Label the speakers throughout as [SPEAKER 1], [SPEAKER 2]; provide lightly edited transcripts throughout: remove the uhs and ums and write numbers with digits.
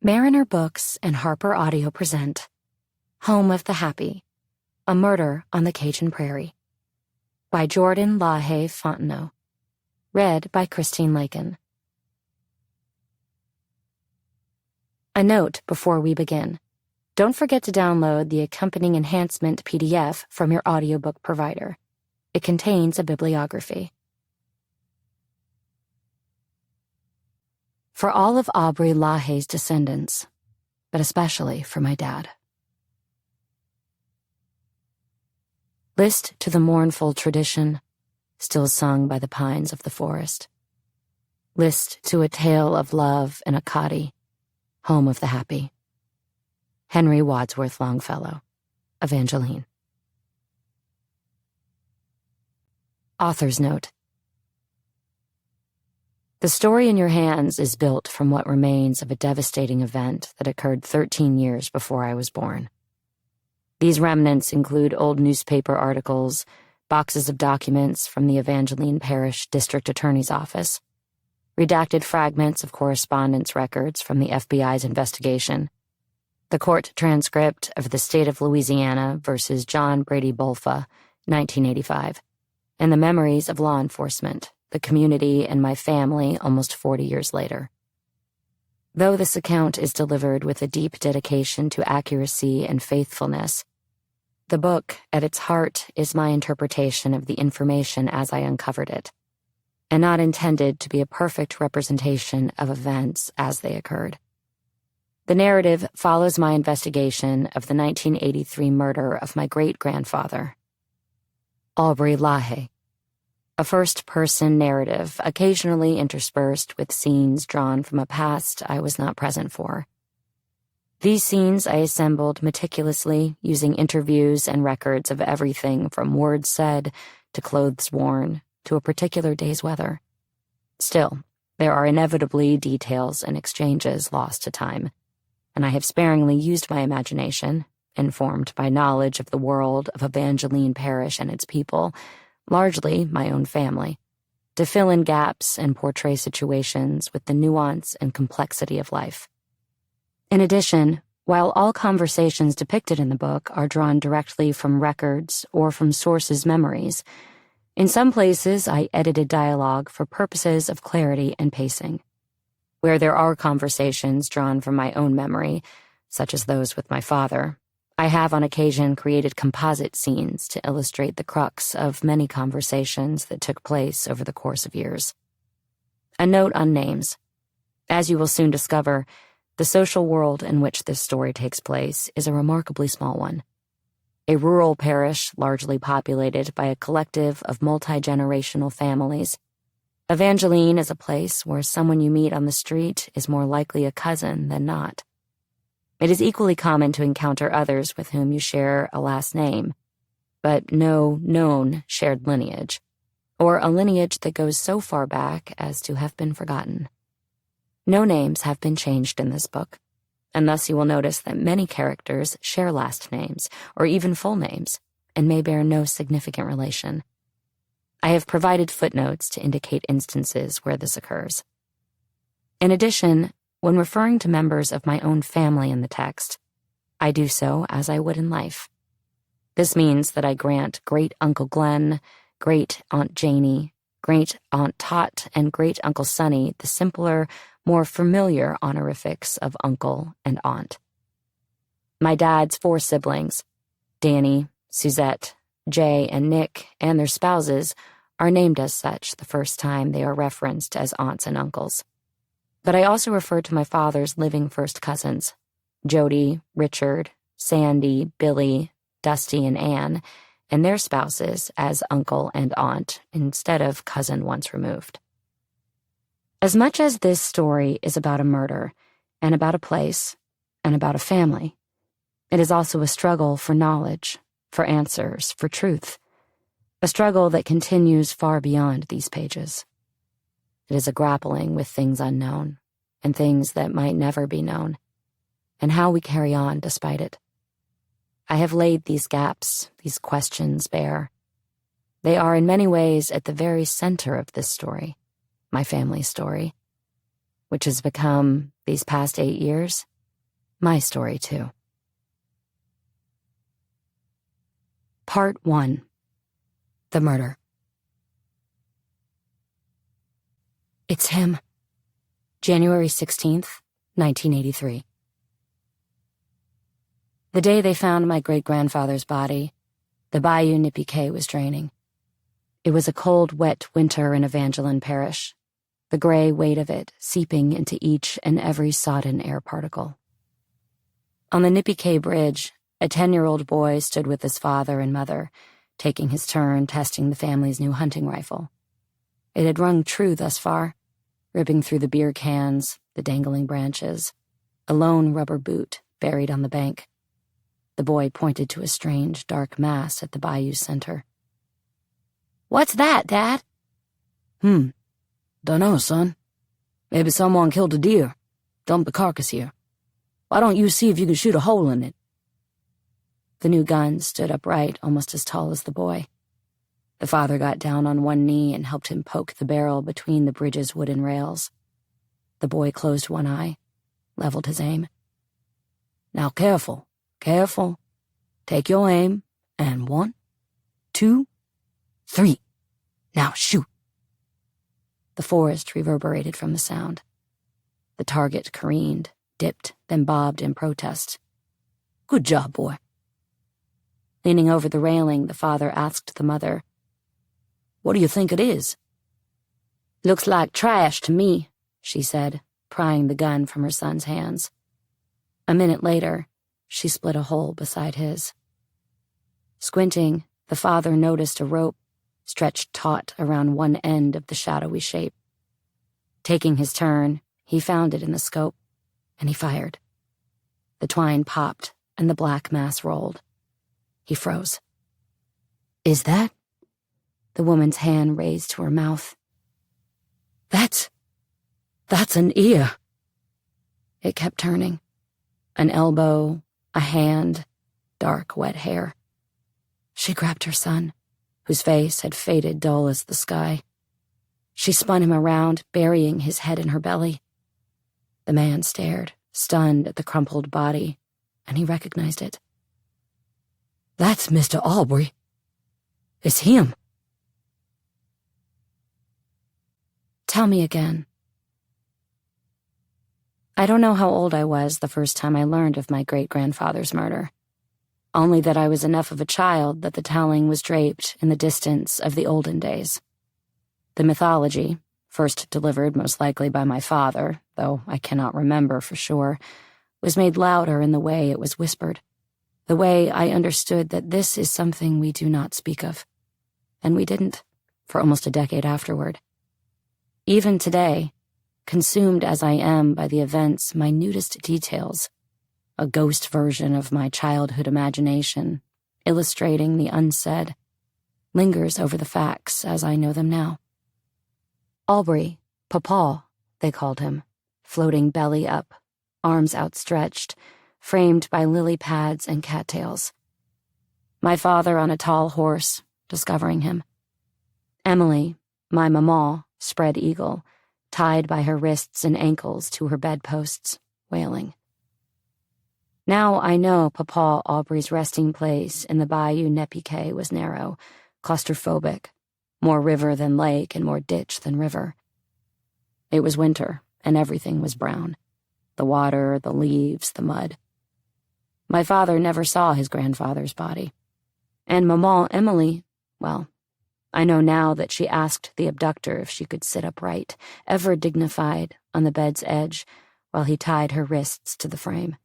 [SPEAKER 1] Mariner Books and Harper Audio present Home of the Happy, A Murder on the Cajun Prairie by Jordan LaHaye Fontenot. Read by Christine Lakin. A note before we begin. Don't forget to download the accompanying enhancement PDF from your audiobook provider. It contains a bibliography. For all of Aubrey LaHaye's descendants, but especially for my dad. List to the mournful tradition, still sung by the pines of the forest. List to a tale of love in Acadie, home of the happy. Henry Wadsworth Longfellow, Evangeline. Author's note. The story in your hands is built from what remains of a devastating event that occurred 13 years before I was born. These remnants include old newspaper articles, boxes of documents from the Evangeline Parish District Attorney's Office, redacted fragments of correspondence records from the FBI's investigation, the court transcript of the State of Louisiana versus John Brady Balfa, 1985, and the memories of law enforcement, the community, and my family almost 40 years later. Though this account is delivered with a deep dedication to accuracy and faithfulness, the book, at its heart, is my interpretation of the information as I uncovered it, and not intended to be a perfect representation of events as they occurred. The narrative follows my investigation of the 1983 murder of my great-grandfather, Aubrey LaHaye, a first-person narrative occasionally interspersed with scenes drawn from a past I was not present for. These scenes I assembled meticulously using interviews and records of everything from words said to clothes worn to a particular day's weather. Still, there are inevitably details and exchanges lost to time, and I have sparingly used my imagination, informed by knowledge of the world of Evangeline Parish and its people, largely my own family, to fill in gaps and portray situations with the nuance and complexity of life. In addition, while all conversations depicted in the book are drawn directly from records or from sources' memories, in some places I edited dialogue for purposes of clarity and pacing. Where there are conversations drawn from my own memory, such as those with my father, I have on occasion created composite scenes to illustrate the crux of many conversations that took place over the course of years. A note on names. As you will soon discover, the social world in which this story takes place is a remarkably small one. A rural parish largely populated by a collective of multi-generational families. Evangeline is a place where someone you meet on the street is more likely a cousin than not. It is equally common to encounter others with whom you share a last name, but no known shared lineage, or a lineage that goes so far back as to have been forgotten. No names have been changed in this book, and thus you will notice that many characters share last names, or even full names, and may bear no significant relation. I have provided footnotes to indicate instances where this occurs. In addition, when referring to members of my own family in the text, I do so as I would in life. This means that I grant Great-Uncle Glenn, Great-Aunt Janie, Great-Aunt Tot, and Great-Uncle Sonny the simpler, more familiar honorifics of uncle and aunt. My dad's 4 siblings, Danny, Suzette, Jay, and Nick, and their spouses, are named as such the first time they are referenced as aunts and uncles. But I also refer to my father's living first cousins, Jody, Richard, Sandy, Billy, Dusty, and Ann, and their spouses as uncle and aunt instead of cousin once removed. As much as this story is about a murder, and about a place, and about a family, it is also a struggle for knowledge, for answers, for truth, a struggle that continues far beyond these pages. It is a grappling with things unknown, and things that might never be known, and how we carry on despite it. I have laid these gaps, these questions bare. They are in many ways at the very center of this story, my family's story, which has become, these past 8 years, My story, too. Part 1. The Murder. It's him. January 16th, 1983. The day they found my great-grandfather's body, the Bayou Nezpique was draining. It was a cold, wet winter in Evangeline Parish, the gray weight of it seeping into each and every sodden air particle. On the Nezpique Bridge, a 10-year-old boy stood with his father and mother, taking his turn testing the family's new hunting rifle. It had rung true thus far, ripping through the beer cans, the dangling branches, a lone rubber boot buried on the bank. The boy pointed to a strange, dark mass at the bayou's center. "What's that, Dad?"
[SPEAKER 2] Dunno, son. Maybe someone killed a deer. Dumped the carcass here. Why don't you see if you can shoot a hole in it?"
[SPEAKER 1] The new gun stood upright, almost as tall as the boy. The father got down on one knee and helped him poke the barrel between the bridge's wooden rails. The boy closed one eye, leveled his aim.
[SPEAKER 2] "Now careful. Careful. Take your aim, and 1, 2, 3. Now shoot."
[SPEAKER 1] The forest reverberated from the sound. The target careened, dipped, then bobbed in protest.
[SPEAKER 2] "Good job, boy."
[SPEAKER 1] Leaning over the railing, the father asked the mother,
[SPEAKER 2] "What do you think it is?"
[SPEAKER 1] "Looks like trash to me," she said, prying the gun from her son's hands. A minute later, she split a hole beside his. Squinting, the father noticed a rope stretched taut around one end of the shadowy shape. Taking his turn, he found it in the scope, and he fired. The twine popped, and the black mass rolled. He froze.
[SPEAKER 2] "Is that?"
[SPEAKER 1] The woman's hand raised to her mouth.
[SPEAKER 2] That's an ear."
[SPEAKER 1] It kept turning. An elbow, a hand, dark, wet hair. She grabbed her son, whose face had faded dull as the sky. She spun him around, burying his head in her belly. The man stared, stunned at the crumpled body, and he recognized it.
[SPEAKER 2] "That's Mr. Aubrey. It's him."
[SPEAKER 1] "Tell me again." I don't know how old I was the first time I learned of my great-grandfather's murder. Only that I was enough of a child that the telling was draped in the distance of the olden days. The mythology, first delivered most likely by my father, though I cannot remember for sure, was made louder in the way it was whispered, the way I understood that this is something we do not speak of. And we didn't, for almost a decade afterward. Even today, consumed as I am by the event's minutest details, a ghost version of my childhood imagination, illustrating the unsaid, lingers over the facts as I know them now. Aubrey, Papa, they called him, floating belly up, arms outstretched, framed by lily pads and cattails. My father on a tall horse, discovering him. Emily, my mama, spread eagle, tied by her wrists and ankles to her bedposts, wailing. Now I know Papa Aubrey's resting place in the Bayou Nezpique was narrow, claustrophobic, more river than lake and more ditch than river. It was winter, and everything was brown. The water, the leaves, the mud. My father never saw his grandfather's body. And Mama Emily, well, I know now that she asked the abductor if she could sit upright, ever dignified, on the bed's edge, while he tied her wrists to the frame.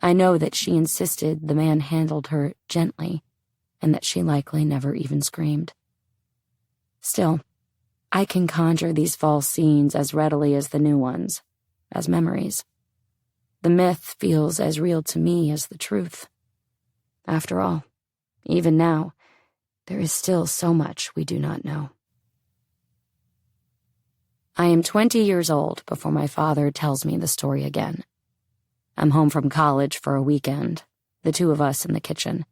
[SPEAKER 1] I know that she insisted the man handled her gently, and that she likely never even screamed. Still, I can conjure these false scenes as readily as the new ones, as memories. The myth feels as real to me as the truth. After all, even now, there is still so much we do not know. I am 20 years old before my father tells me the story again. I'm home from college for a weekend, the two of us in the kitchen.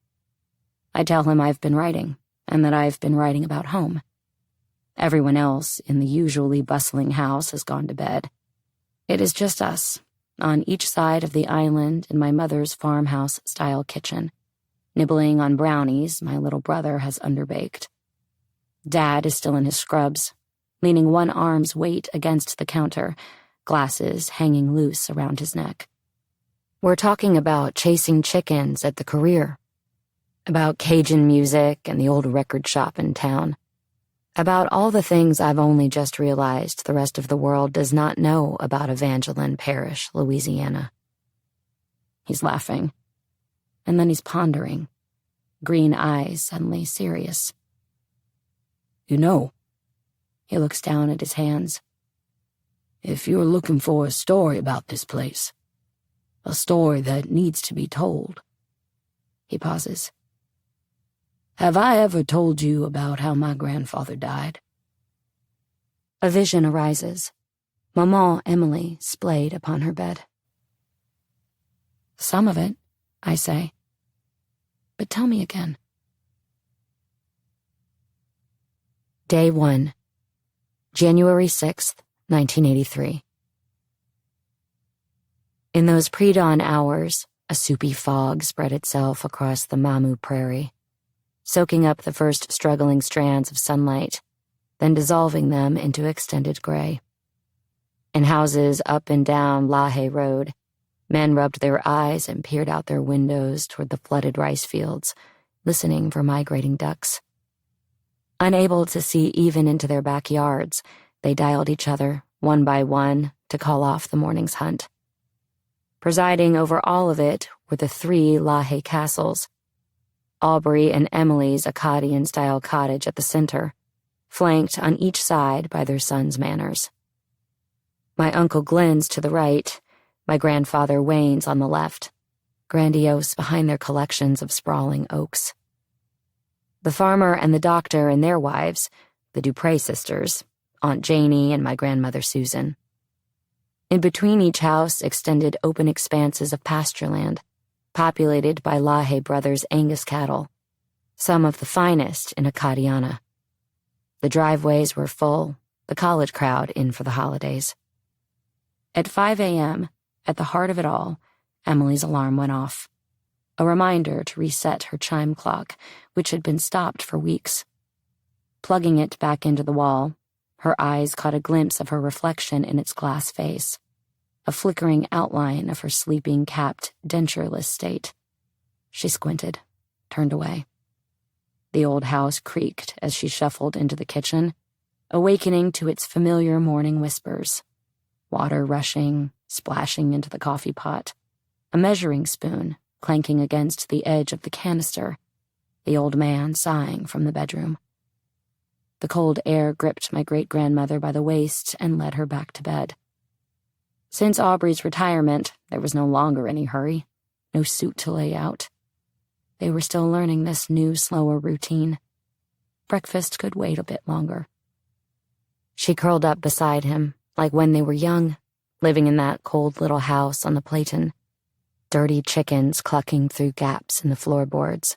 [SPEAKER 1] I tell him I've been writing, and that I've been writing about home. Everyone else in the usually bustling house has gone to bed. It is just us, on each side of the island in my mother's farmhouse-style kitchen, nibbling on brownies my little brother has underbaked. Dad is still in his scrubs, leaning one arm's weight against the counter, glasses hanging loose around his neck. We're talking about chasing chickens at the career, about Cajun music and the old record shop in town, about all the things I've only just realized the rest of the world does not know about Evangeline Parish, Louisiana. He's laughing, and then he's pondering, green eyes suddenly serious.
[SPEAKER 2] You know,
[SPEAKER 1] He looks down at his hands.
[SPEAKER 2] if you're looking for a story about this place, a story that needs to be told.
[SPEAKER 1] He pauses.
[SPEAKER 2] Have I ever told you about how my grandfather died?
[SPEAKER 1] A vision arises. Maman Emily splayed upon her bed. Some of it, I say. But tell me again. Day 1, January 6th, 1983. In those pre-dawn hours, a soupy fog spread itself across the Mamu prairie, soaking up the first struggling strands of sunlight, then dissolving them into extended gray. In houses up and down LaHaye Road, men rubbed their eyes and peered out their windows toward the flooded rice fields, listening for migrating ducks. Unable to see even into their backyards, they dialed each other, one by one, to call off the morning's hunt. Presiding over all of it were the 3 LaHaye castles, Aubrey and Emily's Acadian-style cottage at the center, flanked on each side by their sons' manors. My Uncle Glenn's to the right, my grandfather Wayne's on the left, grandiose behind their collections of sprawling oaks. The farmer and the doctor and their wives, the Dupre sisters, Aunt Janie and my grandmother Susan. In between each house extended open expanses of pasture land, populated by LaHaye brothers' Angus cattle, some of the finest in Acadiana. The driveways were full, the college crowd in for the holidays. At 5 a.m., at the heart of it all, Emily's alarm went off, a reminder to reset her chime clock, which had been stopped for weeks. Plugging it back into the wall, her eyes caught a glimpse of her reflection in its glass face, a flickering outline of her sleeping, capped, dentureless state. She squinted, turned away. The old house creaked as she shuffled into the kitchen, awakening to its familiar morning whispers. Water rushing, splashing into the coffee pot, a measuring spoon clanking against the edge of the canister, the old man sighing from the bedroom. The cold air gripped my great-grandmother by the waist and led her back to bed. Since Aubrey's retirement, there was no longer any hurry, no suit to lay out. They were still learning this new, slower routine. Breakfast could wait a bit longer. She curled up beside him, like when they were young, living in that cold little house on the Platon, dirty chickens clucking through gaps in the floorboards.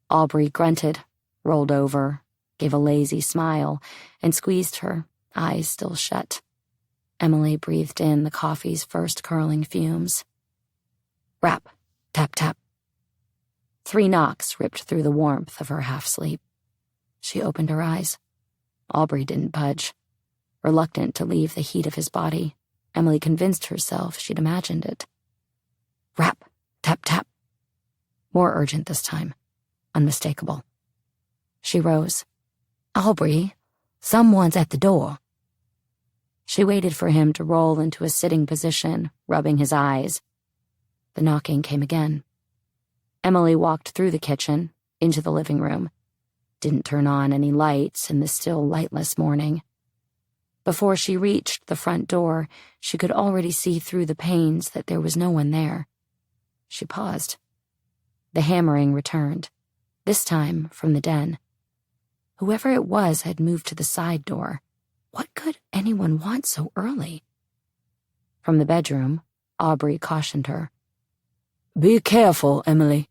[SPEAKER 1] Aubrey grunted, rolled over, gave a lazy smile, and squeezed her, eyes still shut. Emily breathed in the coffee's first curling fumes. Rap, tap, tap. 3 knocks ripped through the warmth of her half-sleep. She opened her eyes. Aubrey didn't budge. Reluctant to leave the heat of his body, Emily convinced herself she'd imagined it. Rap, tap, tap. More urgent this time. Unmistakable. She rose. Aubrey, someone's at the door. She waited for him to roll into a sitting position, rubbing his eyes. The knocking came again. Emily walked through the kitchen, into the living room. Didn't turn on any lights in the still lightless morning. Before she reached the front door, she could already see through the panes that there was no one there. She paused. The hammering returned, this time from the den. Whoever it was had moved to the side door. What could anyone want so early? From the bedroom, Aubrey cautioned her.
[SPEAKER 2] Be careful, Emily.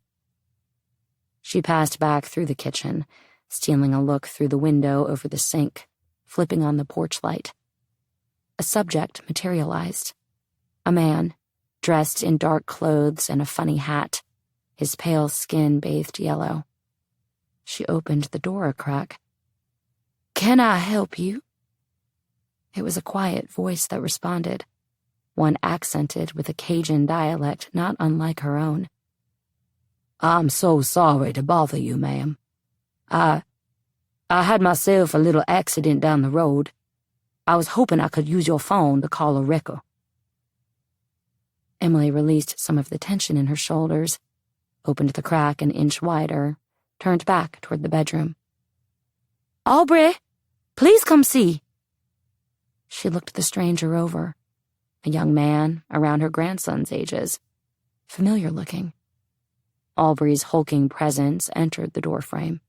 [SPEAKER 1] She passed back through the kitchen, stealing a look through the window over the sink, flipping on the porch light. A subject materialized. A man, dressed in dark clothes and a funny hat, his pale skin bathed yellow. She opened the door a crack. "Can I help you?" It was a quiet voice that responded, one accented with a Cajun dialect not unlike her own. "I'm so sorry to bother you, ma'am. I had myself a little accident down the road. I was hoping I could use your phone to call a wrecker." Emily released some of the tension in her shoulders, opened the crack an inch wider, turned back toward the bedroom. "Aubrey, please come see." She looked the stranger over, a young man around her grandson's ages, familiar looking. Aubrey's hulking presence entered the doorframe.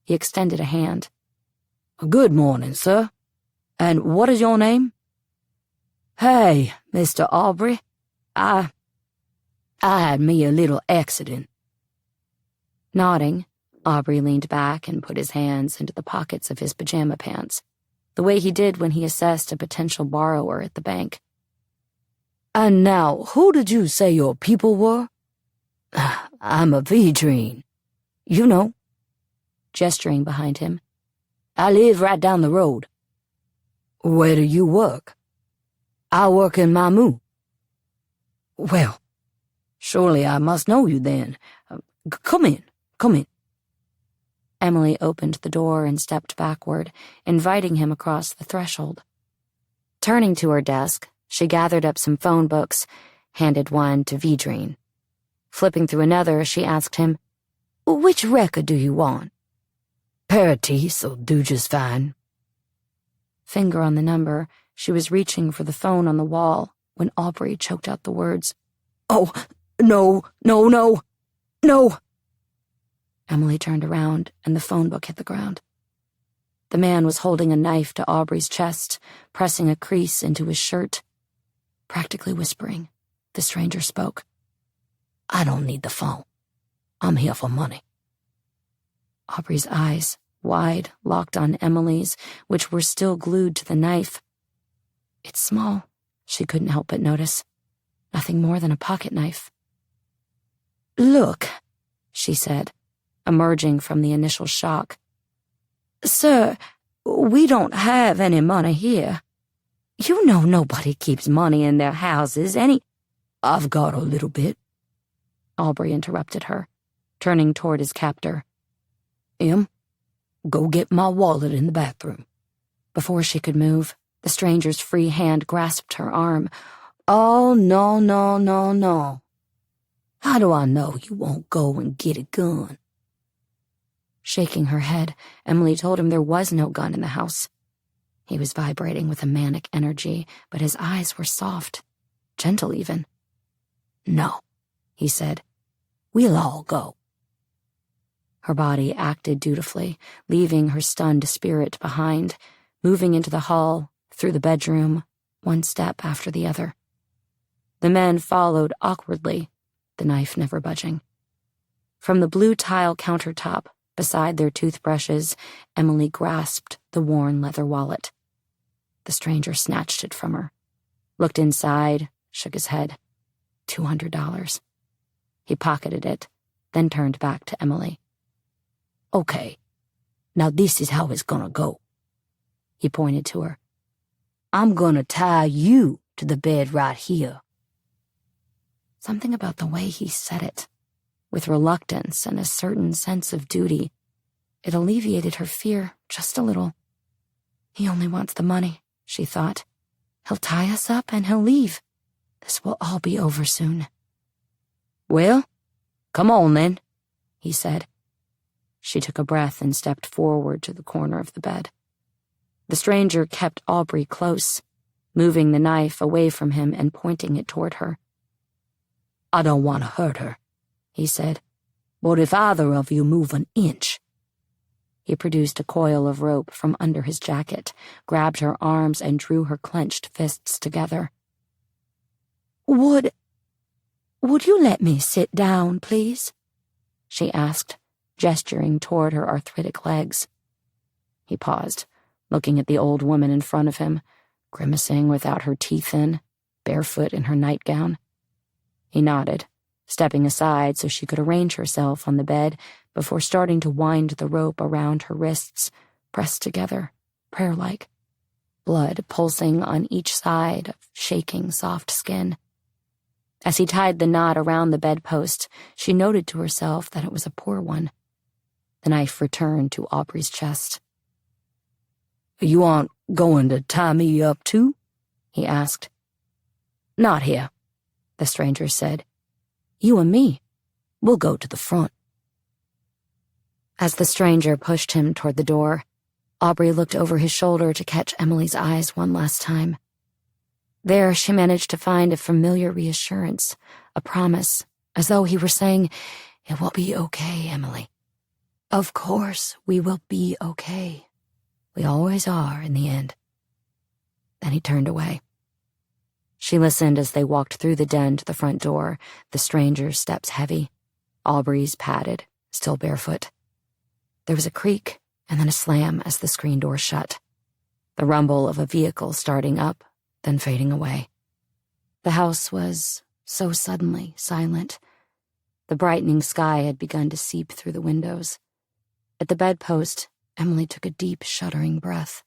[SPEAKER 1] He extended a hand. "Good morning, sir. And what is your name?" "Hey, Mr. Aubrey. I had me a little accident." Nodding, Aubrey leaned back and put his hands into the pockets of his pajama pants, the way he did when he assessed a potential borrower at the bank. "And now, who did you say your people were?" "I'm a Vedrine. You know." Gesturing behind him. "I live right down the road." "Where do you work?" "I work in Mamu." "Well, surely I must know you then. Come in, come in." Emily opened the door and stepped backward, inviting him across the threshold. Turning to her desk, she gathered up some phone books, handed one to Vedrine. Flipping through another, she asked him, "Which record do you want?" "Paratice'll do just fine." Finger on the number, she was reaching for the phone on the wall when Aubrey choked out the words, "Oh, no, no, no, no." Emily turned around, and the phone book hit the ground. The man was holding a knife to Aubrey's chest, pressing a crease into his shirt. Practically whispering, the stranger spoke. "I don't need the phone. I'm here for money." Aubrey's eyes, wide, locked on Emily's, which were still glued to the knife. It's small, she couldn't help but notice. Nothing more than a pocket knife. "Look," she said, emerging from the initial shock. "Sir, we don't have any money here. You know nobody keeps money in their houses, "I've got a little bit," Aubrey interrupted her, turning toward his captor. "Em, go get my wallet in the bathroom." Before she could move, the stranger's free hand grasped her arm. "Oh, no, no, no, no. How do I know you won't go and get a gun?" Shaking her head, Emily told him there was no gun in the house. He was vibrating with a manic energy, but his eyes were soft, gentle even. "No," he said. "We'll all go." Her body acted dutifully, leaving her stunned spirit behind, moving into the hall, through the bedroom, one step after the other. The men followed awkwardly, the knife never budging. From the blue tile countertop, beside their toothbrushes, Emily grasped the worn leather wallet. The stranger snatched it from her, looked inside, shook his head. $200. He pocketed it, then turned back to Emily. "Okay, now this is how it's gonna go." He pointed to her. "I'm gonna tie you to the bed right here." Something about the way he said it, with reluctance and a certain sense of duty, it alleviated her fear just a little. He only wants the money, she thought. He'll tie us up and he'll leave. This will all be over soon. "Well, come on then," he said. She took a breath and stepped forward to the corner of the bed. The stranger kept Aubrey close, moving the knife away from him and pointing it toward her. "I don't want to hurt her," he said, "but if either of you move an inch—" He produced a coil of rope from under his jacket, grabbed her arms, and drew her clenched fists together. Would you let me sit down, please?" she asked, gesturing toward her arthritic legs. He paused, looking at the old woman in front of him, grimacing without her teeth in, barefoot in her nightgown. He nodded, stepping aside so she could arrange herself on the bed before starting to wind the rope around her wrists, pressed together, prayer-like, blood pulsing on each side of shaking soft skin. As he tied the knot around the bedpost, she noted to herself that it was a poor one. The knife returned to Aubrey's chest.
[SPEAKER 2] "You aren't going to tie me up too?"
[SPEAKER 1] he asked.
[SPEAKER 2] "Not here,"
[SPEAKER 1] the stranger said.
[SPEAKER 2] "You and me, we'll go to the front."
[SPEAKER 1] As the stranger pushed him toward the door, Aubrey looked over his shoulder to catch Emily's eyes one last time. There she managed to find a familiar reassurance, a promise, as though he were saying, "It will be okay, Emily. Of course we will be okay. We always are in the end." Then he turned away. She listened as they walked through the den to the front door, the stranger's steps heavy, Aubrey's padded, still barefoot. There was a creak and then a slam as the screen door shut, the rumble of a vehicle starting up, then fading away. The house was so suddenly silent. The brightening sky had begun to seep through the windows. At the bedpost, Emily took a deep, shuddering breath.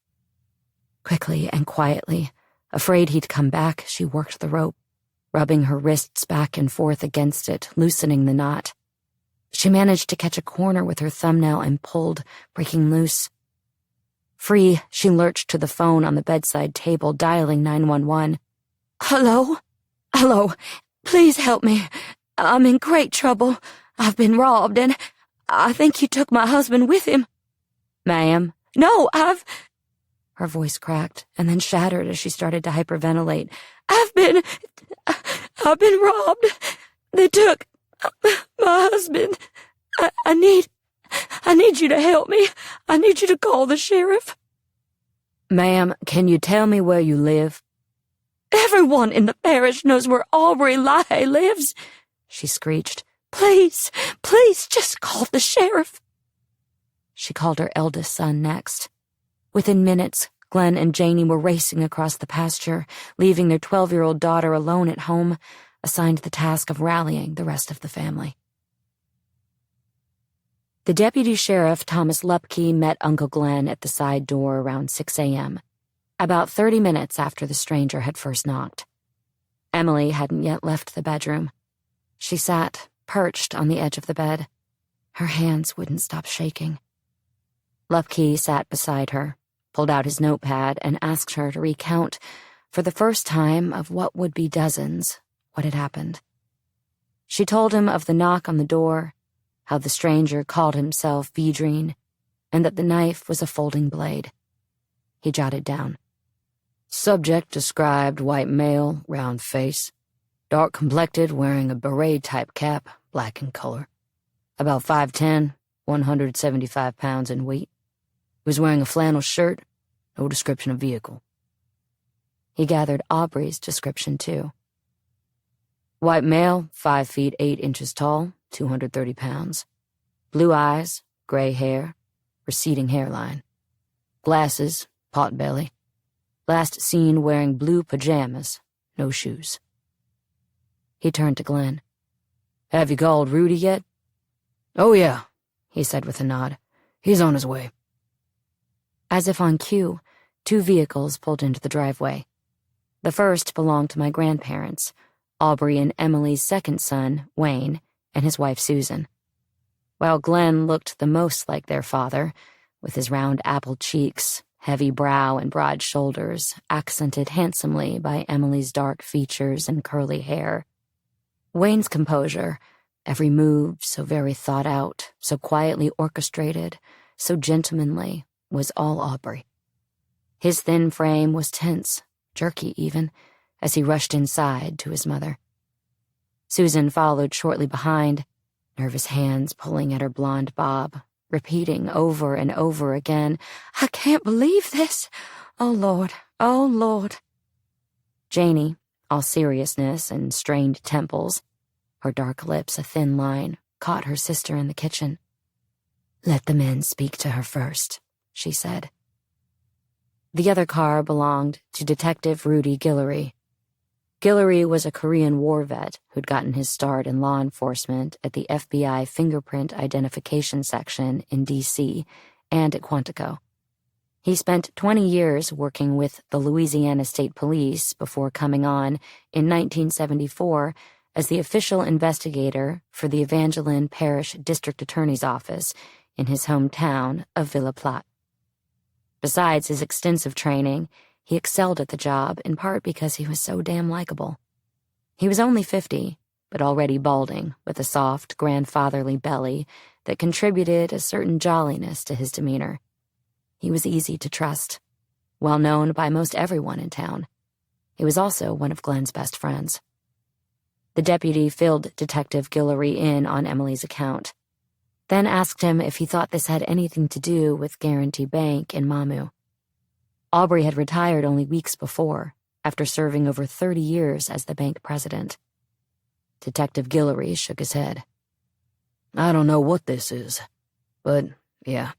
[SPEAKER 1] Quickly and quietly, afraid he'd come back, she worked the rope, rubbing her wrists back and forth against it, loosening the knot. She managed to catch a corner with her thumbnail and pulled, breaking loose. Free, she lurched to the phone on the bedside table, dialing 911. "Hello? Hello. Please help me. I'm in great trouble. I've been robbed, and I think he took my husband with him." "Ma'am?" "No, Her voice cracked and then shattered as she started to hyperventilate. I've been robbed. They took my husband. I need you to help me. I need you to call the sheriff." "Ma'am, can you tell me where you live?" "Everyone in the parish knows where Aubrey LaHaye lives," she screeched. Please, just call the sheriff." She called her eldest son next. Within minutes, Glenn and Janie were racing across the pasture, leaving their 12-year-old daughter alone at home, assigned the task of rallying the rest of the family. The deputy sheriff, Thomas Lupke, met Uncle Glenn at the side door around 6 a.m., about 30 minutes after the stranger had first knocked. Emily hadn't yet left the bedroom. She sat, perched on the edge of the bed. Her hands wouldn't stop shaking. Lupke sat beside her, pulled out his notepad, and asked her to recount, for the first time of what would be dozens, what had happened. She told him of the knock on the door, how the stranger called himself Vedrine, and that the knife was a folding blade. He jotted down. Subject described white male, round face, dark-complected, wearing a beret-type cap, black in color. About 5'10", 175 pounds in weight. He was wearing a flannel shirt, no description of vehicle. He gathered Aubrey's description, too. White male, 5 feet 8 inches tall, 230 pounds. Blue eyes, gray hair, receding hairline. Glasses, pot belly. Last seen wearing blue pajamas, no shoes. He turned to Glenn. "Have you called Rudy yet?" "Oh, yeah," he said with a nod. "He's on his way." As if on cue, 2 vehicles pulled into the driveway. The first belonged to my grandparents, Aubrey and Emily's second son, Wayne, and his wife, Susan. While Glenn looked the most like their father, with his round apple cheeks, heavy brow, and broad shoulders, accented handsomely by Emily's dark features and curly hair, Wayne's composure, every move so very thought out, so quietly orchestrated, so gentlemanly, was all Aubrey. His thin frame was tense, jerky even, as he rushed inside to his mother. Susan followed shortly behind, nervous hands pulling at her blonde bob, repeating over and over again, "I can't believe this. Oh, Lord, oh, Lord." Janie, all seriousness and strained temples, her dark lips a thin line, caught her sister in the kitchen. "Let the men speak to her first," she said. The other car belonged to Detective Rudy Guillory. Guillory was a Korean war vet who'd gotten his start in law enforcement at the FBI Fingerprint Identification Section in D.C. and at Quantico. He spent 20 years working with the Louisiana State Police before coming on in 1974 as the official investigator for the Evangeline Parish District Attorney's Office in his hometown of Villa Platte. Besides his extensive training, he excelled at the job in part because he was so damn likable. He was only 50, but already balding, with a soft, grandfatherly belly that contributed a certain jolliness to his demeanor. He was easy to trust, well known by most everyone in town. He was also one of Glenn's best friends. The deputy filled Detective Guillory in on Emily's account, then asked him if he thought this had anything to do with Guarantee Bank in Mamu. Aubrey had retired only weeks before, after serving over 30 years as the bank president. Detective Guillory shook his head.
[SPEAKER 2] I don't know what this is, but yeah,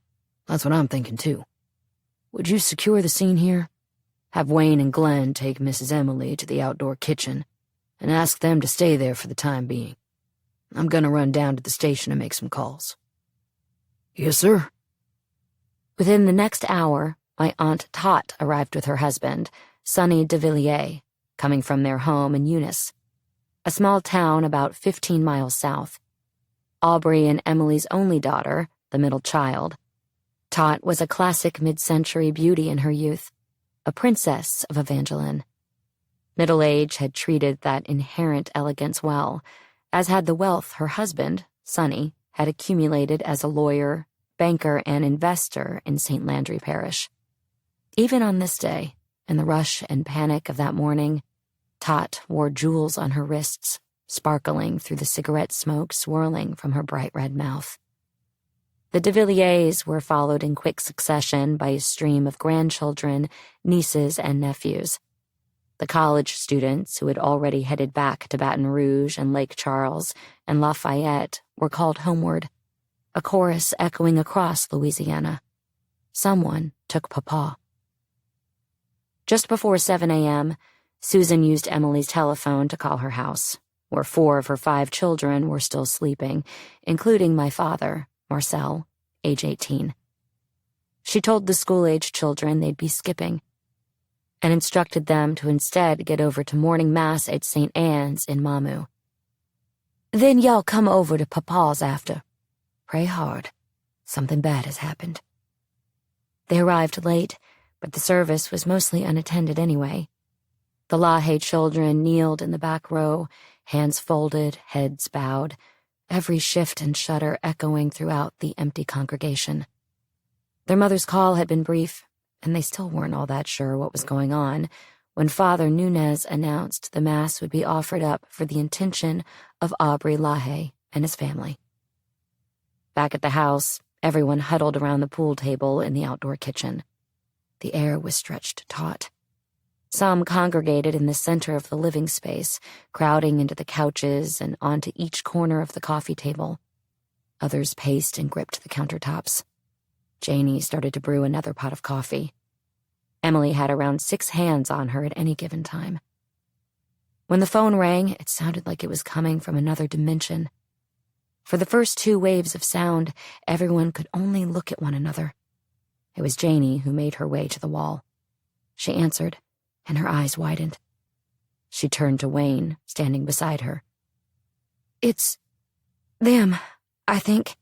[SPEAKER 2] that's what I'm thinking too. Would you secure the scene here? Have Wayne and Glenn take Mrs. Emily to the outdoor kitchen and ask them to stay there for the time being. I'm gonna run down to the station and make some calls. Yes, sir.
[SPEAKER 1] Within the next hour, my Aunt Tot arrived with her husband, Sonny de Villiers, coming from their home in Eunice, a small town about 15 miles south. Aubrey and Emily's only daughter, the middle child. Tot was a classic mid-century beauty in her youth, a princess of Evangeline. Middle age had treated that inherent elegance well, as had the wealth her husband, Sonny, had accumulated as a lawyer, banker, and investor in St. Landry Parish. Even on this day, in the rush and panic of that morning, Tot wore jewels on her wrists, sparkling through the cigarette smoke swirling from her bright red mouth. The de Villiers were followed in quick succession by a stream of grandchildren, nieces, and nephews. The college students who had already headed back to Baton Rouge and Lake Charles and Lafayette were called homeward, a chorus echoing across Louisiana. Someone took Papa. Just before 7 a.m., Susan used Emily's telephone to call her house, where 4 of her 5 children were still sleeping, including my father, Marcel, age 18. She told the school-age children they'd be skipping, and instructed them to instead get over to morning mass at St. Anne's in Mamu. Then y'all come over to Papa's after. Pray hard. Something bad has happened. They arrived late, but the service was mostly unattended anyway. The LaHaye children kneeled in the back row, hands folded, heads bowed, every shift and shudder echoing throughout the empty congregation. Their mother's call had been brief, and they still weren't all that sure what was going on when Father Nunez announced the Mass would be offered up for the intention of Aubrey LaHaye and his family. Back at the house, everyone huddled around the pool table in the outdoor kitchen. The air was stretched taut. Some congregated in the center of the living space, crowding into the couches and onto each corner of the coffee table. Others paced and gripped the countertops. Janie started to brew another pot of coffee. Emily had around 6 hands on her at any given time. When the phone rang, it sounded like it was coming from another dimension. For the first 2 waves of sound, everyone could only look at one another. It was Janie who made her way to the wall. She answered, and her eyes widened. She turned to Wayne, standing beside her. It's them, I think.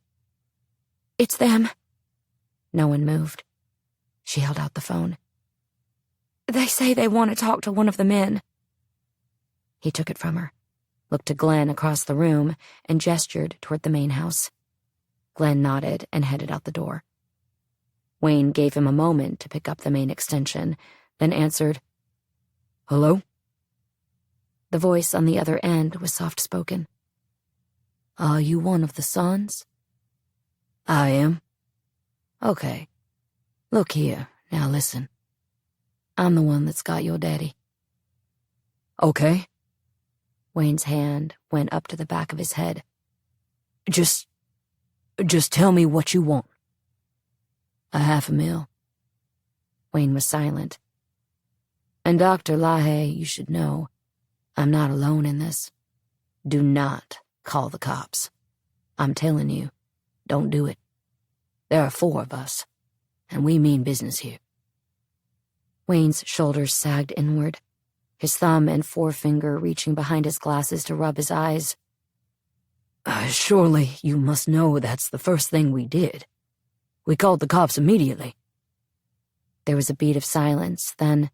[SPEAKER 1] It's them. No one moved. She held out the phone. They say they want to talk to one of the men. He took it from her, looked to Glenn across the room, and gestured toward the main house. Glenn nodded and headed out the door. Wayne gave him a moment to pick up the main extension, then answered, Hello? The voice on the other end was soft-spoken. Are you one of the sons? I am. Okay. Look here, now listen. I'm the one that's got your daddy. Okay. Wayne's hand went up to the back of his head. Just tell me what you want. $500,000. Wayne was silent. And Dr. LaHaye, you should know,
[SPEAKER 2] I'm not alone in this. Do not call the cops. I'm telling you, don't do it. There are 4 of us, and we mean business here."
[SPEAKER 1] Wayne's shoulders sagged inward, his thumb and forefinger reaching behind his glasses to rub his eyes.
[SPEAKER 2] Surely you must know that's the first thing we did. We called the cops immediately."
[SPEAKER 1] There was a beat of silence, then,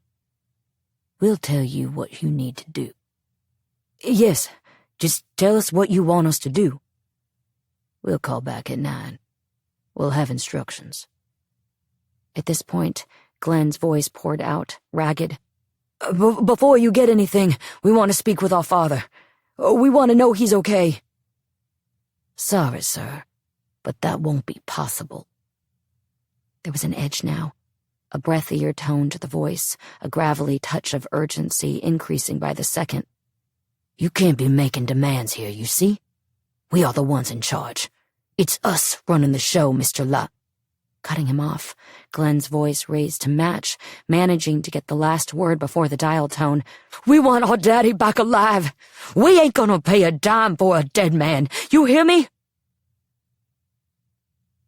[SPEAKER 2] "We'll tell you what you need to do." "Yes, just tell us what you want us to do." "We'll call back at 9. We'll have instructions."
[SPEAKER 1] At this point, Glenn's voice poured out, ragged.
[SPEAKER 2] Before you get anything, we want to speak with our father. We want to know he's okay." "Sorry, sir, but that won't be possible."
[SPEAKER 1] There was an edge now, a breathier tone to the voice, a gravelly touch of urgency increasing by the second.
[SPEAKER 2] "You can't be making demands here, you see? We are the ones in charge. It's us running the show, Mr. La—"
[SPEAKER 1] Cutting him off, Glenn's voice raised to match, managing to get the last word before the dial tone.
[SPEAKER 2] "We want our daddy back alive. We ain't gonna pay a dime for a dead man. You hear me?"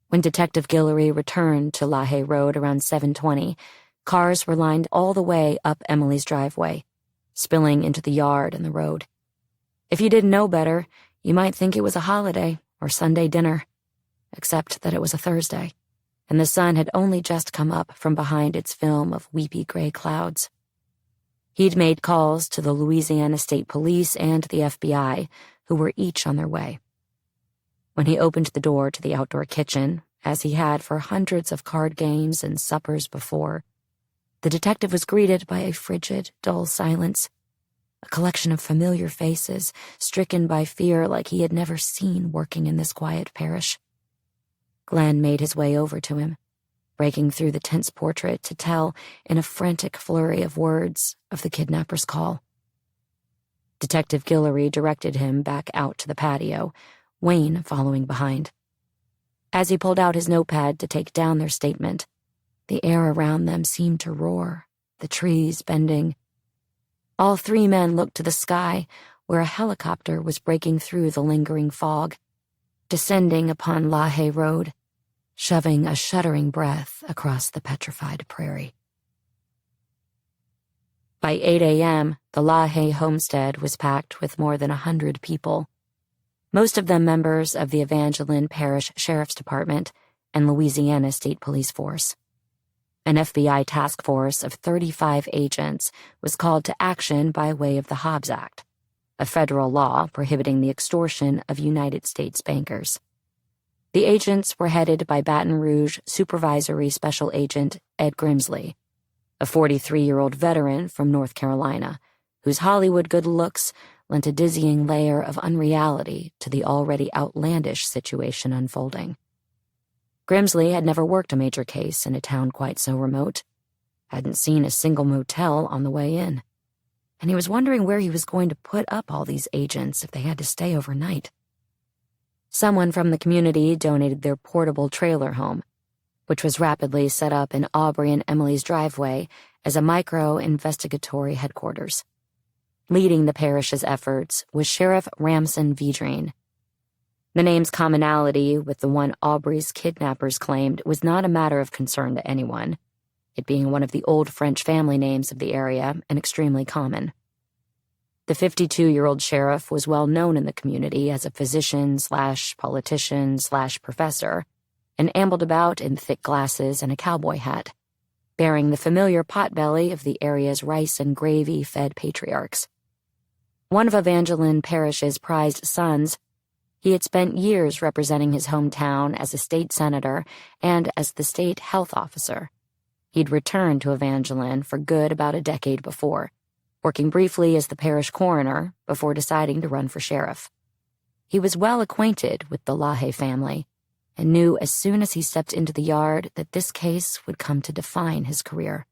[SPEAKER 1] When Detective Guillory returned to LaHaye Road around 7:20, cars were lined all the way up Emily's driveway, spilling into the yard and the road. If you didn't know better, you might think it was a holiday or Sunday dinner, except that it was a Thursday, and the sun had only just come up from behind its film of weepy gray clouds. He'd made calls to the Louisiana State Police and the FBI, who were each on their way. When he opened the door to the outdoor kitchen, as he had for hundreds of card games and suppers before, the detective was greeted by a frigid, dull silence, a collection of familiar faces, stricken by fear like he had never seen working in this quiet parish. Glenn made his way over to him, breaking through the tense portrait to tell, in a frantic flurry of words, of the kidnapper's call. Detective Guillory directed him back out to the patio, Wayne following behind. As he pulled out his notepad to take down their statement, the air around them seemed to roar, the trees bending. All 3 men looked to the sky, where a helicopter was breaking through the lingering fog, descending upon LaHaye Road, shoving a shuddering breath across the petrified prairie. By 8 a.m., the LaHaye homestead was packed with more than 100 people, most of them members of the Evangeline Parish Sheriff's Department and Louisiana State Police Force. An FBI task force of 35 agents was called to action by way of the Hobbs Act, a federal law prohibiting the extortion of United States bankers. The agents were headed by Baton Rouge Supervisory Special Agent Ed Grimsley, a 43-year-old veteran from North Carolina, whose Hollywood good looks lent a dizzying layer of unreality to the already outlandish situation unfolding. Grimsley had never worked a major case in a town quite so remote, hadn't seen a single motel on the way in, and he was wondering where he was going to put up all these agents if they had to stay overnight. Someone from the community donated their portable trailer home, which was rapidly set up in Aubrey and Emily's driveway as a micro-investigatory headquarters. Leading the parish's efforts was Sheriff Ramson Vidrine. The name's commonality with the one Aubrey's kidnappers claimed was not a matter of concern to anyone, it being one of the old French family names of the area and extremely common. The 52-year-old sheriff was well known in the community as a physician/politician/professor and ambled about in thick glasses and a cowboy hat, bearing the familiar potbelly of the area's rice and gravy-fed patriarchs. One of Evangeline Parish's prized sons, he had spent years representing his hometown as a state senator and as the state health officer. He'd returned to Evangeline for good about a decade before, working briefly as the parish coroner before deciding to run for sheriff. He was well acquainted with the LaHaye family and knew as soon as he stepped into the yard that this case would come to define his career.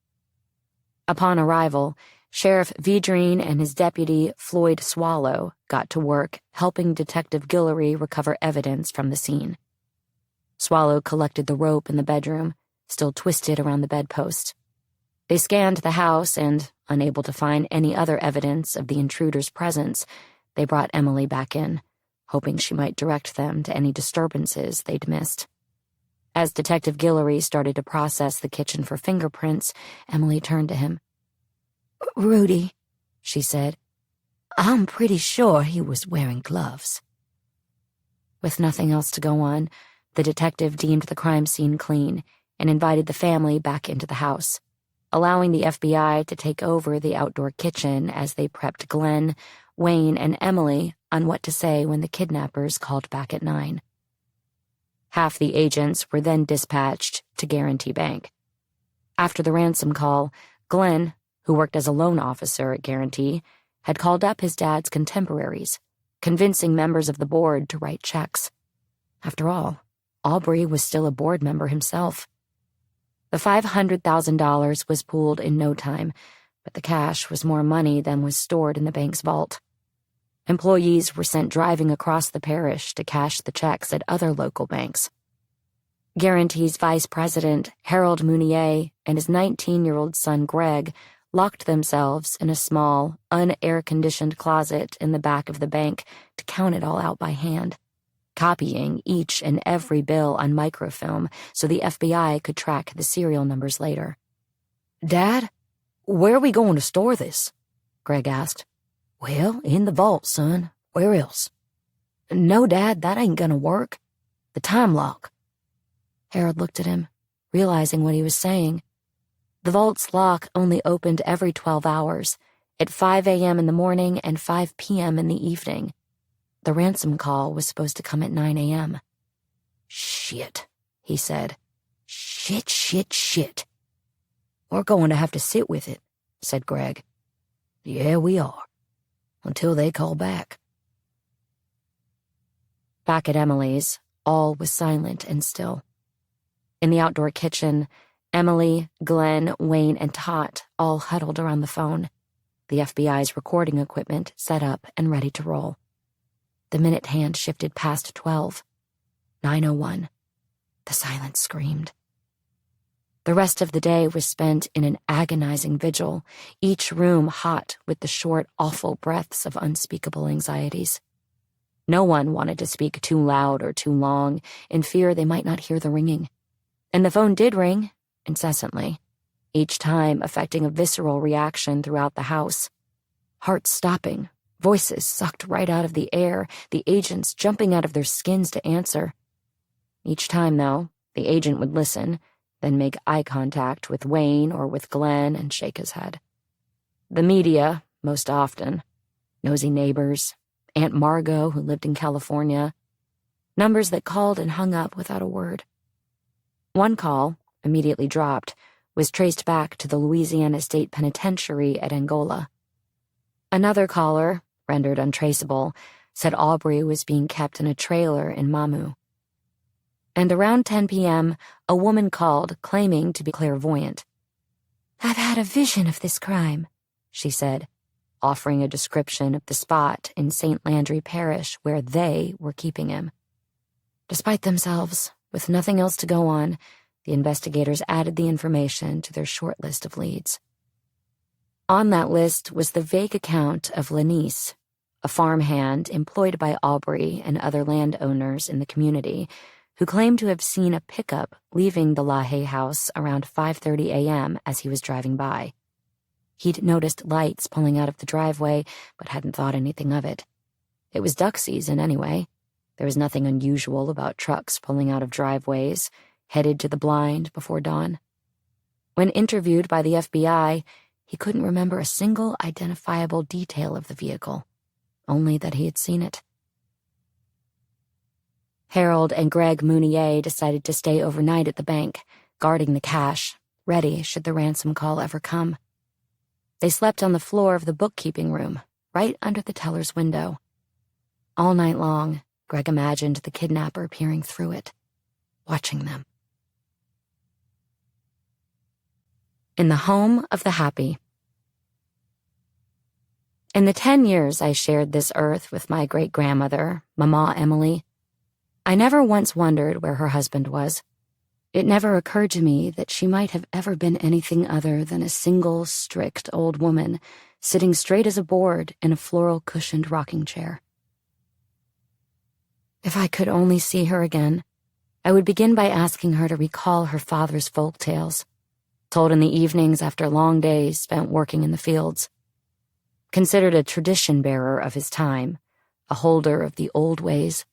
[SPEAKER 1] Upon arrival, Sheriff Vidrine and his deputy, Floyd Swallow, got to work helping Detective Guillory recover evidence from the scene. Swallow collected the rope in the bedroom, still twisted around the bedpost. They scanned the house and, unable to find any other evidence of the intruder's presence, they brought Emily back in, hoping she might direct them to any disturbances they'd missed. As Detective Guillory started to process the kitchen for fingerprints, Emily turned to him.
[SPEAKER 2] "Rudy," she said, "I'm pretty sure he was wearing gloves."
[SPEAKER 1] With nothing else to go on, the detective deemed the crime scene clean and invited the family back into the house, allowing the FBI to take over the outdoor kitchen as they prepped Glenn, Wayne, and Emily on what to say when the kidnappers called back at 9. Half the agents were then dispatched to Guarantee Bank. After the ransom call, Glenn, who worked as a loan officer at Guarantee, had called up his dad's contemporaries, convincing members of the board to write checks. After all, Aubrey was still a board member himself. The $500,000 was pooled in no time, but the cash was more money than was stored in the bank's vault. Employees were sent driving across the parish to cash the checks at other local banks. Guarantee's vice president, Harold Mounier, and his 19-year-old son, Greg, locked themselves in a small, un-air-conditioned closet in the back of the bank to count it all out by hand, copying each and every bill on microfilm so the FBI could track the serial numbers later.
[SPEAKER 2] "Dad, where are we going to store this?"
[SPEAKER 1] Greg asked.
[SPEAKER 2] "Well, in the vault, son. Where else?"
[SPEAKER 1] "No, Dad, that ain't gonna work.
[SPEAKER 2] The time lock."
[SPEAKER 1] Harold looked at him, realizing what he was saying. The vault's lock only opened every 12 hours, at 5 a.m. in the morning and 5 p.m. in the evening. The ransom call was supposed to come at 9 a.m.
[SPEAKER 2] "Shit," he said. Shit. "We're going to have to sit with it," said Greg. "Yeah, we are. Until they call back."
[SPEAKER 1] Back at Emily's, all was silent and still. In the outdoor kitchen, Emily, Glenn, Wayne, and Tot all huddled around the phone, the FBI's recording equipment set up and ready to roll. The minute hand shifted past 12. 9:01. The silence screamed. The rest of the day was spent in an agonizing vigil, each room hot with the short, awful breaths of unspeakable anxieties. No one wanted to speak too loud or too long, in fear they might not hear the ringing. And the phone did ring, incessantly, each time affecting a visceral reaction throughout the house. Hearts stopping, voices sucked right out of the air, the agents jumping out of their skins to answer. Each time, though, the agent would listen, then make eye contact with Wayne or with Glenn and shake his head. The media, most often. Nosy neighbors, Aunt Margot, who lived in California. Numbers that called and hung up without a word. One call, immediately dropped, was traced back to the Louisiana State Penitentiary at Angola. Another caller, rendered untraceable, said Aubrey was being kept in a trailer in Mamu. And around 10 p.m., a woman called, claiming to be clairvoyant.
[SPEAKER 2] "I've had a vision of this crime," she said,
[SPEAKER 1] offering a description of the spot in St. Landry Parish where they were keeping him. Despite themselves, with nothing else to go on, the investigators added the information to their short list of leads. On that list was the vague account of Lanice, a farmhand employed by Aubrey and other landowners in the community, who claimed to have seen a pickup leaving the LaHaye house around 5:30 a.m. as he was driving by. He'd noticed lights pulling out of the driveway, but hadn't thought anything of it. It was duck season anyway. There was nothing unusual about trucks pulling out of driveways, headed to the blind before dawn. When interviewed by the FBI, he couldn't remember a single identifiable detail of the vehicle, only that he had seen it. Harold and Greg Mounier decided to stay overnight at the bank, guarding the cash, ready should the ransom call ever come. They slept on the floor of the bookkeeping room, right under the teller's window. All night long, Greg imagined the kidnapper peering through it, watching them. In the home of the happy. In the 10 years I shared this earth with my great-grandmother, Mama Emily, I never once wondered where her husband was. It never occurred to me that she might have ever been anything other than a single, strict old woman sitting straight as a board in a floral-cushioned rocking chair. If I could only see her again, I would begin by asking her to recall her father's folk tales, told in the evenings after long days spent working in the fields. Considered a tradition-bearer of his time, a holder of the old ways,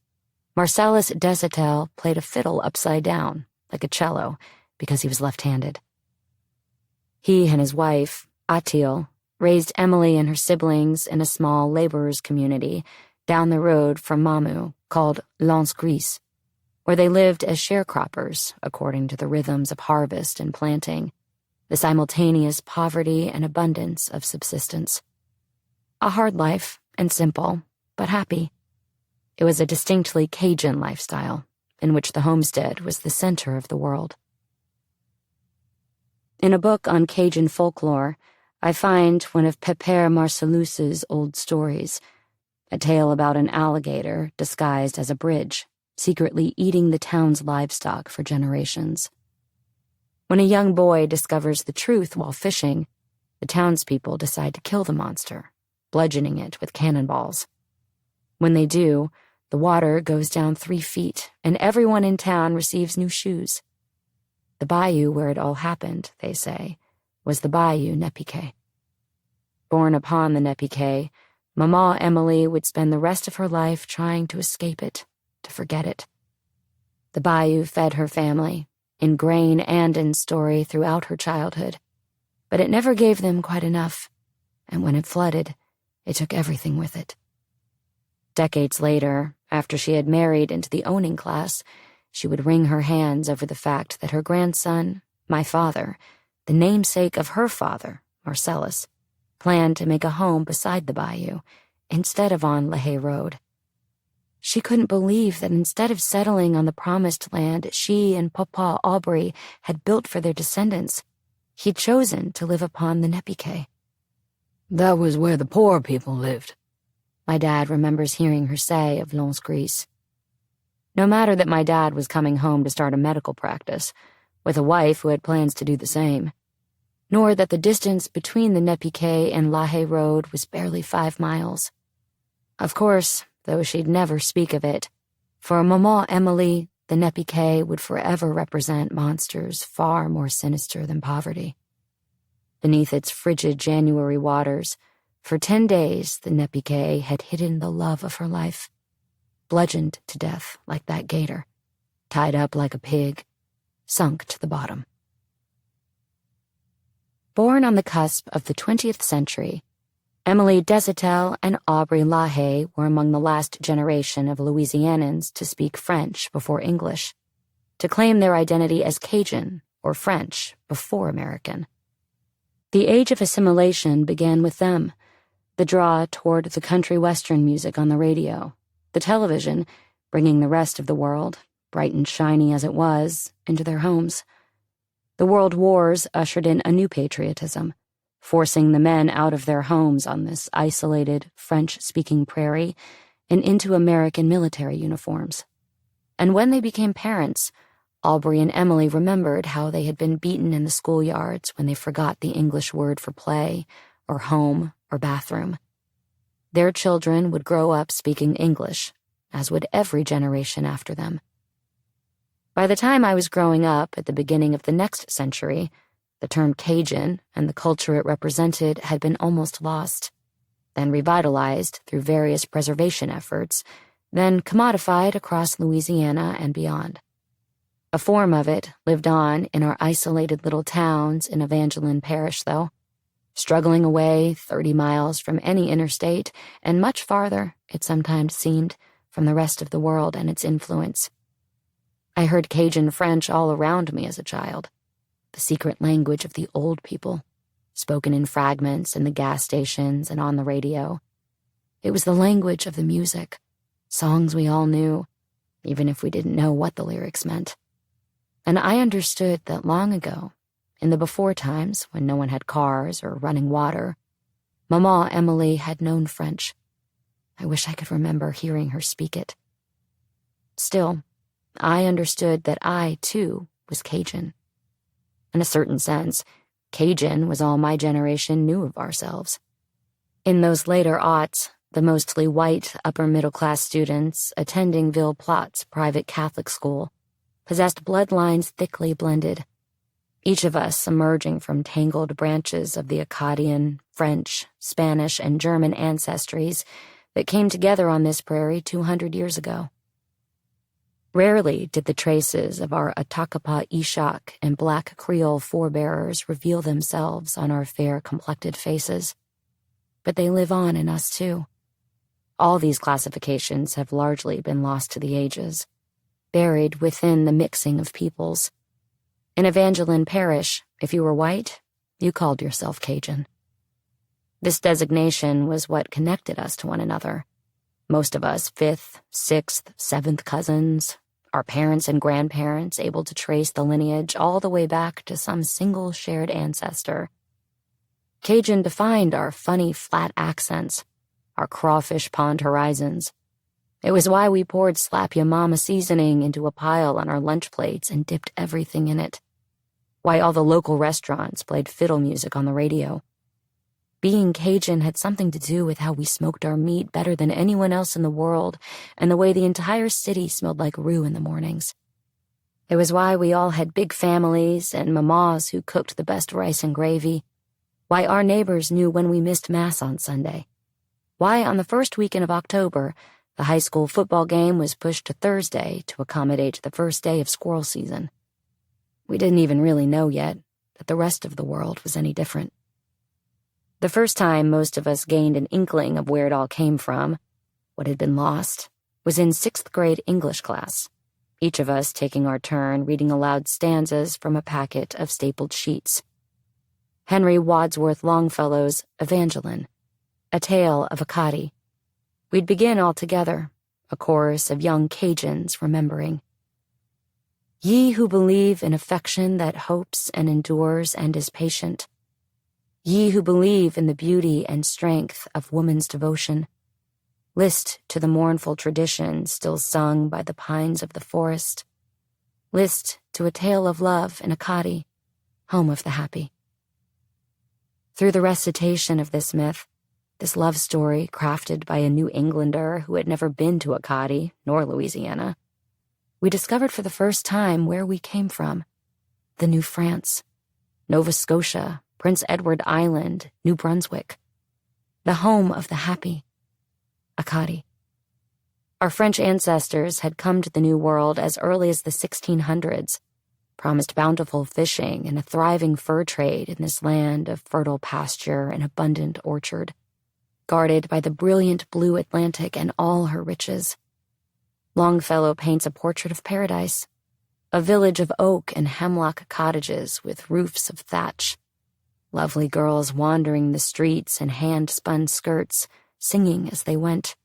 [SPEAKER 1] Marcellus Desitel played a fiddle upside down, like a cello, because he was left-handed. He and his wife, Atil, raised Emily and her siblings in a small laborers' community down the road from Mamu called L'Anse Gris, where they lived as sharecroppers according to the rhythms of harvest and planting, the simultaneous poverty and abundance of subsistence. A hard life and simple, but happy. It was a distinctly Cajun lifestyle, in which the homestead was the center of the world. In a book on Cajun folklore, I find one of Pépère Marcellus's old stories, a tale about an alligator disguised as a bridge, secretly eating the town's livestock for generations. When a young boy discovers the truth while fishing, the townspeople decide to kill the monster, bludgeoning it with cannonballs. When they do, the water goes down 3 feet, and everyone in town receives new shoes. The bayou where it all happened, they say, was the Bayou Nezpique. Born upon the Nezpique, Mama Emily would spend the rest of her life trying to escape it, to forget it. The bayou fed her family, in grain and in story throughout her childhood, but it never gave them quite enough, and when it flooded, it took everything with it. Decades later, after she had married into the owning class, she would wring her hands over the fact that her grandson, my father, the namesake of her father, Marcellus, planned to make a home beside the bayou, instead of on LaHaye Road. She couldn't believe that instead of settling on the promised land she and Papa Aubrey had built for their descendants, he'd chosen to live upon the Nezpique.
[SPEAKER 2] That was where the poor people lived,
[SPEAKER 1] my dad remembers hearing her say of L'Anse Gris. No matter that my dad was coming home to start a medical practice, with a wife who had plans to do the same, nor that the distance between the Nezpique and LaHaye Road was barely 5 miles. Of course, though she'd never speak of it, for Mama Emily, the Nezpique would forever represent monsters far more sinister than poverty. Beneath its frigid January waters, for 10 days the Nezpique had hidden the love of her life, bludgeoned to death like that gator, tied up like a pig, sunk to the bottom. Born on the cusp of the 20th century, Emily Desitel and Aubrey LaHaye were among the last generation of Louisianans to speak French before English, to claim their identity as Cajun or French before American. The age of assimilation began with them, the draw toward the country western music on the radio, the television, bringing the rest of the world, bright and shiny as it was, into their homes. The world wars ushered in a new patriotism, forcing the men out of their homes on this isolated, French-speaking prairie and into American military uniforms. And when they became parents, Aubrey and Emily remembered how they had been beaten in the schoolyards when they forgot the English word for play, or home, or bathroom. Their children would grow up speaking English, as would every generation after them. By the time I was growing up at the beginning of the next century, the term Cajun and the culture it represented had been almost lost, then revitalized through various preservation efforts, then commodified across Louisiana and beyond. A form of it lived on in our isolated little towns in Evangeline Parish, though, struggling away 30 miles from any interstate and much farther, it sometimes seemed, from the rest of the world and its influence. I heard Cajun French all around me as a child, the secret language of the old people, spoken in fragments in the gas stations and on the radio. It was the language of the music, songs we all knew, even if we didn't know what the lyrics meant. And I understood that long ago, in the before times when no one had cars or running water, Mama Emily had known French. I wish I could remember hearing her speak it. Still, I understood that I, too, was Cajun. In a certain sense, Cajun was all my generation knew of ourselves. In those later aughts, the mostly white upper-middle-class students attending Ville Platte's private Catholic school possessed bloodlines thickly blended, each of us emerging from tangled branches of the Acadian, French, Spanish, and German ancestries that came together on this prairie 200 years ago. Rarely did the traces of our Atakapa Ishak and Black Creole forebearers reveal themselves on our fair-complected faces, but they live on in us too. All these classifications have largely been lost to the ages, buried within the mixing of peoples. In Evangeline Parish, if you were white, you called yourself Cajun. This designation was what connected us to one another. Most of us 5th, 6th, 7th cousins, our parents and grandparents able to trace the lineage all the way back to some single shared ancestor. Cajun defined our funny flat accents, our crawfish pond horizons. It was why we poured Slap Ya Mama seasoning into a pile on our lunch plates and dipped everything in it. Why all the local restaurants played fiddle music on the radio. Being Cajun had something to do with how we smoked our meat better than anyone else in the world, and the way the entire city smelled like roux in the mornings. It was why we all had big families and mamas who cooked the best rice and gravy. Why our neighbors knew when we missed Mass on Sunday. Why on the first weekend of October, the high school football game was pushed to Thursday to accommodate the first day of squirrel season. We didn't even really know yet that the rest of the world was any different. The first time most of us gained an inkling of where it all came from, what had been lost, was in 6th grade English class, each of us taking our turn reading aloud stanzas from a packet of stapled sheets. Henry Wadsworth Longfellow's Evangeline, a tale of Acadie. We'd begin all together, a chorus of young Cajuns remembering. Ye who believe in affection that hopes and endures and is patient, ye who believe in the beauty and strength of woman's devotion, list to the mournful tradition still sung by the pines of the forest. List to a tale of love in Acadie, home of the happy. Through the recitation of this myth, this love story crafted by a New Englander who had never been to Acadie nor Louisiana, we discovered for the first time where we came from, the New France, Nova Scotia, Prince Edward Island, New Brunswick, the home of the happy, Acadie. Our French ancestors had come to the New World as early as the 1600s, promised bountiful fishing and a thriving fur trade in this land of fertile pasture and abundant orchard, guarded by the brilliant blue Atlantic and all her riches. Longfellow paints a portrait of paradise, a village of oak and hemlock cottages with roofs of thatch, lovely girls wandering the streets in hand-spun skirts, singing as they went.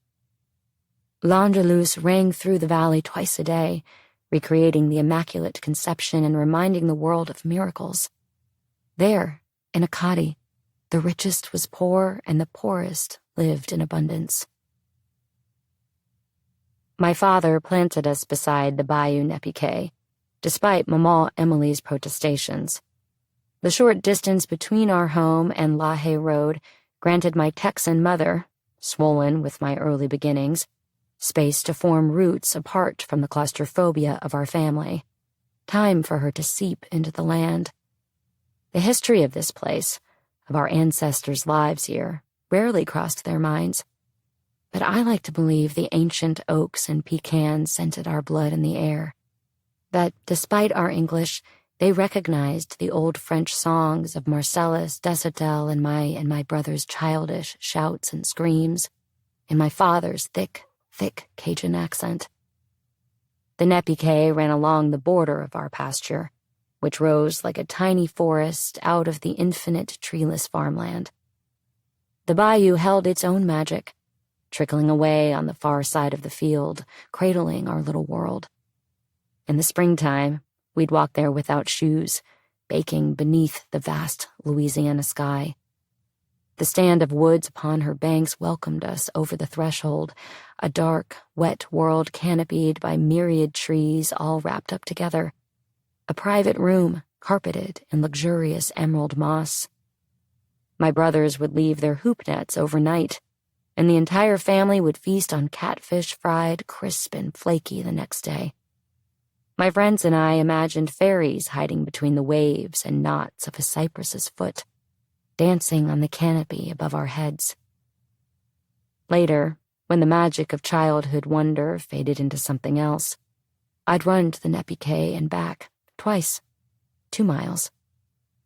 [SPEAKER 1] L'Angelus rang through the valley twice a day, recreating the Immaculate Conception and reminding the world of miracles. There, in Acadie, the richest was poor and the poorest lived in abundance. My father planted us beside the Bayou Nezpique, despite Maman Emily's protestations. The short distance between our home and LaHaye Road granted my Texan mother, swollen with my early beginnings, space to form roots apart from the claustrophobia of our family, time for her to seep into the land. The history of this place, of our ancestors' lives here, rarely crossed their minds, but I like to believe the ancient oaks and pecans scented our blood in the air, that despite our English, they recognized the old French songs of Marcellus, Desautels, and my brother's childish shouts and screams, in my father's thick Cajun accent. The Nezpique ran along the border of our pasture, which rose like a tiny forest out of the infinite treeless farmland. The bayou held its own magic, trickling away on the far side of the field, cradling our little world. In the springtime, we'd walk there without shoes, baking beneath the vast Louisiana sky. The stand of woods upon her banks welcomed us over the threshold, a dark, wet world canopied by myriad trees all wrapped up together, a private room carpeted in luxurious emerald moss. My brothers would leave their hoop nets overnight, and the entire family would feast on catfish fried crisp and flaky the next day. My friends and I imagined fairies hiding between the waves and knots of a cypress's foot, dancing on the canopy above our heads. Later, when the magic of childhood wonder faded into something else, I'd run to the Nezpique and back, twice, 2 miles.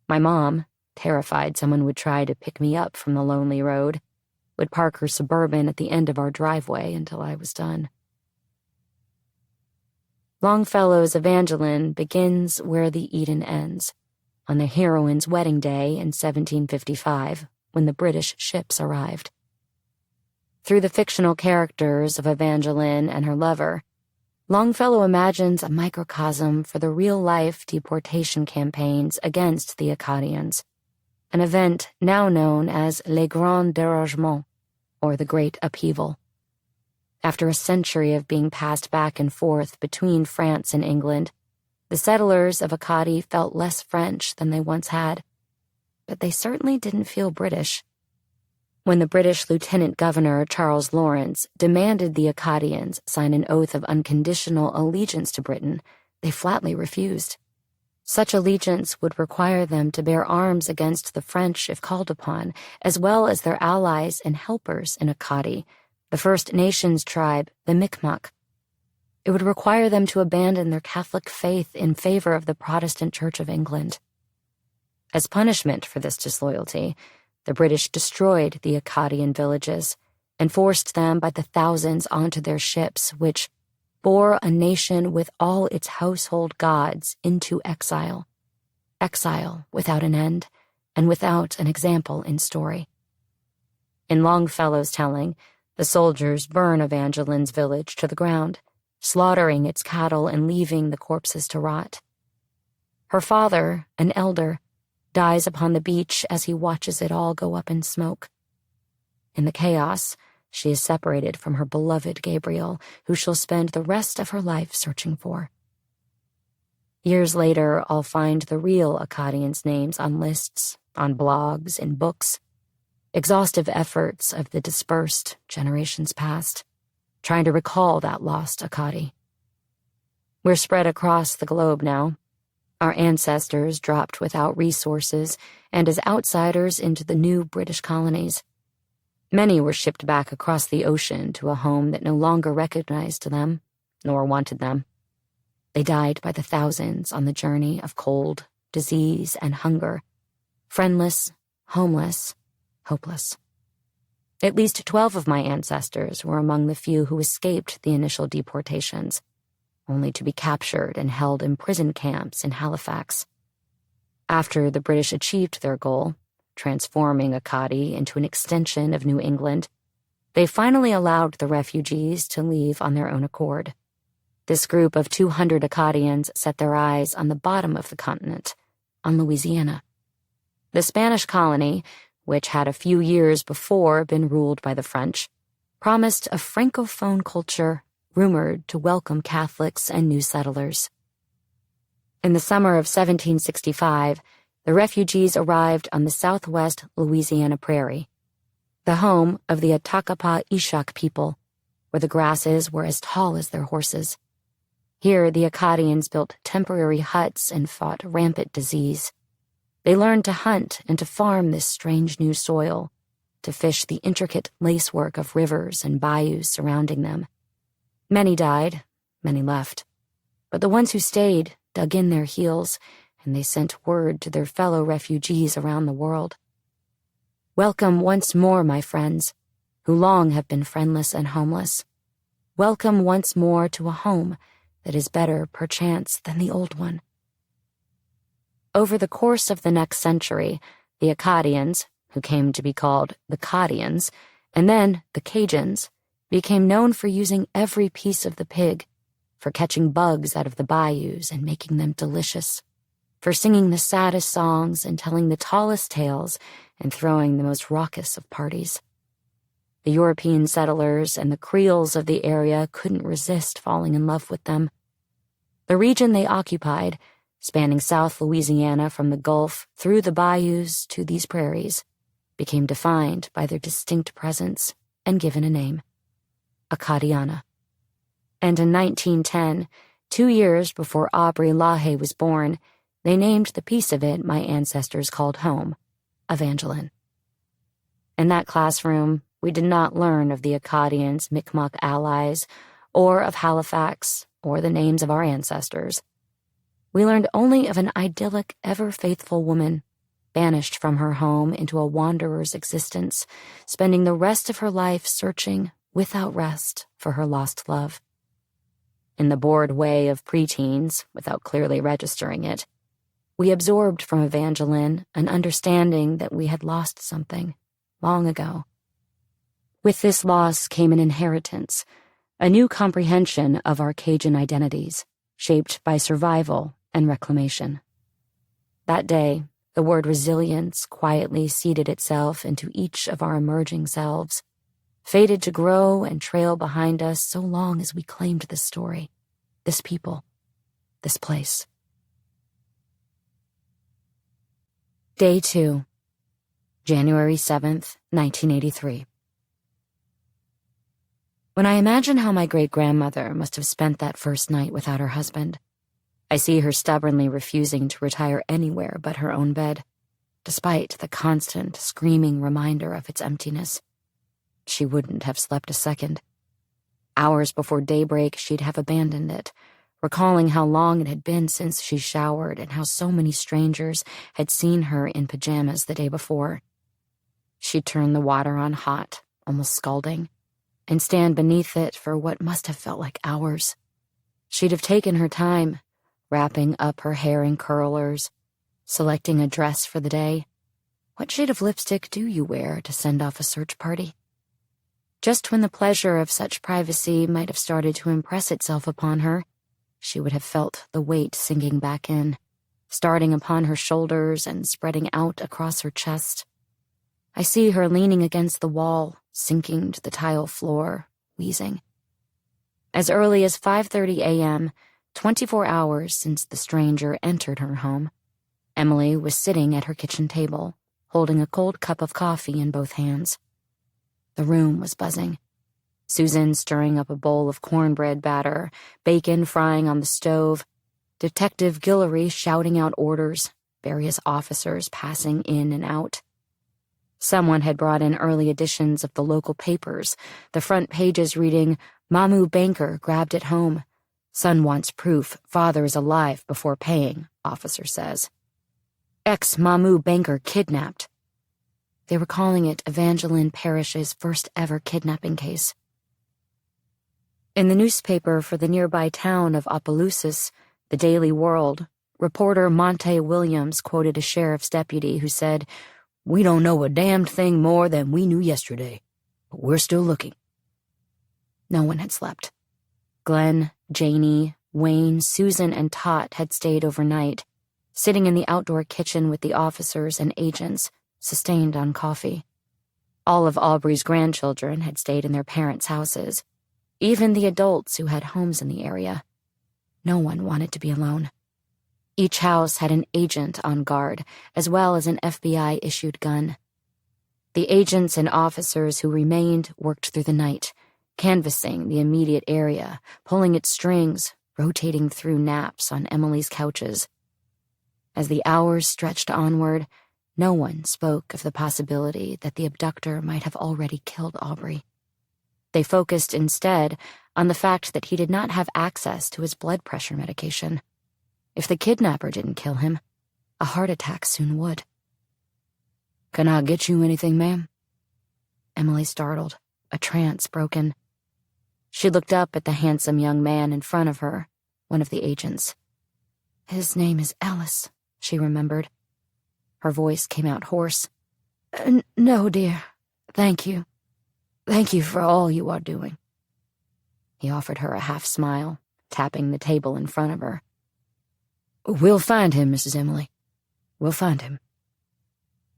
[SPEAKER 1] My mom, terrified someone would try to pick me up from the lonely road, would park her Suburban at the end of our driveway until I was done. Longfellow's Evangeline begins where the Eden ends, on the heroine's wedding day in 1755, when the British ships arrived. Through the fictional characters of Evangeline and her lover, Longfellow imagines a microcosm for the real-life deportation campaigns against the Acadians, an event now known as Les Grands Dérangements, or the Great Upheaval. After a century of being passed back and forth between France and England, the settlers of Acadie felt less French than they once had, but they certainly didn't feel British. When the British Lieutenant Governor Charles Lawrence demanded the Acadians sign an oath of unconditional allegiance to Britain, they flatly refused. Such allegiance would require them to bear arms against the French if called upon, as well as their allies and helpers in Acadie, the First Nations tribe, the Mi'kmaq. It would require them to abandon their Catholic faith in favor of the Protestant Church of England. As punishment for this disloyalty, the British destroyed the Acadian villages and forced them by the thousands onto their ships, which bore a nation with all its household gods into exile. Exile without an end and without an example in story. In Longfellow's telling, the soldiers burn Evangeline's village to the ground, slaughtering its cattle and leaving the corpses to rot. Her father, an elder, dies upon the beach as he watches it all go up in smoke. In the chaos, she is separated from her beloved Gabriel, who she'll spend the rest of her life searching for. Years later, I'll find the real Acadians' names on lists, on blogs, in books, exhaustive efforts of the dispersed generations past, trying to recall that lost Acadie. We're spread across the globe now, our ancestors dropped without resources and as outsiders into the new British colonies. Many were shipped back across the ocean to a home that no longer recognized them, nor wanted them. They died by the thousands on the journey of cold, disease, and hunger, friendless, homeless, hopeless. At least 12 of my ancestors were among the few who escaped the initial deportations, only to be captured and held in prison camps in Halifax. After the British achieved their goal, transforming Acadie into an extension of New England, they finally allowed the refugees to leave on their own accord. This group of 200 Acadians set their eyes on the bottom of the continent, on Louisiana. The Spanish colony, which had a few years before been ruled by the French, promised a francophone culture rumored to welcome Catholics and new settlers. In the summer of 1765, the refugees arrived on the southwest Louisiana prairie, the home of the Attakapas-Ishak people, where the grasses were as tall as their horses. Here, the Acadians built temporary huts and fought rampant disease. They learned to hunt and to farm this strange new soil, to fish the intricate lacework of rivers and bayous surrounding them. Many died, many left, but the ones who stayed dug in their heels, and they sent word to their fellow refugees around the world. Welcome once more, my friends, who long have been friendless and homeless. Welcome once more to a home that is better, perchance, than the old one. Over the course of the next century, the Acadians, who came to be called the Cadians, and then the Cajuns, became known for using every piece of the pig, for catching bugs out of the bayous and making them delicious, for singing the saddest songs and telling the tallest tales and throwing the most raucous of parties. The European settlers and the Creoles of the area couldn't resist falling in love with them. The region they occupied, spanning South Louisiana from the Gulf through the bayous to these prairies, became defined by their distinct presence and given a name: Acadiana. And in 1910, 2 years before Aubrey LaHaye was born, they named the piece of it my ancestors called home, Evangeline. In that classroom, we did not learn of the Acadians' Mi'kmaq allies, or of Halifax, or the names of our ancestors. We learned only of an idyllic, ever-faithful woman, banished from her home into a wanderer's existence, spending the rest of her life searching, without rest, for her lost love. In the bored way of preteens, without clearly registering it, we absorbed from Evangeline an understanding that we had lost something long ago. With this loss came an inheritance, a new comprehension of our Cajun identities, shaped by survival and reclamation. That day, the word resilience quietly seeded itself into each of our emerging selves, fated to grow and trail behind us so long as we claimed this story, this people, this place. Day 2, January 7th, 1983. When I imagine how my great-grandmother must have spent that first night without her husband, I see her stubbornly refusing to retire anywhere but her own bed, despite the constant, screaming reminder of its emptiness. She wouldn't have slept a second. Hours before daybreak, she'd have abandoned it, recalling how long it had been since she showered and how so many strangers had seen her in pajamas the day before. She'd turn the water on hot, almost scalding, and stand beneath it for what must have felt like hours. She'd have taken her time, wrapping up her hair in curlers, selecting a dress for the day. What shade of lipstick do you wear to send off a search party? Just when the pleasure of such privacy might have started to impress itself upon her, she would have felt the weight sinking back in, starting upon her shoulders and spreading out across her chest. I see her leaning against the wall, sinking to the tile floor, wheezing. As early as 5:30 a.m., 24 hours since the stranger entered her home, Emily was sitting at her kitchen table, holding a cold cup of coffee in both hands. The room was buzzing. Susan stirring up a bowl of cornbread batter, bacon frying on the stove, Detective Guillory shouting out orders, various officers passing in and out. Someone had brought in early editions of the local papers, the front pages reading, "Mamu banker grabbed at home. Son wants proof father is alive before paying, officer says. Ex-Mamu banker kidnapped." They were calling it Evangeline Parish's first ever kidnapping case. In the newspaper for the nearby town of Opelousas, the Daily World, reporter Monte Williams quoted a sheriff's deputy who said, "We don't know a damned thing more than we knew yesterday, but we're still looking." No one had slept. Glenn, Janie, Wayne, Susan, and Tot had stayed overnight, sitting in the outdoor kitchen with the officers and agents, sustained on coffee. All of Aubrey's grandchildren had stayed in their parents' houses, even the adults who had homes in the area. No one wanted to be alone. Each house had an agent on guard, as well as an FBI-issued gun. The agents and officers who remained worked through the night, canvassing the immediate area, pulling at strings, rotating through naps on Emily's couches. As the hours stretched onward, no one spoke of the possibility that the abductor might have already killed Aubrey. They focused instead on the fact that he did not have access to his blood pressure medication. If the kidnapper didn't kill him, a heart attack soon would. "Can I get you anything, ma'am?" Emily startled, a trance broken. She looked up at the handsome young man in front of her, one of the agents. "His name is Ellis," she remembered. Her voice came out hoarse. "No, dear. Thank you. Thank you for all you are doing." He offered her a half smile, tapping the table in front of her. "We'll find him, Mrs. Emily. We'll find him."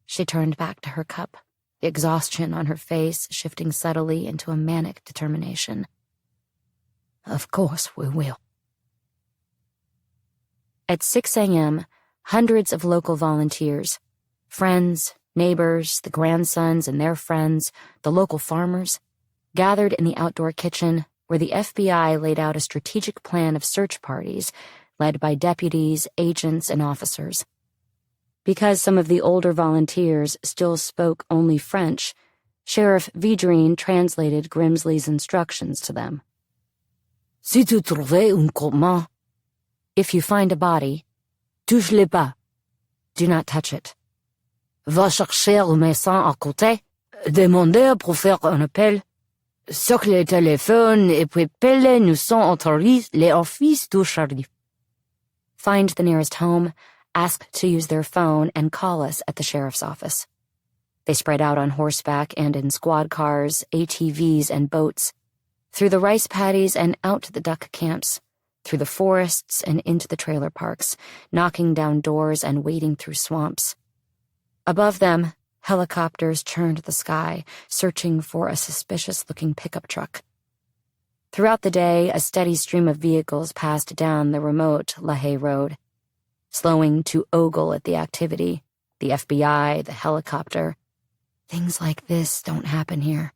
[SPEAKER 1] She turned back to her cup, the exhaustion on her face shifting subtly into a manic determination. "Of course we will." At 6 a.m., hundreds of local volunteers, friends, neighbors, the grandsons and their friends, the local farmers, gathered in the outdoor kitchen where the FBI laid out a strategic plan of search parties led by deputies, agents, and officers. Because some of the older volunteers still spoke only French, Sheriff Vidrine translated Grimsley's instructions to them.
[SPEAKER 2] Si tu trouves un corpsement,
[SPEAKER 1] If you find a body,
[SPEAKER 2] touche-le pas.
[SPEAKER 1] do not touch it.
[SPEAKER 2] Va chercher le médecin à côté. Demandez pour faire un appel. Sur le téléphone et puis appelez nous sont autorisés les offices du shérif.
[SPEAKER 1] Find the nearest home, ask to use their phone, and call us at the sheriff's office. They spread out on horseback and in squad cars, ATVs, and boats, through the rice paddies and out to the duck camps, through the forests and into the trailer parks, knocking down doors and wading through swamps. Above them, helicopters churned the sky, searching for a suspicious-looking pickup truck. Throughout the day, a steady stream of vehicles passed down the remote LaHaye Road, slowing to ogle at the activity, the FBI, the helicopter. Things like this don't happen here.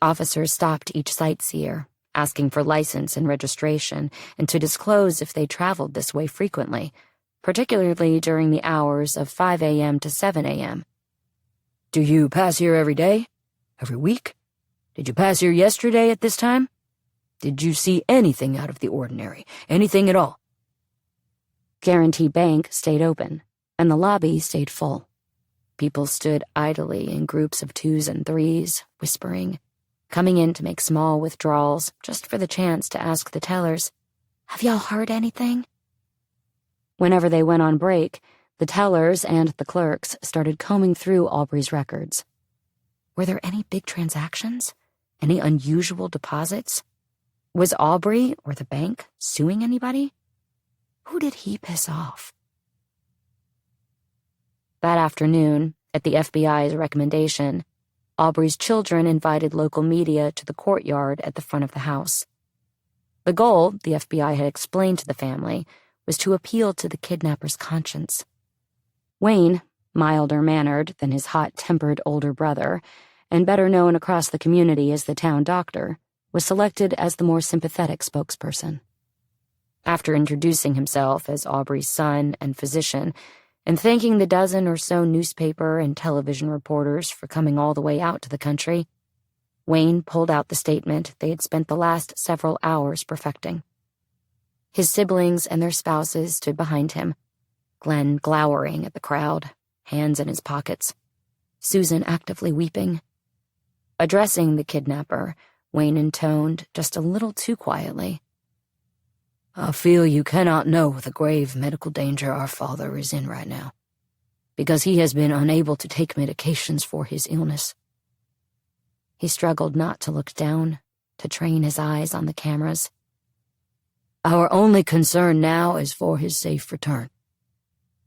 [SPEAKER 1] Officers stopped each sightseer, asking for license and registration, and to disclose if they traveled this way frequently, particularly during the hours of 5 a.m. to 7 a.m.
[SPEAKER 2] Do you pass here every day? Every week? Did you pass here yesterday at this time? Did you see anything out of the ordinary? Anything at all?
[SPEAKER 1] Guarantee Bank stayed open, and the lobby stayed full. People stood idly in groups of 2s and 3s, whispering, coming in to make small withdrawals just for the chance to ask the tellers, "Have y'all heard anything?" Whenever they went on break, the tellers and the clerks started combing through Aubrey's records. Were there any big transactions? Any unusual deposits? Was Aubrey or the bank suing anybody? Who did he piss off? That afternoon, at the FBI's recommendation, Aubrey's children invited local media to the courtyard at the front of the house. The goal, the FBI had explained to the family, was to appeal to the kidnapper's conscience. Wayne, milder-mannered than his hot-tempered older brother, and better known across the community as the town doctor, was selected as the more sympathetic spokesperson. After introducing himself as Aubrey's son and physician, and thanking the dozen or so newspaper and television reporters for coming all the way out to the country, Wayne pulled out the statement they had spent the last several hours perfecting. His siblings and their spouses stood behind him, Glenn glowering at the crowd, hands in his pockets, Susan actively weeping. Addressing the kidnapper, Wayne intoned just a little too quietly,
[SPEAKER 2] "I feel you cannot know the grave medical danger our father is in right now, because he has been unable to take medications for his illness."
[SPEAKER 1] He struggled not to look down, to train his eyes on the cameras.
[SPEAKER 2] "Our only concern now is for his safe return.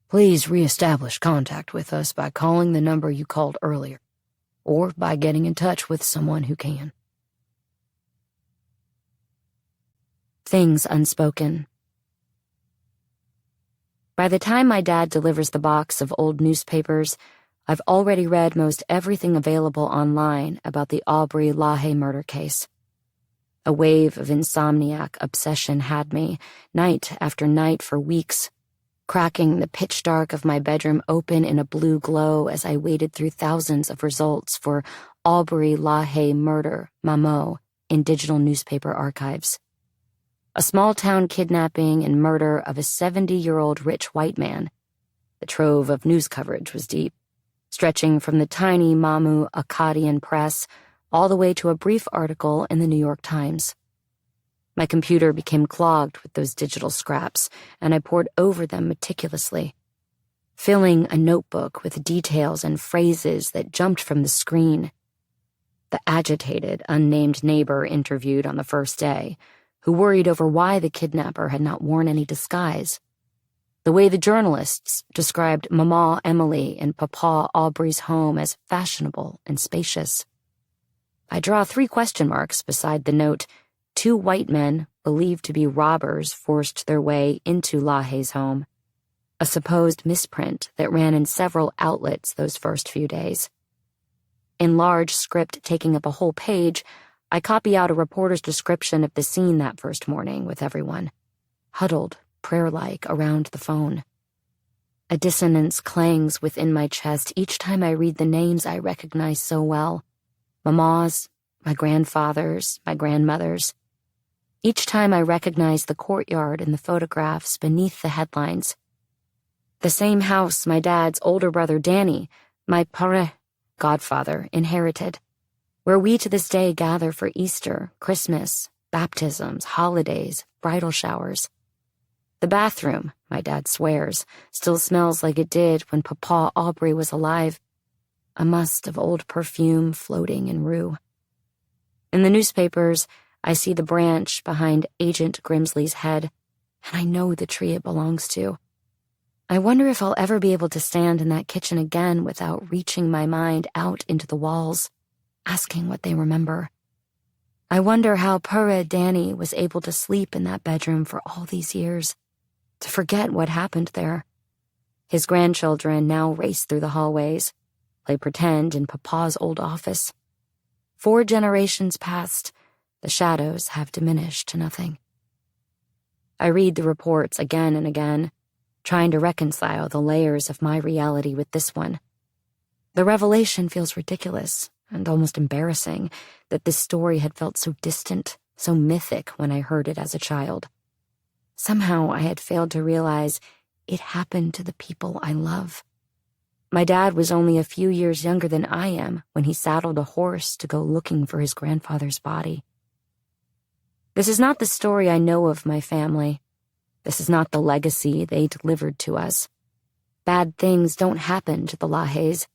[SPEAKER 2] Please reestablish contact with us by calling the number you called earlier, or by getting in touch with someone who can."
[SPEAKER 1] Things unspoken. By the time my dad delivers the box of old newspapers, I've already read most everything available online about the Aubrey LaHaye murder case. A wave of insomniac obsession had me, night after night for weeks, cracking the pitch dark of my bedroom open in a blue glow as I waded through thousands of results for Aubrey LaHaye murder, Mamo, in digital newspaper archives. A small-town kidnapping and murder of a 70-year-old rich white man. The trove of news coverage was deep, stretching from the tiny Mamu Akkadian press all the way to a brief article in the New York Times. My computer became clogged with those digital scraps, and I pored over them meticulously, filling a notebook with details and phrases that jumped from the screen. The agitated, unnamed neighbor interviewed on the first day, who worried over why the kidnapper had not worn any disguise. The way the journalists described Mama Emily and Papa Aubrey's home as fashionable and spacious. I draw 3 question marks beside the note, 2 white men, believed to be robbers, forced their way into LaHaye's home, a supposed misprint that ran in several outlets those first few days. In large script taking up a whole page, I copy out a reporter's description of the scene that first morning with everyone, huddled, prayer-like, around the phone. A dissonance clangs within my chest each time I read the names I recognize so well. Mama's, my grandfather's, my grandmother's. Each time I recognize the courtyard and the photographs beneath the headlines. The same house my dad's older brother Danny, my part1, godfather, inherited, where we to this day gather for Easter, Christmas, baptisms, holidays, bridal showers. The bathroom, my dad swears, still smells like it did when Papa Aubrey was alive, a must of old perfume floating in rue. In the newspapers, I see the branch behind Agent Grimsley's head, and I know the tree it belongs to. I wonder if I'll ever be able to stand in that kitchen again without reaching my mind out into the walls, asking what they remember. I wonder how Pura Danny was able to sleep in that bedroom for all these years, to forget what happened there. His grandchildren now race through the hallways, play pretend in Papa's old office. 4 generations past, the shadows have diminished to nothing. I read the reports again and again, trying to reconcile the layers of my reality with this one. The revelation feels ridiculous and almost embarrassing that this story had felt so distant, so mythic when I heard it as a child. Somehow I had failed to realize it happened to the people I love. My dad was only a few years younger than I am when he saddled a horse to go looking for his grandfather's body. This is not the story I know of my family. This is not the legacy they delivered to us. Bad things don't happen to the LaHayes.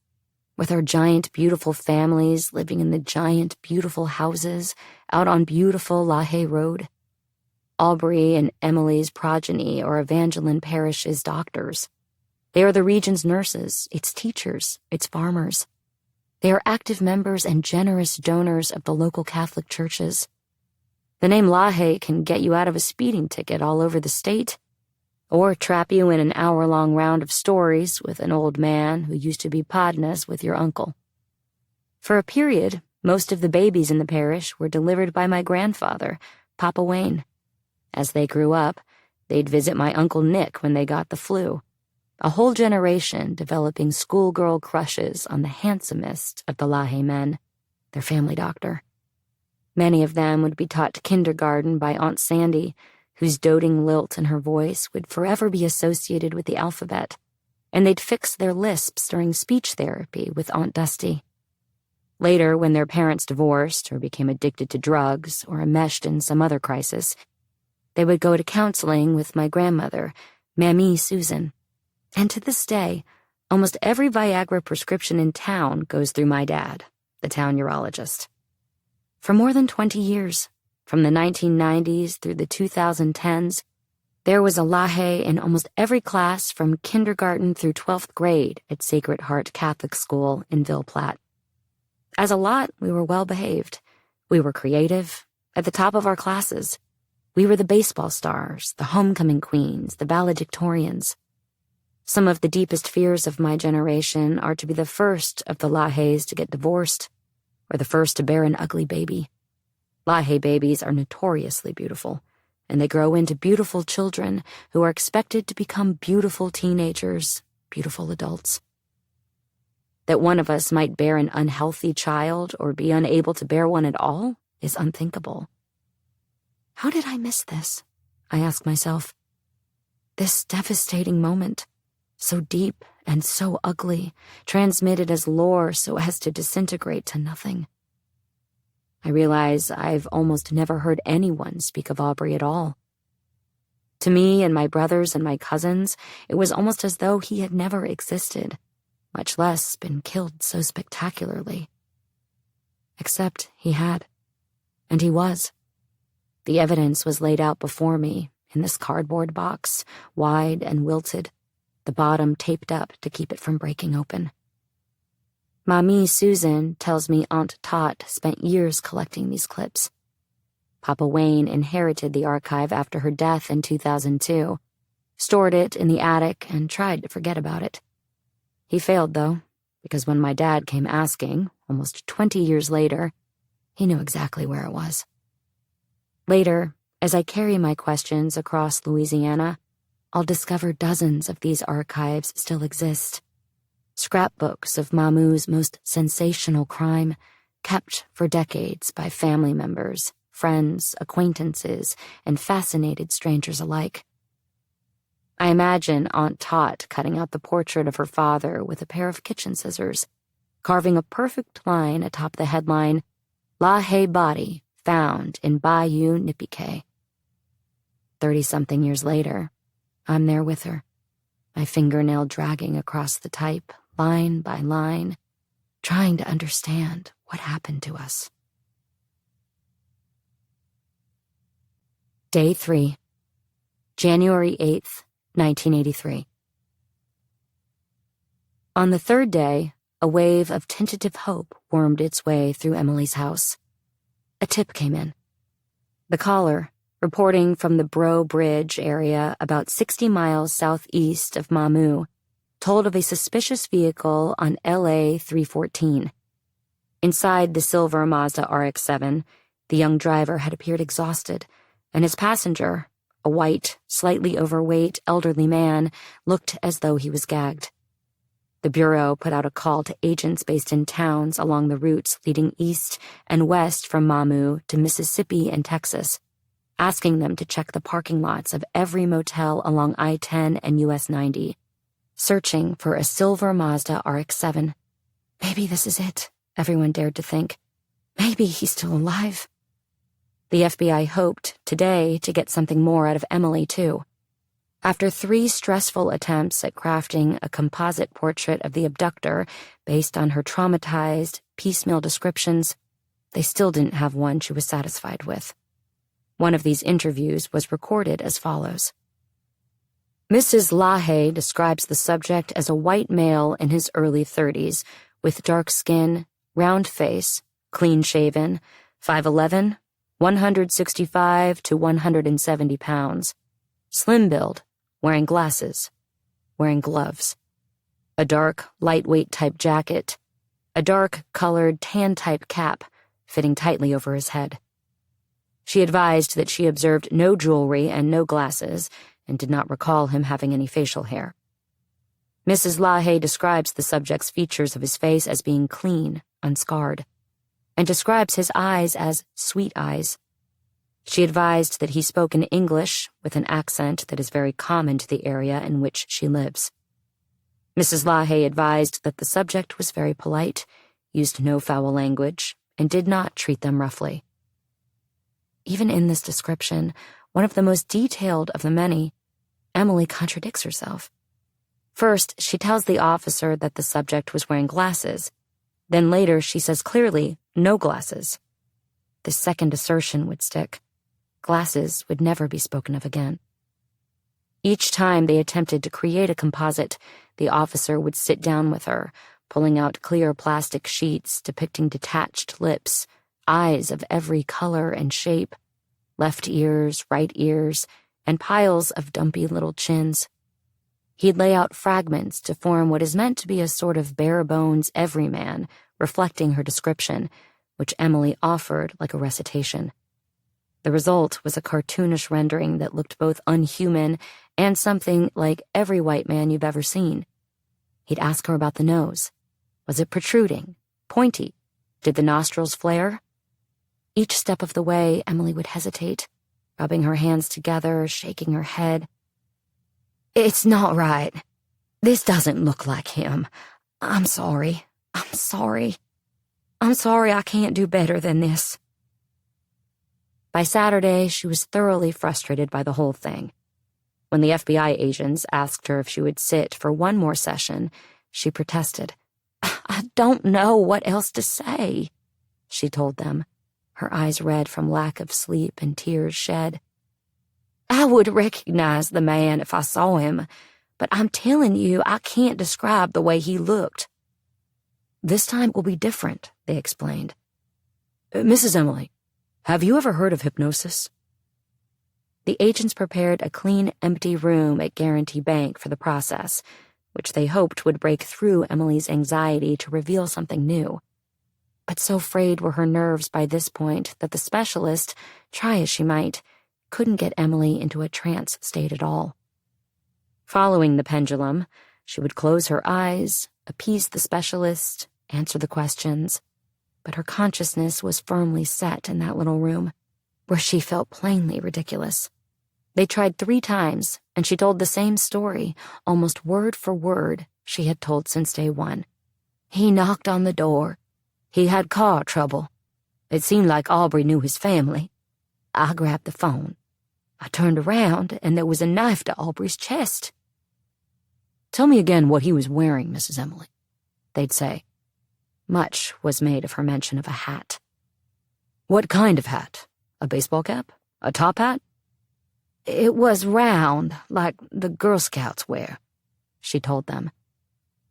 [SPEAKER 1] With our giant, beautiful families living in the giant, beautiful houses out on beautiful LaHaye Road. Aubrey and Emily's progeny are Evangeline Parish's doctors. They are the region's nurses, its teachers, its farmers. They are active members and generous donors of the local Catholic churches. The name LaHaye can get you out of a speeding ticket all over the state, or trap you in an hour-long round of stories with an old man who used to be partners with your uncle. For a period, most of the babies in the parish were delivered by my grandfather, Papa Wayne. As they grew up, they'd visit my Uncle Nick when they got the flu. A whole generation developing schoolgirl crushes on the handsomest of the LaHaye men, their family doctor. Many of them would be taught kindergarten by Aunt Sandy, whose doting lilt in her voice would forever be associated with the alphabet, and they'd fix their lisps during speech therapy with Aunt Dusty. Later, when their parents divorced or became addicted to drugs or enmeshed in some other crisis, they would go to counseling with my grandmother, Mamie Susan. And to this day, almost every Viagra prescription in town goes through my dad, the town urologist. For more than 20 years, from the 1990s through the 2010s, there was a LaHaye in almost every class from kindergarten through 12th grade at Sacred Heart Catholic School in Ville Platte. As a lot, we were well-behaved. We were creative, at the top of our classes. We were the baseball stars, the homecoming queens, the valedictorians. Some of the deepest fears of my generation are to be the first of the LaHayes to get divorced, or the first to bear an ugly baby. LaHaye babies are notoriously beautiful, and they grow into beautiful children who are expected to become beautiful teenagers, beautiful adults. That one of us might bear an unhealthy child or be unable to bear one at all is unthinkable. How did I miss this? I ask myself. This devastating moment, so deep and so ugly, transmitted as lore so as to disintegrate to nothing. I realize I've almost never heard anyone speak of Aubrey at all. To me and my brothers and my cousins, it was almost as though he had never existed, much less been killed so spectacularly. Except he had, and he was. The evidence was laid out before me in this cardboard box, wide and wilted, the bottom taped up to keep it from breaking open. Mamie Susan tells me Aunt Tot spent years collecting these clips. Papa Wayne inherited the archive after her death in 2002, stored it in the attic, and tried to forget about it. He failed, though, because when my dad came asking, almost 20 years later, he knew exactly where it was. Later, as I carry my questions across Louisiana, I'll discover dozens of these archives still exist. Scrapbooks of Mamou's most sensational crime, kept for decades by family members, friends, acquaintances, and fascinated strangers alike. I imagine Aunt Tot cutting out the portrait of her father with a pair of kitchen scissors, carving a perfect line atop the headline, LaHaye body found in Bayou Nezpique. 30-something years later, I'm there with her, my fingernail dragging across the type, line by line, trying to understand what happened to us. Day 3, January 8th, 1983. On the third day, a wave of tentative hope wormed its way through Emily's house. A tip came in. The caller, reporting from the Bro Bridge area about 60 miles southeast of Mamou, told of a suspicious vehicle on LA 314. Inside the silver Mazda RX-7, the young driver had appeared exhausted, and his passenger, a white, slightly overweight, elderly man, looked as though he was gagged. The Bureau put out a call to agents based in towns along the routes leading east and west from Mamou to Mississippi and Texas, asking them to check the parking lots of every motel along I-10 and US 90, searching for a silver Mazda RX-7. Maybe this is it, everyone dared to think. Maybe he's still alive. The FBI hoped, today, to get something more out of Emily, too. After 3 stressful attempts at crafting a composite portrait of the abductor based on her traumatized, piecemeal descriptions, they still didn't have one she was satisfied with. One of these interviews was recorded as follows. Mrs. LaHaye describes the subject as a white male in his early 30s, with dark skin, round face, clean-shaven, 5'11", 165 to 170 pounds, slim build, wearing glasses, wearing gloves, a dark, lightweight type jacket, a dark colored tan type cap fitting tightly over his head. She advised that she observed no jewelry and no glasses and did not recall him having any facial hair. Mrs. LaHaye describes the subject's features of his face as being clean, unscarred, and describes his eyes as sweet eyes. She advised that he spoke in English with an accent that is very common to the area in which she lives. Mrs. LaHaye advised that the subject was very polite, used no foul language, and did not treat them roughly. Even in this description, one of the most detailed of the many, Emily contradicts herself. First, she tells the officer that the subject was wearing glasses. Then later, she says clearly, no glasses. This second assertion would stick. Glasses would never be spoken of again. Each time they attempted to create a composite, the officer would sit down with her, pulling out clear plastic sheets depicting detached lips, eyes of every color and shape, left ears, right ears, and piles of dumpy little chins. He'd lay out fragments to form what is meant to be a sort of bare-bones everyman, reflecting her description, which Emily offered like a recitation. The result was a cartoonish rendering that looked both unhuman and something like every white man you've ever seen. He'd ask her about the nose. Was it protruding? Pointy? Did the nostrils flare? Each step of the way, Emily would hesitate, rubbing her hands together, shaking her head. It's not right. This doesn't look like him. I'm sorry. I'm sorry. I'm sorry I can't do better than this. By Saturday, she was thoroughly frustrated by the whole thing. When the FBI agents asked her if she would sit for one more session, she protested. I don't know what else to say, she told them, her eyes red from lack of sleep and tears shed. I would recognize the man if I saw him, but I'm telling you, I can't describe the way he looked. This time will be different, they explained. Mrs. Emily,
[SPEAKER 2] Have you ever heard of hypnosis?
[SPEAKER 1] The agents prepared a clean, empty room at Guarantee Bank for the process, which they hoped would break through Emily's anxiety to reveal something new. But so frayed were her nerves by this point that the specialist, try as she might, couldn't get Emily into a trance state at all. Following the pendulum, she would close her eyes, appease the specialist, answer the questions, but her consciousness was firmly set in that little room, where she felt plainly ridiculous. They tried 3 times, and she told the same story, almost word for word, she had told since day 1. He knocked on the door. He had car trouble. It seemed like Aubrey knew his family. I grabbed the phone. I turned around, and there was a knife to Aubrey's chest.
[SPEAKER 2] Tell me again what he was wearing, Mrs. Emily, they'd say.
[SPEAKER 1] Much was made of her mention of a hat.
[SPEAKER 2] What kind of hat? A baseball cap? A top hat?
[SPEAKER 1] It was round, like the Girl Scouts wear, she told them.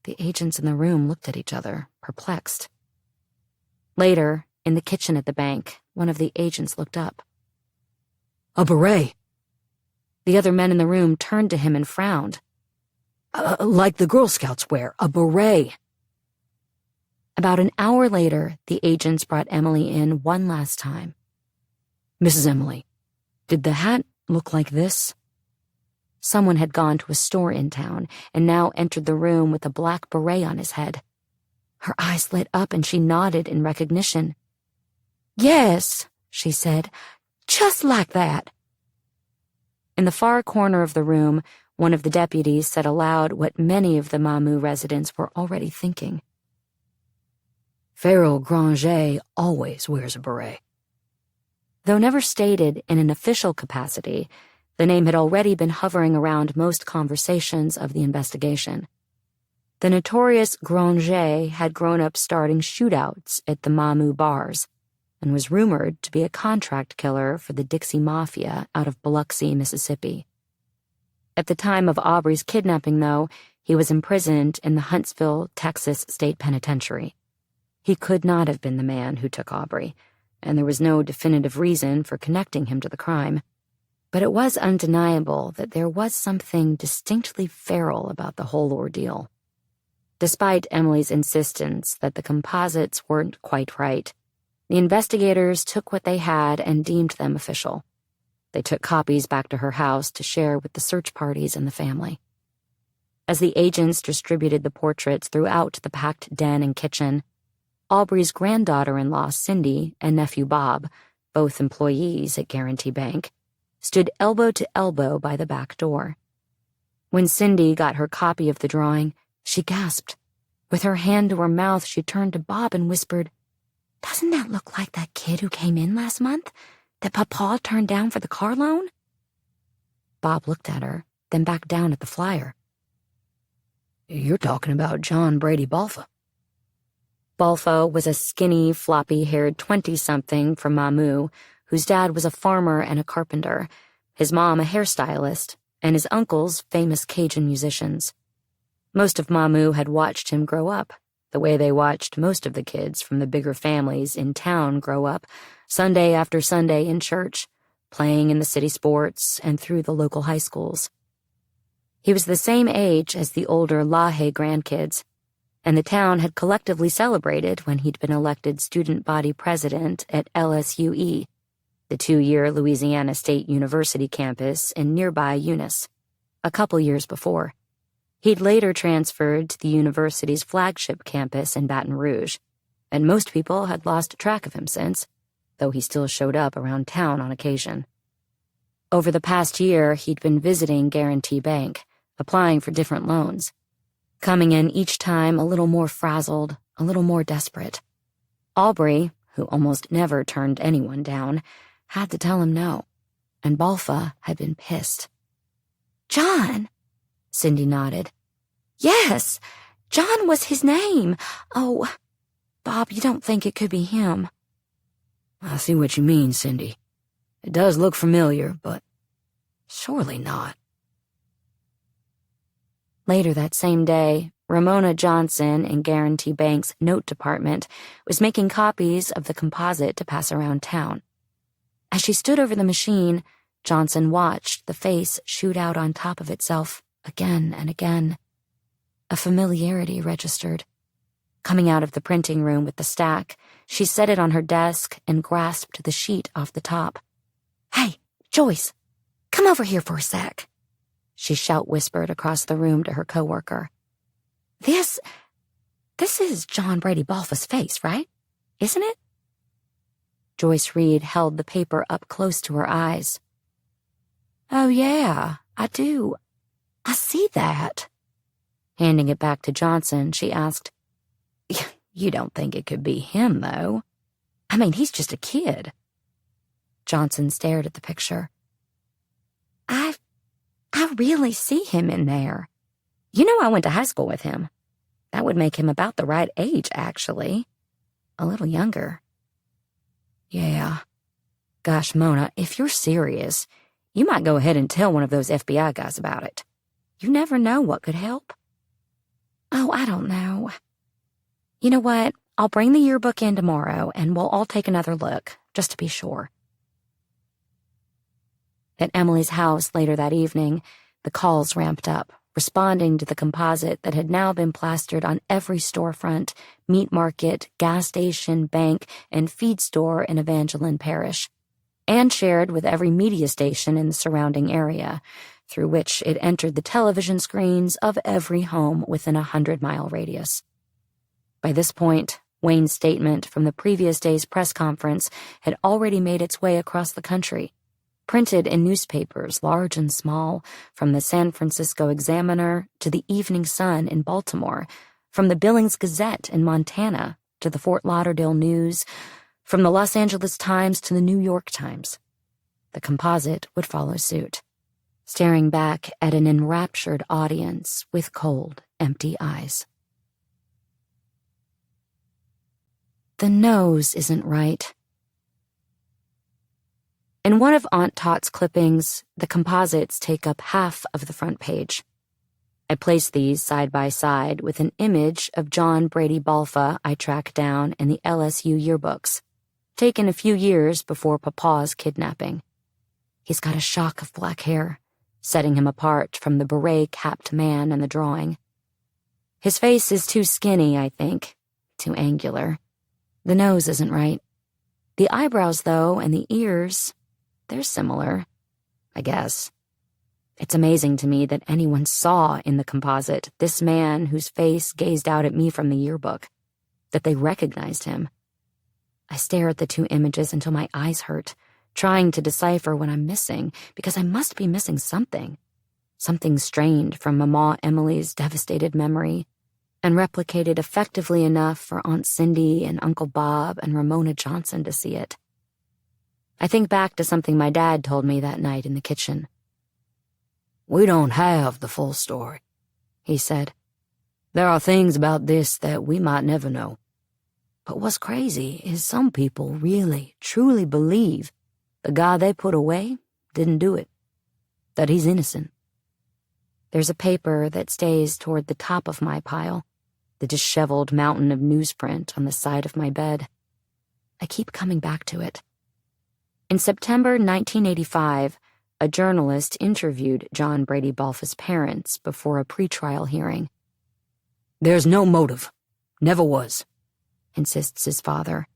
[SPEAKER 1] The agents in the room looked at each other, perplexed. Later, in the kitchen at the bank, one of the agents looked up.
[SPEAKER 2] A beret.
[SPEAKER 1] The other men in the room turned to him and frowned.
[SPEAKER 2] Like the Girl Scouts wear, a beret.
[SPEAKER 1] About an hour later, the agents brought Emily in one last time.
[SPEAKER 2] Mrs. Emily, did the hat look like this?
[SPEAKER 1] Someone had gone to a store in town and now entered the room with a black beret on his head. Her eyes lit up and she nodded in recognition. Yes, she said, just like that. In the far corner of the room, one of the deputies said aloud what many of the Mamou residents were already thinking.
[SPEAKER 2] Pharaoh Granger always wears a beret.
[SPEAKER 1] Though never stated in an official capacity, the name had already been hovering around most conversations of the investigation. The notorious Granger had grown up starting shootouts at the Mamou bars and was rumored to be a contract killer for the Dixie Mafia out of Biloxi, Mississippi. At the time of Aubrey's kidnapping, though, he was imprisoned in the Huntsville, Texas State Penitentiary. He could not have been the man who took Aubrey, and there was no definitive reason for connecting him to the crime. But it was undeniable that there was something distinctly feral about the whole ordeal. Despite Emily's insistence that the composites weren't quite right, the investigators took what they had and deemed them official. They took copies back to her house to share with the search parties and the family. As the agents distributed the portraits throughout the packed den and kitchen, Aubrey's granddaughter-in-law, Cindy, and nephew Bob, both employees at Guarantee Bank, stood elbow to elbow by the back door. When Cindy got her copy of the drawing, she gasped. With her hand to her mouth, she turned to Bob and whispered, "Doesn't that look like that kid who came in last month, that Papa turned down for the car loan?" Bob looked at her, then back down at the flyer.
[SPEAKER 2] You're talking about John Brady Balfa.
[SPEAKER 1] Balfa was a skinny, floppy-haired 20-something from Mamou, whose dad was a farmer and a carpenter, his mom a hairstylist, and his uncles famous Cajun musicians. Most of Mamou had watched him grow up, the way they watched most of the kids from the bigger families in town grow up, Sunday after Sunday in church, playing in the city sports and through the local high schools. He was the same age as the older LaHaye grandkids, and the town had collectively celebrated when he'd been elected student body president at LSUE, the 2-year Louisiana State University campus in nearby Eunice, a couple years before. He'd later transferred to the university's flagship campus in Baton Rouge, and most people had lost track of him since, though he still showed up around town on occasion. Over the past year, he'd been visiting Guarantee Bank, applying for different loans, coming in each time a little more frazzled, a little more desperate. Aubrey, who almost never turned anyone down, had to tell him no, and Balfa had been pissed.
[SPEAKER 3] "John,"
[SPEAKER 1] Cindy nodded.
[SPEAKER 3] "Yes, John was his name. Oh, Bob, you don't think it could be him?"
[SPEAKER 2] I see what you mean, Cindy. It does look familiar, but surely not.
[SPEAKER 1] Later that same day, Ramona Johnson in Guarantee Bank's note department was making copies of the composite to pass around town. As she stood over the machine, Johnson watched the face shoot out on top of itself again and again. A familiarity registered. Coming out of the printing room with the stack, she set it on her desk and grasped the sheet off the top. "Hey, Joyce, come over here for a sec," she shout-whispered across the room to her coworker. This is John Brady Balfa's face, right? Isn't it?" Joyce Reed held the paper up close to her eyes. "Oh, yeah, I do. I see that." Handing it back to Johnson, she asked, "You don't think it could be him, though? I mean, he's just a kid." Johnson stared at the picture. I really see him in there. You know, I went to high school with him. That would make him about the right age, actually. A little younger." "Yeah. Gosh, Mona, if you're serious, you might go ahead and tell one of those FBI guys about it. You never know what could help." "Oh, I don't know. You know what? I'll bring the yearbook in tomorrow, and we'll all take another look, just to be sure." At Emily's house later that evening, the calls ramped up, responding to the composite that had now been plastered on every storefront, meat market, gas station, bank, and feed store in Evangeline Parish, and shared with every media station in the surrounding area, through which it entered the television screens of every home within a 100-mile radius. By this point, Wayne's statement from the previous day's press conference had already made its way across the country, printed in newspapers large and small, from the San Francisco Examiner to the Evening Sun in Baltimore, from the Billings Gazette in Montana to the Fort Lauderdale News, from the Los Angeles Times to the New York Times. The composite would follow suit, staring back at an enraptured audience with cold, empty eyes. The nose isn't right. In one of Aunt Tot's clippings, the composites take up half of the front page. I place these side by side with an image of John Brady Balfa I tracked down in the LSU yearbooks, taken a few years before Papa's kidnapping. He's got a shock of black hair, setting him apart from the beret-capped man in the drawing. His face is too skinny, I think, too angular. The nose isn't right. The eyebrows, though, and the ears, they're similar, I guess. It's amazing to me that anyone saw in the composite this man whose face gazed out at me from the yearbook, that they recognized him. I stare at the two images until my eyes hurt, trying to decipher what I'm missing, because I must be missing something. Something strained from Mama Emily's devastated memory, and replicated effectively enough for Aunt Cindy and Uncle Bob and Ramona Johnson to see it. I think back to something my dad told me that night in the kitchen. "We don't have the full story," he said. "There are things about this that we might never know. But what's crazy is some people really, truly believe the guy they put away didn't do it, that he's innocent." There's a paper that stays toward the top of my pile, the disheveled mountain of newsprint on the side of my bed. I keep coming back to it. In September 1985, a journalist interviewed John Brady Balfa's parents before a pretrial hearing. "There's no motive. Never was," insists his father,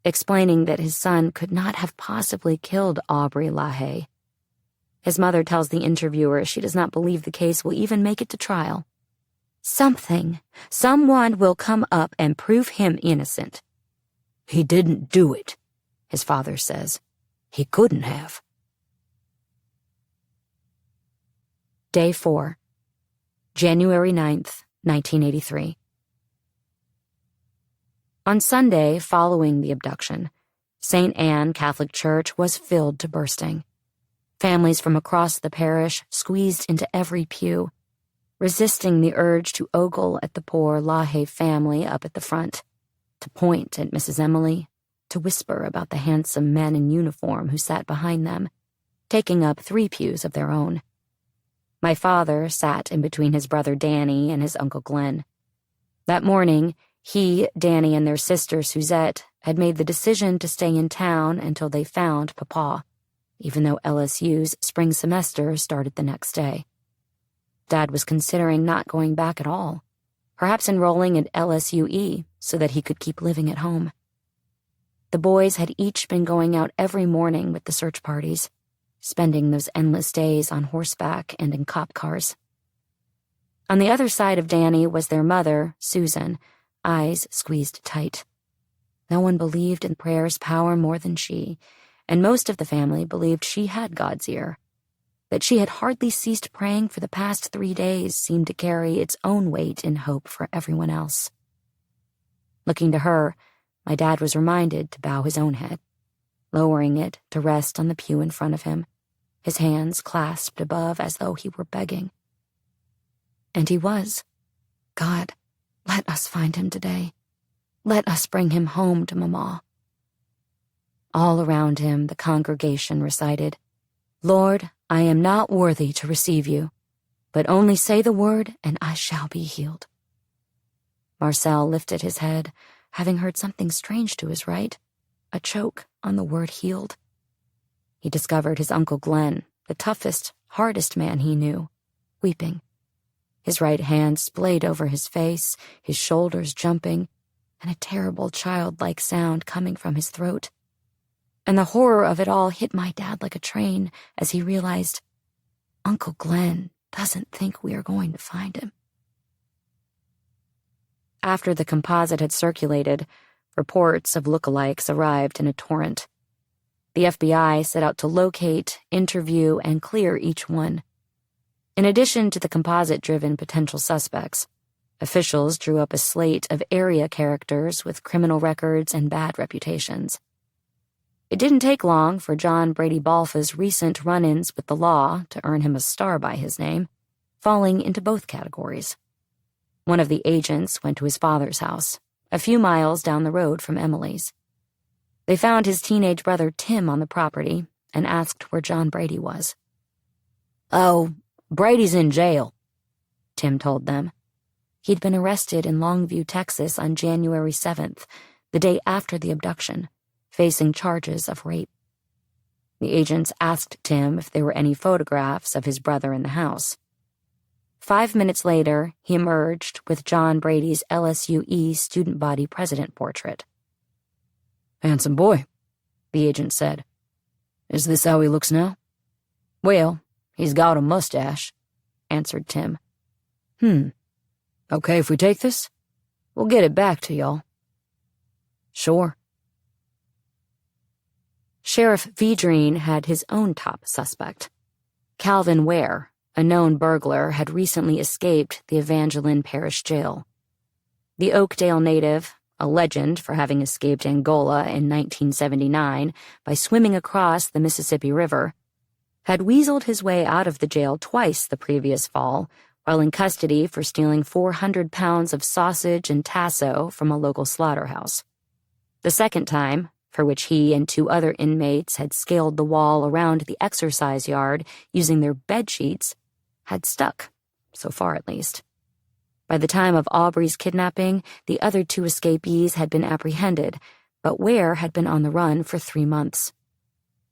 [SPEAKER 1] explaining that his son could not have possibly killed Aubrey LaHaye. His mother tells the interviewer she does not believe the case will even make it to trial. Someone will come up and prove him innocent." "He didn't do it," his father says. "He couldn't have." Day 4, January 9th, 1983. On Sunday following the abduction, St. Anne Catholic Church was filled to bursting. Families from across the parish squeezed into every pew, resisting the urge to ogle at the poor LaHaye family up at the front, to point at Mrs. Emily, to whisper about the handsome men in uniform who sat behind them, taking up 3 pews of their own. My father sat in between his brother Danny and his Uncle Glenn. That morning, he, Danny, and their sister Suzette had made the decision to stay in town until they found Papa, even though LSU's spring semester started the next day. Dad was considering not going back at all, perhaps enrolling at LSUE so that he could keep living at home. The boys had each been going out every morning with the search parties, spending those endless days on horseback and in cop cars. On the other side of Danny was their mother, Susan, eyes squeezed tight. No one believed in prayer's power more than she, and most of the family believed she had God's ear. That she had hardly ceased praying for the past 3 days seemed to carry its own weight in hope for everyone else. Looking to her, my dad was reminded to bow his own head, lowering it to rest on the pew in front of him, his hands clasped above as though he were begging. And he was. God, let us find him today. Let us bring him home to Mama. All around him, the congregation recited, Lord, I am not worthy to receive you, but only say the word and I shall be healed. Marcel lifted his head, having heard something strange to his right, a choke on the word healed. He discovered his Uncle Glenn, the toughest, hardest man he knew, weeping. His right hand splayed over his face, his shoulders jumping, and a terrible childlike sound coming from his throat. And the horror of it all hit my dad like a train as he realized Uncle Glenn doesn't think we are going to find him. After the composite had circulated, reports of lookalikes arrived in a torrent. The FBI set out to locate, interview, and clear each one. In addition to the composite-driven potential suspects, officials drew up a slate of area characters with criminal records and bad reputations. It didn't take long for John Brady Balfa's recent run-ins with the law to earn him a star by his name, falling into both categories. One of the agents went to his father's house, a few miles down the road from Emily's. They found his teenage brother Tim on the property and asked where John Brady was. Oh, Brady's in jail, Tim told them. He'd been arrested in Longview, Texas on January 7th, the day after the abduction, facing charges of rape. The agents asked Tim if there were any photographs of his brother in the house. 5 minutes later, he emerged with John Brady's LSUE student body president portrait.
[SPEAKER 2] Handsome boy, the agent said. Is this how he looks now?
[SPEAKER 1] Well, he's got a mustache, answered Tim.
[SPEAKER 2] Okay if we take this?
[SPEAKER 1] We'll get it back to y'all.
[SPEAKER 2] Sure.
[SPEAKER 1] Sheriff Vedrine had his own top suspect. Calvin Ware, a known burglar, had recently escaped the Evangeline Parish jail. The Oakdale native, a legend for having escaped Angola in 1979 by swimming across the Mississippi River, had weaseled his way out of the jail twice the previous fall while in custody for stealing 400 pounds of sausage and tasso from a local slaughterhouse. The second time, for which he and 2 other inmates had scaled the wall around the exercise yard using their bed sheets, had stuck, so far at least. By the time of Aubrey's kidnapping, the other 2 escapees had been apprehended, but Ware had been on the run for 3 months.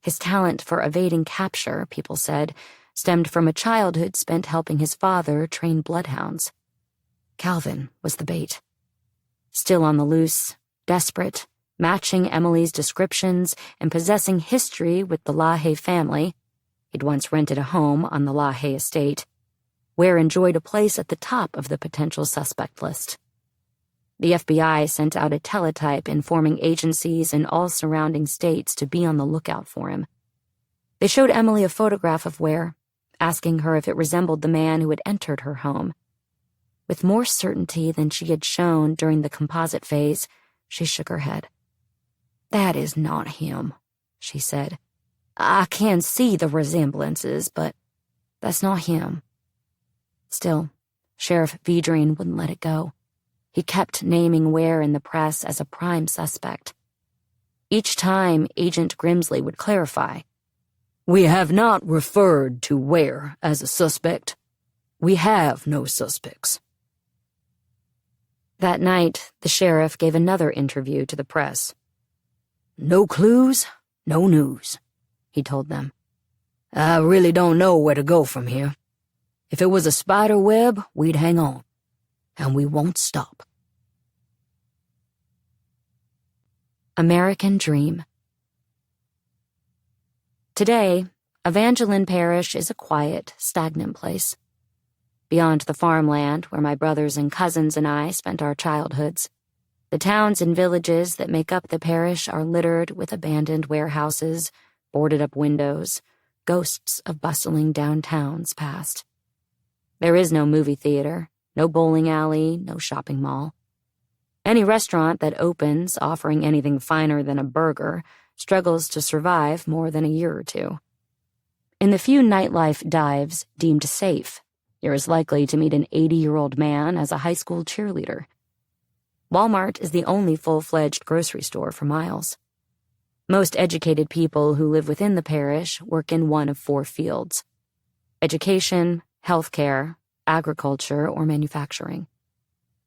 [SPEAKER 1] His talent for evading capture, people said, stemmed from a childhood spent helping his father train bloodhounds. Calvin was the bait. Still on the loose, desperate, matching Emily's descriptions and possessing history with the LaHaye family, he'd once rented a home on the LaHaye estate, Ware enjoyed a place at the top of the potential suspect list. The FBI sent out a teletype informing agencies in all surrounding states to be on the lookout for him. They showed Emily a photograph of Ware, asking her if it resembled the man who had entered her home. With more certainty than she had shown during the composite phase, she shook her head. That is not him, she said. I can see the resemblances, but that's not him. Still, Sheriff Vedrine wouldn't let it go. He kept naming Ware in the press as a prime suspect. Each time, Agent Grimsley would clarify. We have not referred to Ware as a suspect. We have no suspects. That night, the sheriff gave another interview to the press,
[SPEAKER 2] No clues, no news, he told them. I really don't know where to go from here. If it was a spider web, we'd hang on. And we won't stop.
[SPEAKER 1] American Dream. Today, Evangeline Parish is a quiet, stagnant place. Beyond the farmland where my brothers and cousins and I spent our childhoods, the towns and villages that make up the parish are littered with abandoned warehouses, boarded-up windows, ghosts of bustling downtowns past. There is no movie theater, no bowling alley, no shopping mall. Any restaurant that opens offering anything finer than a burger struggles to survive more than a year or two. In the few nightlife dives deemed safe, you're as likely to meet an 80-year-old man as a high school cheerleader. Walmart is the only full-fledged grocery store for miles. Most educated people who live within the parish work in one of 4 fields: education, healthcare, agriculture, or manufacturing.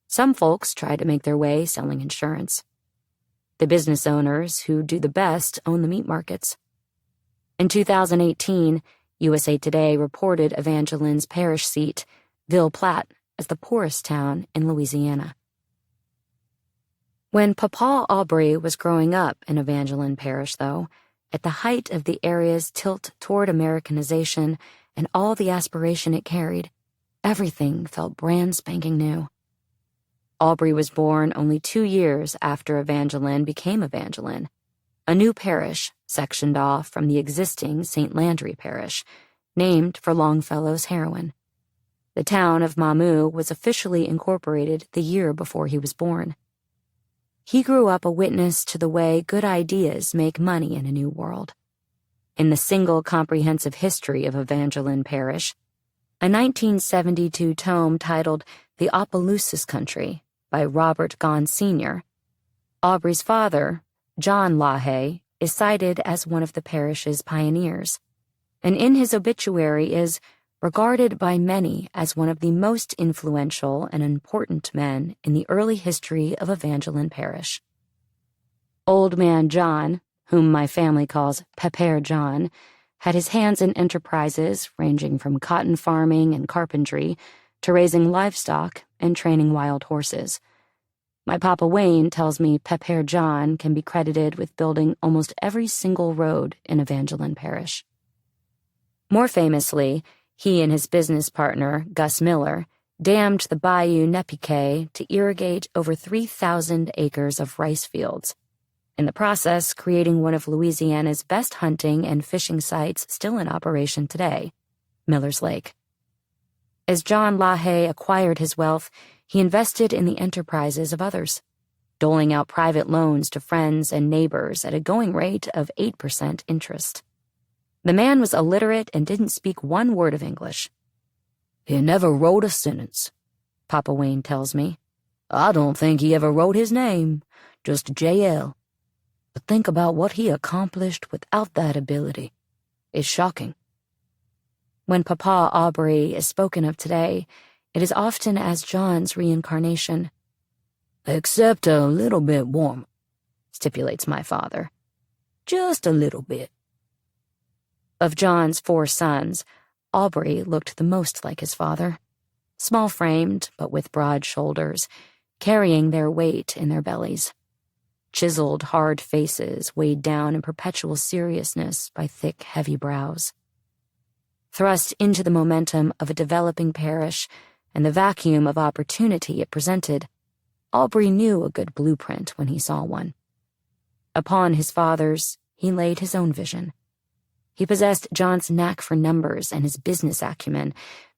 [SPEAKER 1] Some folks try to make their way selling insurance. The business owners who do the best own the meat markets. In 2018, USA Today reported Evangeline's parish seat, Ville Platte, as the poorest town in Louisiana. When Papa Aubrey was growing up in Evangeline Parish, though, at the height of the area's tilt toward Americanization and all the aspiration it carried, everything felt brand spanking new. Aubrey was born only 2 years after Evangeline became Evangeline, a new parish sectioned off from the existing St. Landry Parish, named for Longfellow's heroine. The town of Mamou was officially incorporated the year before he was born. He grew up a witness to the way good ideas make money in a new world. In the single comprehensive history of Evangeline Parish, a 1972 tome titled The Opelousas Country by Robert Gahn Sr., Aubrey's father, John LaHaye, is cited as one of the parish's pioneers, and in his obituary is regarded by many as one of the most influential and important men in the early history of Evangeline Parish. Old Man John, whom my family calls Pepper John, had his hands in enterprises ranging from cotton farming and carpentry to raising livestock and training wild horses. My Papa Wayne tells me Pepper John can be credited with building almost every single road in Evangeline Parish. More famously, he and his business partner, Gus Miller, dammed the Bayou Nezpique to irrigate over 3,000 acres of rice fields, in the process creating one of Louisiana's best hunting and fishing sites still in operation today, Miller's Lake. As John LaHaye acquired his wealth, he invested in the enterprises of others, doling out private loans to friends and neighbors at a going rate of 8% interest. The man was illiterate and didn't speak one word of English.
[SPEAKER 2] He never wrote a sentence,
[SPEAKER 1] Papa Wayne tells me.
[SPEAKER 2] I don't think he ever wrote his name, just J.L. But think about what he accomplished without that ability. It's shocking.
[SPEAKER 1] When Papa Aubrey is spoken of today, it is often as John's reincarnation.
[SPEAKER 2] Except a little bit warm,
[SPEAKER 1] stipulates my father.
[SPEAKER 2] Just a little bit.
[SPEAKER 1] Of John's 4 sons, Aubrey looked the most like his father, small-framed but with broad shoulders, carrying their weight in their bellies. Chiseled, hard faces weighed down in perpetual seriousness by thick, heavy brows. Thrust into the momentum of a developing parish and the vacuum of opportunity it presented, Aubrey knew a good blueprint when he saw one. Upon his father's, he laid his own vision. He possessed John's knack for numbers and his business acumen,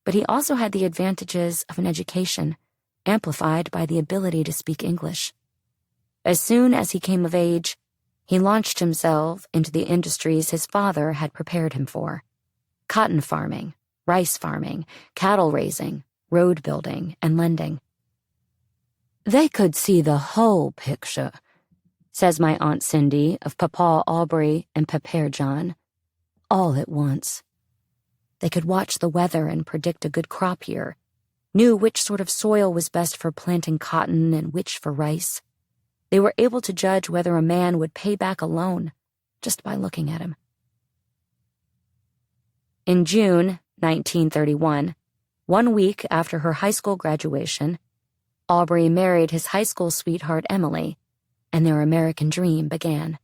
[SPEAKER 1] but he also had the advantages of an education, amplified by the ability to speak English. As soon as he came of age, he launched himself into the industries his father had prepared him for: cotton farming, rice farming, cattle raising, road building, and lending.
[SPEAKER 2] They could see the whole picture,
[SPEAKER 1] says my Aunt Cindy of Papa Aubrey and Pepper John,
[SPEAKER 2] all at once.
[SPEAKER 1] They could watch the weather and predict a good crop year, knew which sort of soil was best for planting cotton and which for rice. They were able to judge whether a man would pay back a loan just by looking at him. In June 1931, 1 week after her high school graduation, Aubrey married his high school sweetheart Emily, and their American dream began.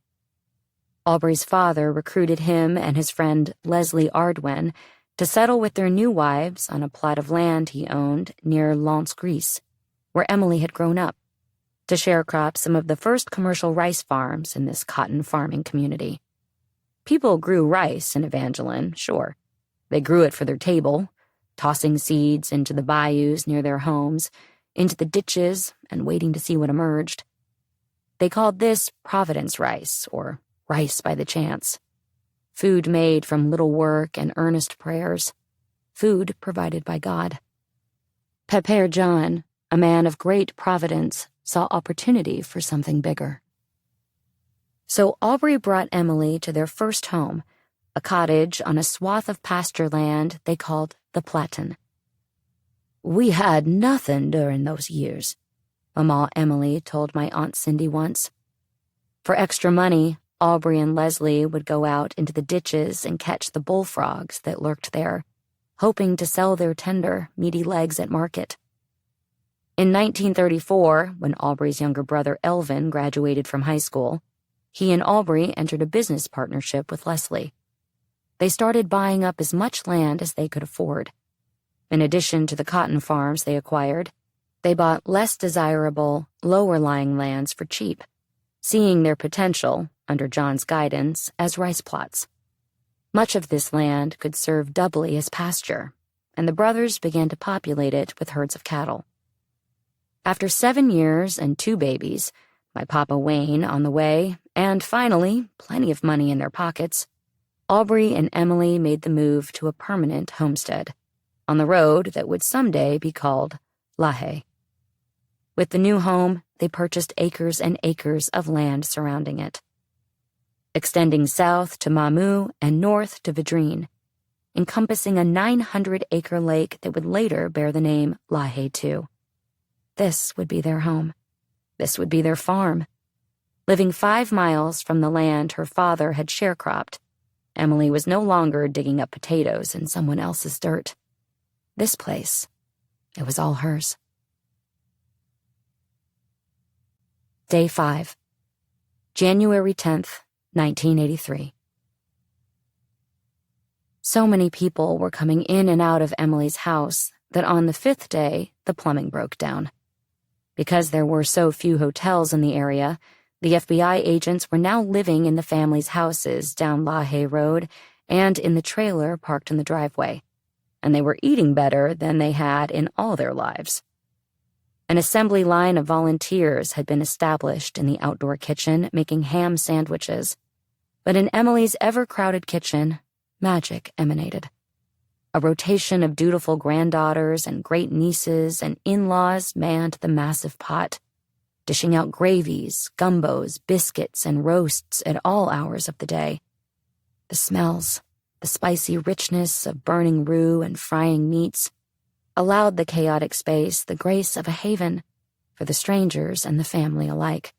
[SPEAKER 1] Aubrey's father recruited him and his friend Leslie Ardwin to settle with their new wives on a plot of land he owned near Lens, Greece, where Emily had grown up, to sharecrop some of the first commercial rice farms in this cotton farming community. People grew rice in Evangeline, sure. They grew it for their table, tossing seeds into the bayous near their homes, into the ditches, and waiting to see what emerged. They called this Providence rice, or rice by the chance. Food made from little work and earnest prayers. Food provided by God. Père John, a man of great providence, saw opportunity for something bigger. So Aubrey brought Emily to their first home, a cottage on a swath of pasture land they called the Platen. "We had nothing during those years," Mama Emily told my Aunt Cindy once. For extra money, Aubrey and Leslie would go out into the ditches and catch the bullfrogs that lurked there, hoping to sell their tender, meaty legs at market. In 1934, when Aubrey's younger brother Elvin graduated from high school, he and Aubrey entered a business partnership with Leslie. They started buying up as much land as they could afford. In addition to the cotton farms they acquired, they bought less desirable, lower-lying lands for cheap, seeing their potential, under John's guidance, as rice plots. Much of this land could serve doubly as pasture, and the brothers began to populate it with herds of cattle. After 7 years and 2 babies, my Papa Wayne on the way, and finally, plenty of money in their pockets, Aubrey and Emily made the move to a permanent homestead, on the road that would someday be called LaHaye. With the new home, they purchased acres and acres of land surrounding it, extending south to Mamou and north to Vidrine, encompassing a 900-acre lake that would later bear the name LaHaye II. This would be their home. This would be their farm. Living 5 miles from the land her father had sharecropped, Emily was no longer digging up potatoes in someone else's dirt. This place, it was all hers. Day 5, January 10th, 1983. So many people were coming in and out of Emily's house that on the 5th day, the plumbing broke down. Because there were so few hotels in the area, the FBI agents were now living in the family's houses down LaHaye Road and in the trailer parked in the driveway, and they were eating better than they had in all their lives. An assembly line of volunteers had been established in the outdoor kitchen making ham sandwiches, but in Emily's ever-crowded kitchen, magic emanated. A rotation of dutiful granddaughters and great-nieces and in-laws manned the massive pot, dishing out gravies, gumbos, biscuits, and roasts at all hours of the day. The smells, the spicy richness of burning roux and frying meats, allowed the chaotic space the grace of a haven for the strangers and the family alike.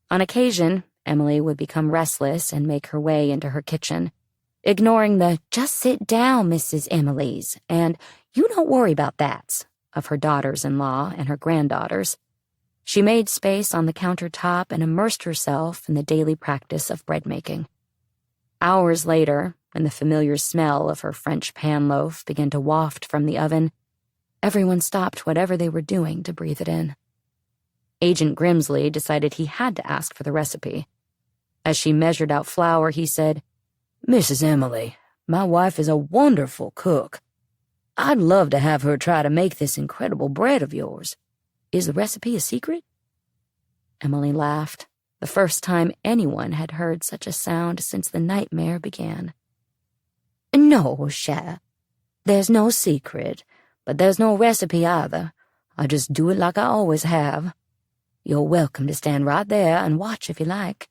[SPEAKER 1] On occasion, Emily would become restless and make her way into her kitchen, ignoring the "just sit down, Mrs. Emily's," and "you don't worry about that" of her daughters-in-law and her granddaughters. She made space on the countertop and immersed herself in the daily practice of bread-making. Hours later, when the familiar smell of her French pan loaf began to waft from the oven, everyone stopped whatever they were doing to breathe it in. Agent Grimsley decided he had to ask for the recipe. As she measured out flour, he said, "Mrs. Emily, my wife is a wonderful cook. I'd love to have her try to make this incredible bread of yours. Is the recipe a secret?" Emily laughed, the first time anyone had heard such a sound since the nightmare began. "No, cher. There's no secret, but there's no recipe either. I just do it like I always have. You're welcome to stand right there and watch if you like."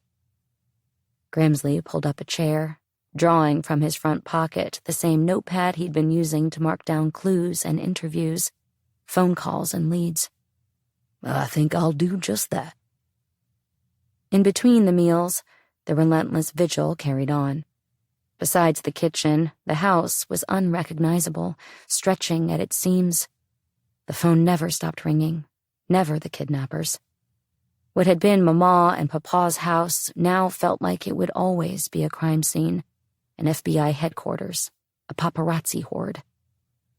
[SPEAKER 1] Grimsley pulled up a chair, drawing from his front pocket the same notepad he'd been using to mark down clues and interviews, phone calls and leads. "I think I'll do just that." In between the meals, the relentless vigil carried on. Besides the kitchen, the house was unrecognizable, stretching at its seams. The phone never stopped ringing, never the kidnappers. What had been Mama and Papa's house now felt like it would always be a crime scene, an FBI headquarters, a paparazzi horde,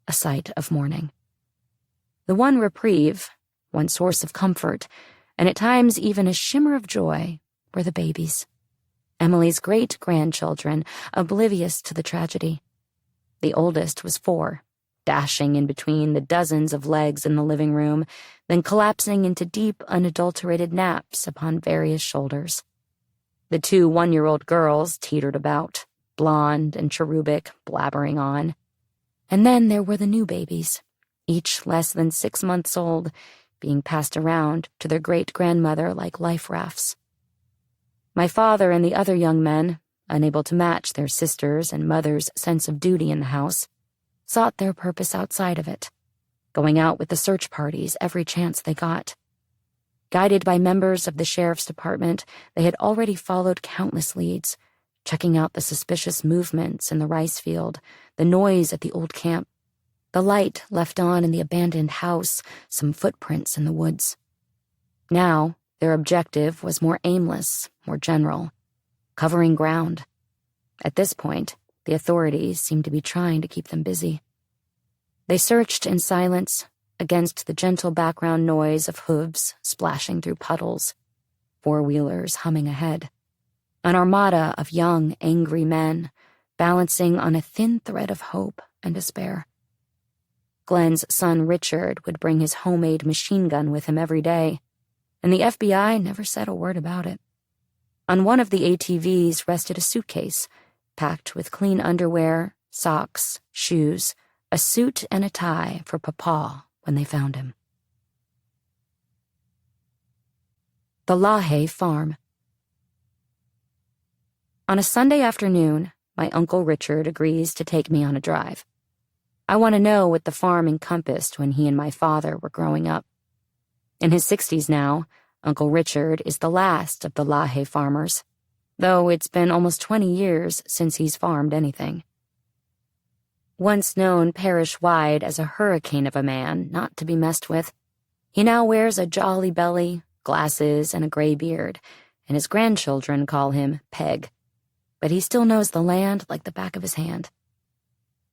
[SPEAKER 1] a sight of mourning. The one reprieve, one source of comfort, and at times even a shimmer of joy, were the babies. Emily's great-grandchildren, oblivious to the tragedy. The oldest was 4, dashing in between the dozens of legs in the living room, then collapsing into deep, unadulterated naps upon various shoulders. The 2 one-year-old girls teetered about, blonde and cherubic, blabbering on. And then there were the new babies, each less than 6 months old, being passed around to their great-grandmother like life rafts. My father and the other young men, unable to match their sisters' and mother's sense of duty in the house, sought their purpose outside of it, going out with the search parties every chance they got. Guided by members of the sheriff's department, they had already followed countless leads, checking out the suspicious movements in the rice field, the noise at the old camp, the light left on in the abandoned house, some footprints in the woods. Now, their objective was more aimless, more general, covering ground. At this point, the authorities seemed to be trying to keep them busy. They searched in silence, against the gentle background noise of hooves splashing through puddles, 4-wheelers humming ahead, an armada of young, angry men, balancing on a thin thread of hope and despair. Glenn's son Richard would bring his homemade machine gun with him every day, and the FBI never said a word about it. On one of the ATVs rested a suitcase, packed with clean underwear, socks, shoes, a suit and a tie for Papa when they found him. The LaHaye Farm. On a Sunday afternoon, my Uncle Richard agrees to take me on a drive. I want to know what the farm encompassed when he and my father were growing up. In his 60s now, Uncle Richard is the last of the LaHaye farmers, though it's been almost 20 years since he's farmed anything. Once known parish-wide as a hurricane of a man not to be messed with, he now wears a jolly belly, glasses, and a gray beard, and his grandchildren call him Peg. But he still knows the land like the back of his hand.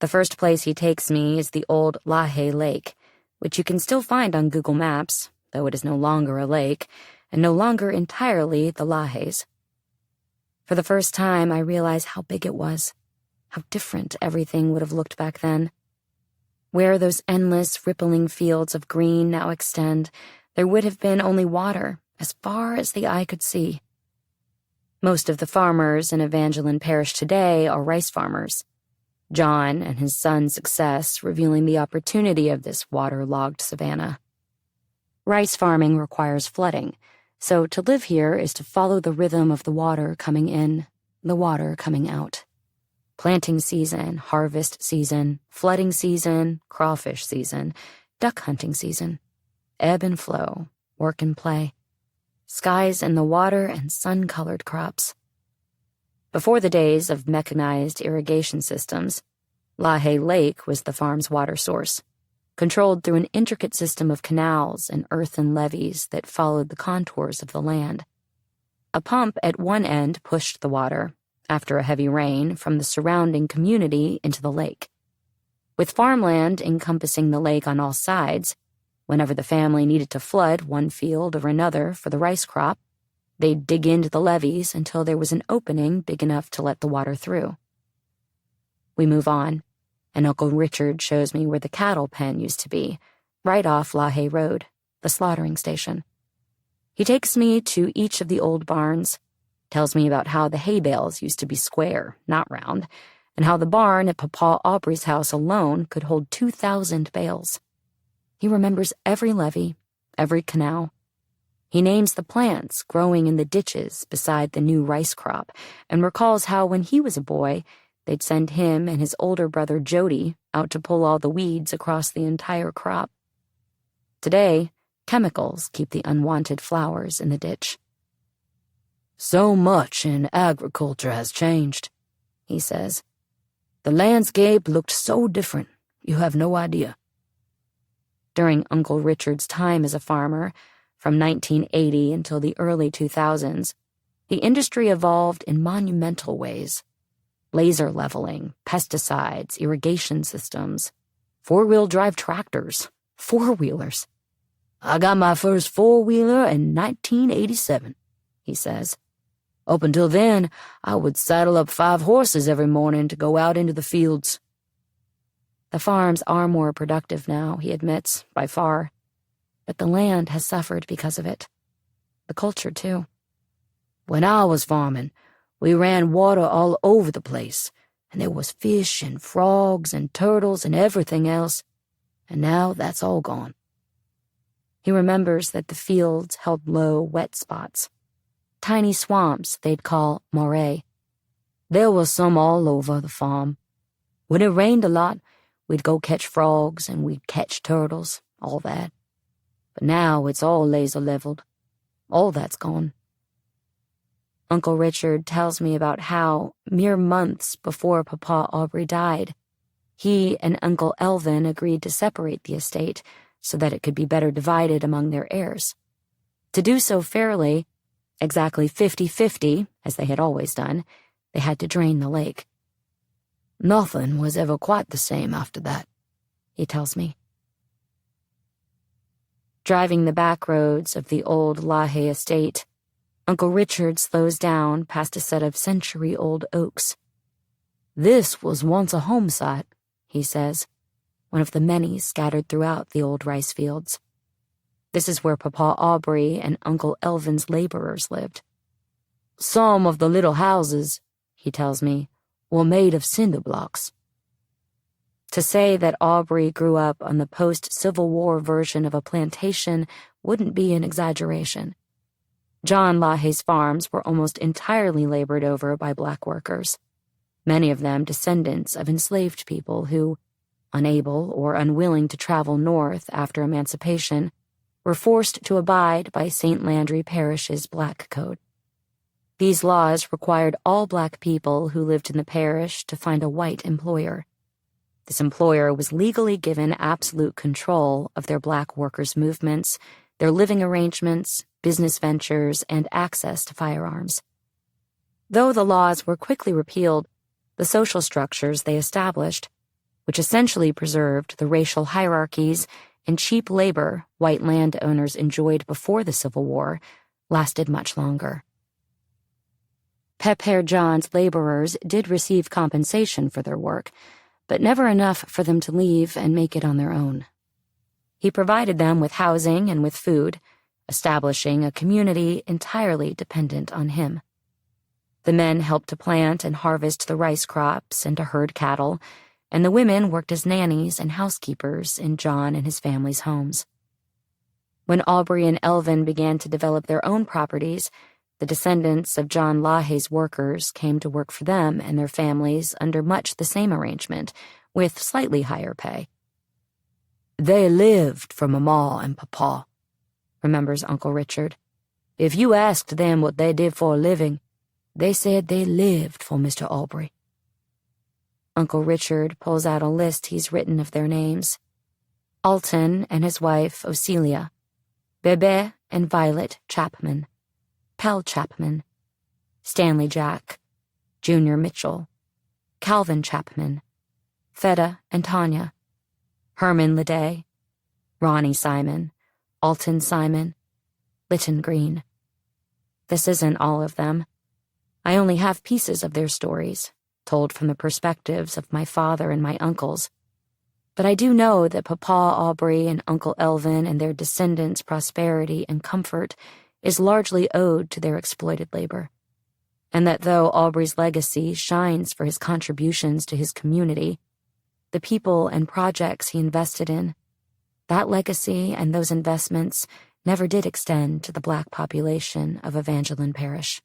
[SPEAKER 1] The first place he takes me is the old LaHaye Lake, which you can still find on Google Maps, though it is no longer a lake, and no longer entirely the LaHaye's. For the first time, I realize how big it was, how different everything would have looked back then. Where those endless, rippling fields of green now extend, there would have been only water, as far as the eye could see. Most of the farmers in Evangeline Parish today are rice farmers. John and his son's success revealing the opportunity of this water-logged savanna. Rice farming requires flooding, so to live here is to follow the rhythm of the water coming in, the water coming out. Planting season, harvest season, flooding season, crawfish season, duck hunting season. Ebb and flow, work and play. Skies in the water and sun-colored crops. Before the days of mechanized irrigation systems, LaHaye Lake was the farm's water source, controlled through an intricate system of canals and earthen levees that followed the contours of the land. A pump at one end pushed the water, after a heavy rain, from the surrounding community into the lake. With farmland encompassing the lake on all sides, whenever the family needed to flood one field or another for the rice crop, they'd dig into the levees until there was an opening big enough to let the water through. We move on, and Uncle Richard shows me where the cattle pen used to be, right off LaHaye Road, the slaughtering station. He takes me to each of the old barns, tells me about how the hay bales used to be square, not round, and how the barn at Papa Aubrey's house alone could hold 2,000 bales. He remembers every levee, every canal. He names the plants growing in the ditches beside the new rice crop, and recalls how when he was a boy, they'd send him and his older brother Jody out to pull all the weeds across the entire crop. Today, chemicals keep the unwanted flowers in the ditch.
[SPEAKER 2] So much in agriculture has changed, he says. The landscape looked so different, you have no idea.
[SPEAKER 1] During Uncle Richard's time as a farmer, from 1980 until the early 2000s, the industry evolved in monumental ways. Laser leveling, pesticides, irrigation systems, four-wheel drive tractors, four-wheelers.
[SPEAKER 2] I got my first four-wheeler in 1987, he says. Up until then, I would saddle up 5 horses every morning to go out into the fields.
[SPEAKER 1] The farms are more productive now, he admits, by far. But the land has suffered because of it. The culture, too.
[SPEAKER 2] When I was farming, we ran water all over the place, and there was fish and frogs and turtles and everything else, and now that's all gone.
[SPEAKER 1] He remembers that the fields held low, wet spots. Tiny swamps they'd call moray.
[SPEAKER 2] There was some all over the farm. When it rained a lot, we'd go catch frogs and we'd catch turtles, all that. But now it's all laser-leveled. All that's gone.
[SPEAKER 1] Uncle Richard tells me about how, mere months before Papa Aubrey died, he and Uncle Elvin agreed to separate the estate so that it could be better divided among their heirs. To do so fairly, exactly 50-50, as they had always done, they had to drain the lake.
[SPEAKER 2] Nothing was ever quite the same after that,
[SPEAKER 1] he tells me. Driving the back roads of the old LaHaye estate, Uncle Richard slows down past a set of century-old oaks.
[SPEAKER 2] This was once a home site,
[SPEAKER 1] he says, one of the many scattered throughout the old rice fields. This is where Papa Aubrey and Uncle Elvin's laborers lived.
[SPEAKER 2] Some of the little houses, he tells me, were made of cinder blocks.
[SPEAKER 1] To say that Aubrey grew up on the post-Civil War version of a plantation wouldn't be an exaggeration. John LaHaye's farms were almost entirely labored over by black workers, many of them descendants of enslaved people who, unable or unwilling to travel north after emancipation, were forced to abide by St. Landry Parish's Black Code. These laws required all black people who lived in the parish to find a white employer. This employer was legally given absolute control of their black workers' movements, their living arrangements, business ventures, and access to firearms. Though the laws were quickly repealed, the social structures they established, which essentially preserved the racial hierarchies and cheap labor white landowners enjoyed before the Civil War, lasted much longer. Pep-haired John's laborers did receive compensation for their work, but never enough for them to leave and make it on their own. He provided them with housing and with food, establishing a community entirely dependent on him. The men helped to plant and harvest the rice crops and to herd cattle, and the women worked as nannies and housekeepers in John and his family's homes. When Aubrey and Elvin began to develop their own properties, the descendants of John LaHaye's workers came to work for them and their families under much the same arrangement, with slightly higher pay.
[SPEAKER 2] They lived for Mama and Papa,
[SPEAKER 1] remembers Uncle Richard.
[SPEAKER 2] If you asked them what they did for a living, they said they lived for Mr. Aubrey.
[SPEAKER 1] Uncle Richard pulls out a list he's written of their names. Alton and his wife, Ocelia. Bebe and Violet Chapman. Pell Chapman. Stanley Jack. Junior Mitchell. Calvin Chapman. Feda and Tanya. Herman Leday. Ronnie Simon. Alton Simon. Lytton Green. This isn't all of them. I only have pieces of their stories, told from the perspectives of my father and my uncles. But I do know that Papa Aubrey and Uncle Elvin and their descendants' prosperity and comfort is largely owed to their exploited labor, and that though Aubrey's legacy shines for his contributions to his community, the people and projects he invested in, that legacy and those investments never did extend to the black population of Evangeline Parish.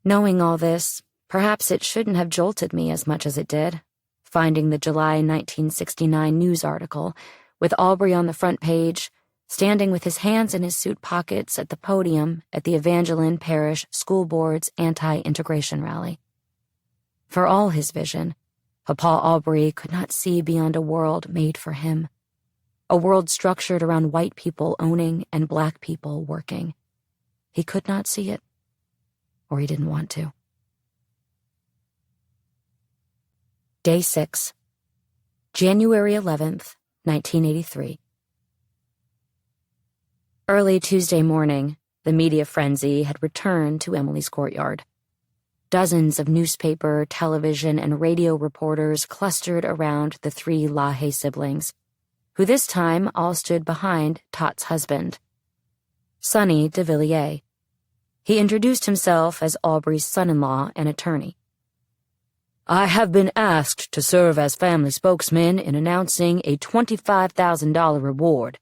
[SPEAKER 1] Knowing all this, perhaps it shouldn't have jolted me as much as it did, finding the July 1969 news article with Aubrey on the front page, standing with his hands in his suit pockets at the podium at the Evangeline Parish School Board's anti-integration rally. For all his vision, Papa Aubrey could not see beyond a world made for him, a world structured around white people owning and black people working. He could not see it, or he didn't want to. Day 6, January 11th, 1983. Early Tuesday morning, the media frenzy had returned to Emily's courtyard. Dozens of newspaper, television, and radio reporters clustered around the 3 LaHaye siblings, who this time all stood behind Tot's husband, Sonny de Villiers. He introduced himself as Aubrey's son-in-law and attorney. "I have been asked to serve as family spokesman in announcing a $25,000 reward,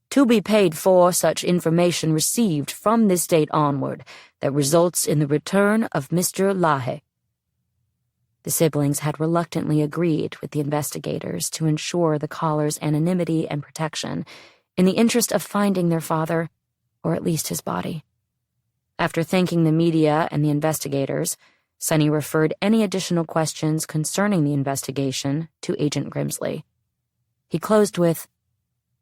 [SPEAKER 1] to be paid for such information received from this date onward that results in the return of Mr. LaHaye." The siblings had reluctantly agreed with the investigators to ensure the caller's anonymity and protection in the interest of finding their father, or at least his body. After thanking the media and the investigators, Sonny referred any additional questions concerning the investigation to Agent Grimsley. He closed with,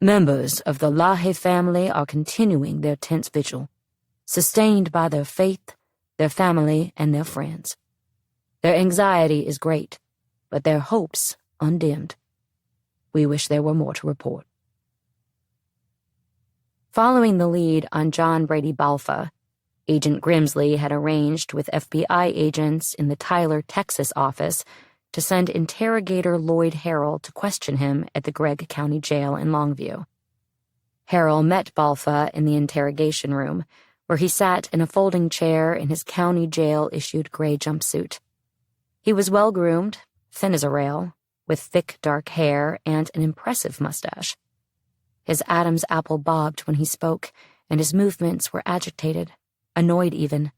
[SPEAKER 1] "Members of the LaHaye family are continuing their tense vigil, sustained by their faith, their family, and their friends. Their anxiety is great, but their hopes undimmed. We wish there were more to report." Following the lead on John Brady Balfa, Agent Grimsley had arranged with FBI agents in the Tyler, Texas office to send interrogator Lloyd Harrell to question him at the Gregg County Jail in Longview. Harrell met Balfa in the interrogation room, where he sat in a folding chair in his county jail-issued gray jumpsuit. He was well-groomed, thin as a rail, with thick dark hair and an impressive mustache. His Adam's apple bobbed when he spoke, and his movements were agitated, annoyed even.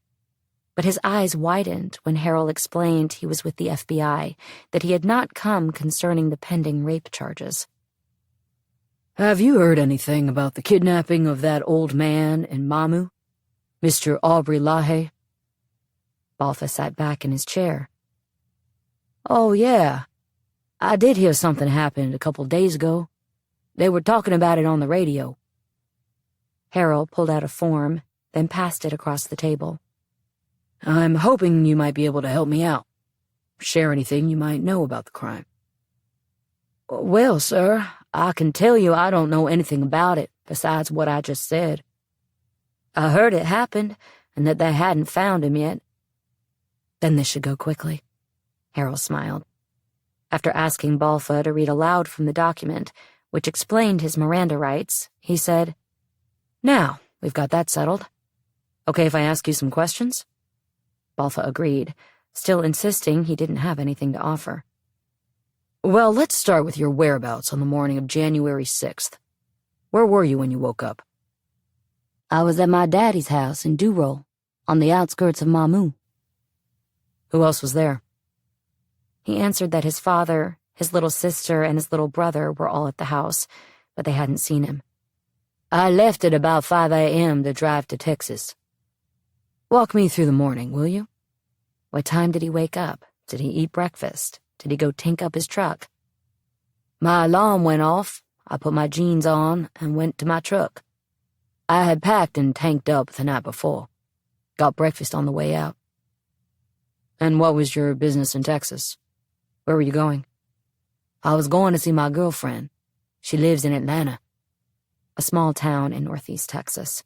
[SPEAKER 1] But his eyes widened when Harrell explained he was with the FBI, that he had not come concerning the pending rape charges.
[SPEAKER 2] "Have you heard anything about the kidnapping of that old man in Mamu, Mr. Aubrey LaHaye?"
[SPEAKER 1] Balfa sat back in his chair.
[SPEAKER 2] "Oh, yeah. I did hear something happened a couple days ago. They were talking about it on the radio."
[SPEAKER 1] Harrell pulled out a form, then passed it across the table.
[SPEAKER 2] "I'm hoping you might be able to help me out. Share anything you might know about the crime." "Well, sir, I can tell you I don't know anything about it besides what I just said. I heard it happened and that they hadn't found him yet."
[SPEAKER 1] "Then this should go quickly," Harrell smiled. After asking Balfa to read aloud from the document, which explained his Miranda rights, he said, "Now, we've got that settled. Okay if I ask you some questions?" Balfa agreed, still insisting he didn't have anything to offer.
[SPEAKER 2] "Well, let's start with your whereabouts on the morning of January 6th. Where were you when you woke up?"
[SPEAKER 3] "I was at my daddy's house in Duro, on the outskirts of Mamu."
[SPEAKER 2] "Who else was there?"
[SPEAKER 1] He answered that his father, his little sister, and his little brother were all at the house, but they hadn't seen him.
[SPEAKER 3] "I left at about 5 a.m. to drive to Texas."
[SPEAKER 2] "Walk me through the morning, will you?"
[SPEAKER 1] What time did he wake up? Did he eat breakfast? Did he go tink up his truck?
[SPEAKER 3] "My alarm went off. I put my jeans on and went to my truck. I had packed and tanked up the night before. Got breakfast on the way out."
[SPEAKER 2] "And what was your business in Texas? Where were you going?"
[SPEAKER 3] "I was going to see my girlfriend. She lives in Atlanta."
[SPEAKER 1] A small town in northeast Texas.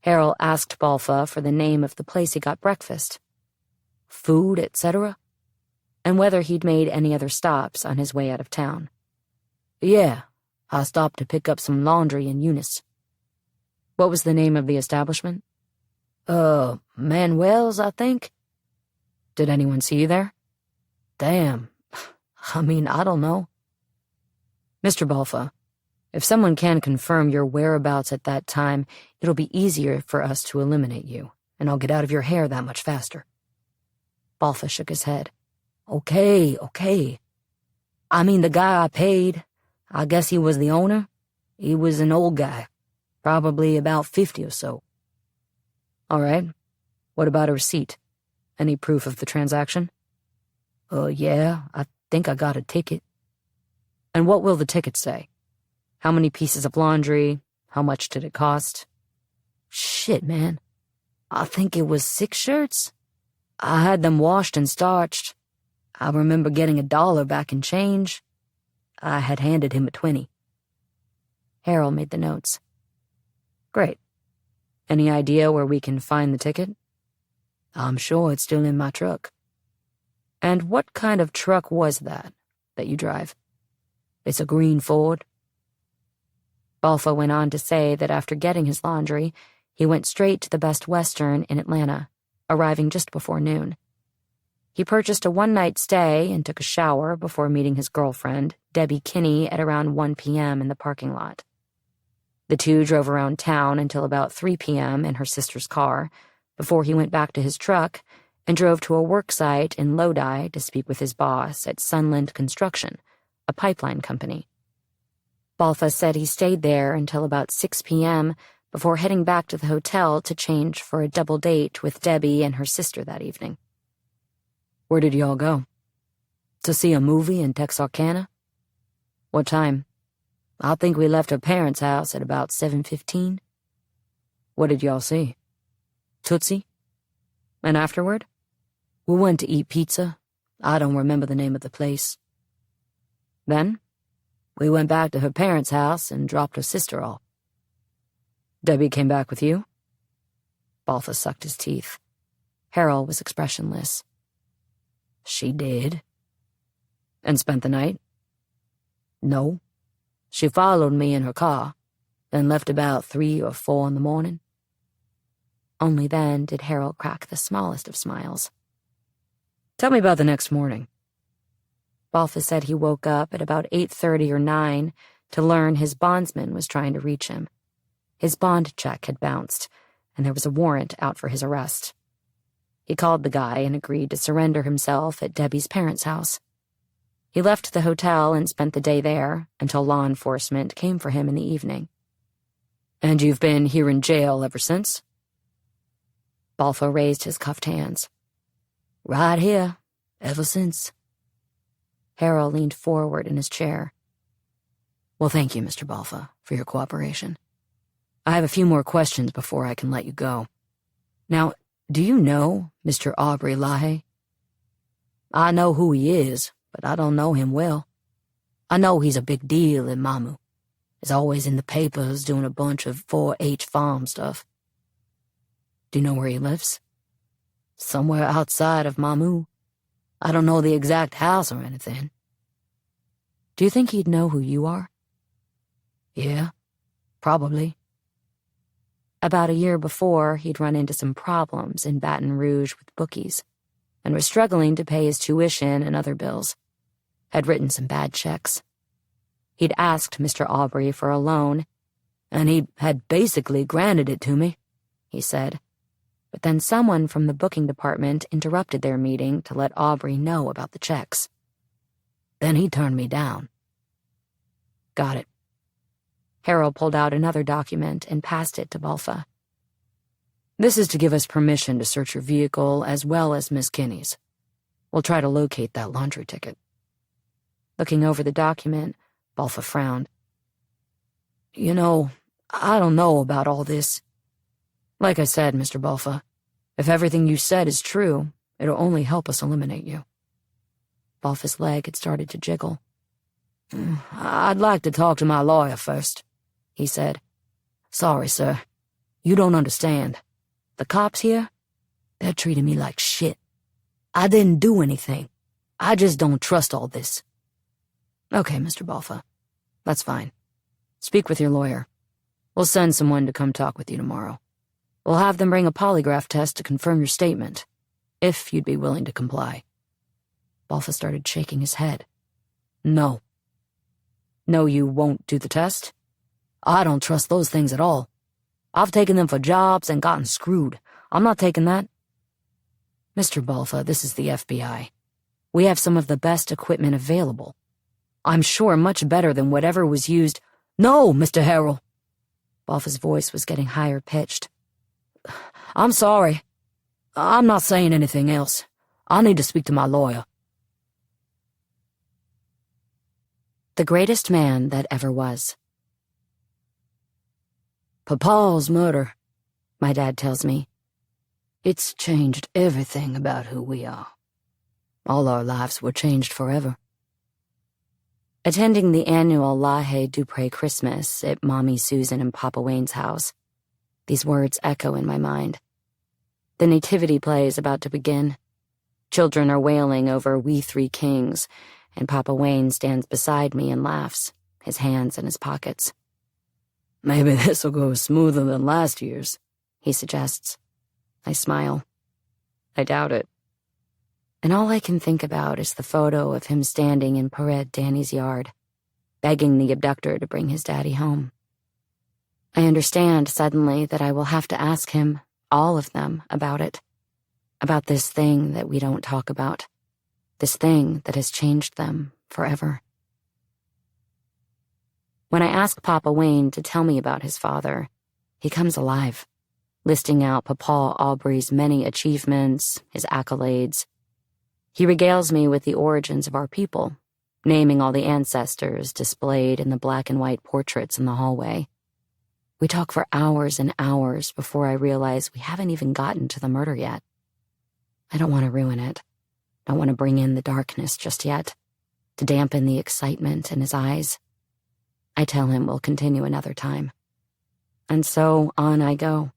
[SPEAKER 1] Harrell asked Balfa for the name of the place he got breakfast,
[SPEAKER 3] food, etc.,
[SPEAKER 1] and whether he'd made any other stops on his way out of town.
[SPEAKER 3] "Yeah, I stopped to pick up some laundry in Eunice."
[SPEAKER 1] What was the name of the establishment?
[SPEAKER 3] Manuel's, I think."
[SPEAKER 1] Did anyone see you there?
[SPEAKER 3] "Damn. I mean, I don't know."
[SPEAKER 1] "Mr. Balfa, if someone can confirm your whereabouts at that time, it'll be easier for us to eliminate you, and I'll get out of your hair that much faster." Balfa shook his head.
[SPEAKER 3] Okay. I mean, the guy I paid, I guess he was the owner.
[SPEAKER 2] He was an old guy, probably about 50 or so.
[SPEAKER 1] All right. What about a receipt? Any proof of the transaction?
[SPEAKER 2] Yeah, I think I got a ticket.
[SPEAKER 1] And what will the ticket say? How many pieces of laundry? How much did it cost?
[SPEAKER 2] Shit, man. I think it was 6 shirts. I had them washed and starched. I remember getting $1 back in change. I had handed him a 20.
[SPEAKER 1] Harold made the notes. Great. Any idea where we can find the ticket?
[SPEAKER 2] I'm sure it's still in my truck.
[SPEAKER 1] And what kind of truck was that you drive?
[SPEAKER 2] It's a green Ford.
[SPEAKER 1] Balfa went on to say that after getting his laundry, he went straight to the Best Western in Atlanta, arriving just before noon. He purchased a one-night stay and took a shower before meeting his girlfriend, Debbie Kinney, at around 1 p.m. in the parking lot. The two drove around town until about 3 p.m. in her sister's car, before he went back to his truck and drove to a work site in Lodi to speak with his boss at Sunland Construction, a pipeline company. Balfa said he stayed there until about 6 p.m. before heading back to the hotel to change for a double date with Debbie and her sister that evening.
[SPEAKER 2] Where did y'all go? To see a movie in Texarkana.
[SPEAKER 1] What time?
[SPEAKER 2] I think we left her parents' house at about 7:15.
[SPEAKER 1] What did y'all see?
[SPEAKER 2] Tootsie.
[SPEAKER 1] And afterward?
[SPEAKER 2] We went to eat pizza. I don't remember the name of the place.
[SPEAKER 1] Then?
[SPEAKER 2] We went back to her parents' house and dropped her sister off.
[SPEAKER 1] Debbie came back with you?
[SPEAKER 2] Balfa sucked his teeth. Harold was expressionless. She did.
[SPEAKER 1] And spent the night?
[SPEAKER 2] No. She followed me in her car, then left about 3 or 4 in the morning.
[SPEAKER 1] Only then did Harold crack the smallest of smiles.
[SPEAKER 2] Tell me about the next morning.
[SPEAKER 1] Balfa said he woke up at about 8:30 or 9 to learn his bondsman was trying to reach him. His bond check had bounced, and there was a warrant out for his arrest. He called the guy and agreed to surrender himself at Debbie's parents' house. He left the hotel and spent the day there until law enforcement came for him in the evening.
[SPEAKER 2] And you've been here in jail ever since?
[SPEAKER 1] Balfa raised his cuffed hands.
[SPEAKER 2] Right here, ever since.
[SPEAKER 1] Harold leaned forward in his chair.
[SPEAKER 2] Well, thank you, Mr. Balfa, for your cooperation. I have a few more questions before I can let you go. Now, do you know Mr. Aubrey LaHaye? I know who he is, but I don't know him well. I know he's a big deal in Mamu. He's always in the papers doing a bunch of 4-H farm stuff. Do you know where he lives? Somewhere outside of Mamu. I don't know the exact house or anything.
[SPEAKER 1] Do you think he'd know who you are?
[SPEAKER 2] Yeah, probably.
[SPEAKER 1] About a year before, he'd run into some problems in Baton Rouge with bookies, and was struggling to pay his tuition and other bills. Had written some bad checks. He'd asked Mr. Aubrey for a loan,
[SPEAKER 2] and he had basically granted it to me,
[SPEAKER 1] he said. But then someone from the booking department interrupted their meeting to let Aubrey know about the checks.
[SPEAKER 2] Then he turned me down.
[SPEAKER 1] Got it. Harold pulled out another document and passed it to Balfa.
[SPEAKER 2] This is to give us permission to search your vehicle as well as Miss Kinney's. We'll try to locate that laundry ticket.
[SPEAKER 1] Looking over the document, Balfa frowned.
[SPEAKER 2] You know, I don't know about all this.
[SPEAKER 3] Like I said, Mr. Balfa, if everything you said is true, it'll only help us eliminate you.
[SPEAKER 1] Balfa's leg had started to jiggle.
[SPEAKER 2] I'd like to talk to my lawyer first, he said. Sorry, sir. You don't understand. The cops here, they're treating me like shit. I didn't do anything. I just don't trust all this.
[SPEAKER 3] Okay, Mr. Balfa. That's fine. Speak with your lawyer. We'll send someone to come talk with you tomorrow. We'll have them bring a polygraph test to confirm your statement, if you'd be willing to comply.
[SPEAKER 1] Balfa started shaking his head.
[SPEAKER 2] No.
[SPEAKER 3] No, you won't do the test?
[SPEAKER 2] I don't trust those things at all. I've taken them for jobs and gotten screwed. I'm not taking that.
[SPEAKER 3] Mr. Balfa, this is the FBI. We have some of the best equipment available. I'm sure much better than whatever was used.
[SPEAKER 2] No, Mr. Harrell. Balfa's voice was getting higher pitched. I'm sorry. I'm not saying anything else. I need to speak to my lawyer.
[SPEAKER 1] The greatest man that ever was.
[SPEAKER 2] Papa's murder, my dad tells me. It's changed everything about who we are. All our lives were changed forever.
[SPEAKER 1] Attending the annual LaHaye Dupre Christmas at Mommy Susan and Papa Wayne's house, these words echo in my mind. The nativity play is about to begin. Children are wailing over "We Three Kings," and Papa Wayne stands beside me and laughs, his hands in his pockets.
[SPEAKER 2] Maybe this'll go smoother than last year's,
[SPEAKER 1] he suggests. I smile. I doubt it. And all I can think about is the photo of him standing in Pared Danny's yard, begging the abductor to bring his daddy home. I understand suddenly that I will have to ask him, all of them, about it. About this thing that we don't talk about. This thing that has changed them forever. When I ask Papa Wayne to tell me about his father, he comes alive, listing out Papa Aubrey's many achievements, his accolades. He regales me with the origins of our people, naming all the ancestors displayed in the black and white portraits in the hallway. We talk for hours and hours before I realize we haven't even gotten to the murder yet. I don't want to ruin it. Don't want to bring in the darkness just yet, to dampen the excitement in his eyes. I tell him we'll continue another time. And so on I go,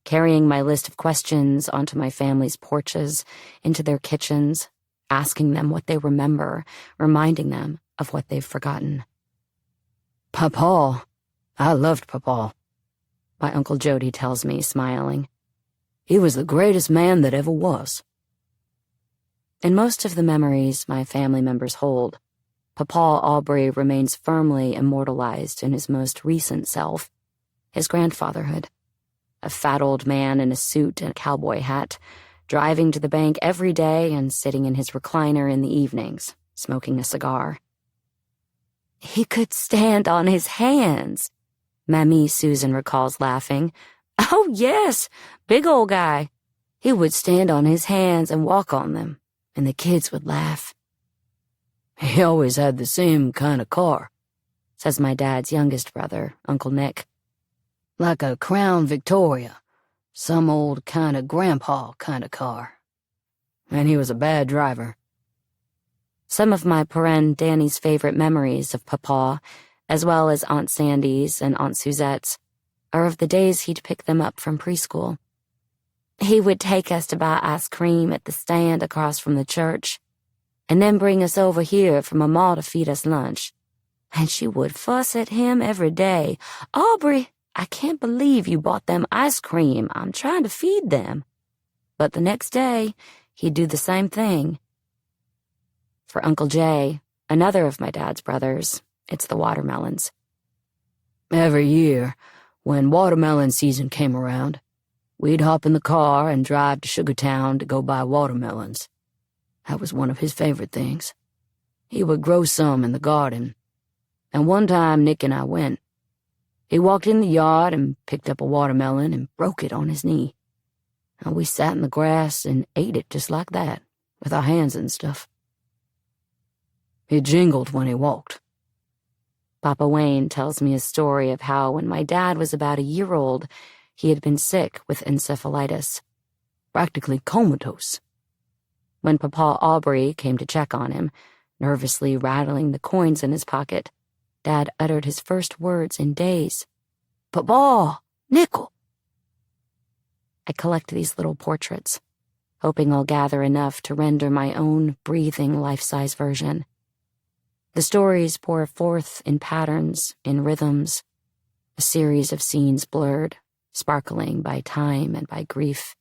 [SPEAKER 1] carrying my list of questions onto my family's porches, into their kitchens, asking them what they remember, reminding them of what they've forgotten.
[SPEAKER 2] Papa. I loved Papa,
[SPEAKER 1] my Uncle Jody tells me, smiling.
[SPEAKER 2] He was the greatest man that ever was.
[SPEAKER 1] In most of the memories my family members hold, Papa Aubrey remains firmly immortalized in his most recent self, his grandfatherhood. A fat old man in a suit and a cowboy hat, driving to the bank every day and sitting in his recliner in the evenings, smoking a cigar. He could stand on his hands, Mammy Susan recalls, laughing. Oh, yes, big old guy. He would stand on his hands and walk on them, and the kids would laugh.
[SPEAKER 2] He always had the same kind of car,
[SPEAKER 1] says my dad's youngest brother, Uncle Nick.
[SPEAKER 2] Like a Crown Victoria, some old kind of grandpa kind of car. And he was a bad driver.
[SPEAKER 1] Some of my parent Danny's favorite memories of Papa, as well as Aunt Sandy's and Aunt Suzette's, are of the days he'd pick them up from preschool. He would take us to buy ice cream at the stand across from the church, and then bring us over here for Mama to feed us lunch. And she would fuss at him every day. Aubrey, I can't believe you bought them ice cream. I'm trying to feed them. But the next day, he'd do the same thing. For Uncle Jay, another of my dad's brothers, it's the watermelons.
[SPEAKER 2] Every year, when watermelon season came around, we'd hop in the car and drive to Sugartown to go buy watermelons. That was one of his favorite things. He would grow some in the garden. And one time Nick and I went. He walked in the yard and picked up a watermelon and broke it on his knee. And we sat in the grass and ate it just like that, with our hands and stuff. It jingled when he walked.
[SPEAKER 1] Papa Wayne tells me a story of how when my dad was about a year old, he had been sick with encephalitis,
[SPEAKER 2] practically comatose.
[SPEAKER 1] When Papa Aubrey came to check on him, nervously rattling the coins in his pocket, Dad uttered his first words in days.
[SPEAKER 2] Papa, nickel.
[SPEAKER 1] I collect these little portraits, hoping I'll gather enough to render my own breathing life-size version. The stories pour forth in patterns, in rhythms, a series of scenes blurred, sparkling by time and by grief.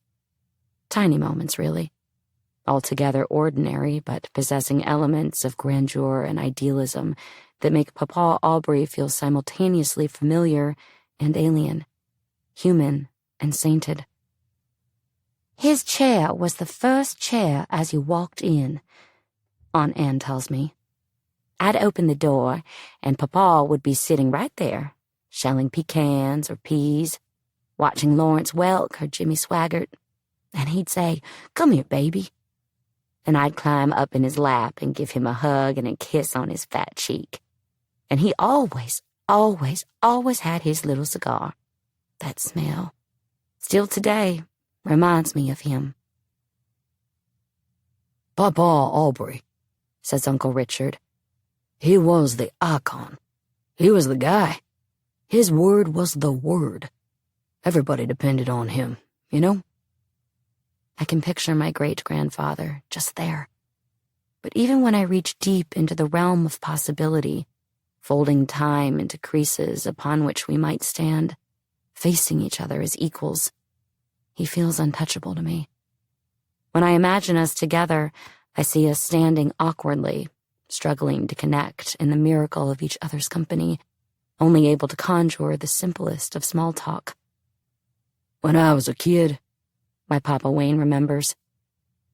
[SPEAKER 1] Tiny moments, really. Altogether ordinary, but possessing elements of grandeur and idealism that make Papa Aubrey feel simultaneously familiar and alien, human and sainted. His chair was the first chair as you walked in, Aunt Anne tells me. I'd open the door, and Papa would be sitting right there, shelling pecans or peas, watching Lawrence Welk or Jimmy Swaggart, and he'd say, "Come here, baby." And I'd climb up in his lap and give him a hug and a kiss on his fat cheek. And he always had his little cigar. That smell, still today, reminds me of him.
[SPEAKER 2] "Papa Aubrey," says Uncle Richard. "He was the icon. He was the guy. His word was the word. Everybody depended on him, you know?"
[SPEAKER 1] I can picture my great-grandfather just there. But even when I reach deep into the realm of possibility, folding time into creases upon which we might stand, facing each other as equals, he feels untouchable to me. When I imagine us together, I see us standing awkwardly, struggling to connect in the miracle of each other's company, only able to conjure the simplest of small talk.
[SPEAKER 2] "When I was a kid,"
[SPEAKER 1] my Papa Wayne remembers,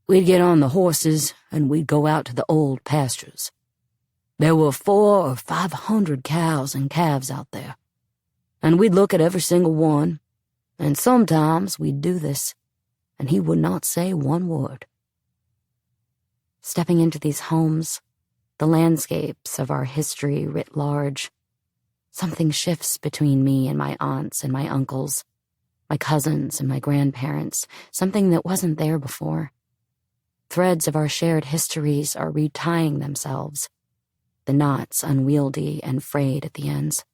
[SPEAKER 2] "we'd get on the horses and we'd go out to the old pastures. There were 400 or 500 cows and calves out there, and we'd look at every single one, and sometimes we'd do this, and he would not say one word."
[SPEAKER 1] Stepping into these homes, the landscapes of our history writ large, something shifts between me and my aunts and my uncles, my cousins and my grandparents, something that wasn't there before. Threads of our shared histories are retying themselves, the knots unwieldy and frayed at the ends.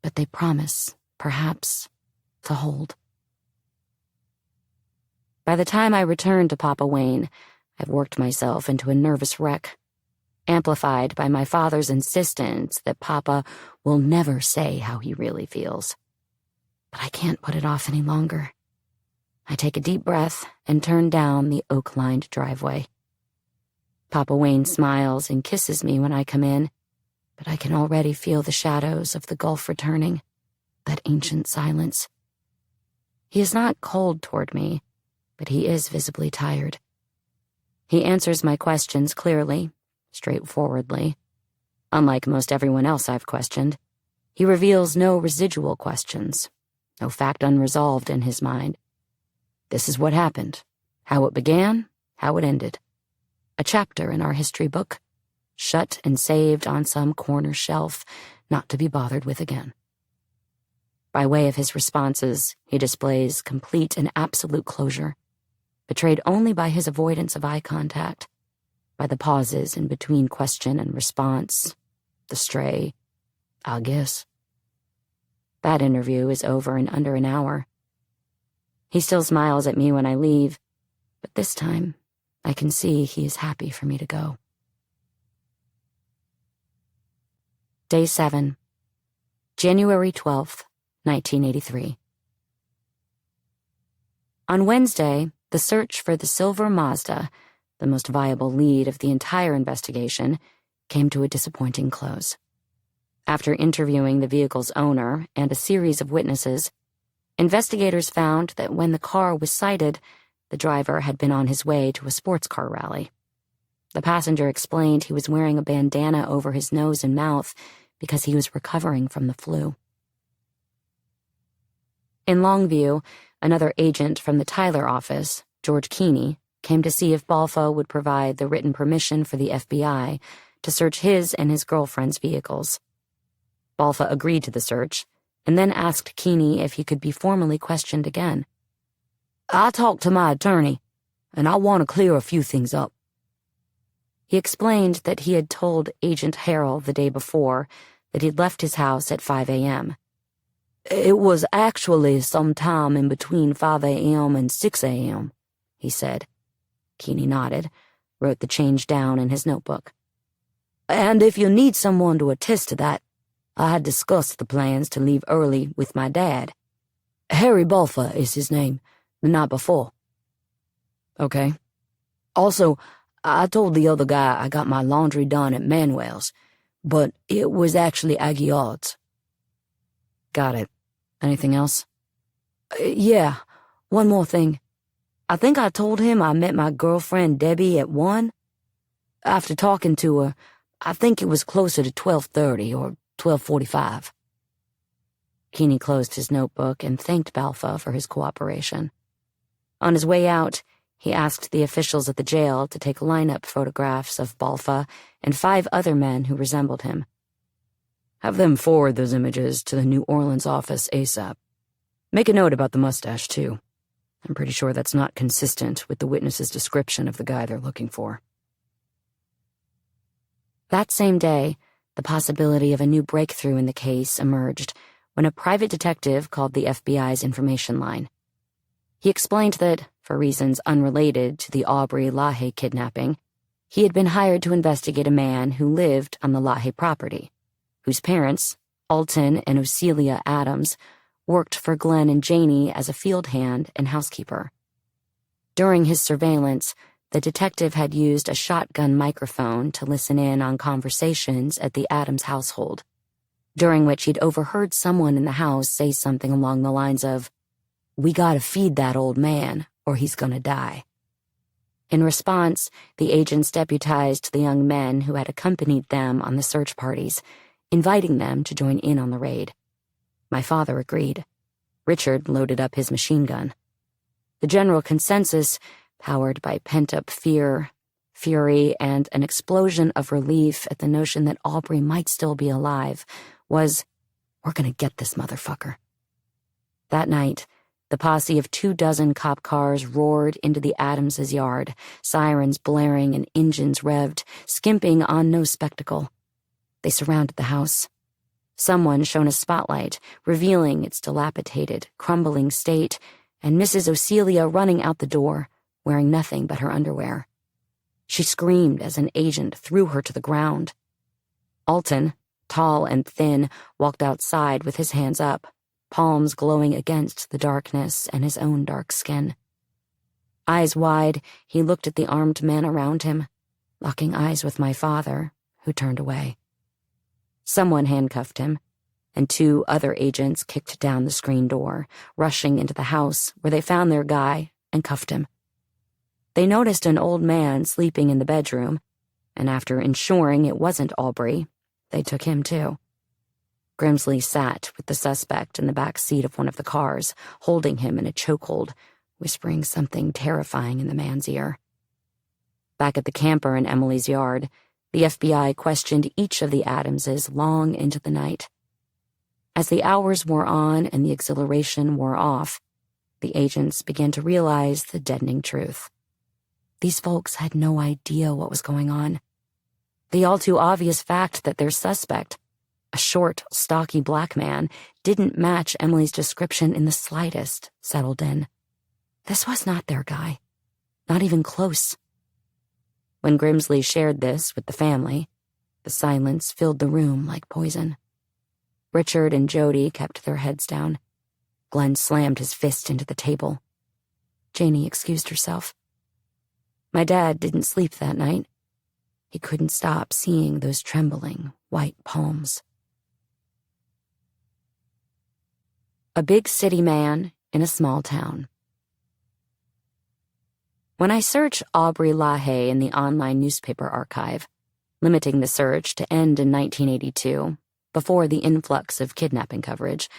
[SPEAKER 1] But they promise, perhaps, to hold. By the time I return to Papa Wayne, I've worked myself into a nervous wreck, amplified by my father's insistence that Papa will never say how he really feels. But I can't put it off any longer. I take a deep breath and turn down the oak-lined driveway. Papa Wayne smiles and kisses me when I come in, but I can already feel the shadows of the Gulf returning, that ancient silence. He is not cold toward me, but he is visibly tired. He answers my questions clearly, straightforwardly. Unlike most everyone else I've questioned, he reveals no residual questions, no fact unresolved in his mind. This is what happened, how it began, how it ended. A chapter in our history book, shut and saved on some corner shelf, not to be bothered with again. By way of his responses, he displays complete and absolute closure, betrayed only by his avoidance of eye contact, by the pauses in between question and response, the stray, "I guess." That interview is over in under an hour. He still smiles at me when I leave, but this time I can see he is happy for me to go. Day 7, January 12th, 1983. On Wednesday, the search for the silver Mazda, the most viable lead of the entire investigation, came to a disappointing close. After interviewing the vehicle's owner and a series of witnesses, investigators found that when the car was sighted, the driver had been on his way to a sports car rally. The passenger explained he was wearing a bandana over his nose and mouth because he was recovering from the flu. In Longview, another agent from the Tyler office, George Keeney, came to see if Balfa would provide the written permission for the FBI to search his and his girlfriend's vehicles. Balfa agreed to the search, and then asked Keeney if he could be formally questioned again.
[SPEAKER 2] "I talked to my attorney, and I want to clear a few things up."
[SPEAKER 1] He explained that he had told Agent Harrell the day before that he'd left his house at 5 a.m.
[SPEAKER 2] "It was actually sometime in between 5 a.m. and 6 a.m., he said.
[SPEAKER 1] Keeney nodded, wrote the change down in his notebook.
[SPEAKER 2] "And if you need someone to attest to that, I had discussed the plans to leave early with my dad. Harry Balfa is his name, the night before."
[SPEAKER 1] "Okay."
[SPEAKER 2] "Also, I told the other guy I got my laundry done at Manuel's, but it was actually Aguilar's."
[SPEAKER 1] "Got it. Anything else?"
[SPEAKER 2] Yeah, one more thing. I think I told him I met my girlfriend Debbie at 1. After talking to her, I think it was closer to 12:30 or 12:45.
[SPEAKER 1] Keeney closed his notebook and thanked Balfa for his cooperation. On his way out, he asked the officials at the jail to take lineup photographs of Balfa and 5 other men who resembled him.
[SPEAKER 2] Have them forward those images to the New Orleans office ASAP. Make a note about the mustache, too. I'm pretty sure that's not consistent with the witness's description of the guy they're looking for.
[SPEAKER 1] That same day, the possibility of a new breakthrough in the case emerged when a private detective called the FBI's information line. He explained that, for reasons unrelated to the Aubrey LaHaye kidnapping, he had been hired to investigate a man who lived on the LaHaye property, whose parents, Alton and Ocelia Adams, worked for Glenn and Janie as a field hand and housekeeper. During his surveillance, the detective had used a shotgun microphone to listen in on conversations at the Adams household, during which he'd overheard someone in the house say something along the lines of, "We gotta feed that old man, or he's gonna die." In response, the agents deputized the young men who had accompanied them on the search parties, inviting them to join in on the raid. My father agreed. Richard loaded up his machine gun. The general consensus, powered by pent-up fear, fury, and an explosion of relief at the notion that Aubrey might still be alive, was, "We're gonna get this motherfucker." That night, the posse of 24 cop cars roared into the Adamses' yard, sirens blaring and engines revved, skimping on no spectacle. They surrounded the house. Someone shone a spotlight, revealing its dilapidated, crumbling state, and Mrs. Ocelia running out the door, wearing nothing but her underwear. She screamed as an agent threw her to the ground. Alton, tall and thin, walked outside with his hands up, palms glowing against the darkness and his own dark skin. Eyes wide, he looked at the armed men around him, locking eyes with my father, who turned away. Someone handcuffed him, and 2 other agents kicked down the screen door, rushing into the house where they found their guy and cuffed him. They noticed an old man sleeping in the bedroom, and after ensuring it wasn't Aubrey, they took him too. Grimsley sat with the suspect in the back seat of one of the cars, holding him in a chokehold, whispering something terrifying in the man's ear. Back at the camper in Emily's yard, the FBI questioned each of the Adamses long into the night. As the hours wore on and the exhilaration wore off, the agents began to realize the deadening truth. These folks had no idea what was going on. The all-too-obvious fact that their suspect, a short, stocky black man, didn't match Emily's description in the slightest, settled in. This was not their guy. Not even close. When Grimsley shared this with the family, the silence filled the room like poison. Richard and Jody kept their heads down. Glenn slammed his fist into the table. Janie excused herself. My dad didn't sleep that night. He couldn't stop seeing those trembling, white palms. A big city man in a small town. When I search Aubrey LaHaye in the online newspaper archive, limiting the search to end in 1982, before the influx of kidnapping coverage,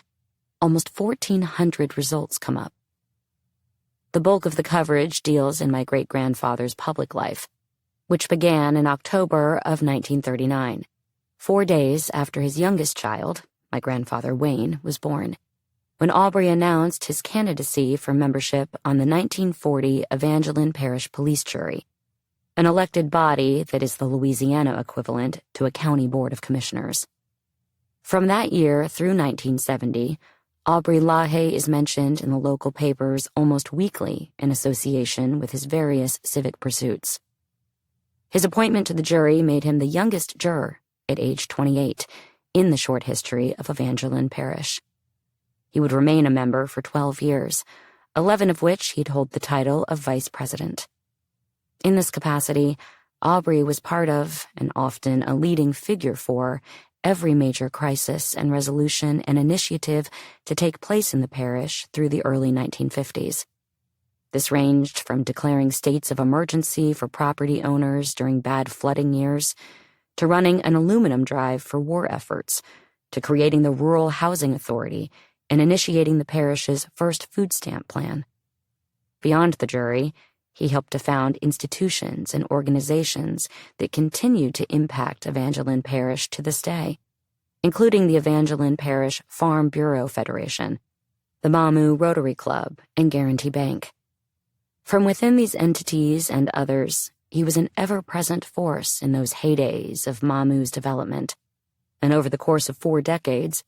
[SPEAKER 1] almost 1,400 results come up. The bulk of the coverage deals in my great-grandfather's public life, which began in October of 1939, 4 days after his youngest child, my grandfather Wayne, was born, when Aubrey announced his candidacy for membership on the 1940 Evangeline Parish police jury, an elected body that is the Louisiana equivalent to a county board of commissioners. From that year through 1970, Aubrey LaHaye is mentioned in the local papers almost weekly in association with his various civic pursuits. His appointment to the jury made him the youngest juror, at age 28, in the short history of Evangeline Parish. He would remain a member for 12 years, 11 of which he'd hold the title of vice president. In this capacity, Aubrey was part of, and often a leading figure for, every major crisis and resolution and initiative to take place in the parish through the early 1950s. This ranged from declaring states of emergency for property owners during bad flooding years to running an aluminum drive for war efforts, to creating the Rural Housing Authority and initiating the parish's first food stamp plan. Beyond the jury, he helped to found institutions and organizations that continue to impact Evangeline Parish to this day, including the Evangeline Parish Farm Bureau Federation, the Mamu Rotary Club, and Guarantee Bank. From within these entities and others, he was an ever-present force in those heydays of Mamu's development, and over the course of 4 decades,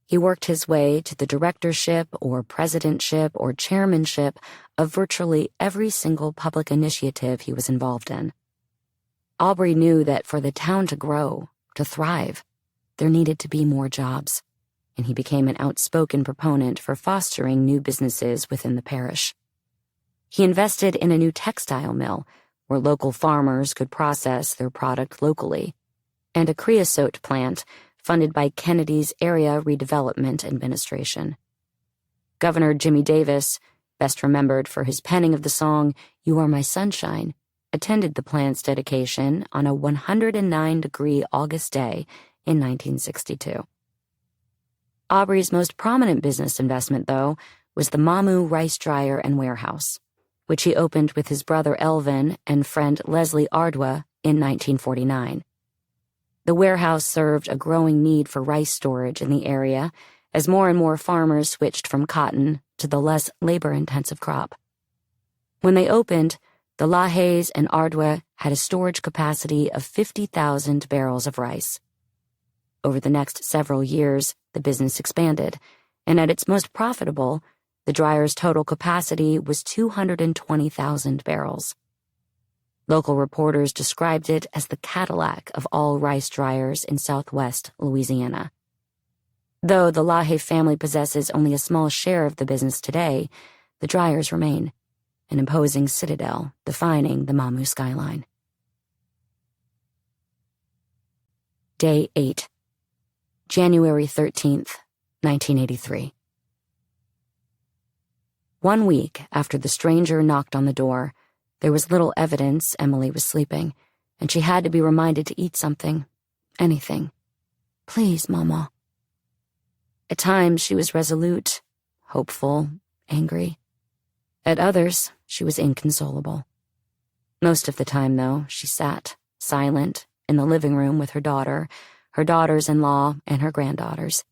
[SPEAKER 1] he worked his way to the directorship or presidentship or chairmanship of virtually every single public initiative he was involved in. Aubrey knew that for the town to grow, to thrive, there needed to be more jobs, and he became an outspoken proponent for fostering new businesses within the parish. He invested in a new textile mill where local farmers could process their product locally, and a creosote plant funded by Kennedy's Area Redevelopment Administration. Governor Jimmy Davis, best remembered for his penning of the song "You Are My Sunshine," attended the plant's dedication on a 109-degree August day in 1962. Aubrey's most prominent business investment, though, was the Mamu Rice Dryer and Warehouse, which he opened with his brother Elvin and friend Leslie Ardwa in 1949. The warehouse served a growing need for rice storage in the area as more and more farmers switched from cotton to the less labor-intensive crop. When they opened, the LaHayes and Ardwa had a storage capacity of 50,000 barrels of rice. Over the next several years, the business expanded, and at its most profitable, the dryer's total capacity was 220,000 barrels. Local reporters described it as the Cadillac of all rice dryers in southwest Louisiana. Though the LaHaye family possesses only a small share of the business today, the dryers remain, an imposing citadel defining the Mamu skyline. Day 8, January 13th, 1983. 1 week after the stranger knocked on the door, there was little evidence Emily was sleeping, and she had to be reminded to eat something, anything. "Please, Mama." At times she was resolute, hopeful, angry. At others, she was inconsolable. Most of the time, though, she sat, silent, in the living room with her daughter, her daughters-in-law, and her granddaughters.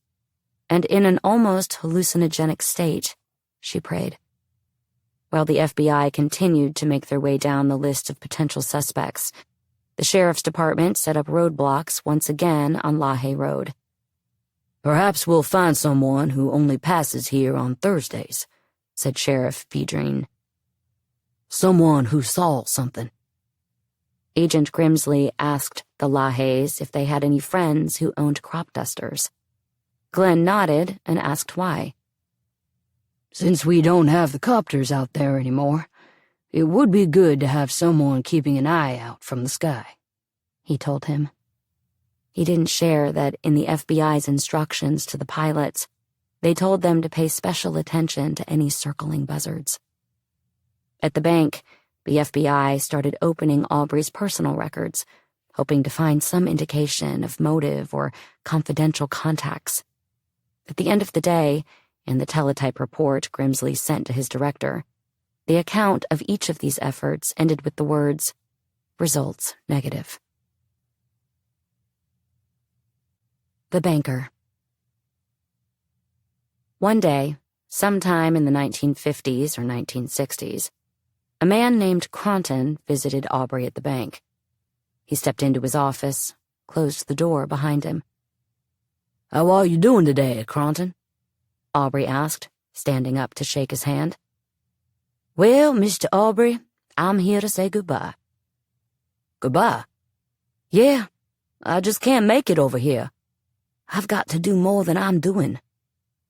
[SPEAKER 1] And in an almost hallucinogenic state, she prayed. While the FBI continued to make their way down the list of potential suspects, the sheriff's department set up roadblocks once again on LaHaye Road.
[SPEAKER 2] "Perhaps we'll find someone who only passes here on Thursdays," said Sheriff Vedrine. "Someone who saw something."
[SPEAKER 1] Agent Grimsley asked the LaHayes if they had any friends who owned crop dusters. Glenn nodded and asked why.
[SPEAKER 2] "Since we don't have the copters out there anymore, it would be good to have someone keeping an eye out from the sky,"
[SPEAKER 1] he told him. He didn't share that in the FBI's instructions to the pilots, they told them to pay special attention to any circling buzzards. At the bank, the FBI started opening Aubrey's personal records, hoping to find some indication of motive or confidential contacts. At the end of the day, in the teletype report Grimsley sent to his director, the account of each of these efforts ended with the words, "Results negative." The banker. One day, sometime in the 1950s or 1960s, a man named Cronton visited Aubrey at the bank. He stepped into his office, closed the door behind him.
[SPEAKER 2] "How are you doing today, Cronton?"
[SPEAKER 1] Aubrey asked, standing up to shake his hand.
[SPEAKER 2] "Well, Mr. Aubrey, I'm here to say goodbye."
[SPEAKER 3] Goodbye?
[SPEAKER 2] "Yeah, I just can't make it over here. I've got to do more than I'm doing.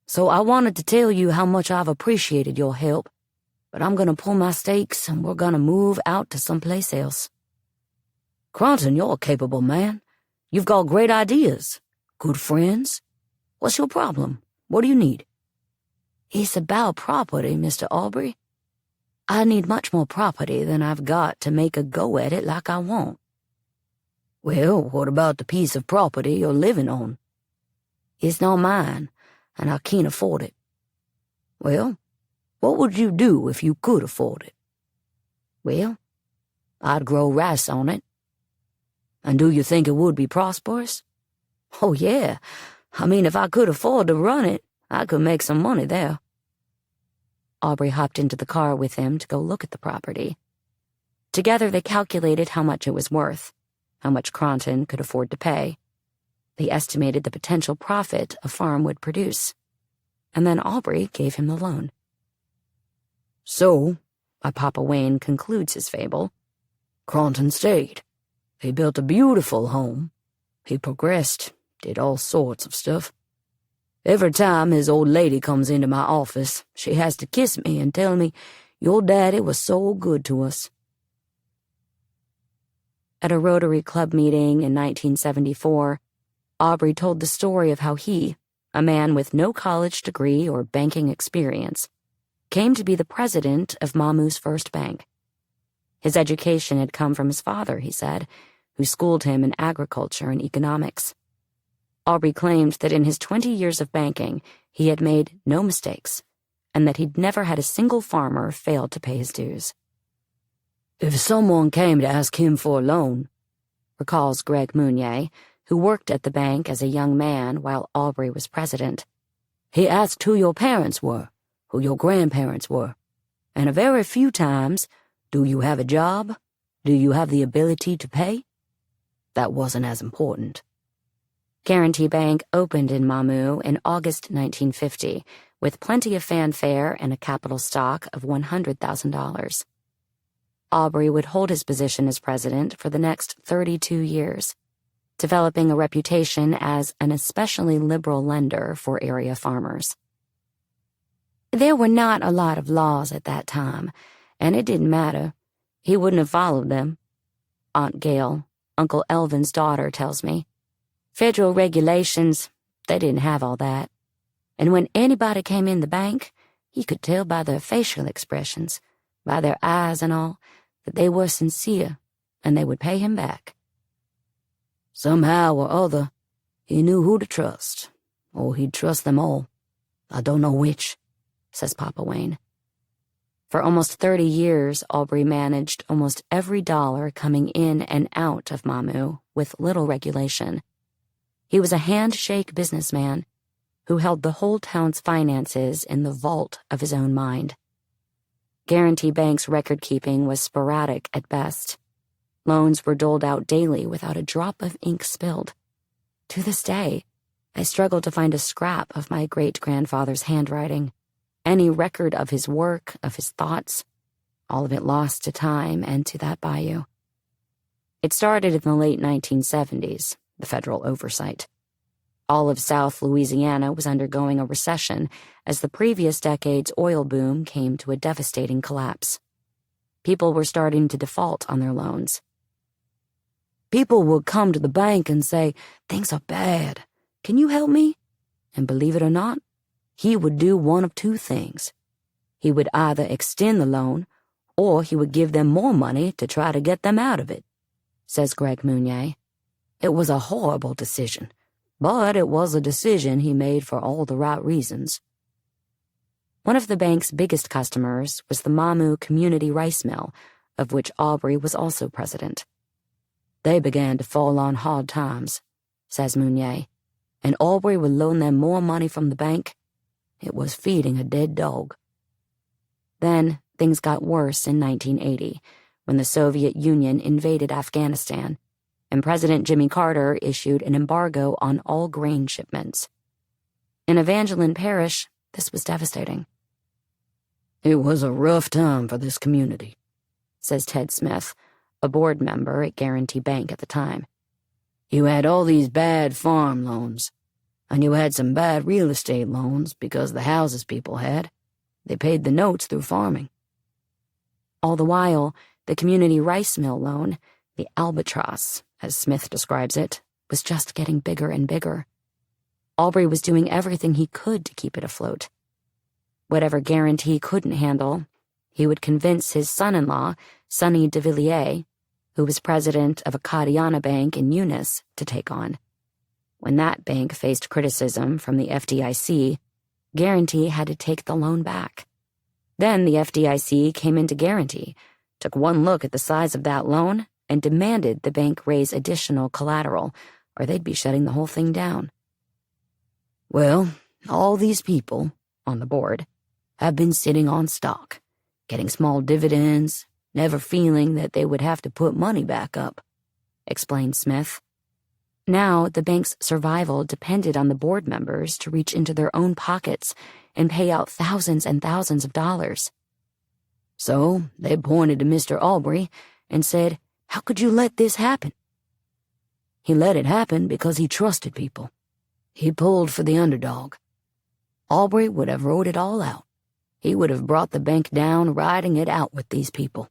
[SPEAKER 2] So I wanted to tell you how much I've appreciated your help, but I'm gonna pull my stakes and we're gonna move out to someplace else." "Cronton, you're a capable man. You've got great ideas, good friends. What's your problem? What do you need?" "It's about property, Mr. Aubrey. I need much more property than I've got to make a go at it like I want." Well, what about the piece of property you're living on?
[SPEAKER 3] It's not mine, and I can't afford it.
[SPEAKER 2] Well, what would you do if you could afford it?
[SPEAKER 3] Well, I'd grow rice on it.
[SPEAKER 2] And do you think it would be prosperous?
[SPEAKER 3] Oh, yeah. I mean, if I could afford to run it, I could make some money there. Aubrey hopped into the car with him to go look at the property. Together they calculated how much it was worth, how much Cronton could afford to pay. They estimated the potential profit a farm would produce. And then Aubrey gave him the loan.
[SPEAKER 2] So,
[SPEAKER 3] Papa Wayne concludes his fable,
[SPEAKER 2] Cronton stayed. He built a beautiful home. He progressed, did all sorts of stuff. Every time his old lady comes into my office, she has to kiss me and tell me, "Your daddy was so good to us."
[SPEAKER 3] At a Rotary Club meeting in 1974, Aubrey told the story of how he, a man with no college degree or banking experience, came to be the president of Mamu's first bank. His education had come from his father, he said, who schooled him in agriculture and economics. Aubrey claimed that in his 20 years of banking, he had made no mistakes, and that he'd never had a single farmer fail to pay his dues.
[SPEAKER 2] If someone came to ask him for a loan,
[SPEAKER 3] recalls Greg Mounier, who worked at the bank as a young man while Aubrey was president,
[SPEAKER 2] he asked who your parents were, who your grandparents were, and a very few times, do you have a job? Do you have the ability to pay? That wasn't as important.
[SPEAKER 3] Guarantee Bank opened in Mamu in August 1950 with plenty of fanfare and a capital stock of $100,000. Aubrey would hold his position as president for the next 32 years, developing a reputation as an especially liberal lender for area farmers. There were not a lot of laws at that time, and it didn't matter. He wouldn't have followed them. Aunt Gail, Uncle Elvin's daughter, tells me. Federal regulations, they didn't have all that. And when anybody came in the bank, you could tell by their facial expressions, by their eyes and all, that they were sincere, and they would pay him back.
[SPEAKER 2] Somehow or other, he knew who to trust, or he'd trust them all. I don't know which,
[SPEAKER 3] says Papa Wayne. For almost 30 years, Aubrey managed almost every dollar coming in and out of Mamu with little regulation. He was a handshake businessman who held the whole town's finances in the vault of his own mind. Guarantee Bank's record-keeping was sporadic at best. Loans were doled out daily without a drop of ink spilled. To this day, I struggle to find a scrap of my great-grandfather's handwriting, any record of his work, of his thoughts, all of it lost to time and to that bayou. It started in the late 1970s, the federal oversight. All of South Louisiana was undergoing a recession as the previous decade's oil boom came to a devastating collapse. People were starting to default on their loans.
[SPEAKER 2] People would come to the bank and say, "Things are bad. Can you help me?" And believe it or not, he would do one of two things. He would either extend the loan, or he would give them more money to try to get them out of it,
[SPEAKER 3] says Greg Mounier.
[SPEAKER 2] It was a horrible decision, but it was a decision he made for all the right reasons.
[SPEAKER 3] One of the bank's biggest customers was the Mamu Community Rice Mill, of which Aubrey was also president.
[SPEAKER 2] They began to fall on hard times, says Mounier, and Aubrey would loan them more money from the bank. It was feeding a dead dog.
[SPEAKER 3] Then things got worse in 1980, when the Soviet Union invaded Afghanistan, and President Jimmy Carter issued an embargo on all grain shipments. In Evangeline Parish, this was devastating.
[SPEAKER 2] It was a rough time for this community,
[SPEAKER 3] says Ted Smith, a board member at Guarantee Bank at the time.
[SPEAKER 2] You had all these bad farm loans, and you had some bad real estate loans because the houses people had. They paid the notes through farming.
[SPEAKER 3] All the while, the community rice mill loan, the albatross, as Smith describes it, was just getting bigger and bigger. Aubrey was doing everything he could to keep it afloat. Whatever Guarantee couldn't handle, he would convince his son-in-law, Sonny de Villiers,
[SPEAKER 1] who was president of Acadiana Bank in Eunice, to take on. When that bank faced criticism from the FDIC, Guarantee had to take the loan back. Then the FDIC came into Guarantee, took one look at the size of that loan, and demanded the bank raise additional collateral, or they'd be shutting the whole thing down.
[SPEAKER 2] Well, all these people on the board have been sitting on stock, getting small dividends, never feeling that they would have to put money back up,
[SPEAKER 1] explained Smith. Now, the bank's survival depended on the board members to reach into their own pockets and pay out thousands and thousands of dollars.
[SPEAKER 2] So they pointed to Mr. Aubrey and said, "How could you let this happen?" He let it happen because he trusted people. He pulled for the underdog. Aubrey would have rode it all out. He would have brought the bank down, riding it out with these people.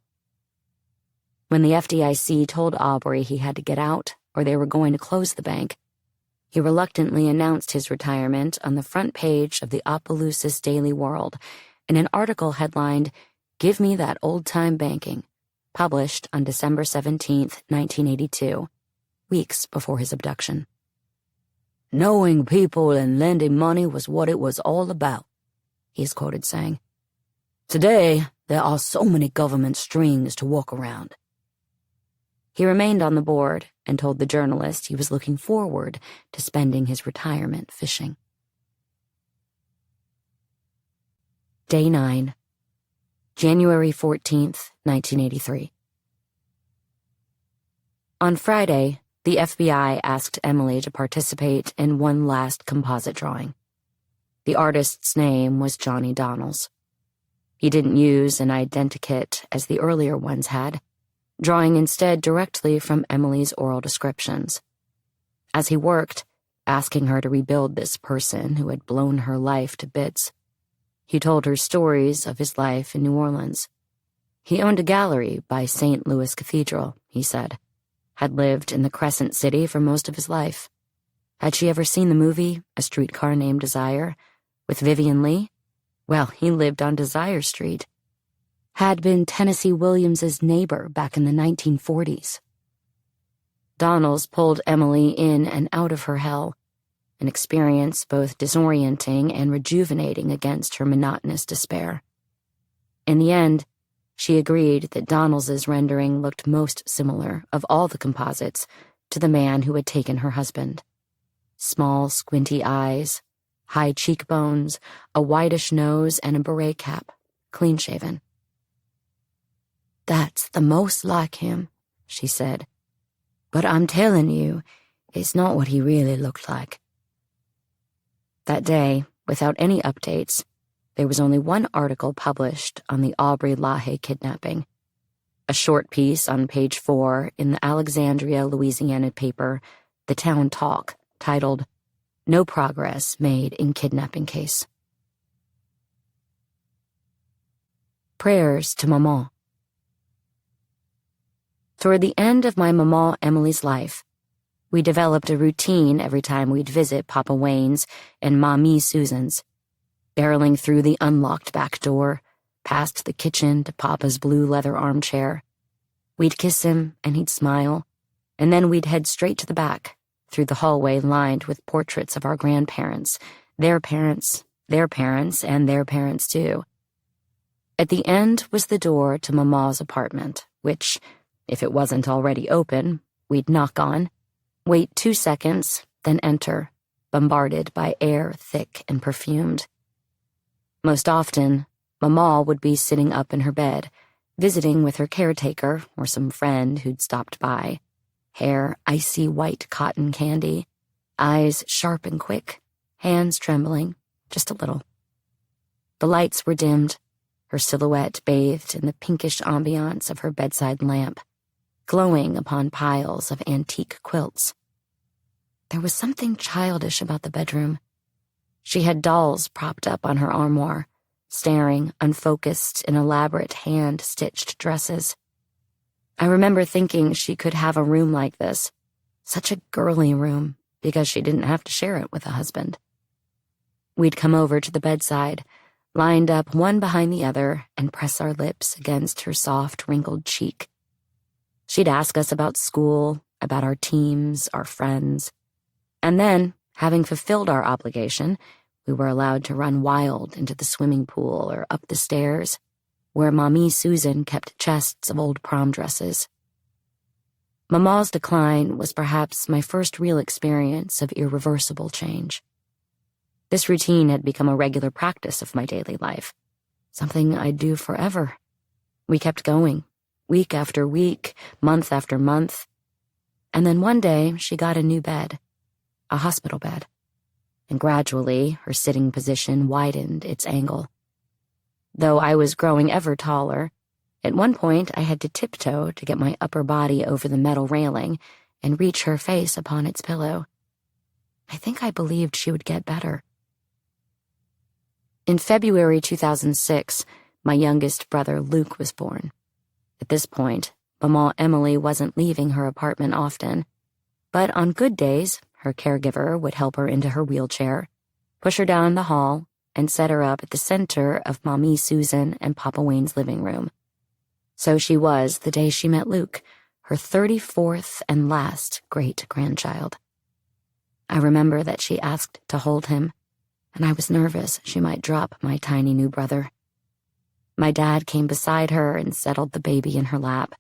[SPEAKER 1] When the FDIC told Aubrey he had to get out or they were going to close the bank, he reluctantly announced his retirement on the front page of the Opelousas Daily World in an article headlined, "Give Me That Old-Time Banking," published on December 17, 1982, weeks before his abduction.
[SPEAKER 2] "Knowing people and lending money was what it was all about," he is quoted saying. "Today, there are so many government strings to walk around."
[SPEAKER 1] He remained on the board and told the journalist he was looking forward to spending his retirement fishing. Day 9, January 14th, 1983. On Friday, the FBI asked Emily to participate in one last composite drawing. The artist's name was Johnny Donnells. He didn't use an identikit as the earlier ones had, drawing instead directly from Emily's oral descriptions. As he worked, asking her to rebuild this person who had blown her life to bits, he told her stories of his life in New Orleans. He owned a gallery by St. Louis Cathedral, he said, had lived in the Crescent City for most of his life. Had she ever seen the movie A Streetcar Named Desire with Vivian Leigh? Well, he lived on Desire Street. Had been Tennessee Williams's neighbor back in the 1940s. Donnells pulled Emily in and out of her hell, an experience both disorienting and rejuvenating against her monotonous despair. In the end, she agreed that Donnells's rendering looked most similar, of all the composites, to the man who had taken her husband. Small, squinty eyes, high cheekbones, a whitish nose, and a beret cap, clean-shaven. "That's the most like him," she said. "But I'm telling you, it's not what he really looked like." That day, without any updates, there was only one article published on the Aubrey LaHaye kidnapping, a short piece on page 4 in the Alexandria, Louisiana paper, The Town Talk, titled, "No Progress Made in Kidnapping Case." Prayers to Maman. Toward the end of my Maman Emily's life, we developed a routine every time we'd visit Papa Wayne's and Mamie Susan's, barreling through the unlocked back door, past the kitchen to Papa's blue leather armchair. We'd kiss him, and he'd smile, and then we'd head straight to the back, through the hallway lined with portraits of our grandparents, their parents, and their parents too. At the end was the door to Mama's apartment, which, if it wasn't already open, we'd knock on, wait 2 seconds, then enter, bombarded by air thick and perfumed. Most often, Mama would be sitting up in her bed, visiting with her caretaker or some friend who'd stopped by, hair icy white cotton candy, eyes sharp and quick, hands trembling, just a little. The lights were dimmed, her silhouette bathed in the pinkish ambiance of her bedside lamp, glowing upon piles of antique quilts. There was something childish about the bedroom. She had dolls propped up on her armoire, staring, unfocused, in elaborate hand-stitched dresses. I remember thinking she could have a room like this, such a girly room, because she didn't have to share it with a husband. We'd come over to the bedside, lined up one behind the other, and press our lips against her soft, wrinkled cheek. She'd ask us about school, about our teams, our friends. And then, having fulfilled our obligation, we were allowed to run wild into the swimming pool or up the stairs, where Mamie Susan kept chests of old prom dresses. Mama's decline was perhaps my first real experience of irreversible change. This routine had become a regular practice of my daily life, something I'd do forever. We kept going, week after week, month after month. And then one day, she got a new bed, a hospital bed. And gradually, her sitting position widened its angle. Though I was growing ever taller, at one point I had to tiptoe to get my upper body over the metal railing and reach her face upon its pillow. I think I believed she would get better. In February 2006, my youngest brother Luke was born. At this point, Maman Emily wasn't leaving her apartment often, but on good days, her caregiver would help her into her wheelchair, push her down the hall, and set her up at the center of Mamie Susan and Papa Wayne's living room. So she was the day she met Luke, her 34th and last great-grandchild. I remember that she asked to hold him, and I was nervous she might drop my tiny new brother. My dad came beside her and settled the baby in her lap,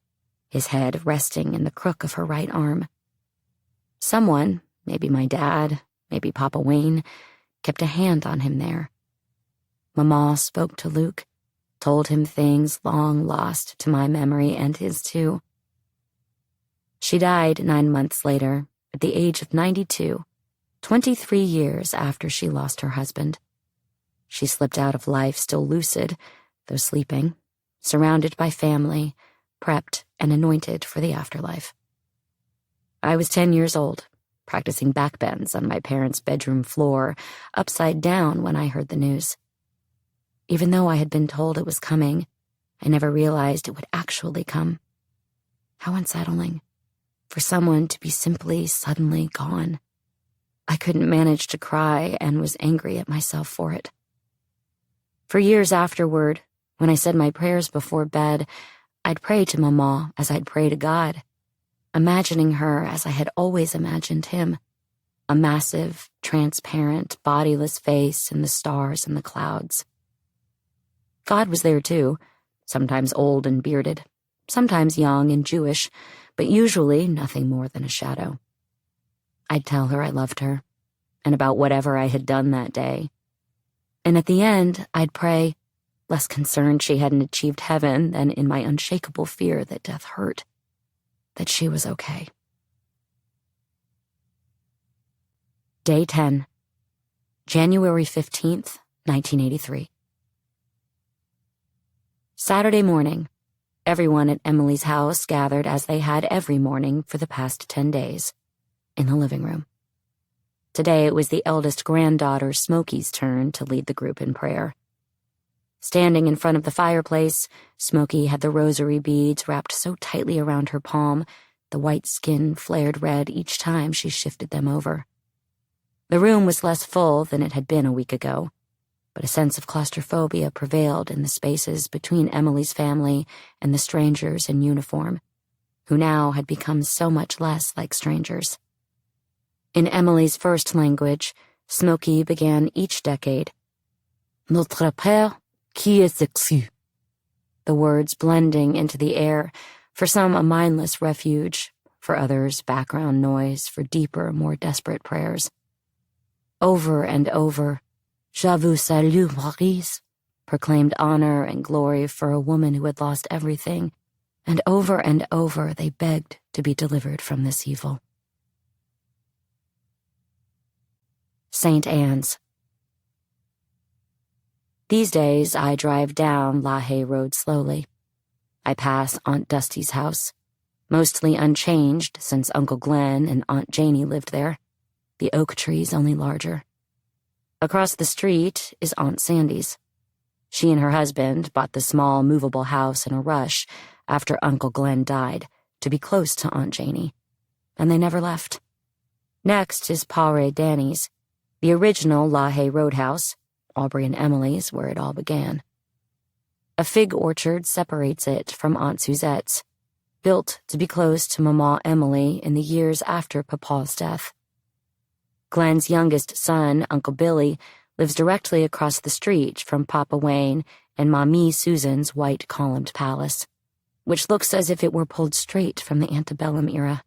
[SPEAKER 1] his head resting in the crook of her right arm. Someone, maybe my dad, maybe Papa Wayne, kept a hand on him there. Mama spoke to Luke, told him things long lost to my memory and his too. She died 9 months later, at the age of 92, 23 years after she lost her husband. She slipped out of life still lucid, though sleeping, surrounded by family, prepped and anointed for the afterlife. I was 10 years old, practicing backbends on my parents' bedroom floor, upside down when I heard the news. Even though I had been told it was coming, I never realized it would actually come. How unsettling, for someone to be simply suddenly gone. I couldn't manage to cry and was angry at myself for it. For years afterward, when I said my prayers before bed, I'd pray to Mama as I'd pray to God, imagining her as I had always imagined him, a massive, transparent, bodiless face in the stars and the clouds. God was there too, sometimes old and bearded, sometimes young and Jewish, but usually nothing more than a shadow. I'd tell her I loved her, and about whatever I had done that day. And at the end, I'd pray, less concerned she hadn't achieved heaven than in my unshakable fear that death hurt, that she was okay. Day 10, January 15th, 1983. Saturday morning, everyone at Emily's house gathered as they had every morning for the past 10 days, in the living room. Today it was the eldest granddaughter, Smokey's, turn to lead the group in prayer. Standing in front of the fireplace, Smokey had the rosary beads wrapped so tightly around her palm, the white skin flared red each time she shifted them over. The room was less full than it had been a week ago, but a sense of claustrophobia prevailed in the spaces between Emily's family and the strangers in uniform, who now had become so much less like strangers. In Emily's first language, Smokey began each decade, Notre Père qui es aux cieux, the words blending into the air, for some a mindless refuge, for others background noise for deeper, more desperate prayers. Over and over, Je vous salue, Maurice, proclaimed honor and glory for a woman who had lost everything, and over they begged to be delivered from this evil. St. Anne's. These days, I drive down LaHaye Road slowly. I pass Aunt Dusty's house, mostly unchanged since Uncle Glenn and Aunt Janie lived there, the oak trees only larger. Across the street is Aunt Sandy's. She and her husband bought the small, movable house in a rush after Uncle Glenn died to be close to Aunt Janie, and they never left. Next is Pare Danny's, the original LaHaye Roadhouse, Aubrey and Emily's, where it all began. A fig orchard separates it from Aunt Suzette's. built to be close to Mama Emily in the years after Papa's death. Glenn's youngest son, Uncle Billy, lives directly across the street from Papa Wayne and Mamie Susan's white columned palace, which looks as if it were pulled straight from the antebellum era.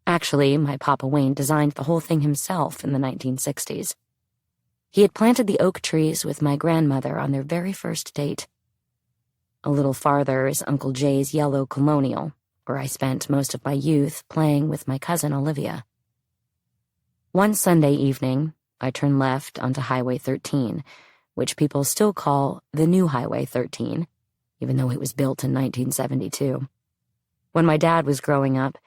[SPEAKER 1] Actually, my Papa Wayne designed the whole thing himself in the 1960s. He had planted the oak trees with my grandmother on their very first date. A little farther is Uncle Jay's yellow colonial, where I spent most of my youth playing with my cousin Olivia. One Sunday evening, I turned left onto Highway 13, which people still call the new Highway 13, even though it was built in 1972. When my dad was growing up,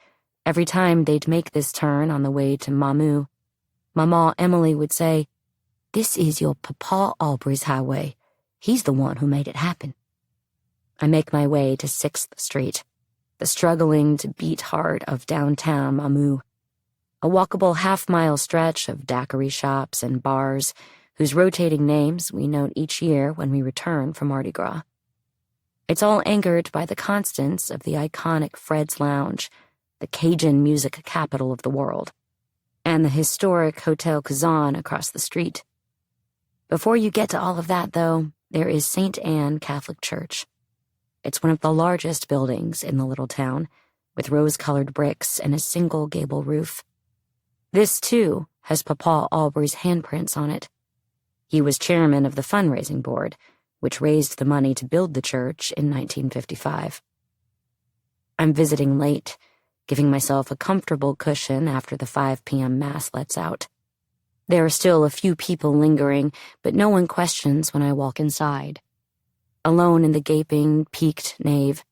[SPEAKER 1] every time they'd make this turn on the way to Mamu, Mama Emily would say, "This is your Papa Aubrey's highway. He's the one who made it happen." I make my way to 6th Street, the struggling to beat heart of downtown Mamu, a walkable half-mile stretch of daiquiri shops and bars whose rotating names we note each year when we return from Mardi Gras. It's all anchored by the constants of the iconic Fred's Lounge, the Cajun music capital of the world, and the historic Hotel Cajun across the street. Before you get to all of that, though, there is St. Anne Catholic Church. It's one of the largest buildings in the little town, with rose-colored bricks and a single gable roof. This, too, has Papa Aubrey's handprints on it. He was chairman of the fundraising board, which raised the money to build the church in 1955. I'm visiting late, giving myself a comfortable cushion after the 5 p.m. Mass lets out. There are still a few people lingering, but no one questions when I walk inside. Alone in the gaping, peaked nave,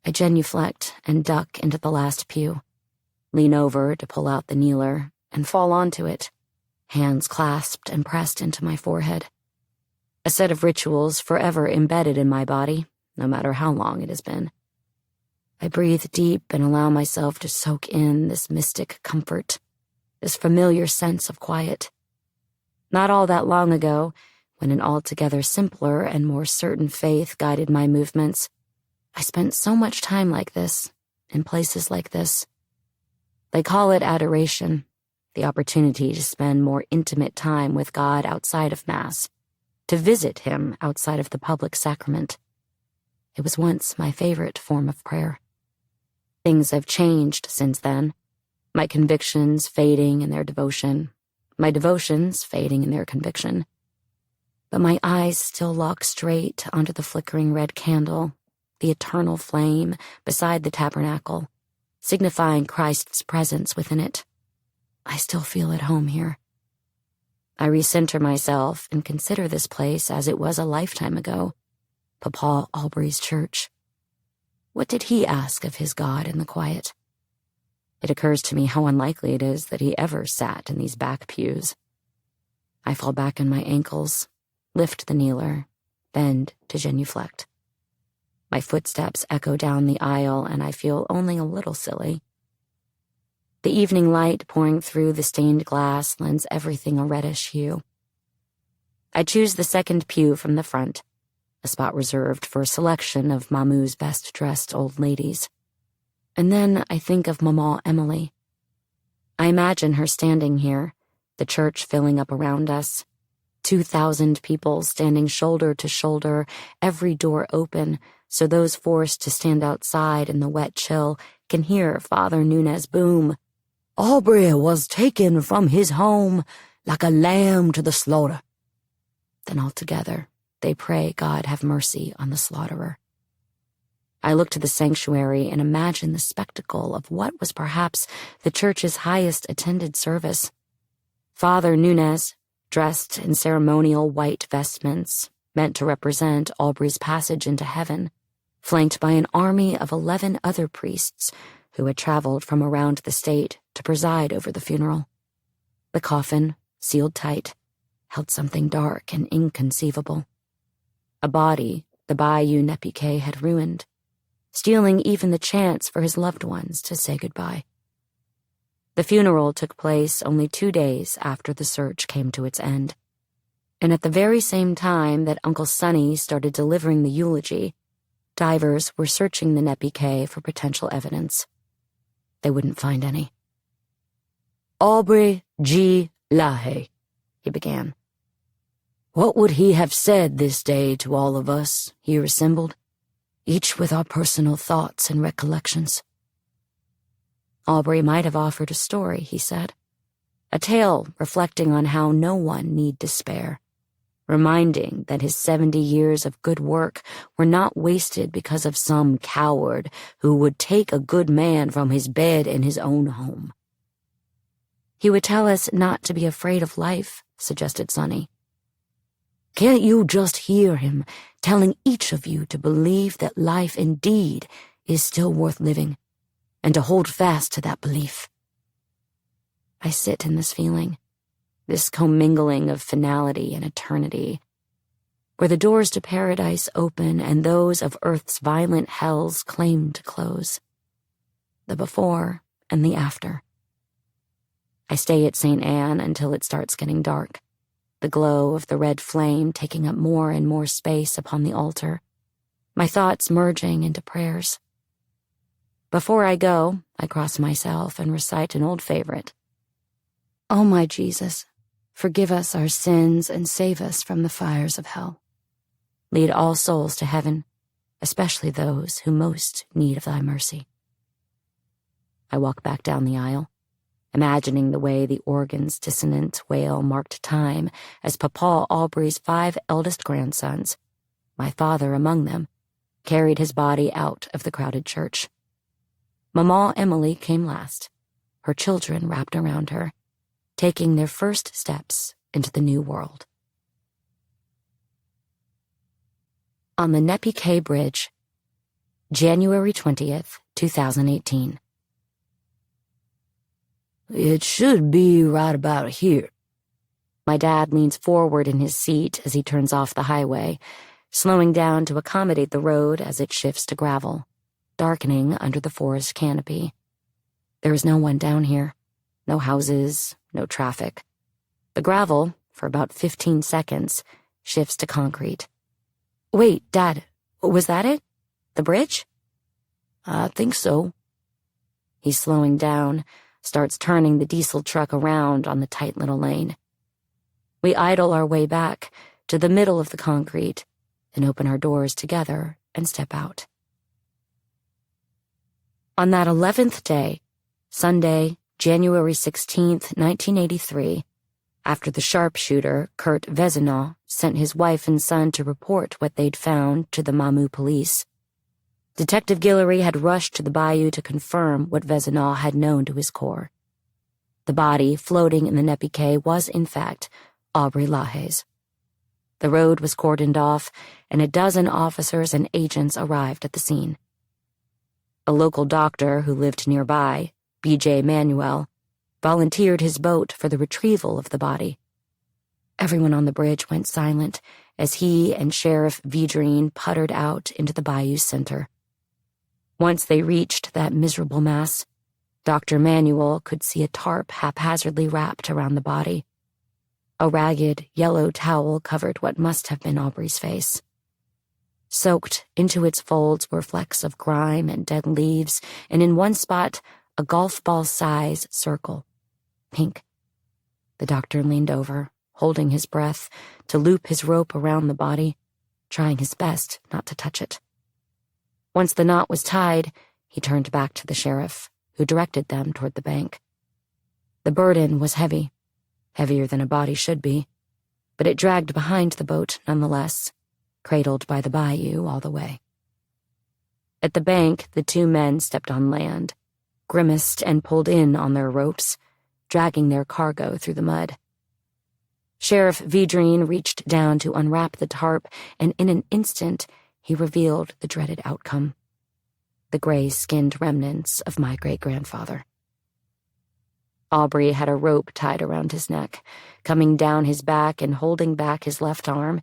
[SPEAKER 1] I genuflect and duck into the last pew, lean over to pull out the kneeler, and fall onto it, hands clasped and pressed into my forehead. A set of rituals forever embedded in my body, no matter how long it has been. I breathe deep and allow myself to soak in this mystic comfort, this familiar sense of quiet. Not all that long ago, when an altogether simpler and more certain faith guided my movements, I spent so much time like this, in places like this. They call it adoration, the opportunity to spend more intimate time with God outside of Mass, to visit Him outside of the public sacrament. It was once my favorite form of prayer. Things have changed since then, my convictions fading in their devotion, my devotions fading in their conviction. But my eyes still lock straight onto the flickering red candle, the eternal flame beside the tabernacle, signifying Christ's presence within it. I still feel at home here. I recenter myself and consider this place as it was a lifetime ago, Papa Aubrey's church. What did he ask of his God in the quiet? It occurs to me how unlikely it is that he ever sat in these back pews. I fall back on my ankles, lift the kneeler, bend to genuflect. My footsteps echo down the aisle, and I feel only a little silly. The evening light pouring through the stained glass lends everything a reddish hue. I choose the second pew from the front, a spot reserved for a selection of Mamu's best-dressed old ladies. And then I think of Mama Emily. I imagine her standing here, the church filling up around us, 2,000 people standing shoulder to shoulder, every door open, so those forced to stand outside in the wet chill can hear Father Nunez boom, "Aubrey was taken from his home like a lamb to the slaughter." Then all together, they pray God have mercy on the slaughterer. I look to the sanctuary and imagine the spectacle of what was perhaps the church's highest attended service. Father Nunez, dressed in ceremonial white vestments, meant to represent Aubrey's passage into heaven, flanked by an army of 11 other priests who had traveled from around the state to preside over the funeral. The coffin, sealed tight, held something dark and inconceivable. A body the Bayou Nezpique had ruined, stealing even the chance for his loved ones to say goodbye. The funeral took place only 2 days after the search came to its end, and at the very same time that Uncle Sonny started delivering the eulogy, Divers were searching the Nezpique for potential evidence. They wouldn't find any.
[SPEAKER 2] Aubrey LaHaye, he began. What would he have said this day to all of us here assembled, each with our personal thoughts and recollections?
[SPEAKER 1] Aubrey might have offered a story, he said. A tale reflecting on how no one need despair, reminding that his 70 years of good work were not wasted because of some coward who would take a good man from his bed in his own home. He would tell us not to be afraid of life, suggested Sonny.
[SPEAKER 2] Can't you just hear him telling each of you to believe that life indeed is still worth living, and to hold fast to that belief?
[SPEAKER 1] I sit in this feeling, this commingling of finality and eternity, where the doors to paradise open and those of earth's violent hells claim to close. The before and the after. I stay at St. Anne until it starts getting dark, the glow of the red flame taking up more and more space upon the altar, my thoughts merging into prayers. Before I go, I cross myself and recite an old favorite. "O my Jesus, forgive us our sins and save us from the fires of hell. Lead all souls to heaven, especially those who most need of thy mercy." I walk back down the aisle, imagining the way the organ's dissonant wail marked time as Papa Aubrey's 5 eldest grandsons, my father among them, carried his body out of the crowded church. Maman Emily came last, her children wrapped around her, taking their first steps into the new world. On the Nezpique Bridge, January 20th, 2018.
[SPEAKER 2] It should be right about here.
[SPEAKER 1] My dad leans forward in his seat as he turns off the highway, slowing down to accommodate the road as it shifts to gravel, darkening under the forest canopy. There is no one down here. No houses, no traffic. The gravel, for about 15 seconds, shifts to concrete. Wait, Dad, was that it? The bridge?
[SPEAKER 2] I think so.
[SPEAKER 1] He's slowing down, starts turning the diesel truck around on the tight little lane. We idle our way back to the middle of the concrete, then open our doors together and step out. On that 11th day, Sunday, January 16th, 1983, after the sharpshooter, Kurt Vezina, sent his wife and son to report what they'd found to the Mamou police, Detective Guillory had rushed to the bayou to confirm what Vezina had known to his core. The body floating in the Nezpique was, in fact, Aubrey LaHaye's. The road was cordoned off, and a dozen officers and agents arrived at the scene. A local doctor who lived nearby, B.J. Manuel, volunteered his boat for the retrieval of the body. Everyone on the bridge went silent as he and Sheriff Vidrine puttered out into the bayou's center. Once they reached that miserable mass, Dr. Manuel could see a tarp haphazardly wrapped around the body. A ragged, yellow towel covered what must have been Aubrey's face. Soaked into its folds were flecks of grime and dead leaves, and in one spot, a golf ball-size circle. Pink. The doctor leaned over, holding his breath, to loop his rope around the body, trying his best not to touch it. Once the knot was tied, he turned back to the sheriff, who directed them toward the bank. The burden was heavy, heavier than a body should be, but it dragged behind the boat nonetheless, cradled by the bayou all the way. At the bank, the 2 men stepped on land, grimaced and pulled in on their ropes, dragging their cargo through the mud. Sheriff Vidrine reached down to unwrap the tarp, and in an instant, he revealed the dreaded outcome. The gray-skinned remnants of my great-grandfather. Aubrey had a rope tied around his neck, coming down his back and holding back his left arm,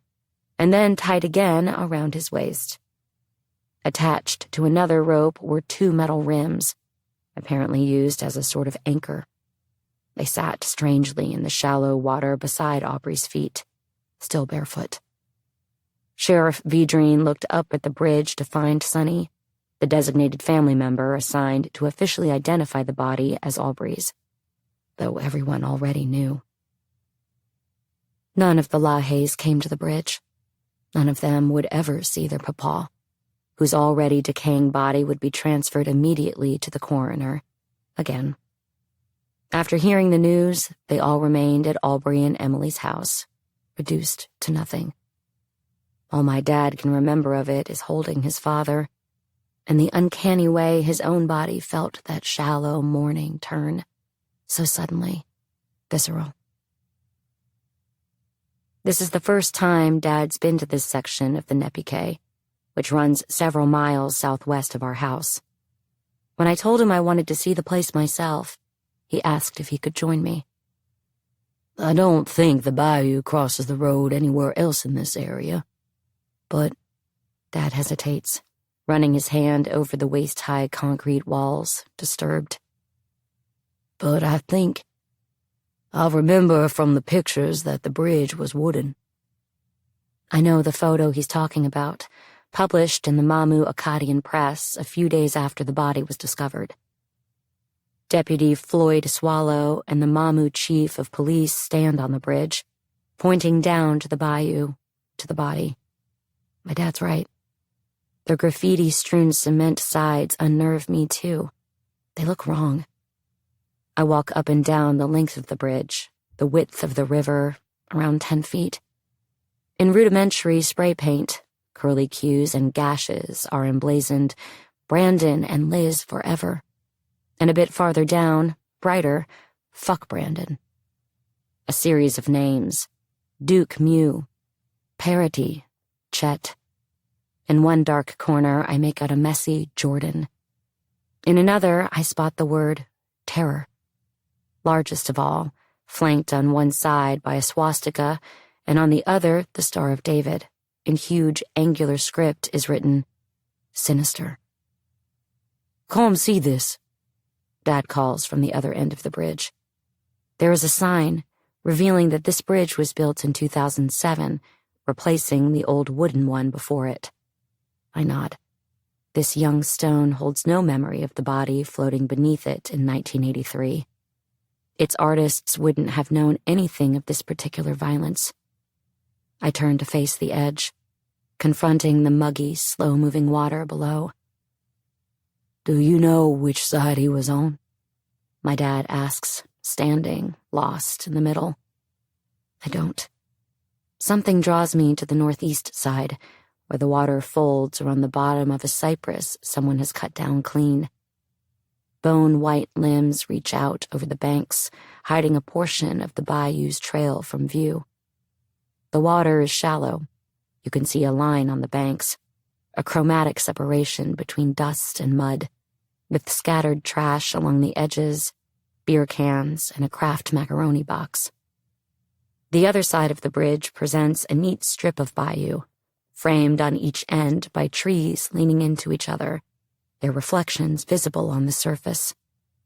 [SPEAKER 1] and then tied again around his waist. Attached to another rope were 2 metal rims, apparently used as a sort of anchor. They sat strangely in the shallow water beside Aubrey's feet, still barefoot. Sheriff Vedrine looked up at the bridge to find Sonny, the designated family member assigned to officially identify the body as Aubrey's, though everyone already knew. None of the LaHayes came to the bridge. None of them would ever see their papa, whose already decaying body would be transferred immediately to the coroner, again. After hearing the news, they all remained at Aubrey and Emily's house, reduced to nothing. All my dad can remember of it is holding his father, and the uncanny way his own body felt that shallow mourning turn, so suddenly, visceral. This is the first time Dad's been to this section of the Nezpique, which runs several miles southwest of our house. When I told him I wanted to see the place myself, he asked if he could join me.
[SPEAKER 2] I don't think the bayou crosses the road anywhere else in this area, but...
[SPEAKER 1] Dad hesitates, running his hand over the waist-high concrete walls, disturbed.
[SPEAKER 2] But I think... I'll remember from the pictures that the bridge was wooden.
[SPEAKER 1] I know the photo he's talking about, published in the Mamu Acadian Press a few days after the body was discovered. Deputy Floyd Swallow and the Mamu chief of police stand on the bridge, pointing down to the bayou, to the body. My dad's right. Their graffiti-strewn cement sides unnerve me, too. They look wrong. I walk up and down the length of the bridge, the width of the river, around 10 feet. In rudimentary spray paint, curlicues and gashes are emblazoned, Brandon and Liz forever. And a bit farther down, brighter, fuck Brandon. A series of names: Duke Mew, Parity, Chet. In one dark corner, I make out a messy Jordan. In another, I spot the word terror. Largest of all, flanked on one side by a swastika, and on the other, the Star of David. In huge, angular script is written, sinister.
[SPEAKER 2] Come see this,
[SPEAKER 1] Dad calls from the other end of the bridge. There is a sign revealing that this bridge was built in 2007, replacing the old wooden one before it. I nod. This young stone holds no memory of the body floating beneath it in 1983. Its artists wouldn't have known anything of this particular violence. I turn to face the edge, confronting the muggy, slow-moving water below.
[SPEAKER 2] Do you know which side he was on?
[SPEAKER 1] My dad asks, standing, lost in the middle. I don't. Something draws me to the northeast side, where the water folds around the bottom of a cypress someone has cut down clean. Bone-white limbs reach out over the banks, hiding a portion of the bayou's trail from view. The water is shallow. You can see a line on the banks, a chromatic separation between dust and mud, with scattered trash along the edges, beer cans, and a Kraft macaroni box. The other side of the bridge presents a neat strip of bayou, framed on each end by trees leaning into each other, their reflections visible on the surface,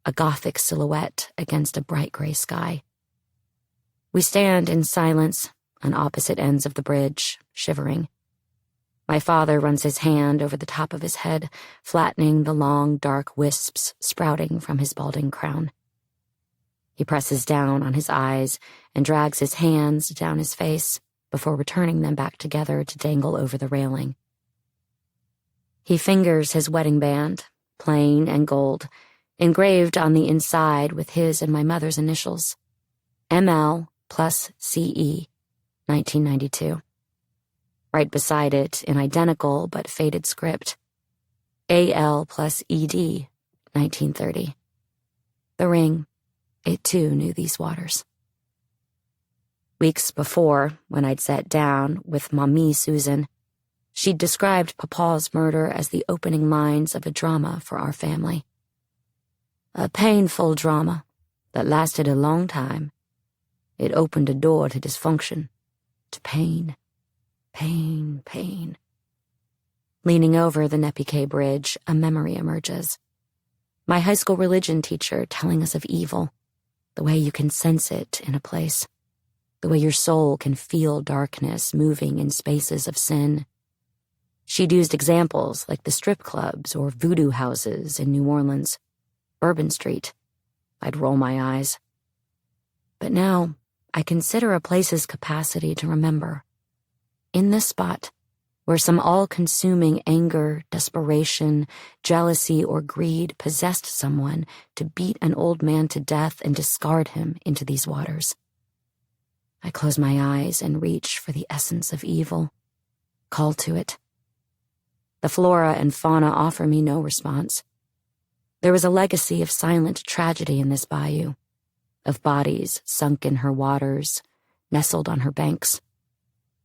[SPEAKER 1] a Gothic silhouette against a bright gray sky. We stand in silence on opposite ends of the bridge, shivering. My father runs his hand over the top of his head, flattening the long, dark wisps sprouting from his balding crown. He presses down on his eyes and drags his hands down his face before returning them back together to dangle over the railing. He fingers his wedding band, plain and gold, engraved on the inside with his and my mother's initials, ML plus CE, 1992. Right beside it, in identical but faded script, AL plus ED, 1930. The ring, it too knew these waters. Weeks before, when I'd sat down with Mamie Susan, she'd described Papa's murder as the opening lines of a drama for our family. A painful drama that lasted a long time. It opened a door to dysfunction, to pain, pain, pain. Leaning over the Nezpique Bridge, a memory emerges. My high school religion teacher telling us of evil, the way you can sense it in a place. the way your soul can feel darkness moving in spaces of sin. She'd used examples like the strip clubs or voodoo houses in New Orleans, Bourbon Street. I'd roll my eyes. But now, I consider a place's capacity to remember. In this spot, where some all-consuming anger, desperation, jealousy, or greed possessed someone to beat an old man to death and discard him into these waters. I close my eyes and reach for the essence of evil, call to it. The flora and fauna offer me no response. There was a legacy of silent tragedy in this bayou, of bodies sunk in her waters, nestled on her banks.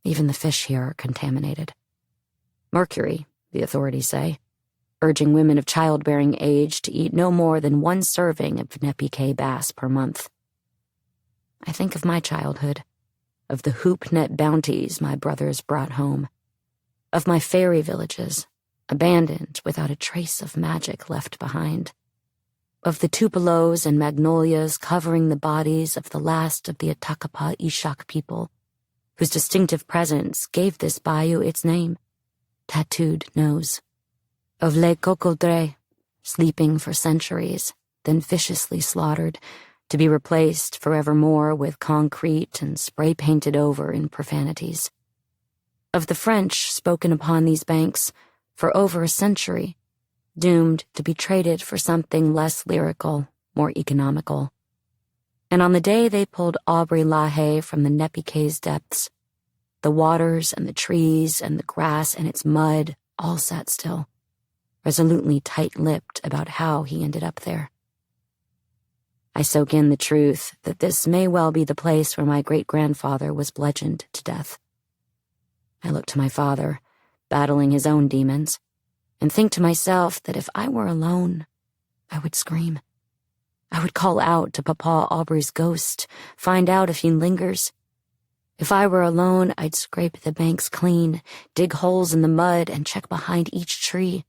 [SPEAKER 1] Even the fish here are contaminated. Mercury, the authorities say, urging women of childbearing age to eat no more than 1 serving of Nezpique bass per month. I think of my childhood, of the hoop net bounties my brothers brought home, of my fairy villages, abandoned without a trace of magic left behind, of the tupelos and magnolias covering the bodies of the last of the Atakapa Ishak people, whose distinctive presence gave this bayou its name, Tattooed Nose, of Les Cocoldres, sleeping for centuries, then viciously slaughtered, to be replaced forevermore with concrete and spray-painted over in profanities. Of the French spoken upon these banks for over a century, doomed to be traded for something less lyrical, more economical. And on the day they pulled Aubrey LaHaye from the Nezpique's depths, the waters and the trees and the grass and its mud all sat still, resolutely tight-lipped about how he ended up there. I soak in the truth that this may well be the place where my great-grandfather was bludgeoned to death. I look to my father, battling his own demons, and think to myself that if I were alone, I would scream. I would call out to Papa Aubrey's ghost, find out if he lingers. If I were alone, I'd scrape the banks clean, dig holes in the mud, and check behind each tree,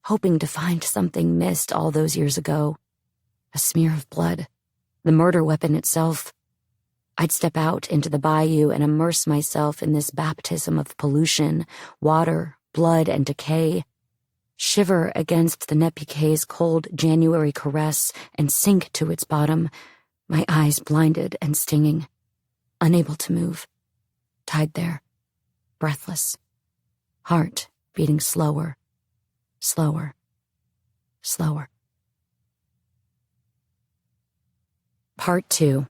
[SPEAKER 1] hoping to find something missed all those years ago. A smear of blood, the murder weapon itself. I'd step out into the bayou and immerse myself in this baptism of pollution, water, blood, and decay, shiver against the Nezpique's cold January caress and sink to its bottom, my eyes blinded and stinging, unable to move, tied there, breathless, heart beating slower, slower, slower. Part 2.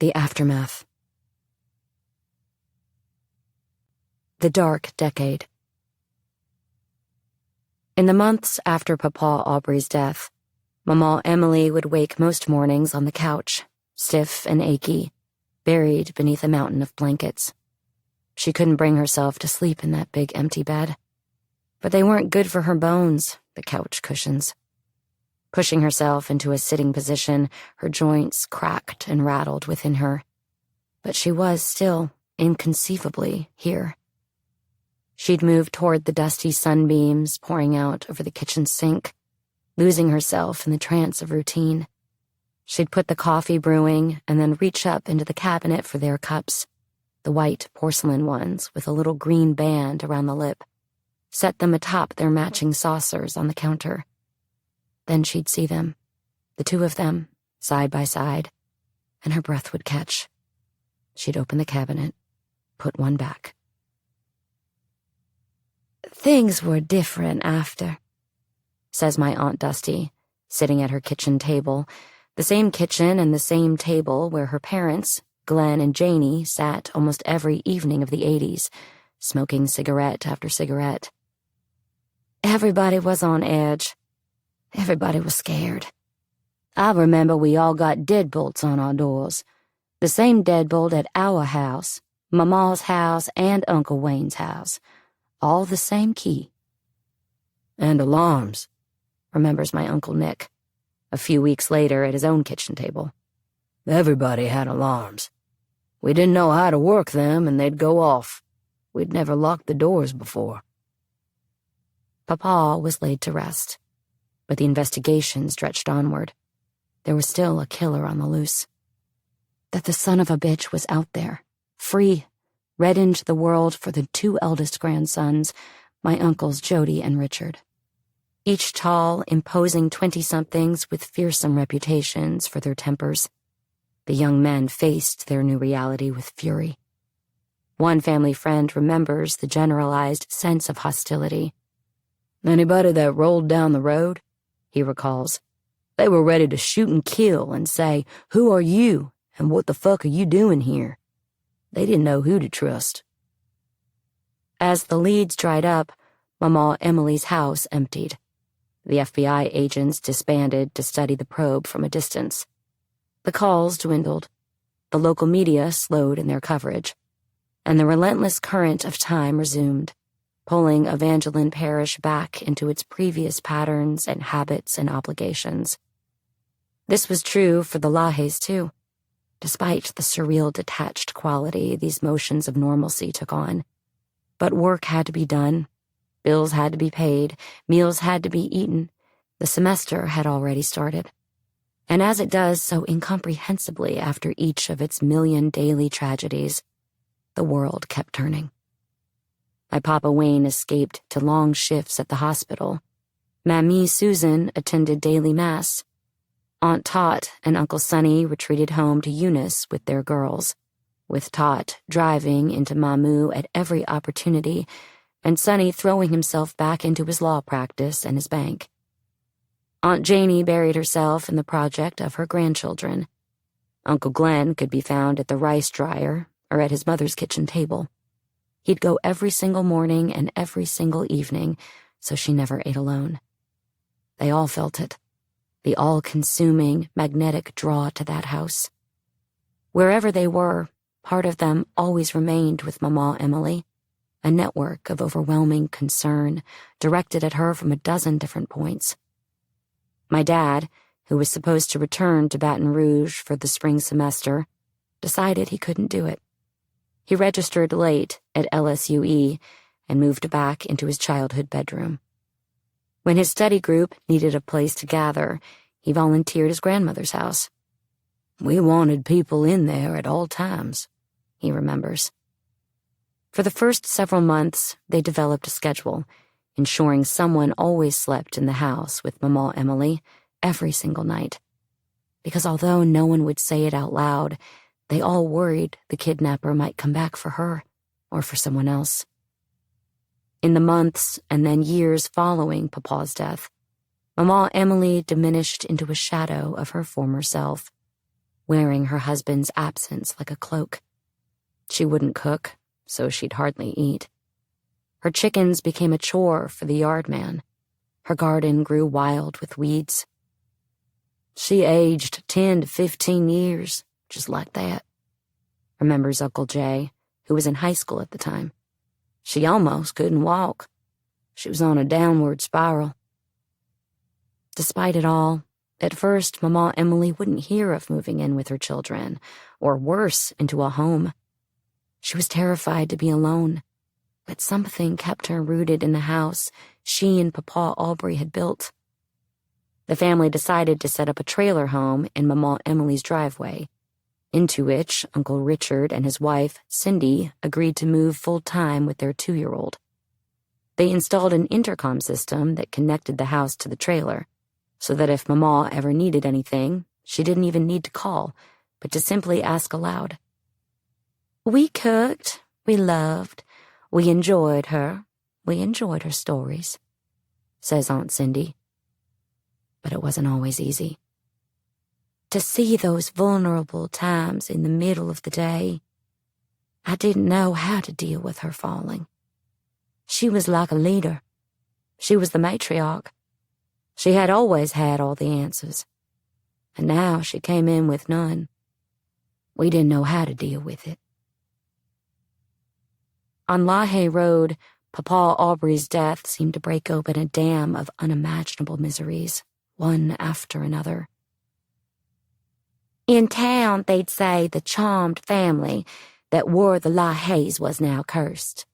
[SPEAKER 1] The Aftermath. The Dark Decade. In the months after Papa Aubrey's death, Maman Emily would wake most mornings on the couch, stiff and achy, buried beneath a mountain of blankets. She couldn't bring herself to sleep in that big empty bed. But they weren't good for her bones, the couch cushions. Pushing herself into a sitting position, her joints cracked and rattled within her. But she was still, inconceivably, here. She'd moved toward the dusty sunbeams pouring out over the kitchen sink, losing herself in the trance of routine. She'd put the coffee brewing and then reach up into the cabinet for their cups, the white porcelain ones with a little green band around the lip, set them atop their matching saucers on the counter. Then she'd see them, the two of them, side by side, and her breath would catch. She'd open the cabinet, put one back. "Things were different after," says my Aunt Dusty, sitting at her kitchen table, the same kitchen and the same table where her parents, Glenn and Janie, sat almost every evening of the 80s, smoking cigarette after cigarette. "Everybody was on edge. Everybody was scared. I remember we all got deadbolts on our doors. The same deadbolt at our house, Mama's house, and Uncle Wayne's house. All the same key." "And alarms," remembers my Uncle Nick, a few weeks later at his own kitchen table. "Everybody had alarms. We didn't know how to work them, and they'd go off. We'd never locked the doors before." Papa was laid to rest, but the investigation stretched onward. There was still a killer on the loose. that the son of a bitch was out there, free, read into the world for the two eldest grandsons, my uncles Jody and Richard. Each tall, imposing 20-somethings with fearsome reputations for their tempers. The young men faced their new reality with fury. One family friend remembers the generalized sense of hostility.
[SPEAKER 2] "Anybody that rolled down the road," he recalls, "they were ready to shoot and kill and say, 'Who are you, and what the fuck are you doing here?' They didn't know who to trust."
[SPEAKER 1] As the leads dried up, Mama Emily's house emptied. The FBI agents disbanded to study the probe from a distance. The calls dwindled. The local media slowed in their coverage. And the relentless current of time resumed, pulling Evangeline Parish back into its previous patterns and habits and obligations. This was true for the LaHayes, too, despite the surreal detached quality these motions of normalcy took on. But work had to be done. Bills had to be paid. Meals had to be eaten. The semester had already started. And as it does so incomprehensibly after each of its million daily tragedies, the world kept turning. My Papa Wayne escaped to long shifts at the hospital. Mamie Susan attended daily mass. Aunt Tot and Uncle Sonny retreated home to Eunice with their girls, with Tot driving into Mamu at every opportunity and Sonny throwing himself back into his law practice and his bank. Aunt Janie buried herself in the project of her grandchildren. Uncle Glenn could be found at the rice dryer or at his mother's kitchen table. He'd go every single morning and every single evening, so she never ate alone. They all felt it, the all-consuming, magnetic draw to that house. Wherever they were, part of them always remained with Mama Emily, a network of overwhelming concern directed at her from a dozen different points. My dad, who was supposed to return to Baton Rouge for the spring semester, decided he couldn't do it. He registered late at LSUE and moved back into his childhood bedroom. When his study group needed a place to gather, he volunteered his grandmother's house.
[SPEAKER 2] "We wanted people in there at all times,"
[SPEAKER 1] he remembers. For the first several months, they developed a schedule, ensuring someone always slept in the house with Mama Emily every single night. Because although no one would say it out loud, they all worried the kidnapper might come back for her or for someone else. In the months and then years following Papa's death, Mama Emily diminished into a shadow of her former self, wearing her husband's absence like a cloak. She wouldn't cook, so she'd hardly eat. Her chickens became a chore for the yard man. Her garden grew wild with weeds.
[SPEAKER 2] "She aged 10 to 15 years, just like that,"
[SPEAKER 1] remembers Uncle Jay, who was in high school at the time.
[SPEAKER 2] "She almost couldn't walk. She was on a downward spiral."
[SPEAKER 1] Despite it all, at first Mama Emily wouldn't hear of moving in with her children, or worse, into a home. She was terrified to be alone, but something kept her rooted in the house she and Papa Aubrey had built. The family decided to set up a trailer home in Mama Emily's driveway, into which Uncle Richard and his wife, Cindy, agreed to move full-time with their 2-year-old. They installed an intercom system that connected the house to the trailer, so that if Mama ever needed anything, she didn't even need to call, but to simply ask aloud. "We cooked, we loved, we enjoyed her stories," says Aunt Cindy. But it wasn't always easy. To see those vulnerable times in the middle of the day, I didn't know how to deal with her falling. She was like a leader. She was the matriarch. She had always had all the answers. And now she came in with none. We didn't know how to deal with it. On LaHaye Road, Papa Aubrey's death seemed to break open a dam of unimaginable miseries, one after another. In town, they'd say the charmed family that wore the LaHayes was now cursed.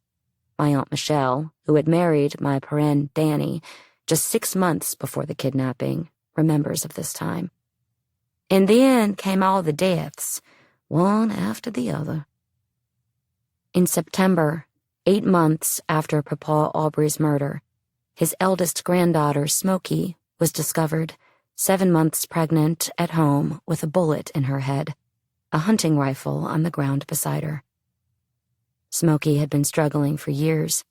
[SPEAKER 1] My Aunt Michelle, who had married my parent Danny just 6 months before the kidnapping, remembers of this time. And then came all the deaths,
[SPEAKER 2] one after the other.
[SPEAKER 1] In September, 8 months after Papa Aubrey's murder, his eldest granddaughter, Smokey, was discovered 7 months pregnant at home with a bullet in her head, a hunting rifle on the ground beside her. Smokey had been struggling for years,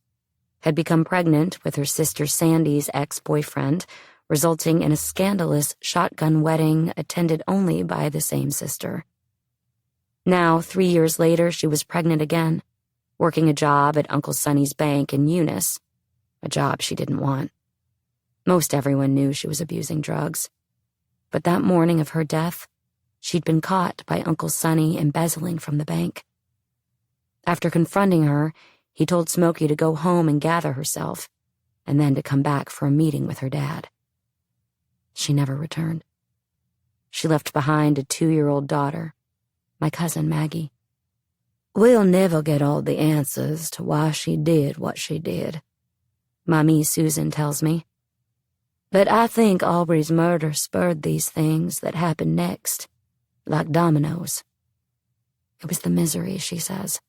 [SPEAKER 1] had become pregnant with her sister Sandy's ex-boyfriend, resulting in a scandalous shotgun wedding attended only by the same sister. Now, 3 years later, she was pregnant again, working a job at Uncle Sonny's bank in Eunice, a job she didn't want. Most everyone knew she was abusing drugs. But that morning of her death, she'd been caught by Uncle Sonny embezzling from the bank. After confronting her, he told Smokey to go home and gather herself, and then to come back for a meeting with her dad. She never returned. She left behind a 2-year-old daughter, my cousin Maggie.
[SPEAKER 2] We'll never get all the answers to why she did what she did,
[SPEAKER 1] Mommy Susan tells me.
[SPEAKER 2] but I think Aubrey's murder spurred these things that happened next, like dominoes.
[SPEAKER 1] It was the misery, she says,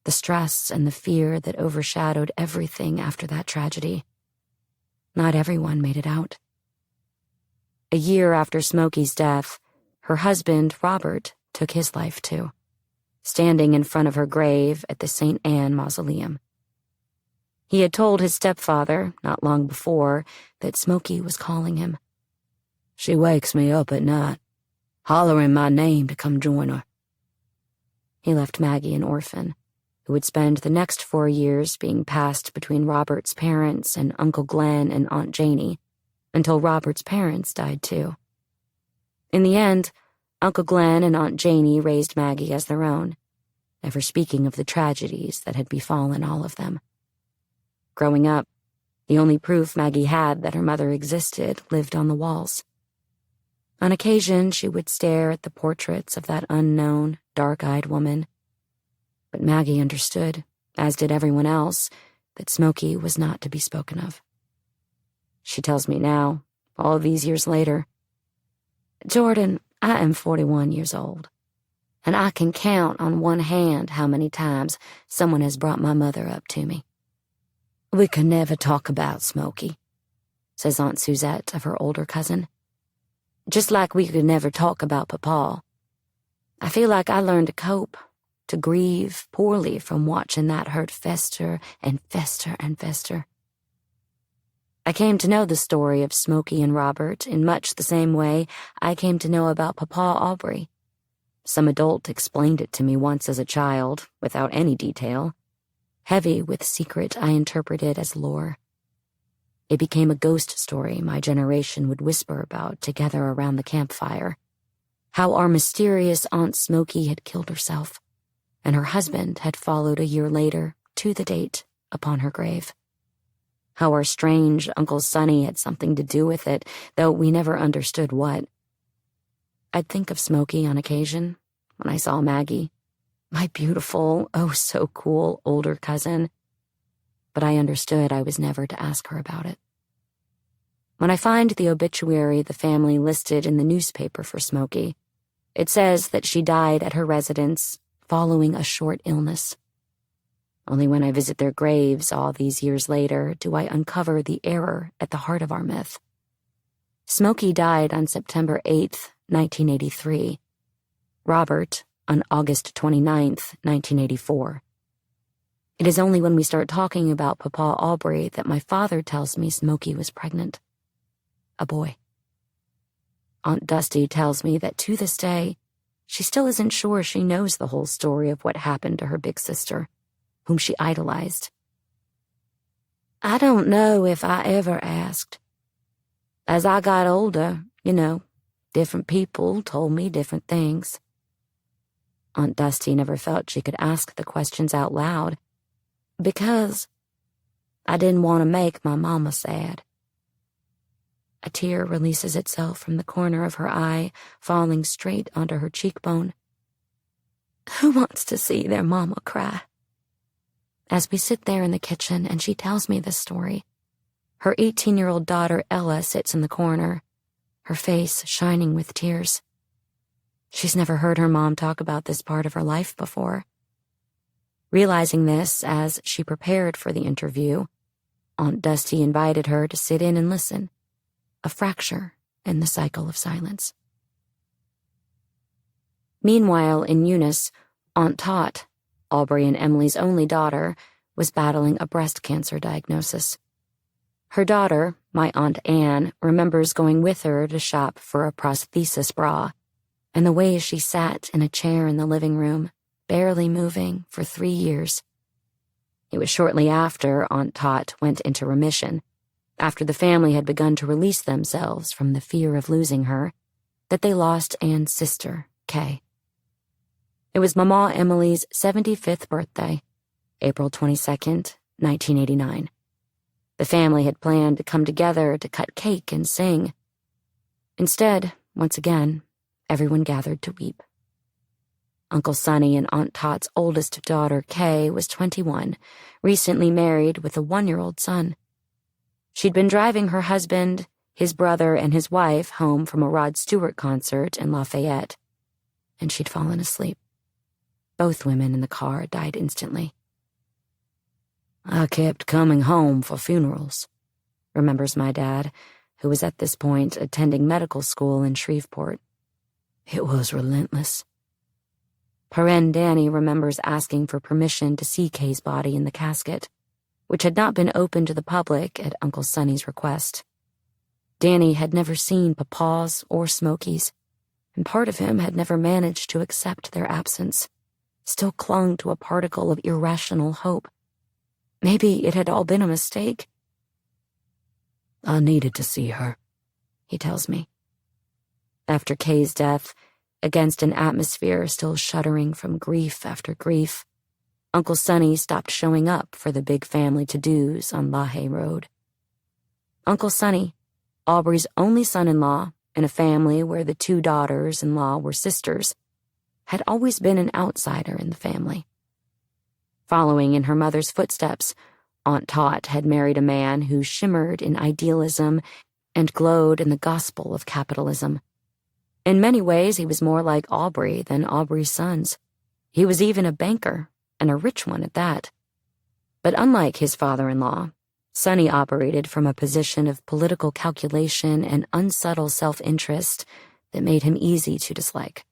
[SPEAKER 1] the stress and the fear that overshadowed everything after that tragedy. Not everyone made it out. A year after Smokey's death, her husband, Robert, took his life too, standing in front of her grave at the St. Anne Mausoleum. He had told his stepfather, not long before, that Smokey was calling him.
[SPEAKER 2] She wakes me up at night, hollering my name to come join her.
[SPEAKER 1] He left Maggie an orphan, who would spend the next 4 years being passed between Robert's parents and Uncle Glenn and Aunt Janie, until Robert's parents died too. In the end, Uncle Glenn and Aunt Janie raised Maggie as their own, never speaking of the tragedies that had befallen all of them. Growing up, the only proof Maggie had that her mother existed lived on the walls. On occasion, she would stare at the portraits of that unknown, dark-eyed woman. But Maggie understood, as did everyone else, that Smokey was not to be spoken of. She tells me now, all these years later,
[SPEAKER 2] Jordan, I am 41 years old, and I can count on one hand how many times someone has brought my mother up to me. We could never talk about Smokey,
[SPEAKER 1] says Aunt Suzette of her older cousin.
[SPEAKER 2] Just like we could never talk about Papa. I feel like I learned to cope, to grieve poorly from watching that hurt fester and fester and fester.
[SPEAKER 1] I came to know the story of Smokey and Robert in much the same way I came to know about Papa Aubrey. Some adult explained it to me once as a child, without any detail. Heavy with secret I interpreted as lore. It became a ghost story my generation would whisper about together around the campfire. How our mysterious Aunt Smokey had killed herself, and her husband had followed a year later, to the date, upon her grave. How our strange Uncle Sonny had something to do with it, though we never understood what. I'd think of Smokey on occasion, when I saw Maggie, my beautiful, oh so cool older cousin, but I understood I was never to ask her about it. When I find the obituary the family listed in the newspaper for Smokey, it says that she died at her residence following a short illness. Only when I visit their graves all these years later do I uncover the error at the heart of our myth. Smokey died on September 8th, 1983. Robert on August 29th, 1984. It is only when we start talking about Papa Aubrey that my father tells me Smokey was pregnant. A boy. Aunt Dusty tells me that to this day, she still isn't sure she knows the whole story of what happened to her big sister, whom she idolized.
[SPEAKER 2] I don't know if I ever asked. As I got older, different people told me different things.
[SPEAKER 1] Aunt Dusty never felt she could ask the questions out loud,
[SPEAKER 2] because I didn't want to make my mama sad.
[SPEAKER 1] A tear releases itself from the corner of her eye, falling straight onto her cheekbone.
[SPEAKER 2] Who wants to see their mama cry?
[SPEAKER 1] As we sit there in the kitchen and she tells me this story, her 18-year-old daughter Ella sits in the corner, her face shining with tears. She's never heard her mom talk about this part of her life before. Realizing this as she prepared for the interview, Aunt Dusty invited her to sit in and listen, a fracture in the cycle of silence. Meanwhile, in Eunice, Aunt Tot, Aubrey and Emily's only daughter, was battling a breast cancer diagnosis. Her daughter, my Aunt Anne, remembers going with her to shop for a prosthesis bra, and the way she sat in a chair in the living room, barely moving, for 3 years. It was shortly after Aunt Tot went into remission, after the family had begun to release themselves from the fear of losing her, that they lost Anne's sister, Kay. It was Mama Emily's 75th birthday, April 22nd, 1989. The family had planned to come together to cut cake and sing. Instead, once again, everyone gathered to weep. Uncle Sonny and Aunt Tot's oldest daughter, Kay, was 21, recently married with a 1-year-old son. She'd been driving her husband, his brother, and his wife home from a Rod Stewart concert in Lafayette, and she'd fallen asleep. Both women in the car died instantly.
[SPEAKER 2] I kept coming home for funerals, remembers my dad, who was at this point attending medical school in Shreveport. It was relentless.
[SPEAKER 1] Paren Danny remembers asking for permission to see Kay's body in the casket, which had not been open to the public at Uncle Sonny's request. Danny had never seen Papa's or Smokey's, and part of him had never managed to accept their absence, still clung to a particle of irrational hope. Maybe it had all been a mistake.
[SPEAKER 2] I needed to see her,
[SPEAKER 1] he tells me. After Kay's death, against an atmosphere still shuddering from grief after grief, Uncle Sonny stopped showing up for the big family to-dos on LaHaye Road. Uncle Sonny, Aubrey's only son-in-law in a family where the 2 daughters-in-law were sisters, had always been an outsider in the family. Following in her mother's footsteps, Aunt Tot had married a man who shimmered in idealism and glowed in the gospel of capitalism. In many ways, he was more like Aubrey than Aubrey's sons. He was even a banker, and a rich one at that. But unlike his father-in-law, Sonny operated from a position of political calculation and unsubtle self-interest that made him easy to dislike.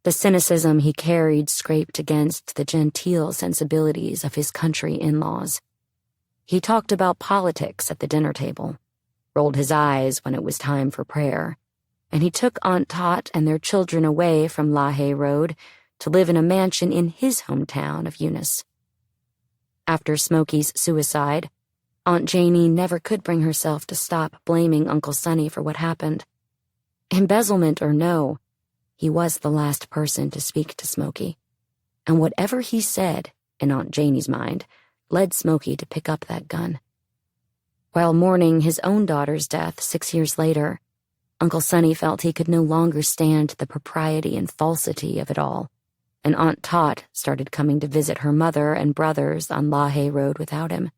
[SPEAKER 1] The cynicism he carried scraped against the genteel sensibilities of his country in-laws. He talked about politics at the dinner table, rolled his eyes when it was time for prayer, and he took Aunt Tot and their children away from LaHaye Road to live in a mansion in his hometown of Eunice. After Smokey's suicide, Aunt Janie never could bring herself to stop blaming Uncle Sonny for what happened. Embezzlement or no, he was the last person to speak to Smokey, and whatever he said, in Aunt Janie's mind, led Smokey to pick up that gun. While mourning his own daughter's death 6 years later, Uncle Sonny felt he could no longer stand the propriety and falsity of it all, and Aunt Tot started coming to visit her mother and brothers on LaHaye Road without him.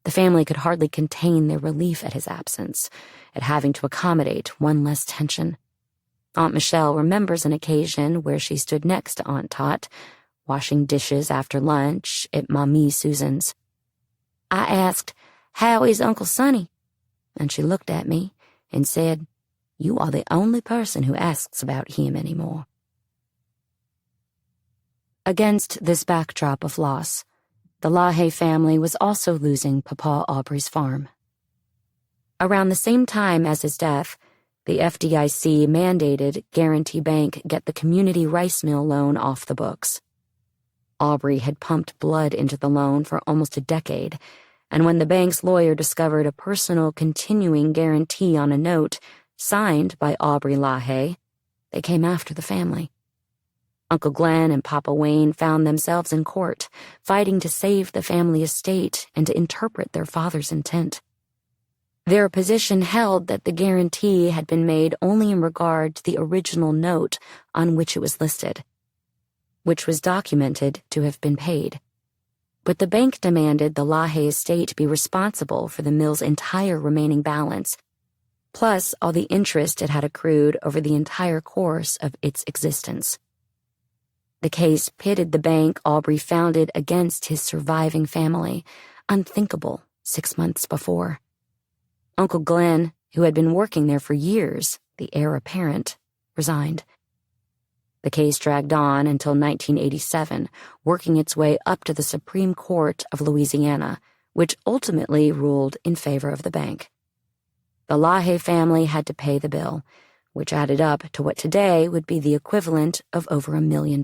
[SPEAKER 1] The family could hardly contain their relief at his absence, at having to accommodate one less tension. Aunt Michelle remembers an occasion where she stood next to Aunt Tot, washing dishes after lunch at Mamie Susan's. I asked, "How is Uncle Sonny?" And she looked at me and said, "You are the only person who asks about him anymore." Against this backdrop of loss, the LaHaye family was also losing Papa Aubrey's farm. Around the same time as his death, the FDIC mandated Guarantee Bank get the community rice mill loan off the books. Aubrey had pumped blood into the loan for almost a decade, and when the bank's lawyer discovered a personal continuing guarantee on a note signed by Aubrey LaHaye, they came after the family. Uncle Glenn and Papa Wayne found themselves in court, fighting to save the family estate and to interpret their father's intent. Their position held that the guarantee had been made only in regard to the original note on which it was listed, which was documented to have been paid. But the bank demanded the LaHaye estate be responsible for the mill's entire remaining balance. plus all the interest it had accrued over the entire course of its existence. The case pitted the bank Aubrey founded against his surviving family, unthinkable 6 months before. Uncle Glenn, who had been working there for years, the heir apparent, resigned. The case dragged on until 1987, working its way up to the Supreme Court of Louisiana, which ultimately ruled in favor of the bank. The LaHaye family had to pay the bill, which added up to what today would be the equivalent of over $1 million.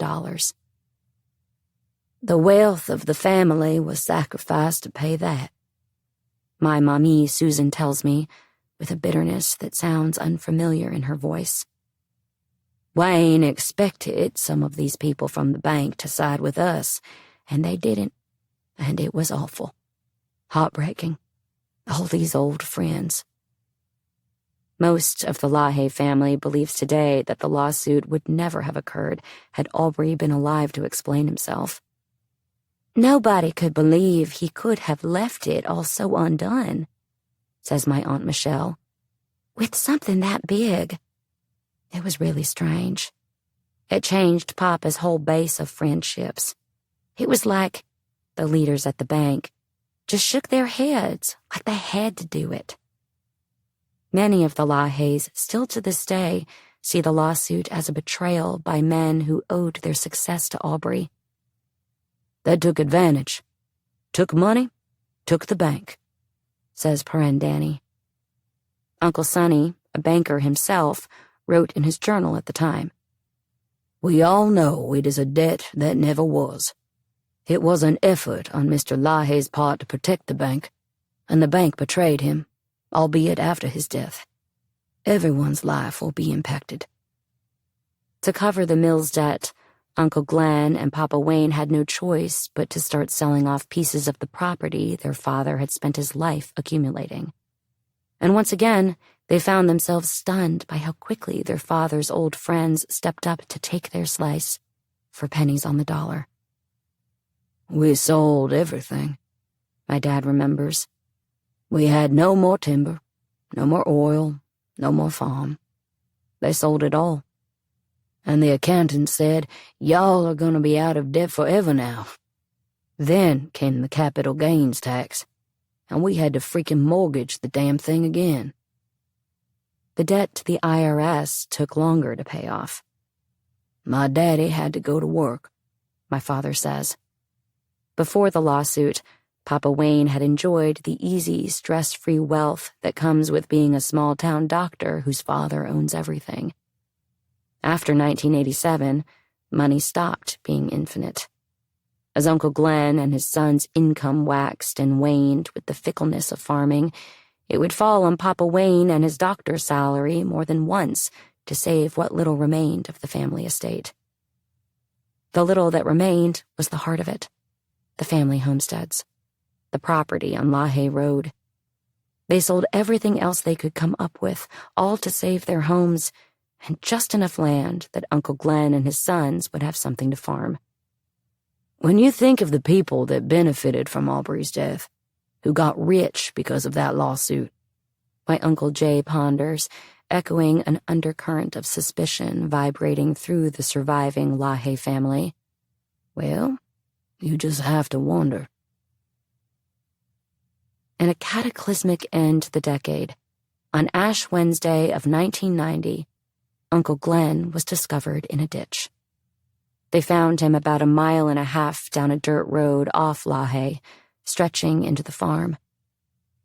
[SPEAKER 1] The wealth of the family was sacrificed to pay that, my mommy Susan tells me, with a bitterness that sounds unfamiliar in her voice. Wayne expected some of these people from the bank to side with us, and they didn't, and it was awful. Heartbreaking. All these old friends. Most of the LaHaye family believes today that the lawsuit would never have occurred had Aubrey been alive to explain himself. Nobody could believe he could have left it all so undone, says my Aunt Michelle. With something that big. It was really strange. It changed Papa's whole base of friendships. It was like the leaders at the bank just shook their heads like they had to do it. Many of the LaHayes still to this day see the lawsuit as a betrayal by men who owed their success to Aubrey. They took advantage. Took money, took the bank, says Paren Danny. Uncle Sonny, a banker himself, wrote in his journal at the time. We all know it is a debt that never was. It was an effort on Mr. LaHaye's part to protect the bank, and the bank betrayed him, albeit after his death. Everyone's life will be impacted. To cover the mill's debt, Uncle Glenn and Papa Wayne had no choice but to start selling off pieces of the property their father had spent his life accumulating. And once again, they found themselves stunned by how quickly their father's old friends stepped up to take their slice for pennies on the dollar. We sold everything, my dad remembers. We had no more timber, no more oil, no more farm. They sold it all. And the accountant said, y'all are going to be out of debt forever now. Then came the capital gains tax, and we had to freaking mortgage the damn thing again. The debt to the IRS took longer to pay off. My daddy had to go to work, my father says. Before the lawsuit, Papa Wayne had enjoyed the easy, stress-free wealth that comes with being a small-town doctor whose father owns everything. After 1987, money stopped being infinite. As Uncle Glenn and his son's income waxed and waned with the fickleness of farming, it would fall on Papa Wayne and his doctor's salary more than once to save what little remained of the family estate. The little that remained was the heart of it, the family homesteads, the property on LaHaye Road. They sold everything else they could come up with, all to save their homes, and just enough land that Uncle Glenn and his sons would have something to farm. When you think of the people that benefited from Aubrey's death, who got rich because of that lawsuit, my Uncle Jay ponders, echoing an undercurrent of suspicion vibrating through the surviving LaHaye family, well, you just have to wonder. In a cataclysmic end to the decade, on Ash Wednesday of 1990, Uncle Glenn was discovered in a ditch. They found him about 1.5 miles down a dirt road off LaHaye, stretching into the farm.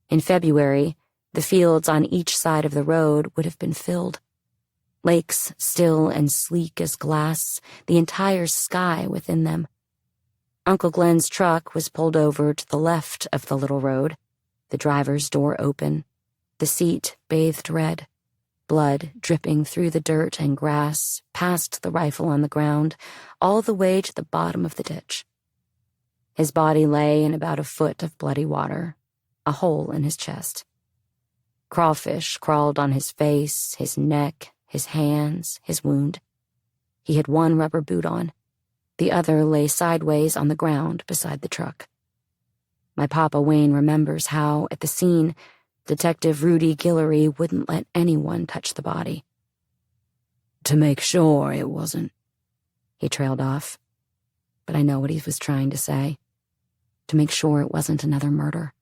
[SPEAKER 1] In February, the fields on each side of the road would have been filled. Lakes still and sleek as glass, the entire sky within them. Uncle Glenn's truck was pulled over to the left of the little road, the driver's door open, the seat bathed red. Blood dripping through the dirt and grass, past the rifle on the ground, all the way to the bottom of the ditch. His body lay in about 1 foot of bloody water, a hole in his chest. Crawfish crawled on his face, his neck, his hands, his wound. He had one rubber boot on. The other lay sideways on the ground beside the truck. My Papa Wayne remembers how, at the scene, Detective Rudy Guillory wouldn't let anyone touch the body.
[SPEAKER 2] To make sure it wasn't.
[SPEAKER 1] He trailed off. But I know what he was trying to say. To make sure it wasn't another murder.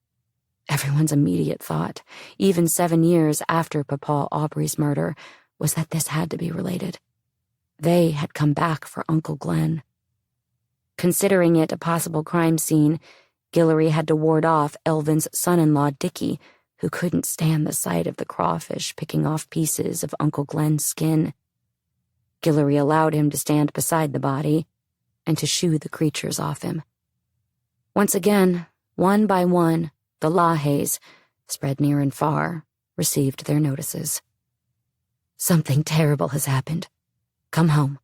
[SPEAKER 1] Everyone's immediate thought, even 7 years after Papa Aubrey's murder, was that this had to be related. They had come back for Uncle Glenn. Considering it a possible crime scene, Guillory had to ward off Elvin's son-in-law, Dickie, who couldn't stand the sight of the crawfish picking off pieces of Uncle Glenn's skin. Guillory allowed him to stand beside the body and to shoo the creatures off him. Once again, one by one, the LaHayes, spread near and far, received their notices. Something terrible has happened. Come home.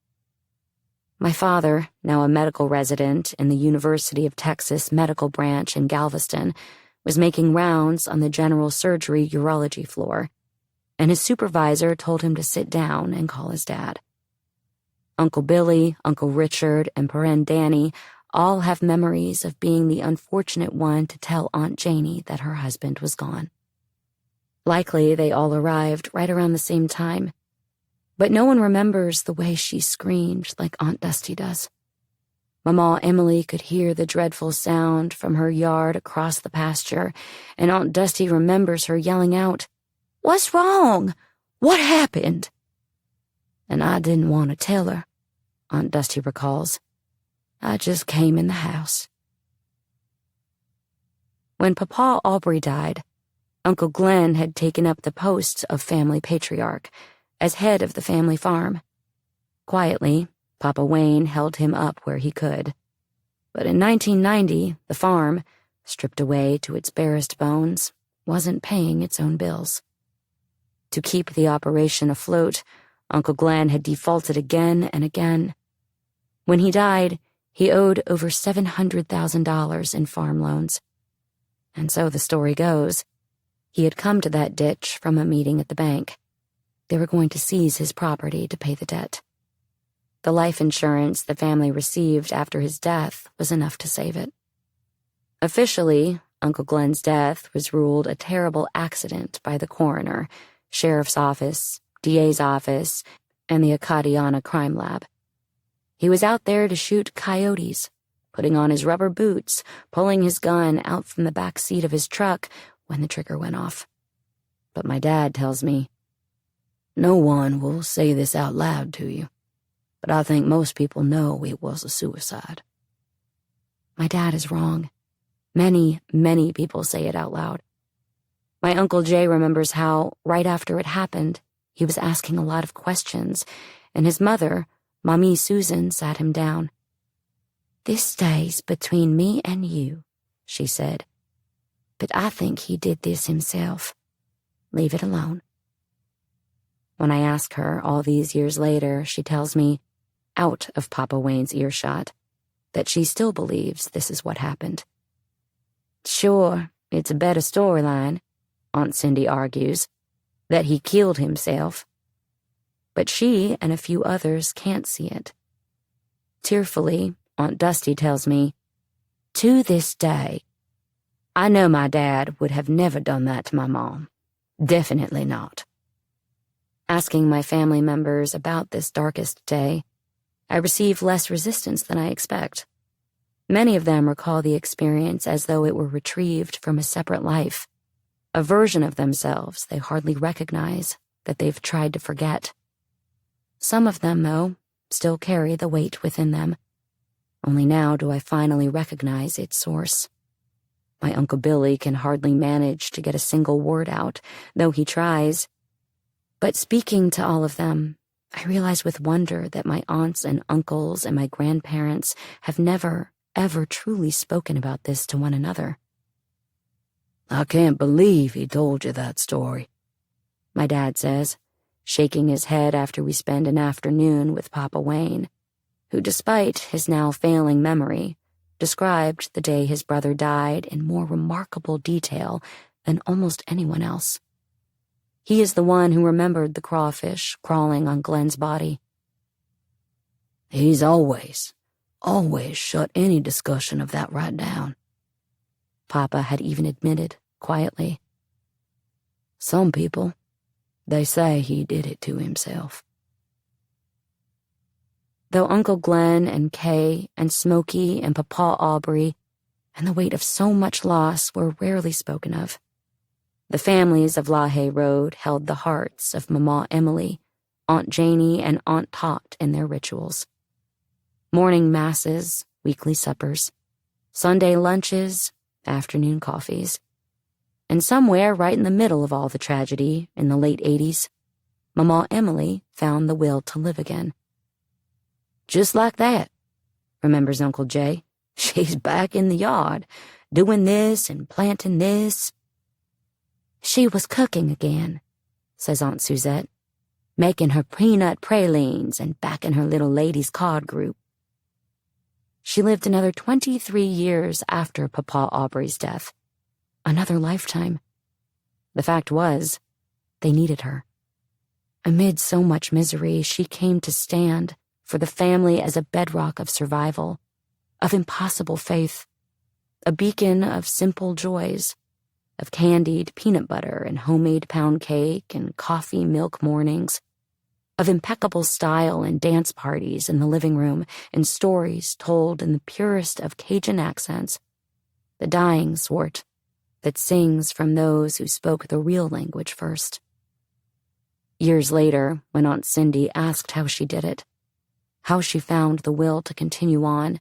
[SPEAKER 1] My father, now a medical resident in the University of Texas Medical Branch in Galveston, was making rounds on the general surgery urology floor, and his supervisor told him to sit down and call his dad. Uncle Billy, Uncle Richard, and Paren Danny all have memories of being the unfortunate one to tell Aunt Janie that her husband was gone. Likely they all arrived right around the same time, but no one remembers the way she screamed like Aunt Dusty does. Mama Emily could hear the dreadful sound from her yard across the pasture, and Aunt Dusty remembers her yelling out, "What's wrong? What happened?" And I didn't want to tell her, Aunt Dusty recalls. I just came in the house. When Papa Aubrey died, Uncle Glenn had taken up the post of family patriarch, as head of the family farm. Quietly, Papa Wayne held him up where he could. But in 1990, the farm, stripped away to its barest bones, wasn't paying its own bills. To keep the operation afloat, Uncle Glenn had defaulted again and again. When he died, he owed over $700,000 in farm loans. And so the story goes, he had come to that ditch from a meeting at the bank. They were going to seize his property to pay the debt. The life insurance the family received after his death was enough to save it. Officially, Uncle Glenn's death was ruled a terrible accident by the coroner, sheriff's office, DA's office, and the Acadiana crime lab. He was out there to shoot coyotes, putting on his rubber boots, pulling his gun out from the back seat of his truck when the trigger went off. But my dad tells me, "No one will say this out loud to you, but I think most people know it was a suicide." My dad is wrong. Many, many people say it out loud. My Uncle Jay remembers how, right after it happened, he was asking a lot of questions, and his mother, Mommy Susan, sat him down. "This stays between me and you," she said. "But I think he did this himself. Leave it alone." When I ask her all these years later, she tells me, out of Papa Wayne's earshot, that she still believes this is what happened. "Sure, it's a better storyline," Aunt Cindy argues, "that he killed himself." But she and a few others can't see it. Tearfully, Aunt Dusty tells me, "To this day, I know my dad would have never done that to my mom. Definitely not." Asking my family members about this darkest day, I receive less resistance than I expect. Many of them recall the experience as though it were retrieved from a separate life, a version of themselves they hardly recognize, that they've tried to forget. Some of them, though, still carry the weight within them. Only now do I finally recognize its source. My Uncle Billy can hardly manage to get a single word out, though he tries. But speaking to all of them, I realize with wonder that my aunts and uncles and my grandparents have never, ever truly spoken about this to one another.
[SPEAKER 2] "I can't believe he told you that story,"
[SPEAKER 1] my dad says, shaking his head after we spend an afternoon with Papa Wayne, who, despite his now failing memory, described the day his brother died in more remarkable detail than almost anyone else. He is the one who remembered the crawfish crawling on Glenn's body.
[SPEAKER 2] "He's always shut any discussion of that right down,"
[SPEAKER 1] Papa had even admitted, quietly.
[SPEAKER 2] Some people, they say he did it to himself.
[SPEAKER 1] Though Uncle Glenn and Kay and Smokey and Papa Aubrey and the weight of so much loss were rarely spoken of, the families of LaHaye Road held the hearts of Mama Emily, Aunt Janie, and Aunt Tot in their rituals. Morning masses, weekly suppers, Sunday lunches, afternoon coffees. And somewhere right in the middle of all the tragedy, in the late 80s, Mama Emily found the will to live again. Just like that, remembers Uncle Jay. She's back in the yard, doing this and planting this. She was cooking again, says Aunt Suzette, making her peanut pralines and backing her little ladies' card group. She lived another 23 years after Papa Aubrey's death. Another lifetime. The fact was, they needed her. Amid so much misery, she came to stand for the family as a bedrock of survival, of impossible faith, a beacon of simple joys, of candied peanut butter and homemade pound cake and coffee milk mornings, of impeccable style and dance parties in the living room and stories told in the purest of Cajun accents, the dying sort that sings from those who spoke the real language first. Years later, when Aunt Cindy asked how she did it, how she found the will to continue on,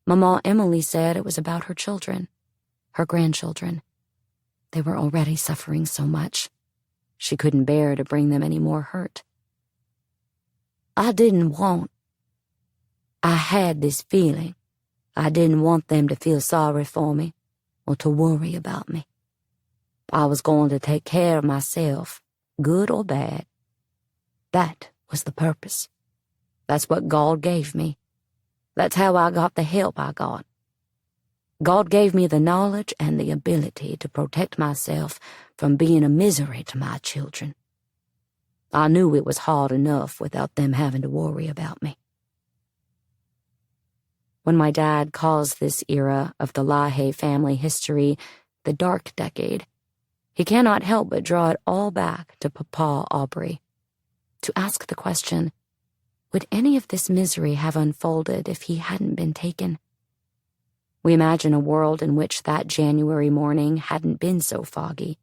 [SPEAKER 1] Mama Emily said it was about her children, her grandchildren. They were already suffering so much. She couldn't bear to bring them any more hurt. I had this feeling. I didn't want them to feel sorry for me or to worry about me. I was going to take care of myself, good or bad. That was the purpose. That's what God gave me. That's how I got the help I got. God gave me the knowledge and the ability to protect myself from being a misery to my children. I knew it was hard enough without them having to worry about me. When my dad calls this era of the LaHaye family history the dark decade, he cannot help but draw it all back to Papa Aubrey, to ask the question, would any of this misery have unfolded if he hadn't been taken? We imagine a world in which that January morning hadn't been so foggy,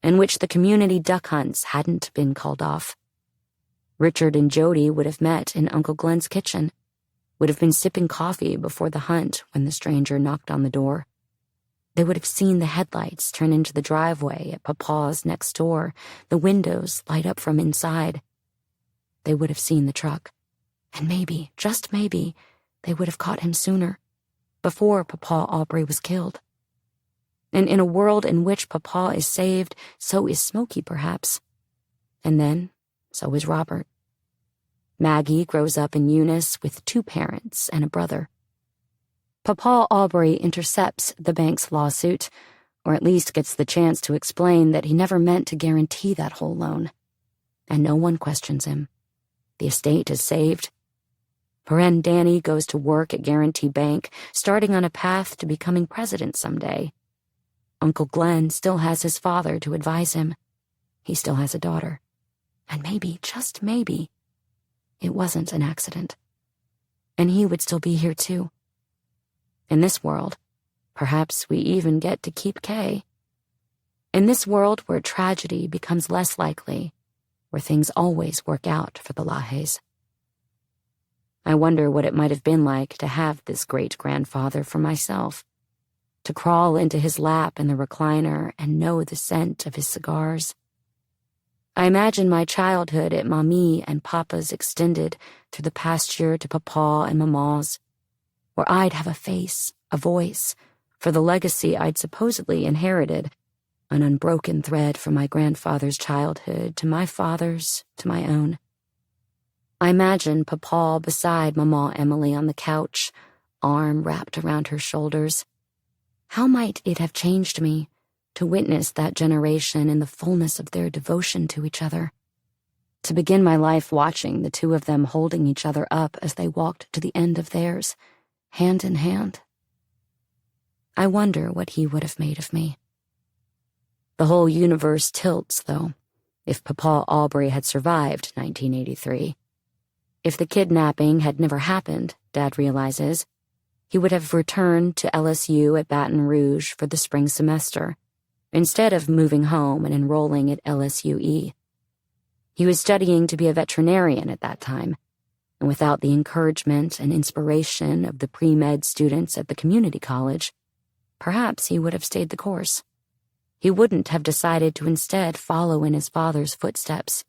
[SPEAKER 1] in which the community duck hunts hadn't been called off. Richard and Jody would have met in Uncle Glenn's kitchen, would have been sipping coffee before the hunt when the stranger knocked on the door. They would have seen the headlights turn into the driveway at Papa's next door, the windows light up from inside. They would have seen the truck, and maybe, just maybe, they would have caught him sooner, before Papa Aubrey was killed. And in a world in which Papa is saved, so is Smokey, perhaps. And then, so is Robert. Maggie grows up in Eunice with 2 parents and a brother. Papa Aubrey intercepts the bank's lawsuit, or at least gets the chance to explain that he never meant to guarantee that whole loan. And no one questions him. The estate is saved. Paren Danny goes to work at Guarantee Bank, starting on a path to becoming president someday. Uncle Glenn still has his father to advise him. He still has a daughter. And maybe, just maybe, it wasn't an accident. And he would still be here too. In this world, perhaps we even get to keep Kay. In this world where tragedy becomes less likely, where things always work out for the LaHayes. I wonder what it might have been like to have this great-grandfather for myself, to crawl into his lap in the recliner and know the scent of his cigars. I imagine my childhood at Mommy and Papa's extended through the pasture to Papa and Mama's, where I'd have a face, a voice, for the legacy I'd supposedly inherited, an unbroken thread from my grandfather's childhood to my father's, to my own. I imagine Papa beside Mama Emily on the couch, arm wrapped around her shoulders. How might it have changed me to witness that generation in the fullness of their devotion to each other? To begin my life watching the 2 of them holding each other up as they walked to the end of theirs, hand in hand? I wonder what he would have made of me. The whole universe tilts, though, if Papa Aubrey had survived 1983. If the kidnapping had never happened, Dad realizes, he would have returned to LSU at Baton Rouge for the spring semester, instead of moving home and enrolling at LSUE. He was studying to be a veterinarian at that time, and without the encouragement and inspiration of the pre-med students at the community college, perhaps he would have stayed the course. He wouldn't have decided to instead follow in his father's footsteps,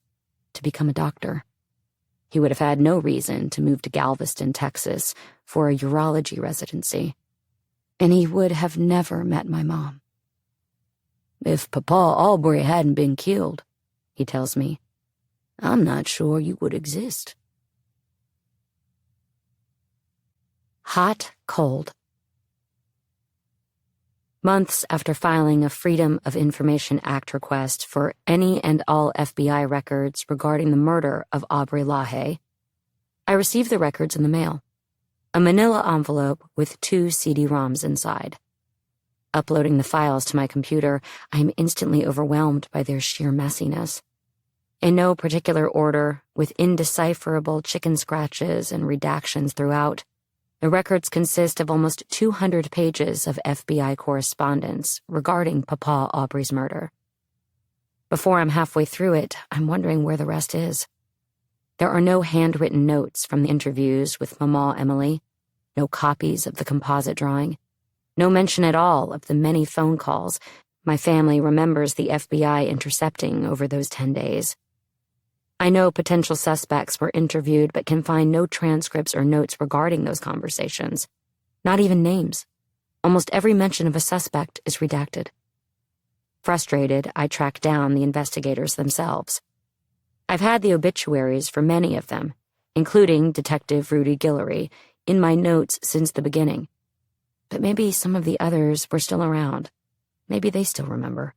[SPEAKER 1] to become a doctor. He would have had no reason to move to Galveston, Texas, for a urology residency. And he would have never met my mom.
[SPEAKER 2] If Papa Aubrey hadn't been killed, he tells me, I'm not sure you would exist.
[SPEAKER 1] Hot, cold. Months after filing a Freedom of Information Act request for any and all FBI records regarding the murder of Aubrey LaHaye, I received the records in the mail. A manila envelope with 2 CD-ROMs inside. Uploading the files to my computer, I am instantly overwhelmed by their sheer messiness. In no particular order, with indecipherable chicken scratches and redactions throughout, the records consist of almost 200 pages of FBI correspondence regarding Papa Aubrey's murder. Before I'm halfway through it, I'm wondering where the rest is. There are no handwritten notes from the interviews with Mama Emily, no copies of the composite drawing, no mention at all of the many phone calls my family remembers the FBI intercepting over those 10 days. I know potential suspects were interviewed but can find no transcripts or notes regarding those conversations. Not even names. Almost every mention of a suspect is redacted. Frustrated, I track down the investigators themselves. I've had the obituaries for many of them, including Detective Rudy Guillory, in my notes since the beginning. But maybe some of the others were still around. Maybe they still remember.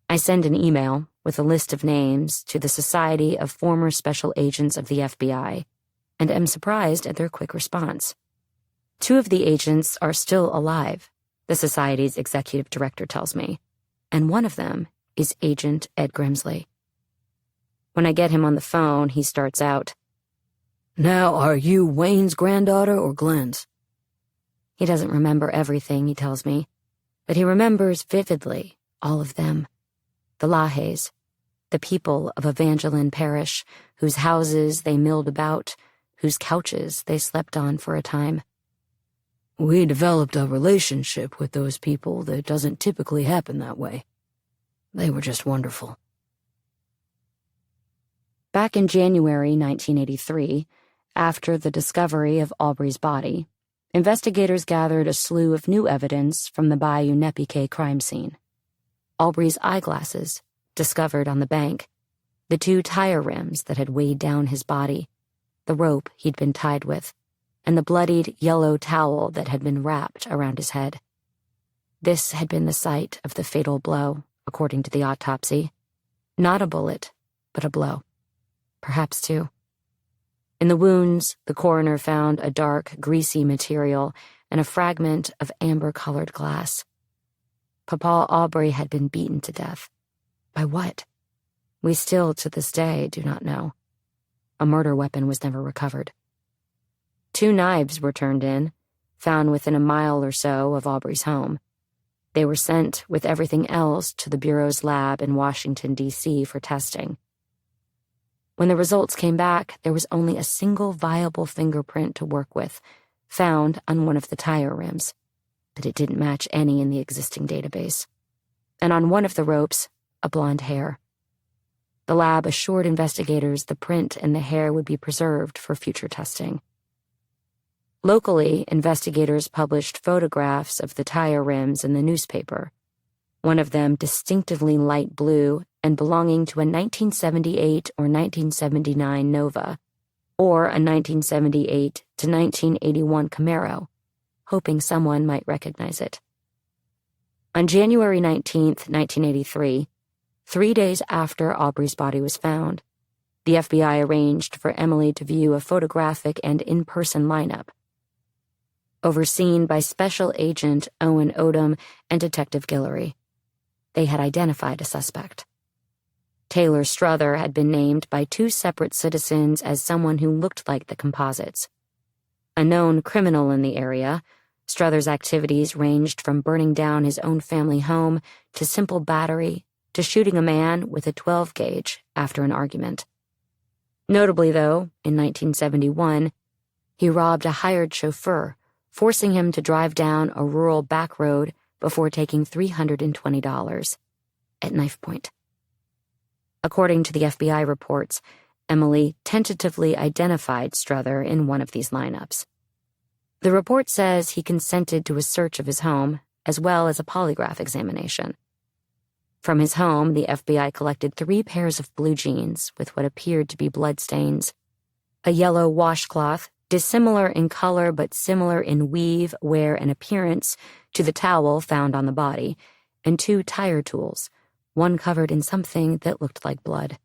[SPEAKER 1] I send an email with a list of names to the Society of Former Special Agents of the FBI, and am surprised at their quick response. 2 of the agents are still alive, the Society's executive director tells me, and one of them is Agent Ed Grimsley. When I get him on the phone, he starts out,
[SPEAKER 2] Now, are you Wayne's granddaughter or Glenn's?
[SPEAKER 1] He doesn't remember everything, he tells me, but he remembers vividly all of them. The LaHayes, the people of Evangeline Parish, whose houses they milled about, whose couches they slept on for a time.
[SPEAKER 2] We developed a relationship with those people that doesn't typically happen that way. They were just wonderful.
[SPEAKER 1] Back in January 1983, after the discovery of Aubrey's body, investigators gathered a slew of new evidence from the Bayou Nezpique crime scene. Aubrey's eyeglasses, discovered on the bank, the 2 tire rims that had weighed down his body, the rope he'd been tied with, and the bloodied yellow towel that had been wrapped around his head. This had been the site of the fatal blow, according to the autopsy. Not a bullet, but a blow. Perhaps 2. In the wounds, the coroner found a dark, greasy material and a fragment of amber-colored glass. Papa Aubrey had been beaten to death. By what? We still, to this day, do not know. A murder weapon was never recovered. 2 knives were turned in, found within a mile or so of Aubrey's home. They were sent with everything else to the Bureau's lab in Washington, D.C. for testing. When the results came back, there was only a single viable fingerprint to work with, found on one of the tire rims, but it didn't match any in the existing database. And on one of the ropes, a blonde hair. The lab assured investigators the print and the hair would be preserved for future testing. Locally, investigators published photographs of the tire rims in the newspaper, one of them distinctively light blue and belonging to a 1978 or 1979 Nova, or a 1978 to 1981 Camaro, hoping someone might recognize it. On January 19, 1983, 3 days after Aubrey's body was found, the FBI arranged for Emily to view a photographic and in-person lineup, overseen by Special Agent Owen Odom and Detective Guillory. they had identified a suspect. Taylor Strother had been named by two separate citizens as someone who looked like the composites. A known criminal in the area, Strother's activities ranged from burning down his own family home to simple battery to shooting a man with a 12-gauge after an argument. Notably, though, in 1971, he robbed a hired chauffeur, forcing him to drive down a rural back road before taking $320 at knife point. According to the FBI reports, Emily tentatively identified Strother in one of these lineups. The report says he consented to a search of his home, as well as a polygraph examination. From his home, the FBI collected 3 pairs of blue jeans with what appeared to be bloodstains, a yellow washcloth, dissimilar in color but similar in weave, wear, and appearance to the towel found on the body, and 2 tire tools, one covered in something that looked like blood.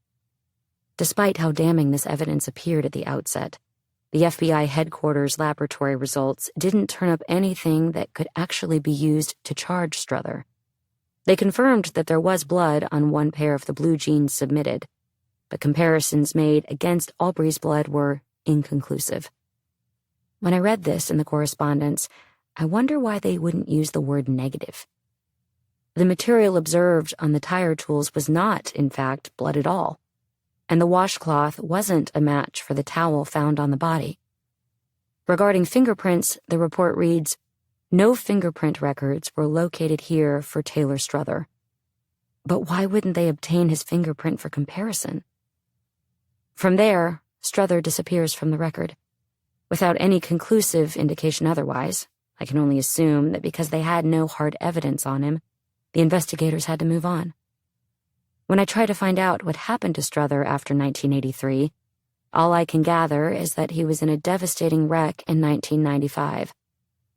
[SPEAKER 1] Despite how damning this evidence appeared at the outset, the FBI headquarters laboratory results didn't turn up anything that could actually be used to charge Strother. They confirmed that there was blood on 1 pair of the blue jeans submitted, but comparisons made against Aubrey's blood were inconclusive. When I read this in the correspondence, I wonder why they wouldn't use the word negative. The material observed on the tire tools was not, in fact, blood at all, and the washcloth wasn't a match for the towel found on the body. Regarding fingerprints, the report reads, "No fingerprint records were located here for Taylor Strother." But why wouldn't they obtain his fingerprint for comparison? From there, Strother disappears from the record. Without any conclusive indication otherwise, I can only assume that because they had no hard evidence on him, the investigators had to move on. When I try to find out what happened to Strother after 1983, all I can gather is that he was in a devastating wreck in 1995,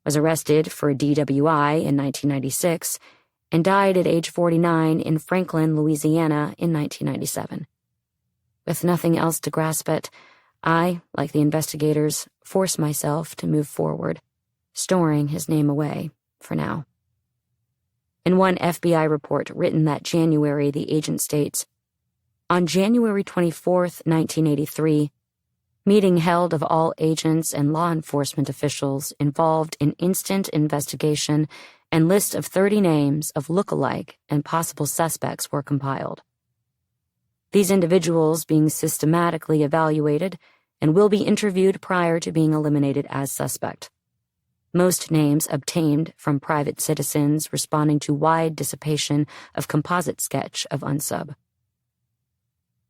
[SPEAKER 1] was arrested for a DWI in 1996, and died at age 49 in Franklin, Louisiana in 1997. With nothing else to grasp at, I, like the investigators, force myself to move forward, storing his name away for now. In one FBI report written that January, the agent states, "On January 24, 1983, meeting held of all agents and law enforcement officials involved in instant investigation and list of 30 names of look-alike and possible suspects were compiled. These individuals being systematically evaluated and will be interviewed prior to being eliminated as suspect. Most names obtained from private citizens responding to wide dissipation of composite sketch of unsub."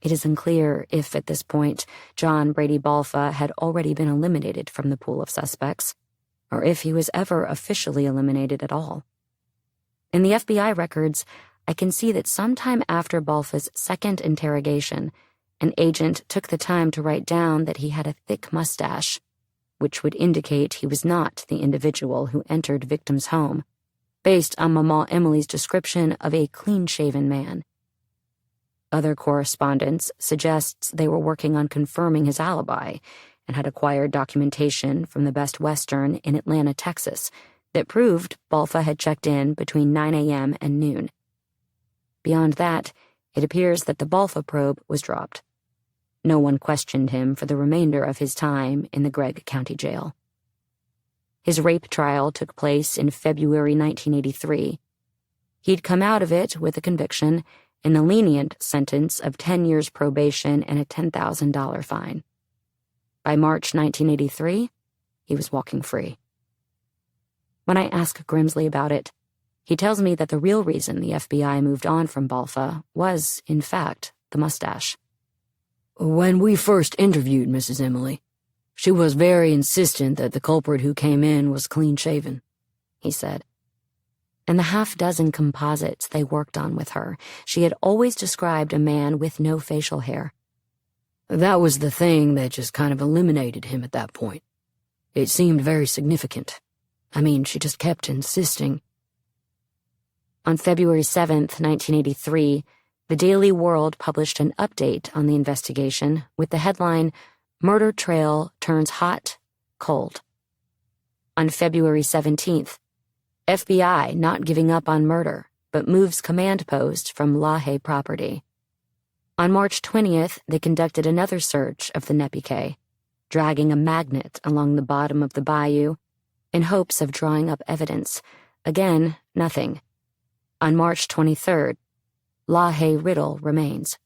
[SPEAKER 1] It is unclear if, at this point, John Brady Balfa had already been eliminated from the pool of suspects, or if he was ever officially eliminated at all. In the FBI records, I can see that sometime after Balfa's second interrogation, an agent took the time to write down that he had a thick mustache, which would indicate he was not the individual who entered victim's home, based on Mama Emily's description of a clean-shaven man. Other correspondence suggests they were working on confirming his alibi and had acquired documentation from the Best Western in Atlanta, Texas, that proved Balfa had checked in between 9 a.m. and noon. Beyond that, it appears that the Balfa probe was dropped. No one questioned him for the remainder of his time in the Gregg County Jail. His rape trial took place in February 1983. He'd come out of it with a conviction and a lenient sentence of 10 years probation and a $10,000 fine. By March 1983, he was walking free. When I ask Grimsley about it, he tells me that the real reason the FBI moved on from Balfa was, in fact, the mustache.
[SPEAKER 2] "When we first interviewed Mrs. Emily, she was very insistent that the culprit who came in was clean-shaven,"
[SPEAKER 1] he said. And the half-dozen composites they worked on with her, she had always described a man with no facial hair.
[SPEAKER 2] "That was the thing that just kind of eliminated him at that point. It seemed very significant. I mean, she just kept insisting."
[SPEAKER 1] On February 7th, 1983, the Daily World published an update on the investigation with the headline, "Murder Trail Turns Hot, Cold." On February 17th, FBI not giving up on murder, but moves command post from LaHaye property. On March 20th, they conducted another search of the Nezpique, dragging a magnet along the bottom of the bayou in hopes of drawing up evidence. Again, nothing. On March 23rd, LaHaye riddle remains.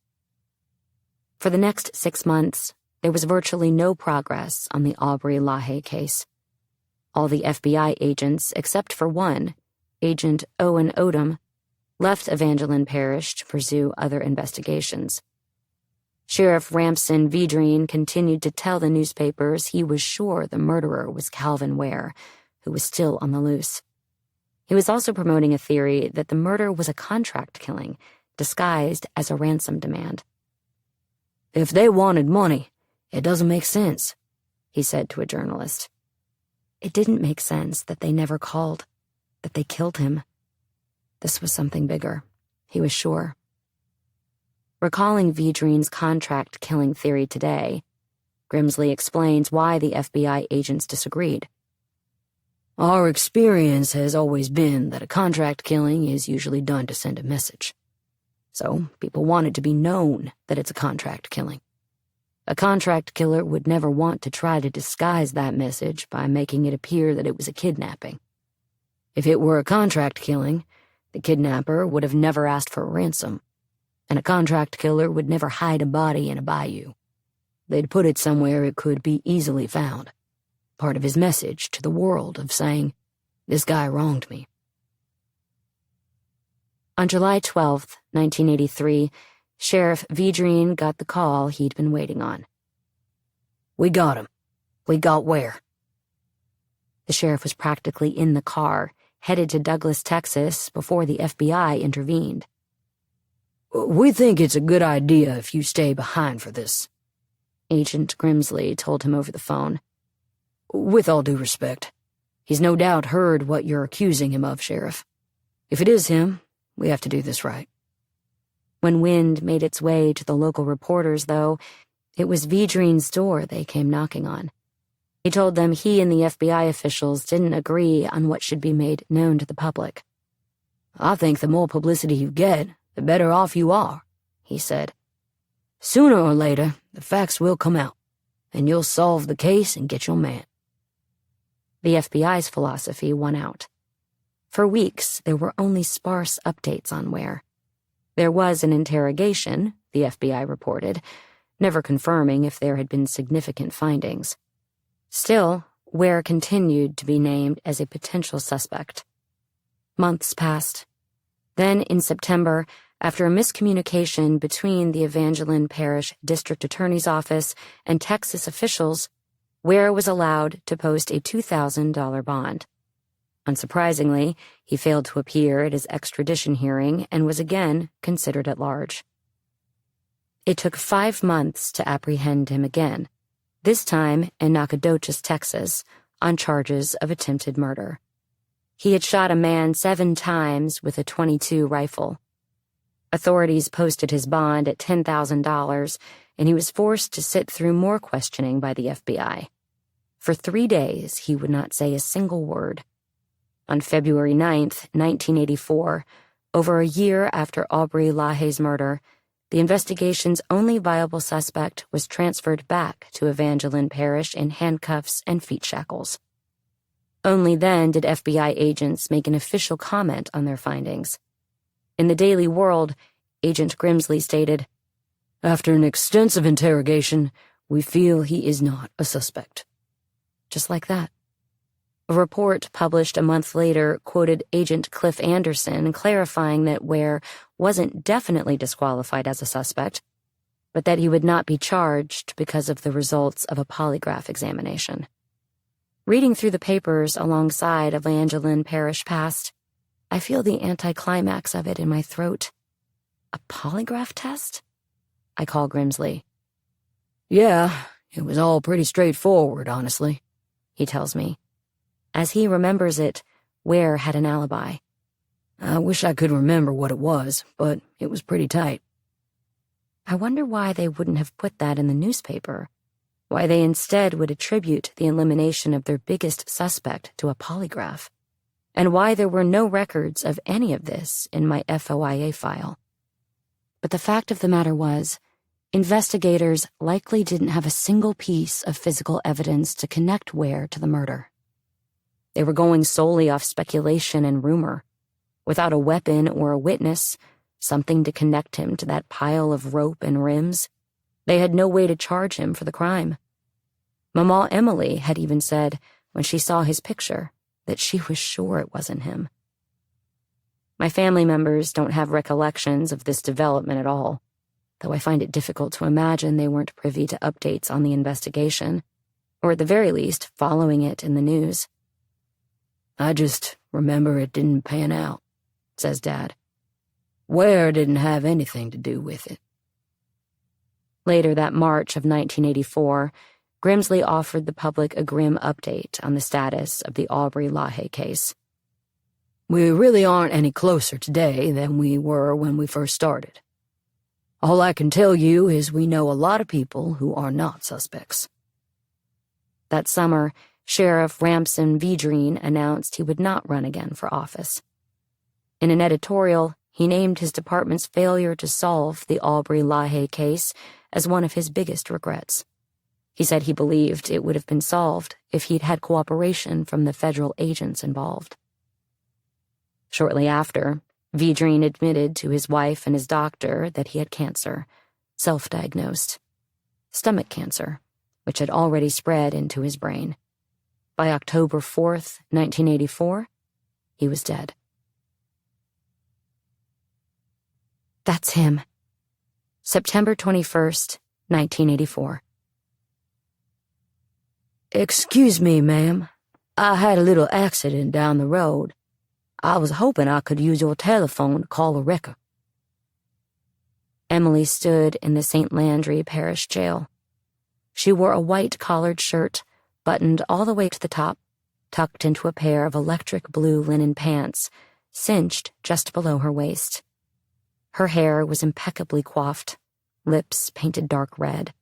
[SPEAKER 1] For the next 6 months, there was virtually no progress on the Aubrey LaHaye case. All the FBI agents, except for one, Agent Owen Odom, left Evangeline Parish to pursue other investigations. Sheriff Ramson Vedrine continued to tell the newspapers he was sure the murderer was Calvin Ware, who was still on the loose. He was also promoting a theory that the murder was a contract killing, disguised as a ransom demand.
[SPEAKER 2] "If they wanted money, it doesn't make sense," he said to a journalist.
[SPEAKER 1] It didn't make sense that they never called, that they killed him. This was something bigger, he was sure. Recalling Vedrine's contract killing theory today, Grimsley explains why the FBI agents disagreed.
[SPEAKER 2] "Our experience has always been that a contract killing is usually done to send a message. So people want it to be known that it's a contract killing. A contract killer would never want to try to disguise that message by making it appear that it was a kidnapping. If it were a contract killing, the kidnapper would have never asked for a ransom, and a contract killer would never hide a body in a bayou. They'd put it somewhere it could be easily found, part of his message to the world of saying, 'This guy wronged me.'"
[SPEAKER 1] On July 12, 1983, Sheriff Vedrine got the call he'd been waiting on.
[SPEAKER 2] "We got him. We got Ware."
[SPEAKER 1] The sheriff was practically in the car, headed to Douglas, Texas, before the FBI intervened.
[SPEAKER 2] "We think it's a good idea if you stay behind for this,"
[SPEAKER 1] Agent Grimsley told him over the phone.
[SPEAKER 2] "With all due respect, he's no doubt heard what you're accusing him of, Sheriff. If it is him, we have to do this right."
[SPEAKER 1] When wind made its way to the local reporters, though, it was Vedrine's door they came knocking on. He told them he and the FBI officials didn't agree on what should be made known to the public.
[SPEAKER 2] "I think the more publicity you get, the better off you are," he said. "Sooner or later, the facts will come out, and you'll solve the case and get your man."
[SPEAKER 1] The FBI's philosophy won out. For weeks, there were only sparse updates on Ware. There was an interrogation, the FBI reported, never confirming if there had been significant findings. Still, Ware continued to be named as a potential suspect. Months passed. Then, in September, after a miscommunication between the Evangeline Parish District Attorney's Office and Texas officials, Ware was allowed to post a $2,000 bond. Unsurprisingly, he failed to appear at his extradition hearing and was again considered at large. It took 5 months to apprehend him again, this time in Nacogdoches, Texas, on charges of attempted murder. He had shot a man 7 times with a .22 rifle. Authorities posted his bond at $10,000, and he was forced to sit through more questioning by the FBI. For 3 days, he would not say a single word. On February 9th, 1984, over a year after Aubrey LaHaye's murder, the investigation's only viable suspect was transferred back to Evangeline Parish in handcuffs and feet shackles. Only then did FBI agents make an official comment on their findings. In the Daily World, Agent Grimsley stated, "After an extensive interrogation, we feel he is not a suspect." Just like that. A report published a month later quoted Agent Cliff Anderson clarifying that Ware wasn't definitely disqualified as a suspect, but that he would not be charged because of the results of a polygraph examination. Reading through the papers alongside Evangeline Parish past, I feel the anticlimax of it in my throat. A polygraph test? I call Grimsley.
[SPEAKER 2] "Yeah, it was all pretty straightforward, honestly,"
[SPEAKER 1] he tells me. As he remembers it, Ware had an alibi.
[SPEAKER 2] "I wish I could remember what it was, but it was pretty tight."
[SPEAKER 1] I wonder why they wouldn't have put that in the newspaper, why they instead would attribute the elimination of their biggest suspect to a polygraph. and why there were no records of any of this in my FOIA file. But the fact of the matter was, investigators likely didn't have a single piece of physical evidence to connect Ware to the murder. They were going solely off speculation and rumor. Without a weapon or a witness, something to connect him to that pile of rope and rims, they had no way to charge him for the crime. Mama Emily had even said, when she saw his picture, that she was sure it wasn't him. My family members don't have recollections of this development at all, though I find it difficult to imagine they weren't privy to updates on the investigation, or at the very least, following it in the news.
[SPEAKER 2] I just remember it didn't pan out, says Dad. Ware didn't have anything to do with it.
[SPEAKER 1] Later that March of 1984, Grimsley offered the public a grim update on the status of the Aubrey LaHaye case.
[SPEAKER 2] We really aren't any closer today than we were when we first started. All I can tell you is we know a lot of people who are not suspects.
[SPEAKER 1] That summer, Sheriff Ramson Vedrine announced he would not run again for office. In an editorial, he named his department's failure to solve the Aubrey LaHaye case as one of his biggest regrets. He said he believed it would have been solved if he'd had cooperation from the federal agents involved. Shortly after, Vedrine admitted to his wife and his doctor that he had cancer, self-diagnosed. Stomach cancer, which had already spread into his brain. By October 4th, 1984, he was dead. That's him. September 21st, 1984.
[SPEAKER 2] Excuse me, ma'am. I had a little accident down the road. I was hoping I could use your telephone to call a wrecker.
[SPEAKER 1] Emily stood in the St. Landry Parish jail. She wore a white collared shirt, buttoned all the way to the top, tucked into a pair of electric blue linen pants, cinched just below her waist. Her hair was impeccably coiffed, lips painted dark red,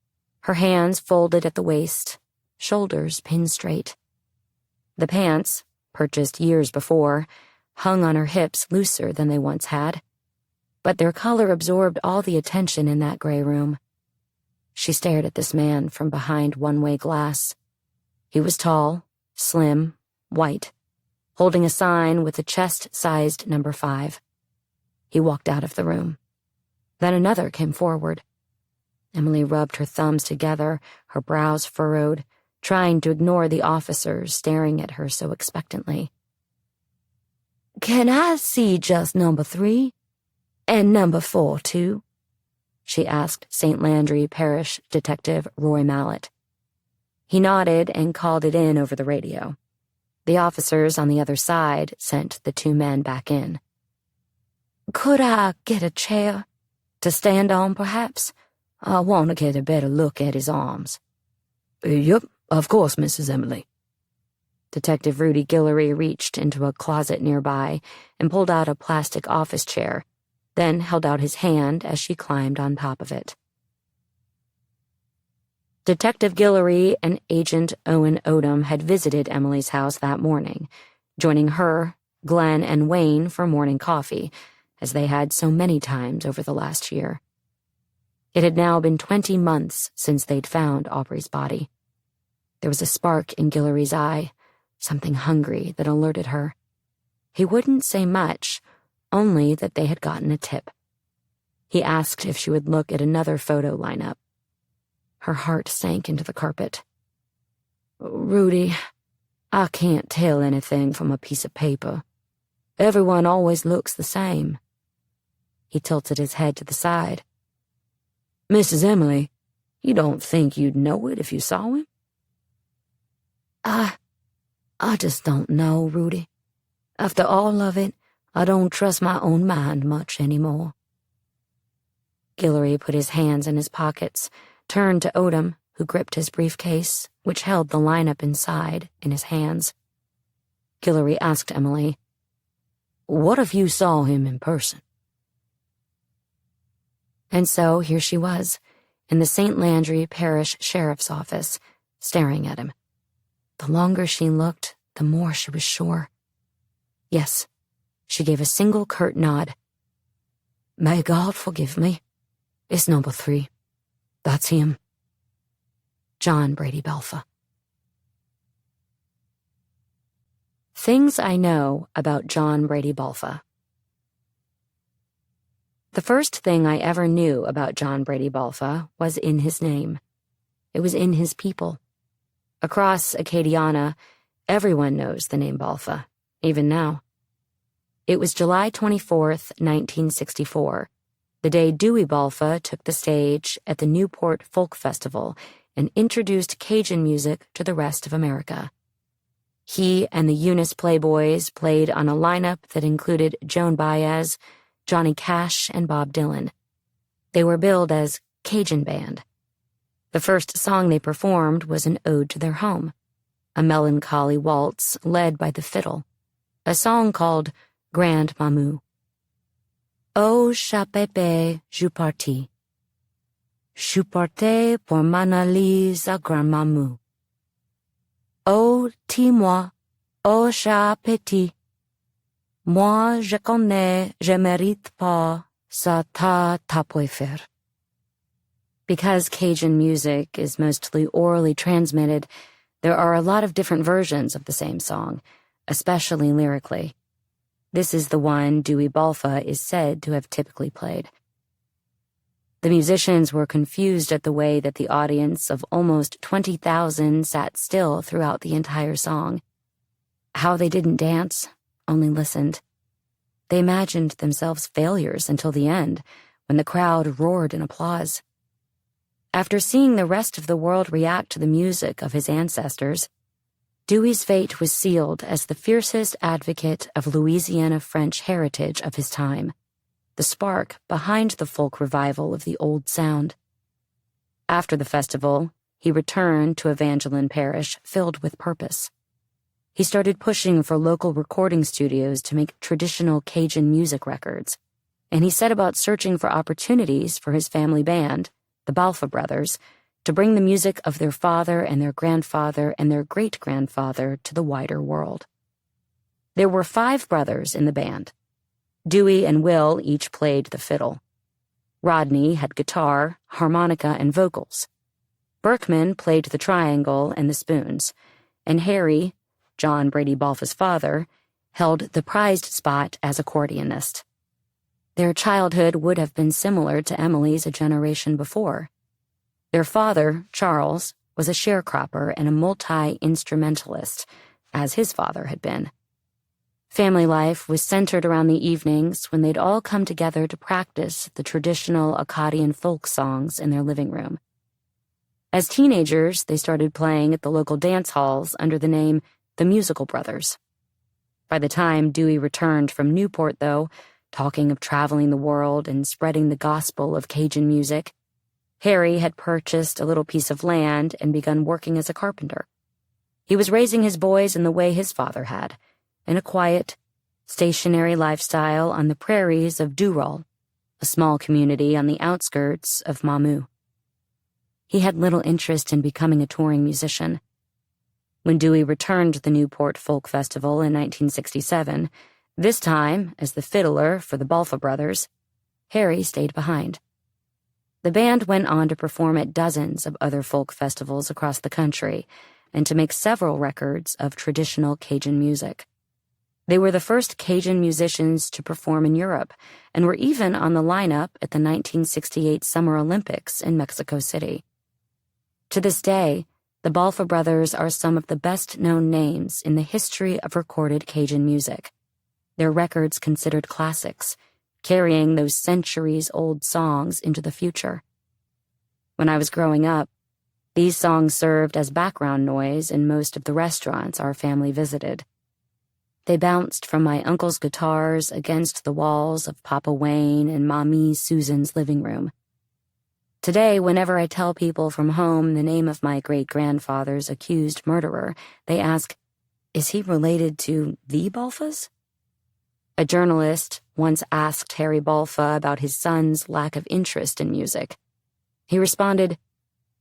[SPEAKER 1] her hands folded at the waist, shoulders pinned straight. The pants, purchased years before, hung on her hips looser than they once had, but their color absorbed all the attention in that gray room. She stared at this man from behind one-way glass. He was tall, slim, white, holding a sign with a chest-sized number 5. He walked out of the room. Then another came forward. Emily rubbed her thumbs together, her brows furrowed, trying to ignore the officers staring at her so expectantly.
[SPEAKER 2] Can I see just number 3? And number 4, too?
[SPEAKER 1] She asked St. Landry Parish Detective Roy Mallett. He nodded and called it in over the radio. The officers on the other side sent the 2 men back in.
[SPEAKER 2] Could I get a chair? To stand on, perhaps? I want to get a better look at his arms. Yep, of course, Mrs. Emily.
[SPEAKER 1] Detective Rudy Guillory reached into a closet nearby and pulled out a plastic office chair, then held out his hand as she climbed on top of it. Detective Guillory and Agent Owen Odom had visited Emily's house that morning, joining her, Glenn, and Wayne for morning coffee, as they had so many times over the last year. It had now been 20 months since they'd found Aubrey's body. There was a spark in Guillory's eye, something hungry that alerted her. He wouldn't say much, only that they had gotten a tip. He asked if she would look at another photo lineup. Her heart sank into the carpet.
[SPEAKER 2] Rudy, I can't tell anything from a piece of paper. Everyone always looks the same.
[SPEAKER 1] He tilted his head to the side.
[SPEAKER 2] Mrs. Emily, you don't think you'd know it if you saw him? I just don't know, Rudy. After all of it, I don't trust my own mind much anymore.
[SPEAKER 1] Guillory put his hands in his pockets, turned to Odom, who gripped his briefcase, which held the lineup inside, in his hands. Guillory asked Emily,
[SPEAKER 2] "What if you saw him in person?"
[SPEAKER 1] And so here she was, in the St. Landry Parish Sheriff's office, staring at him. The longer she looked, the more she was sure. Yes. She gave a single curt nod.
[SPEAKER 2] May God forgive me. It's number 3. That's him.
[SPEAKER 1] John Brady Balfa. Things I know about John Brady Balfa. The first thing I ever knew about John Brady Balfa was in his name. It was in his people. Across Acadiana, everyone knows the name Balfa, even now. It was July 24th, 1964, the day Dewey Balfa took the stage at the Newport Folk Festival and introduced Cajun music to the rest of America. He and the Eunice Playboys played on a lineup that included Joan Baez, Johnny Cash, and Bob Dylan. They were billed as Cajun Band. The first song they performed was an ode to their home, a melancholy waltz led by the fiddle, a song called Grand Mamou. Oh, chapépé, je partis. Je partais pour m'en aller à Grand Mamou. Oh, dis-moi, oh, chat petit. Moi, je connais, je mérite pas, ça ta peut faire. Because Cajun music is mostly orally transmitted, there are a lot of different versions of the same song, especially lyrically. This is the one Dewey Balfa is said to have typically played. The musicians were confused at the way that the audience of almost 20,000 sat still throughout the entire song. How they didn't dance, only listened. They imagined themselves failures until the end, when the crowd roared in applause. After seeing the rest of the world react to the music of his ancestors, Dewey's fate was sealed as the fiercest advocate of Louisiana French heritage of his time, the spark behind the folk revival of the old sound. After the festival, he returned to Evangeline Parish filled with purpose. He started pushing for local recording studios to make traditional Cajun music records, and he set about searching for opportunities for his family band, the Balfa brothers, to bring the music of their father and their grandfather and their great-grandfather to the wider world. There were 5 brothers in the band. Dewey and Will each played the fiddle. Rodney had guitar, harmonica, and vocals. Berkman played the triangle and the spoons, and Harry, John Brady Balfa's father, held the prized spot as accordionist. Their childhood would have been similar to Emily's a generation before. Their father, Charles, was a sharecropper and a multi-instrumentalist, as his father had been. Family life was centered around the evenings when they'd all come together to practice the traditional Acadian folk songs in their living room. As teenagers, they started playing at the local dance halls under the name the Musical Brothers. By the time Dewey returned from Newport, though, talking of traveling the world and spreading the gospel of Cajun music, Harry had purchased a little piece of land and begun working as a carpenter. He was raising his boys in the way his father had, in a quiet, stationary lifestyle on the prairies of Dural, a small community on the outskirts of Mamou. He had little interest in becoming a touring musician. When Dewey returned to the Newport Folk Festival in 1967, this time as the fiddler for the Balfa brothers, Harry stayed behind. The band went on to perform at dozens of other folk festivals across the country and to make several records of traditional Cajun music. They were the first Cajun musicians to perform in Europe and were even on the lineup at the 1968 Summer Olympics in Mexico City. To this day, the Balfa brothers are some of the best-known names in the history of recorded Cajun music. Their records considered classics, carrying those centuries-old songs into the future. When I was growing up, these songs served as background noise in most of the restaurants our family visited. They bounced from my uncle's guitars against the walls of Papa Wayne and Mommy Susan's living room. Today, whenever I tell people from home the name of my great-grandfather's accused murderer, they ask, is he related to the Balfas? A journalist once asked Harry Balfa about his son's lack of interest in music. He responded,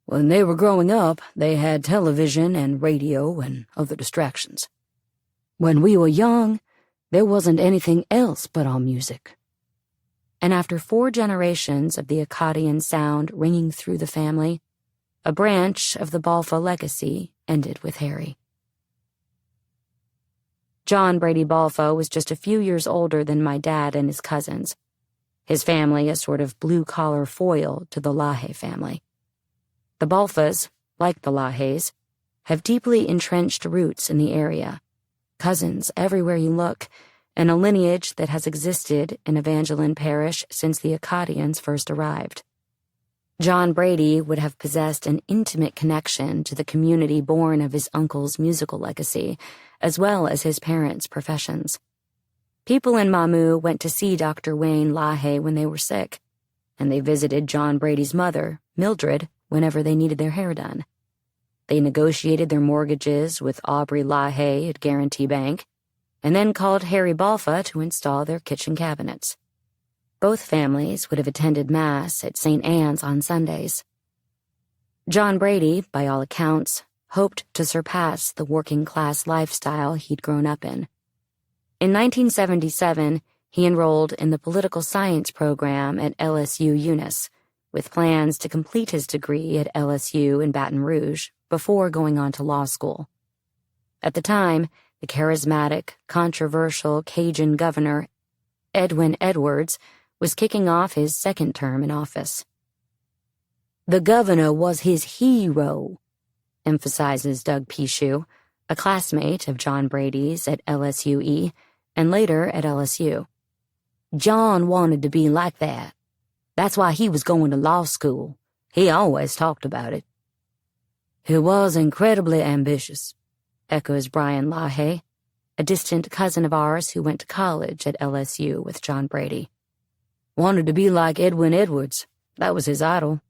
[SPEAKER 1] when they were growing up, they had television and radio and other distractions. When we were young,
[SPEAKER 3] There wasn't anything else but our music.
[SPEAKER 1] And after 4 generations of the Akkadian sound ringing through the family, a branch of the Balfa legacy ended with Harry. John Brady Balfa was just a few years older than my dad and his cousins. His family a sort of blue-collar foil to the LaHaye family. The Balfas, like the LaHayes, have deeply entrenched roots in the area, cousins everywhere you look, and a lineage that has existed in Evangeline Parish since the Akkadians first arrived. John Brady would have possessed an intimate connection to the community born of his uncle's musical legacy, as well as his parents' professions. People in Mamou went to see Dr. Wayne LaHaye when they were sick, and they visited John Brady's mother, Mildred, whenever they needed their hair done. They negotiated their mortgages with Aubrey LaHaye at Guarantee Bank, and then called Harry Balfa to install their kitchen cabinets. Both families would have attended Mass at St. Anne's on Sundays. John Brady, by all accounts, hoped to surpass the working-class lifestyle he'd grown up in. In 1977, he enrolled in the political science program at LSU Eunice, with plans to complete his degree at LSU in Baton Rouge before going on to law school. At the time, the charismatic, controversial Cajun governor, Edwin Edwards, was kicking off his second term in office.
[SPEAKER 3] The governor was his hero,
[SPEAKER 1] emphasizes Doug Pichu, a classmate of John Brady's at LSUE and later at LSU.
[SPEAKER 3] John wanted to be like that. That's why he was going to law school. He always talked about it.
[SPEAKER 2] He was incredibly ambitious,
[SPEAKER 1] echoes Brian LaHaye, a distant cousin of ours who went to college at LSU with John Brady.
[SPEAKER 2] Wanted to be like Edwin Edwards. That was his idol.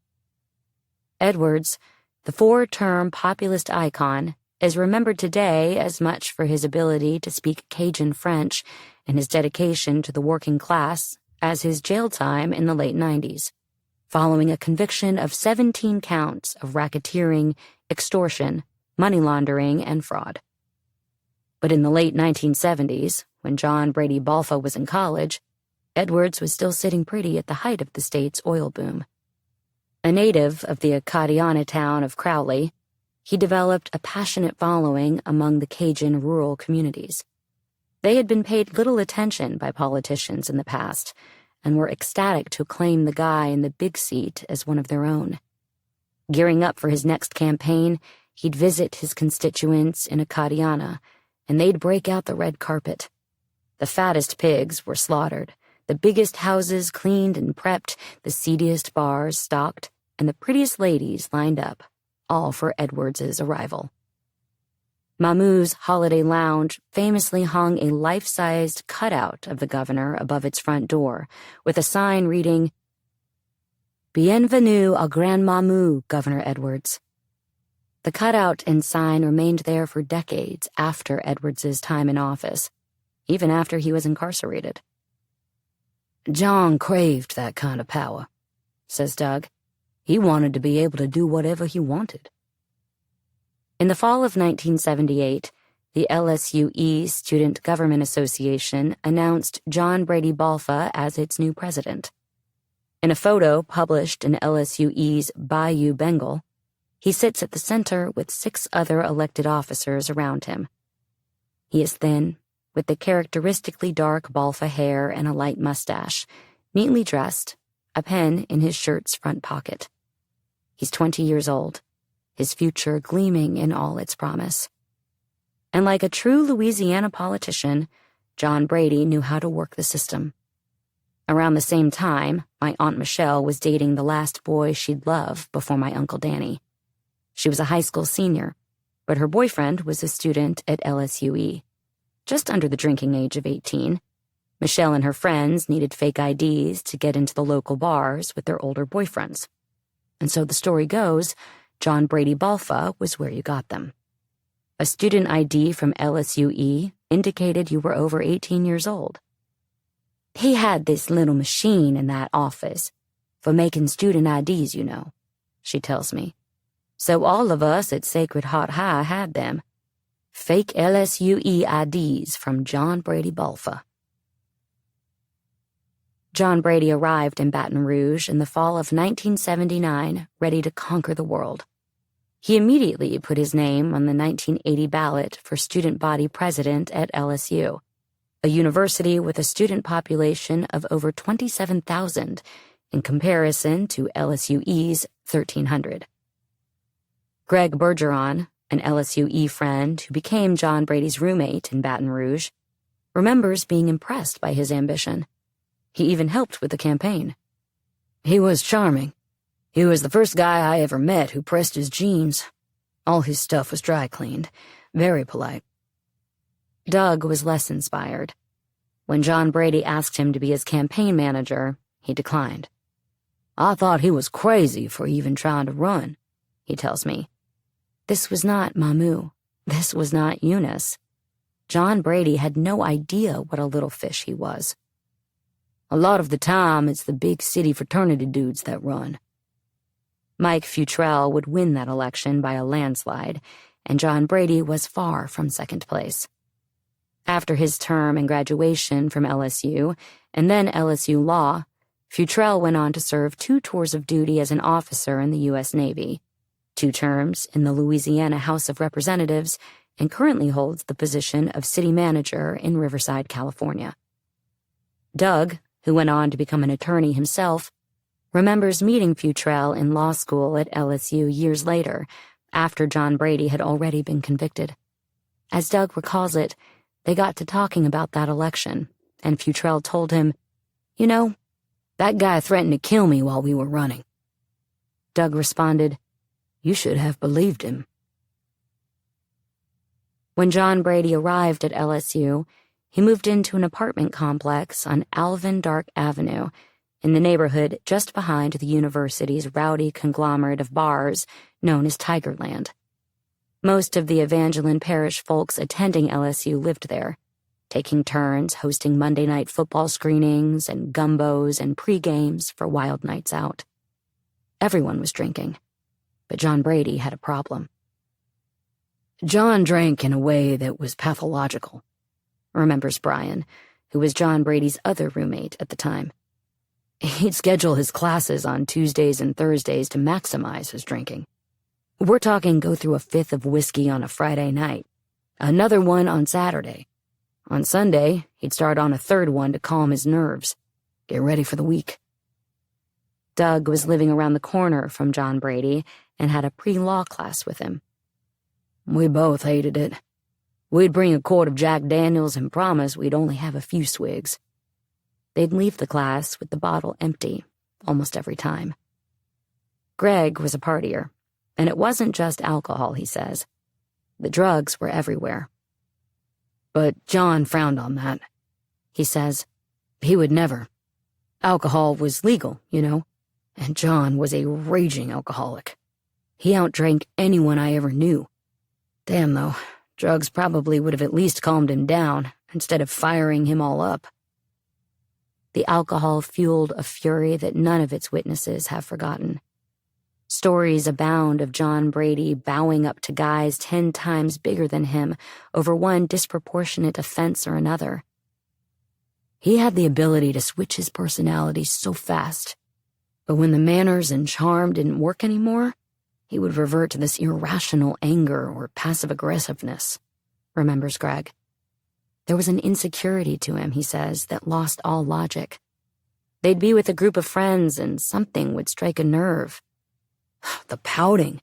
[SPEAKER 1] Edwards, the 4-term populist icon, is remembered today as much for his ability to speak Cajun French and his dedication to the working class as his jail time in the late 90s, following a conviction of 17 counts of racketeering, extortion, money laundering, and fraud. But in the late 1970s, when John Brady Balfa was in college, Edwards was still sitting pretty at the height of the state's oil boom. A native of the Acadiana town of Crowley, he developed a passionate following among the Cajun rural communities. They had been paid little attention by politicians in the past and were ecstatic to acclaim the guy in the big seat as one of their own. Gearing up for his next campaign, he'd visit his constituents in Acadiana, and they'd break out the red carpet. The fattest pigs were slaughtered, the biggest houses cleaned and prepped, the seediest bars stocked, and the prettiest ladies lined up, all for Edwards's arrival. Mamou's Holiday Lounge famously hung a life-sized cutout of the governor above its front door, with a sign reading, "Bienvenue à Grand Mamou, Governor Edwards." The cutout and sign remained there for decades after Edwards's time in office, even after he was incarcerated.
[SPEAKER 2] John craved that kind of power, says Doug. He wanted to be able to do whatever he wanted.
[SPEAKER 1] In the fall of 1978, the LSUE Student Government Association announced John Brady Balfa as its new president. In a photo published in LSUE's Bayou Bengal, he sits at the center with 6 other elected officers around him. He is thin, with the characteristically dark Balfa hair and a light mustache, neatly dressed, a pen in his shirt's front pocket. He's 20 years old, his future gleaming in all its promise. And like a true Louisiana politician, John Brady knew how to work the system. Around the same time, my Aunt Michelle was dating the last boy she'd love before my Uncle Danny. She was a high school senior, but her boyfriend was a student at LSUE. Just under the drinking age of 18, Michelle and her friends needed fake IDs to get into the local bars with their older boyfriends. And so the story goes, John Brady Balfa was where you got them. A student ID from LSUE indicated you were over 18 years old. He had this little machine in that office for making student IDs, you know, she tells me. So all of us at Sacred Heart High had them. Fake LSUE IDs from John Brady Balfa. John Brady arrived in Baton Rouge in the fall of 1979, ready to conquer the world. He immediately put his name on the 1980 ballot for student body president at LSU, a university with a student population of over 27,000 in comparison to LSUE's 1,300. Greg Bergeron, an LSUE friend who became John Brady's roommate in Baton Rouge, remembers being impressed by his ambition. He even helped with the campaign.
[SPEAKER 2] He was charming. He was the first guy I ever met who pressed his jeans. All his stuff was dry cleaned. Very polite.
[SPEAKER 1] Doug was less inspired. When John Brady asked him to be his campaign manager, he declined.
[SPEAKER 2] I thought he was crazy for even trying to run, he tells me.
[SPEAKER 1] This was not Mamu. This was not Eunice. John Brady had no idea what a little fish he was.
[SPEAKER 2] A lot of the time, it's the big city fraternity dudes that run.
[SPEAKER 1] Mike Futrell would win that election by a landslide, and John Brady was far from second place. After his term and graduation from LSU, and then LSU Law, Futrell went on to serve 2 tours of duty as an officer in the U.S. Navy, 2 terms in the Louisiana House of Representatives, and currently holds the position of city manager in Riverside, California. Doug, who went on to become an attorney himself, remembers meeting Futrell in law school at LSU years later, after John Brady had already been convicted. As Doug recalls it, they got to talking about that election, and Futrell told him,
[SPEAKER 2] "You know, that guy threatened to kill me while we were running."
[SPEAKER 1] Doug responded,
[SPEAKER 2] "You should have believed him."
[SPEAKER 1] When John Brady arrived at LSU, he moved into an apartment complex on Alvin Dark Avenue, in the neighborhood just behind the university's rowdy conglomerate of bars known as Tigerland. Most of the Evangeline Parish folks attending LSU lived there, taking turns hosting Monday night football screenings and gumbos and pre-games for wild nights out. Everyone was drinking, but John Brady had a problem.
[SPEAKER 2] John drank in a way that was pathological,
[SPEAKER 1] remembers Brian, who was John Brady's other roommate at the time.
[SPEAKER 2] He'd schedule his classes on Tuesdays and Thursdays to maximize his drinking. We're talking go through a 5th of whiskey on a Friday night, another one on Saturday. On Sunday, he'd start on a 3rd one to calm his nerves, get ready for the week.
[SPEAKER 1] Doug was living around the corner from John Brady and had a pre-law class with him.
[SPEAKER 2] We both hated it. We'd bring a quart of Jack Daniels and promise we'd only have a few swigs.
[SPEAKER 1] They'd leave the class with the bottle empty, almost every time. Greg was a partier, and it wasn't just alcohol, he says. The drugs were everywhere.
[SPEAKER 2] But John frowned on that.
[SPEAKER 1] He says,
[SPEAKER 2] he would never. Alcohol was legal, you know, and John was a raging alcoholic. He outdrank anyone I ever knew. Damn, though. Drugs probably would have at least calmed him down, instead of firing him all up.
[SPEAKER 1] The alcohol fueled a fury that none of its witnesses have forgotten. Stories abound of John Brady bowing up to guys 10 times bigger than him over one disproportionate offense or another.
[SPEAKER 2] He had the ability to switch his personality so fast, but when the manners and charm didn't work anymore, he would revert to this irrational anger or passive-aggressiveness,
[SPEAKER 1] remembers Greg. There was an insecurity to him, he says, that lost all logic. They'd be with a group of friends and something would strike a nerve.
[SPEAKER 2] The pouting.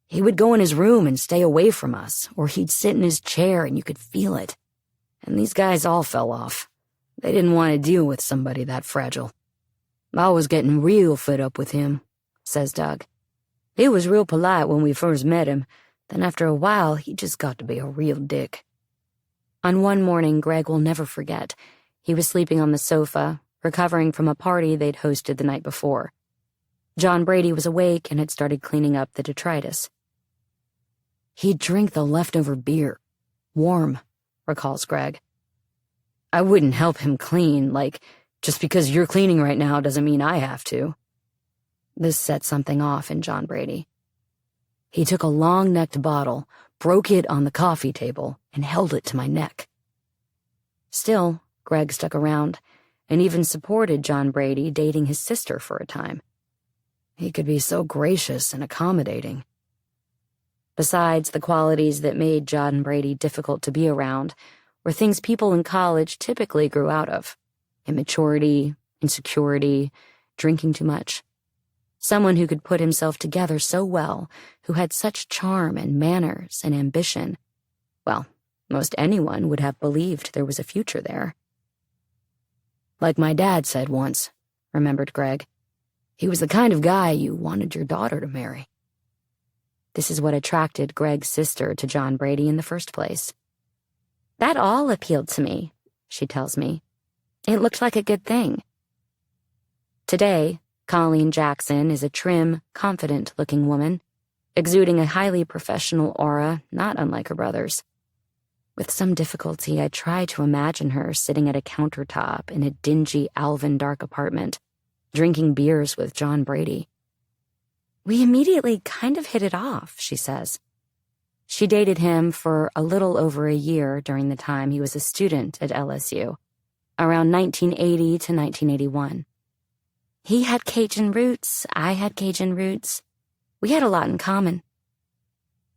[SPEAKER 2] He would go in his room and stay away from us, or he'd sit in his chair and you could feel it. And these guys all fell off. They didn't want to deal with somebody that fragile. I was getting real fed up with him, says Doug. He was real polite when we first met him, then after a while he just got to be a real dick.
[SPEAKER 1] On one morning Greg will never forget, he was sleeping on the sofa, recovering from a party they'd hosted the night before. John Brady was awake and had started cleaning up the detritus.
[SPEAKER 2] He'd drink the leftover beer. Warm, recalls Greg. I wouldn't help him clean, like, just because you're cleaning right now doesn't mean I have to.
[SPEAKER 1] This set something off in John Brady.
[SPEAKER 2] He took a long-necked bottle,
[SPEAKER 3] broke it on the coffee table and held it to my neck.
[SPEAKER 1] Still, Greg stuck around and even supported John Brady dating his sister for a time.
[SPEAKER 3] He could be so gracious and accommodating.
[SPEAKER 1] Besides, the qualities that made John Brady difficult to be around were things people in college typically grew out of: immaturity, insecurity, drinking too much. Someone who could put himself together so well, who had such charm and manners and ambition. Well, most anyone would have believed there was a future there.
[SPEAKER 3] Like my dad said once, remembered Greg, he was the kind of guy you wanted your daughter to marry.
[SPEAKER 1] This is what attracted Greg's sister to John Brady in the first place. That all appealed to me, she tells me. It looked like a good thing. Today, Colleen Jackson is a trim, confident-looking woman, exuding a highly professional aura not unlike her brother's. With some difficulty, I try to imagine her sitting at a countertop in a dingy Alvin Dark apartment, drinking beers with John Brady. We immediately kind of hit it off, she says. She dated him for a little over a year during the time he was a student at LSU, around 1980 to 1981. He had Cajun roots, I had Cajun roots. We had a lot in common.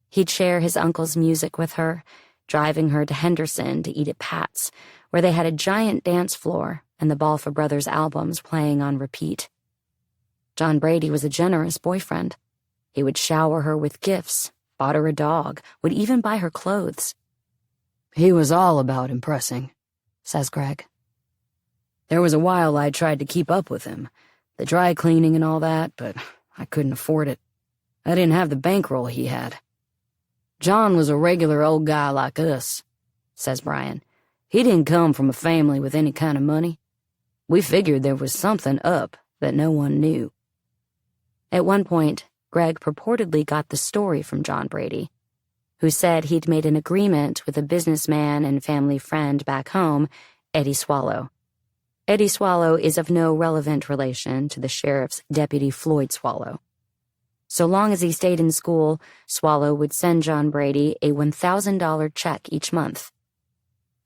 [SPEAKER 1] He'd share his uncle's music with her, driving her to Henderson to eat at Pat's, where they had a giant dance floor and the Balfa brothers' albums playing on repeat. John Brady was a generous boyfriend. He would shower her with gifts, bought her a dog, would even buy her clothes.
[SPEAKER 3] He was all about impressing, says Greg. There was a while I tried to keep up with him, the dry cleaning and all that, but I couldn't afford it. I didn't have the bankroll he had. John was a regular old guy like us, says Brian. He didn't come from a family with any kind of money. We figured there was something up that no one knew.
[SPEAKER 1] At one point, Greg purportedly got the story from John Brady, who said he'd made an agreement with a businessman and family friend back home, Eddie Swallow. Eddie Swallow is of no relevant relation to the sheriff's deputy Floyd Swallow. So long as he stayed in school, Swallow would send John Brady a $1,000 check each month.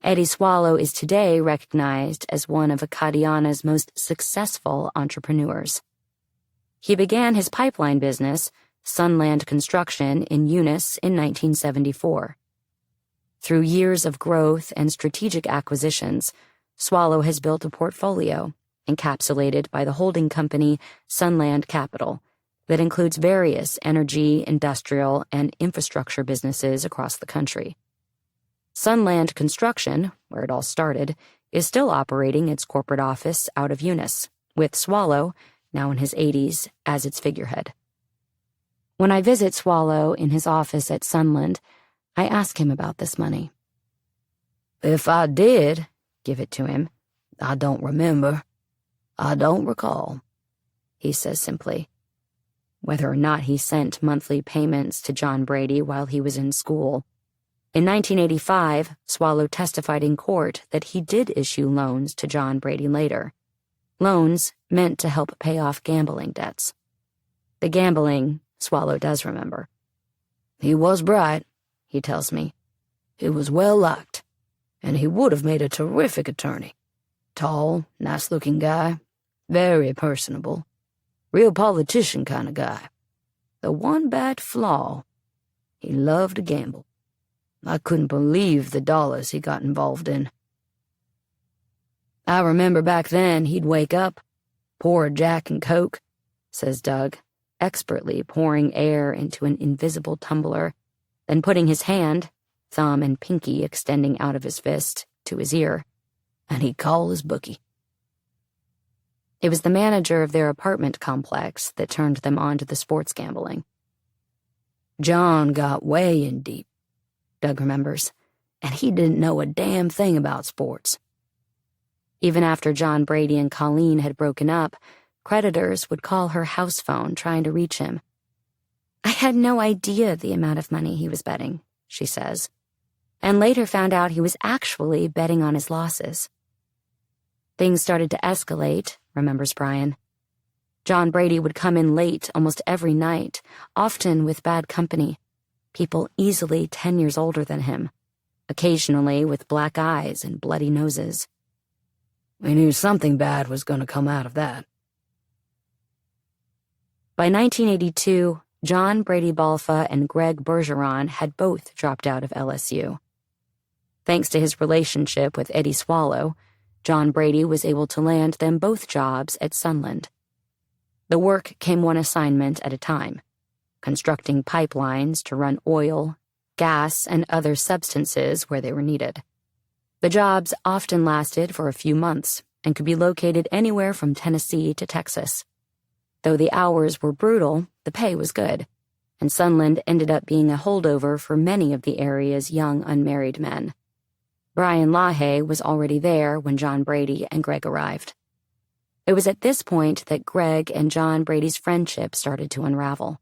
[SPEAKER 1] Eddie Swallow is today recognized as one of Acadiana's most successful entrepreneurs. He began his pipeline business, Sunland Construction, in Eunice in 1974. Through years of growth and strategic acquisitions, Swallow has built a portfolio, encapsulated by the holding company Sunland Capital, that includes various energy, industrial, and infrastructure businesses across the country. Sunland Construction, where it all started, is still operating its corporate office out of Eunice, with Swallow, now in his 80s, as its figurehead. When I visit Swallow in his office at Sunland, I ask him about this money.
[SPEAKER 3] If I did give it to him, I don't remember. I don't recall,
[SPEAKER 1] he says simply. Whether or not he sent monthly payments to John Brady while he was in school. In 1985, Swallow testified in court that he did issue loans to John Brady later. Loans meant to help pay off gambling debts. The gambling, Swallow does remember.
[SPEAKER 3] He was bright, he tells me. He was well liked, and he would have made a terrific attorney. Tall, nice-looking guy, very personable. Real politician kind of guy. The one bad flaw, he loved to gamble. I couldn't believe the dollars he got involved in. I remember back then he'd wake up, pour a Jack and Coke, says Doug, expertly pouring air into an invisible tumbler, then putting his hand, thumb and pinky extending out of his fist, to his ear, and he'd call his bookie. It was the manager of their apartment complex that turned them on to the sports gambling. John got way in deep, Doug remembers, and he didn't know a damn thing about sports. Even after John Brady and Colleen had broken up, creditors would call her house phone trying to reach him. I had no idea the amount of money he was betting, she says, and later found out he was actually betting on his losses. Things started to escalate, remembers Brian. John Brady would come in late almost every night, often with bad company,
[SPEAKER 1] people easily 10 years older than him, occasionally with black eyes and bloody noses.
[SPEAKER 2] We knew something bad was going to come out of that.
[SPEAKER 1] By 1982, John Brady Balfa and Greg Bergeron had both dropped out of LSU. Thanks to his relationship with Eddie Swallow, John Brady was able to land them both jobs at Sunland. The work came one assignment at a time, constructing pipelines to run oil, gas, and other substances where they were needed. The jobs often lasted for a few months and could be located anywhere from Tennessee to Texas. Though the hours were brutal, the pay was good, and Sunland ended up being a holdover for many of the area's young unmarried men. Brian LaHaye was already there when John Brady and Greg arrived. It was at this point that Greg and John Brady's friendship started to unravel.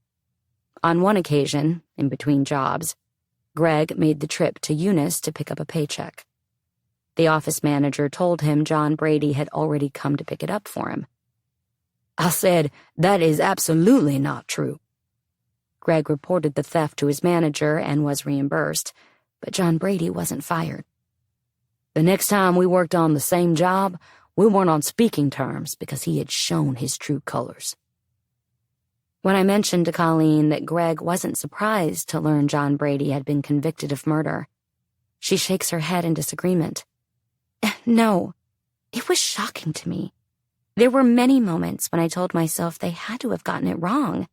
[SPEAKER 1] On one occasion, in between jobs, Greg made the trip to Eunice to pick up a paycheck. The office manager told him John Brady had already come to pick it up for him.
[SPEAKER 2] I said, "That is absolutely not true."
[SPEAKER 1] Greg reported the theft to his manager and was reimbursed, but John Brady wasn't fired.
[SPEAKER 2] The next time we worked on the same job, we weren't on speaking terms because he had shown his true colors.
[SPEAKER 1] When I mentioned to Colleen that Greg wasn't surprised to learn John Brady had been convicted of murder, she shakes her head in disagreement. No, it was shocking to me. There were many moments when I told myself they had to have gotten it wrong.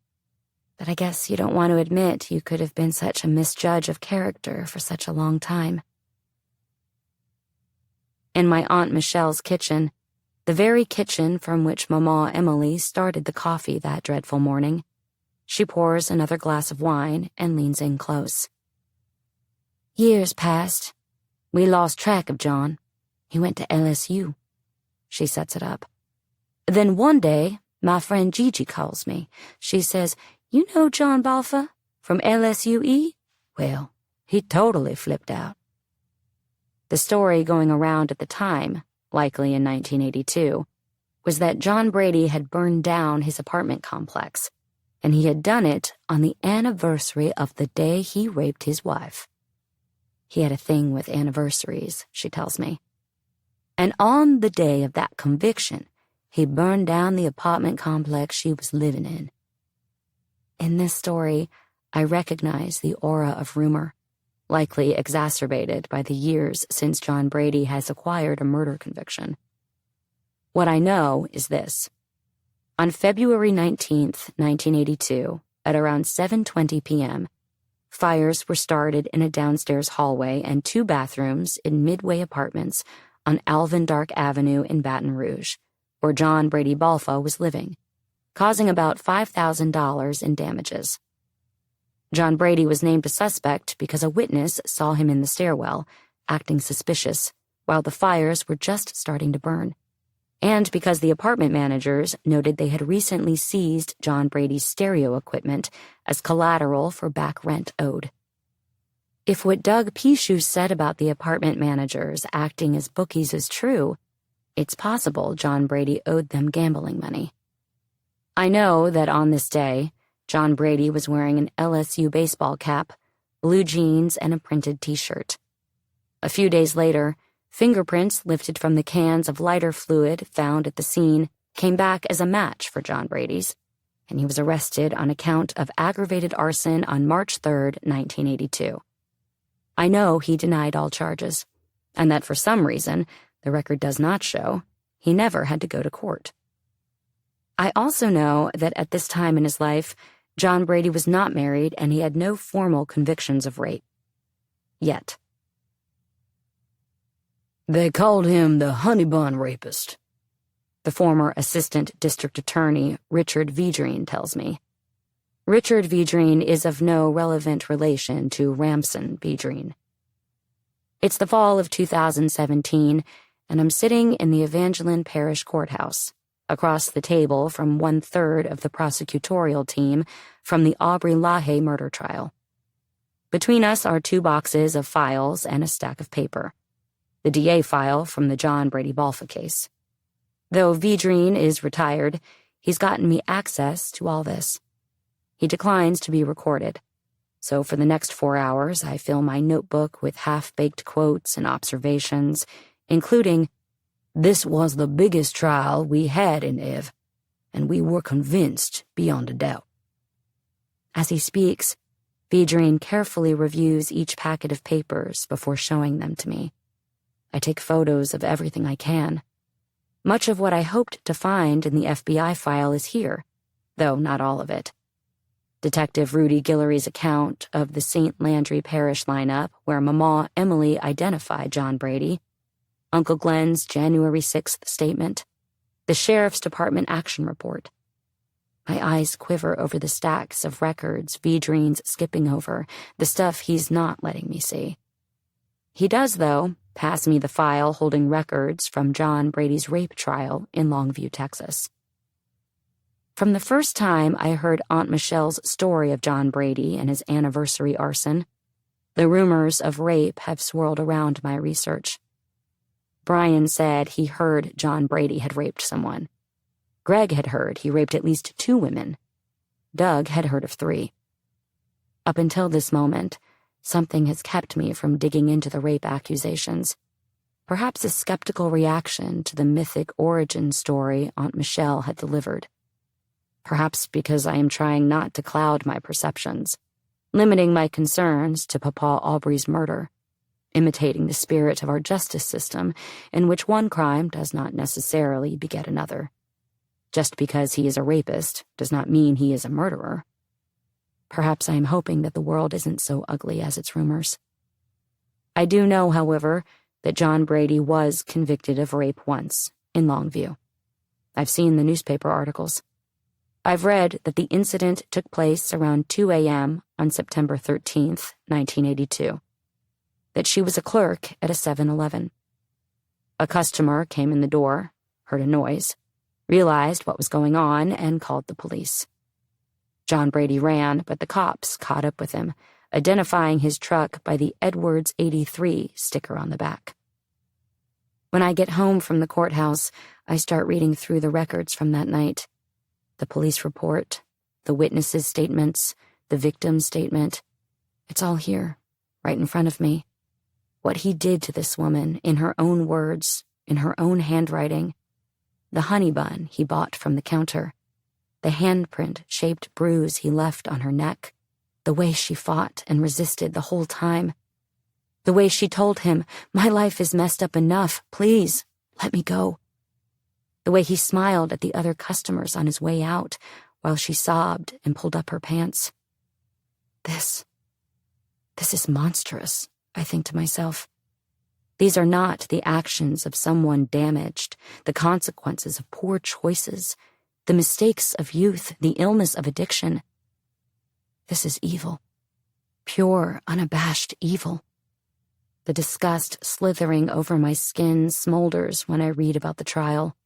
[SPEAKER 1] But I guess you don't want to admit you could have been such a misjudge of character for such a long time. In my Aunt Michelle's kitchen, the very kitchen from which Mama Emily started the coffee that dreadful morning, she pours another glass of wine and leans in close.
[SPEAKER 3] Years passed. We lost track of John. He went to LSU.
[SPEAKER 1] She sets it up.
[SPEAKER 3] Then one day, my friend Gigi calls me. She says, "You know John Balfa from LSUE?" Well, he totally flipped out.
[SPEAKER 1] The story going around at the time, likely in 1982, was that John Brady had burned down his apartment complex, and he had done it on the anniversary of the day he raped his wife. He had a thing with anniversaries, she tells me. And on the day of that conviction, he burned down the apartment complex she was living in. In this story, I recognize the aura of rumor, likely exacerbated by the years since John Brady has acquired a murder conviction. What I know is this. On February 19th, 1982, at around 7:20 p.m., fires were started in a downstairs hallway and 2 bathrooms in Midway Apartments on Alvin Dark Avenue in Baton Rouge, where John Brady Balfa was living, causing about $5,000 in damages. John Brady was named a suspect because a witness saw him in the stairwell, acting suspicious, while the fires were just starting to burn, and because the apartment managers noted they had recently seized John Brady's stereo equipment as collateral for back rent owed. If what Doug Pichou said about the apartment managers acting as bookies is true, it's possible John Brady owed them gambling money. I know that on this day, John Brady was wearing an LSU baseball cap, blue jeans, and a printed t-shirt. A few days later, fingerprints lifted from the cans of lighter fluid found at the scene came back as a match for John Brady's, and he was arrested on account of aggravated arson on March 3rd, 1982. I know he denied all charges, and that for some reason, the record does not show, he never had to go to court. I also know that at this time in his life, John Brady was not married and he had no formal convictions of rape. Yet.
[SPEAKER 2] They called him the honey bun rapist,
[SPEAKER 1] the former assistant district attorney, Richard Vedrine, tells me. Richard Vedrine is of no relevant relation to Ramson Vedrine. It's the fall of 2017, and I'm sitting in the Evangeline Parish courthouse, across the table from 1/3 of the prosecutorial team from the Aubrey LaHaye murder trial. Between us are 2 boxes of files and a stack of paper. The DA file from the John Brady Balfa case. Though Vedrine is retired, he's gotten me access to all this. He declines to be recorded. So for the next 4 hours, I fill my notebook with half-baked quotes and observations, including, "This was the biggest trial we had in Ev, and we were convinced beyond a doubt." As he speaks, Evangeline carefully reviews each packet of papers before showing them to me. I take photos of everything I can. Much of what I hoped to find in the FBI file is here, though not all of it. Detective Rudy Guillory's account of the St. Landry Parish lineup where Mama Emily identified John Brady, Uncle Glenn's January 6th statement, the Sheriff's Department action report. My eyes quiver over the stacks of records Evangeline skipping over, the stuff he's not letting me see. He does, though, pass me the file holding records from John Brady's rape trial in Longview, Texas. From the first time I heard Aunt Michelle's story of John Brady and his anniversary arson, the rumors of rape have swirled around my research. Brian said he heard John Brady had raped someone. Greg had heard he raped at least 2 women. Doug had heard of 3. Up until this moment, something has kept me from digging into the rape accusations. Perhaps a skeptical reaction to the mythic origin story Aunt Michelle had delivered. Perhaps because I am trying not to cloud my perceptions, limiting my concerns to Papa Aubrey's murder, imitating the spirit of our justice system in which one crime does not necessarily beget another. Just because he is a rapist does not mean he is a murderer. Perhaps I am hoping that the world isn't so ugly as its rumors. I do know, however, that John Brady was convicted of rape once, in Longview. I've seen the newspaper articles. I've read that the incident took place around 2 a.m. on September 13th, 1982. That she was a clerk at a 7-Eleven. A customer came in the door, heard a noise, realized what was going on, and called the police. John Brady ran, but the cops caught up with him, identifying his truck by the Edwards 83 sticker on the back. When I get home from the courthouse, I start reading through the records from that night. The police report, the witnesses' statements, the victim's statement. It's all here, right in front of me. What he did to this woman, in her own words, in her own handwriting. The honey bun he bought from the counter. The handprint-shaped bruise he left on her neck. The way she fought and resisted the whole time. The way she told him, "My life is messed up enough. Please, let me go." The way he smiled at the other customers on his way out while she sobbed and pulled up her pants. This is monstrous, I think to myself. These are not the actions of someone damaged, the consequences of poor choices, the mistakes of youth, the illness of addiction. This is evil. Pure, unabashed evil. The disgust slithering over my skin smolders when I read about the trial,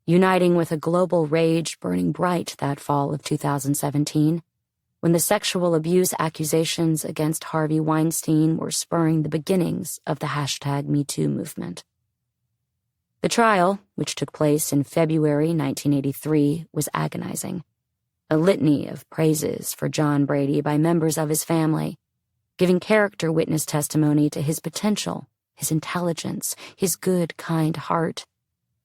[SPEAKER 1] uniting with a global rage burning bright that fall of 2017, when the sexual abuse accusations against Harvey Weinstein were spurring the beginnings of the #MeToo movement. The trial, which took place in February 1983, was agonizing. A litany of praises for John Brady by members of his family, giving character witness testimony to his potential, his intelligence, his good, kind heart,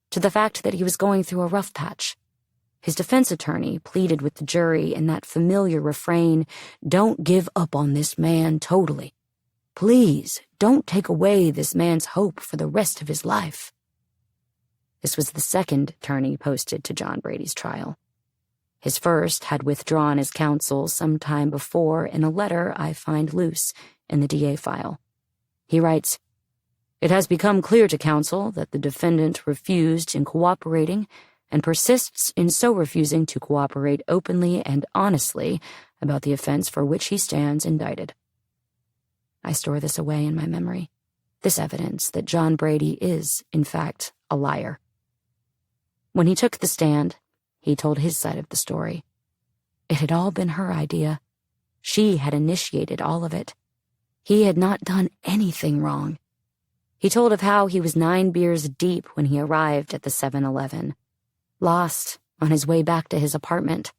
[SPEAKER 1] to the fact that he was going through a rough patch. His defense attorney pleaded with the jury in that familiar refrain, "Don't give up on this man totally. Please, don't take away this man's hope for the rest of his life." This was the second attorney posted to John Brady's trial. His first had withdrawn his counsel some time before in a letter I find loose in the DA file. He writes, "It has become clear to counsel that the defendant refused in cooperating and persists in so refusing to cooperate openly and honestly about the offense for which he stands indicted." I store this away in my memory, this evidence that John Brady is, in fact, a liar. When he took the stand, he told his side of the story. It had all been her idea. She had initiated all of it. He had not done anything wrong. He told of how he was 9 beers deep when he arrived at the 7-Eleven, lost on his way back to his apartment.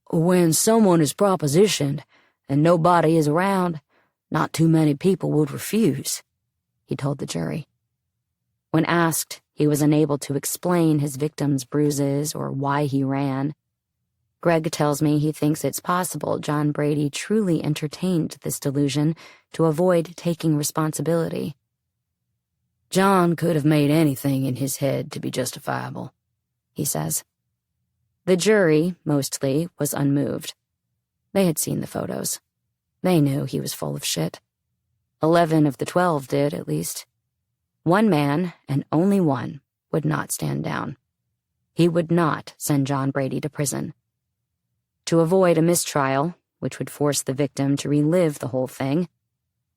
[SPEAKER 1] "When someone is propositioned,
[SPEAKER 2] and nobody is around, not too many people would refuse," he told the jury.
[SPEAKER 1] When asked, he was unable to explain his victim's bruises or why he ran. Greg tells me he thinks it's possible John Brady truly entertained this delusion to avoid taking responsibility.
[SPEAKER 2] "John could have made anything in his head to be justifiable," he says.
[SPEAKER 1] The jury, mostly, was unmoved. They had seen the photos. They knew he was full of shit. 11 of the 12 did, at least. One man, and only one, would not stand down. He would not send John Brady to prison. To avoid a mistrial, which would force the victim to relive the whole thing,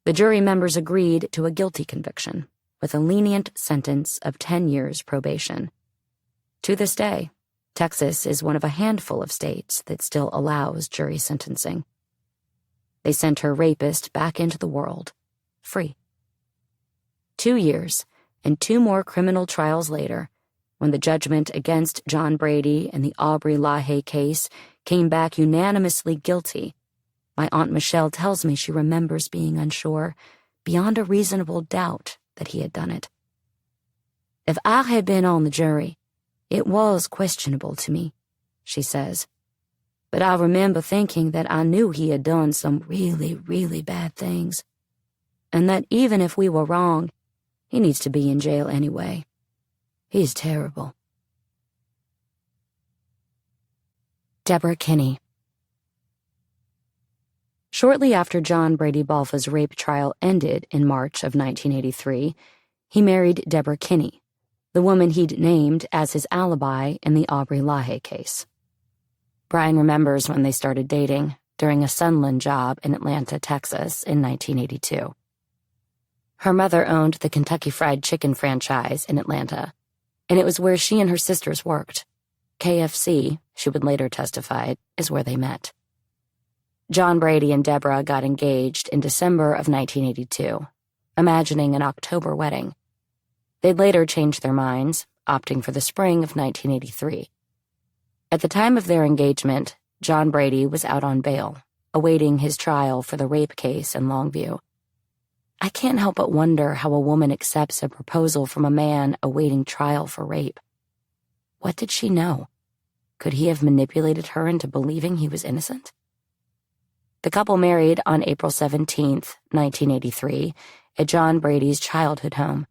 [SPEAKER 1] the jury members agreed to a guilty conviction, with a lenient sentence of 10 years probation. To this day, Texas is one of a handful of states that still allows jury sentencing. They sent her rapist back into the world, free. 2 years and 2 more criminal trials later, when the judgment against John Brady in the Aubrey LaHaye case came back unanimously guilty, my Aunt Michelle tells me she remembers being unsure, beyond a reasonable doubt, that he had done it. "If I had been on the jury, it was questionable to me," she says. "But I remember thinking that I knew he had done some really, really bad things, and that even if we were wrong, he needs to be in jail anyway. He's terrible." Deborah Kinney. Shortly after John Brady Balfa's rape trial ended in March of 1983, he married Deborah Kinney, the woman he'd named as his alibi in the Aubrey LaHaye case. Brian remembers when they started dating during a Sunland job in Atlanta, Texas in 1982. Her mother owned the Kentucky Fried Chicken franchise in Atlanta, and it was where she and her sisters worked. KFC, she would later testify, is where they met. John Brady and Deborah got engaged in December of 1982, imagining an October wedding. They'd later changed their minds, opting for the spring of 1983. At the time of their engagement, John Brady was out on bail, awaiting his trial for the rape case in Longview. I can't help but wonder how a woman accepts a proposal from a man awaiting trial for rape. What did she know? Could he have manipulated her into believing he was innocent? The couple married on April 17th, 1983, at John Brady's childhood home.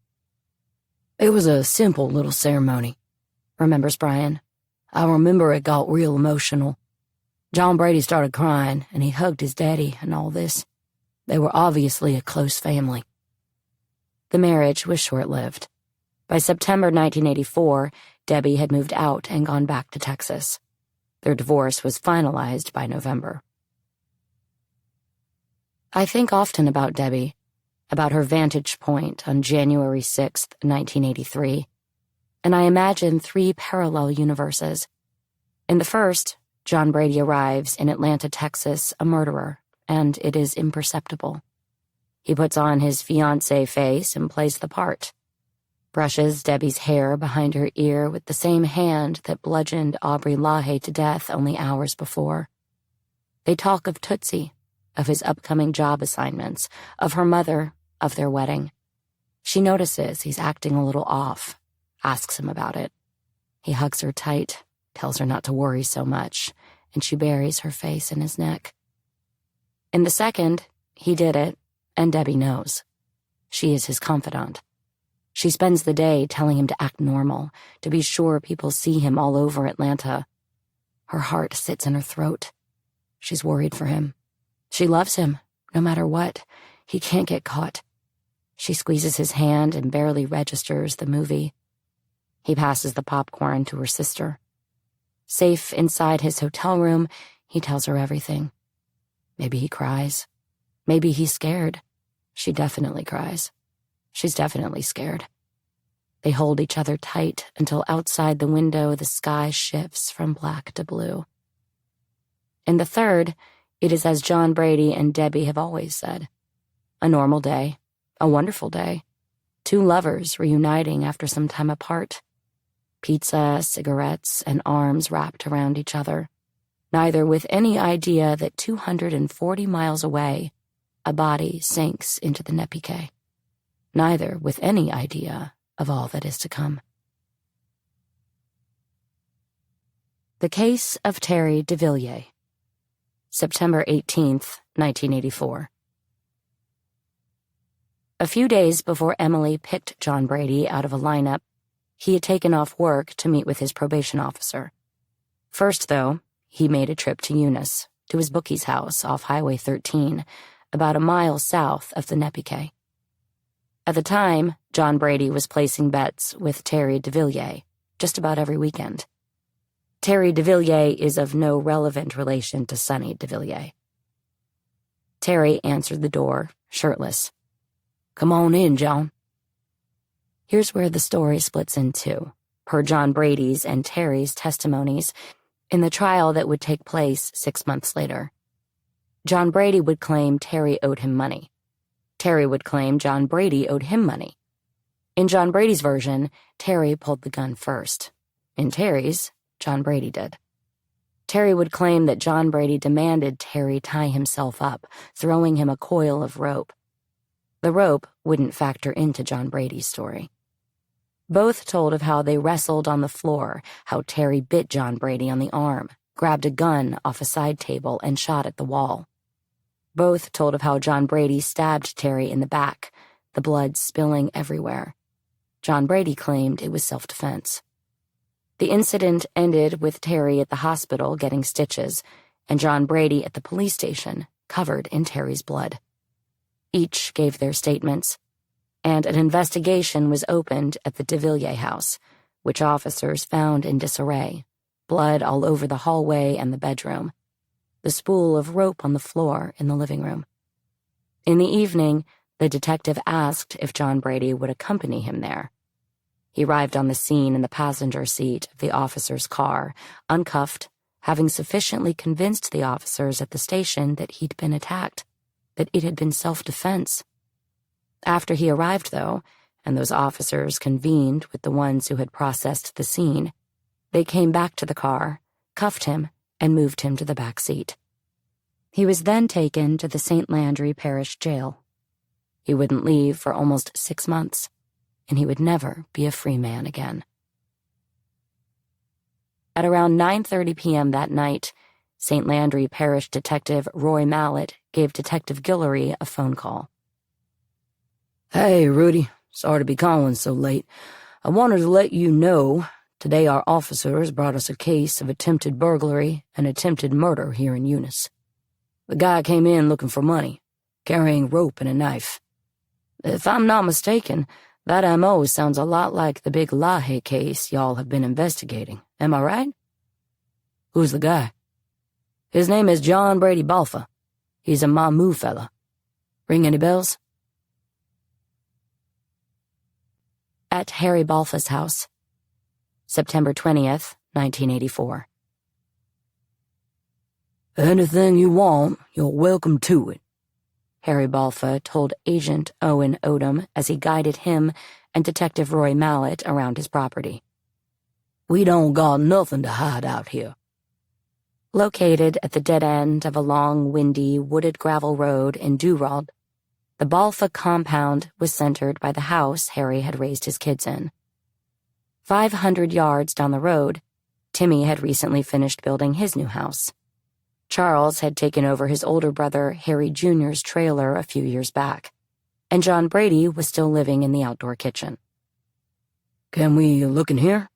[SPEAKER 2] "It was a simple little ceremony," remembers Brian. "I remember it got real emotional. John Brady started crying, and he hugged his daddy and all this. They were obviously a close family."
[SPEAKER 1] The marriage was short-lived. By September 1984, Debbie had moved out and gone back to Texas. Their divorce was finalized by November. I think often about Debbie, about her vantage point on January 6th, 1983, and I imagine 3 parallel universes. In the first, John Brady arrives in Atlanta, Texas, a murderer, and it is imperceptible. He puts on his fiancé face and plays the part. Brushes Debbie's hair behind her ear with the same hand that bludgeoned Aubrey LaHaye to death only hours before. They talk of Tootsie, of his upcoming job assignments, of her mother, of their wedding. She notices he's acting a little off, asks him about it. He hugs her tight, tells her not to worry so much, and she buries her face in his neck. In the second, he did it, and Debbie knows. She is his confidant. She spends the day telling him to act normal, to be sure people see him all over Atlanta. Her heart sits in her throat. She's worried for him. She loves him, no matter what. He can't get caught. She squeezes his hand and barely registers the movie. He passes the popcorn to her sister. Safe inside his hotel room, he tells her everything. Maybe he cries. Maybe he's scared. She definitely cries. She's definitely scared. They hold each other tight until outside the window the sky shifts from black to blue. In the third, it is as John Brady and Debbie have always said. A normal day, a wonderful day. 2 lovers reuniting after some time apart. Pizza, cigarettes, and arms wrapped around each other. neither with any idea that 240 miles away, a body sinks into the Nezpique, neither with any idea of all that is to come. The Case of Terry de Villiers, September 18th, 1984. A few days before Emily picked John Brady out of a lineup, he had taken off work to meet with his probation officer. First, though, he made a trip to Eunice, to his bookie's house off Highway 13, about a mile south of the Nezpique. At the time, John Brady was placing bets with Terry de Villiers just about every weekend. Terry de Villiers is of no relevant relation to Sonny de Villiers. Terry answered the door, shirtless. "Come on in, John." Here's where the story splits in two, per John Brady's and Terry's testimonies in the trial that would take place 6 months later. John Brady would claim Terry owed him money. Terry would claim John Brady owed him money. In John Brady's version, Terry pulled the gun first. In Terry's, John Brady did. Terry would claim that John Brady demanded Terry tie himself up, throwing him a coil of rope. The rope wouldn't factor into John Brady's story. Both told of how they wrestled on the floor, how Terry bit John Brady on the arm, grabbed a gun off a side table, and shot at the wall. Both told of how John Brady stabbed Terry in the back, the blood spilling everywhere. John Brady claimed it was self-defense. The incident ended with Terry at the hospital getting stitches, and John Brady at the police station, covered in Terry's blood. Each gave their statements, and an investigation was opened at the de Villiers house, which officers found in disarray, blood all over the hallway and the bedroom, the spool of rope on the floor in the living room. In the evening, the detective asked if John Brady would accompany him there. He arrived on the scene in the passenger seat of the officer's car, uncuffed, having sufficiently convinced the officers at the station that he'd been attacked, that it had been self-defense. After he arrived, though, and those officers convened with the ones who had processed the scene, they came back to the car, cuffed him, and moved him to the back seat. He was then taken to the St. Landry Parish jail. He wouldn't leave for almost 6 months, and he would never be a free man again. At around 9:30 p.m. that night, St. Landry Parish Detective Roy Mallett gave Detective Guillory a phone call.
[SPEAKER 2] "Hey, Rudy. Sorry to be calling so late. I wanted to let you know today our officers brought us a case of attempted burglary and attempted murder here in Eunice. The guy came in looking for money, carrying rope and a knife. If I'm not mistaken, that M.O. sounds a lot like the big LaHaye case y'all have been investigating. Am I right?" "Who's the guy?" "His name is John Brady Balfa. He's a Mamu fella. Ring any bells?"
[SPEAKER 1] At Harry Balfa's house, September 20th, 1984.
[SPEAKER 2] "Anything you want, you're welcome to it,"
[SPEAKER 1] Harry Balfa told Agent Owen Odom as he guided him and Detective Roy Mallett around his property.
[SPEAKER 2] "We don't got nothing to hide out here."
[SPEAKER 1] Located at the dead end of a long, windy, wooded gravel road in Dural, the Balfa compound was centered by the house Harry had raised his kids in. 500 yards down the road, Timmy had recently finished building his new house. Charles had taken over his older brother Harry Jr.'s trailer a few years back, and John Brady was still living in the outdoor kitchen.
[SPEAKER 2] "Can we look in here?"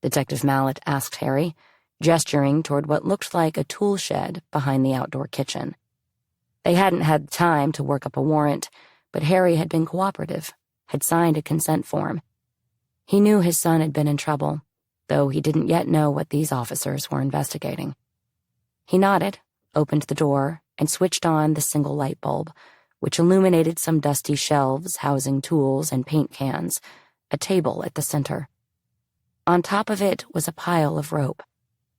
[SPEAKER 1] Detective Mallett asked Harry, gesturing toward what looked like a tool shed behind the outdoor kitchen. They hadn't had time to work up a warrant, but Harry had been cooperative, had signed a consent form. He knew his son had been in trouble, though he didn't yet know what these officers were investigating. He nodded, opened the door, and switched on the single light bulb, which illuminated some dusty shelves housing tools and paint cans, a table at the center. On top of it was a pile of rope,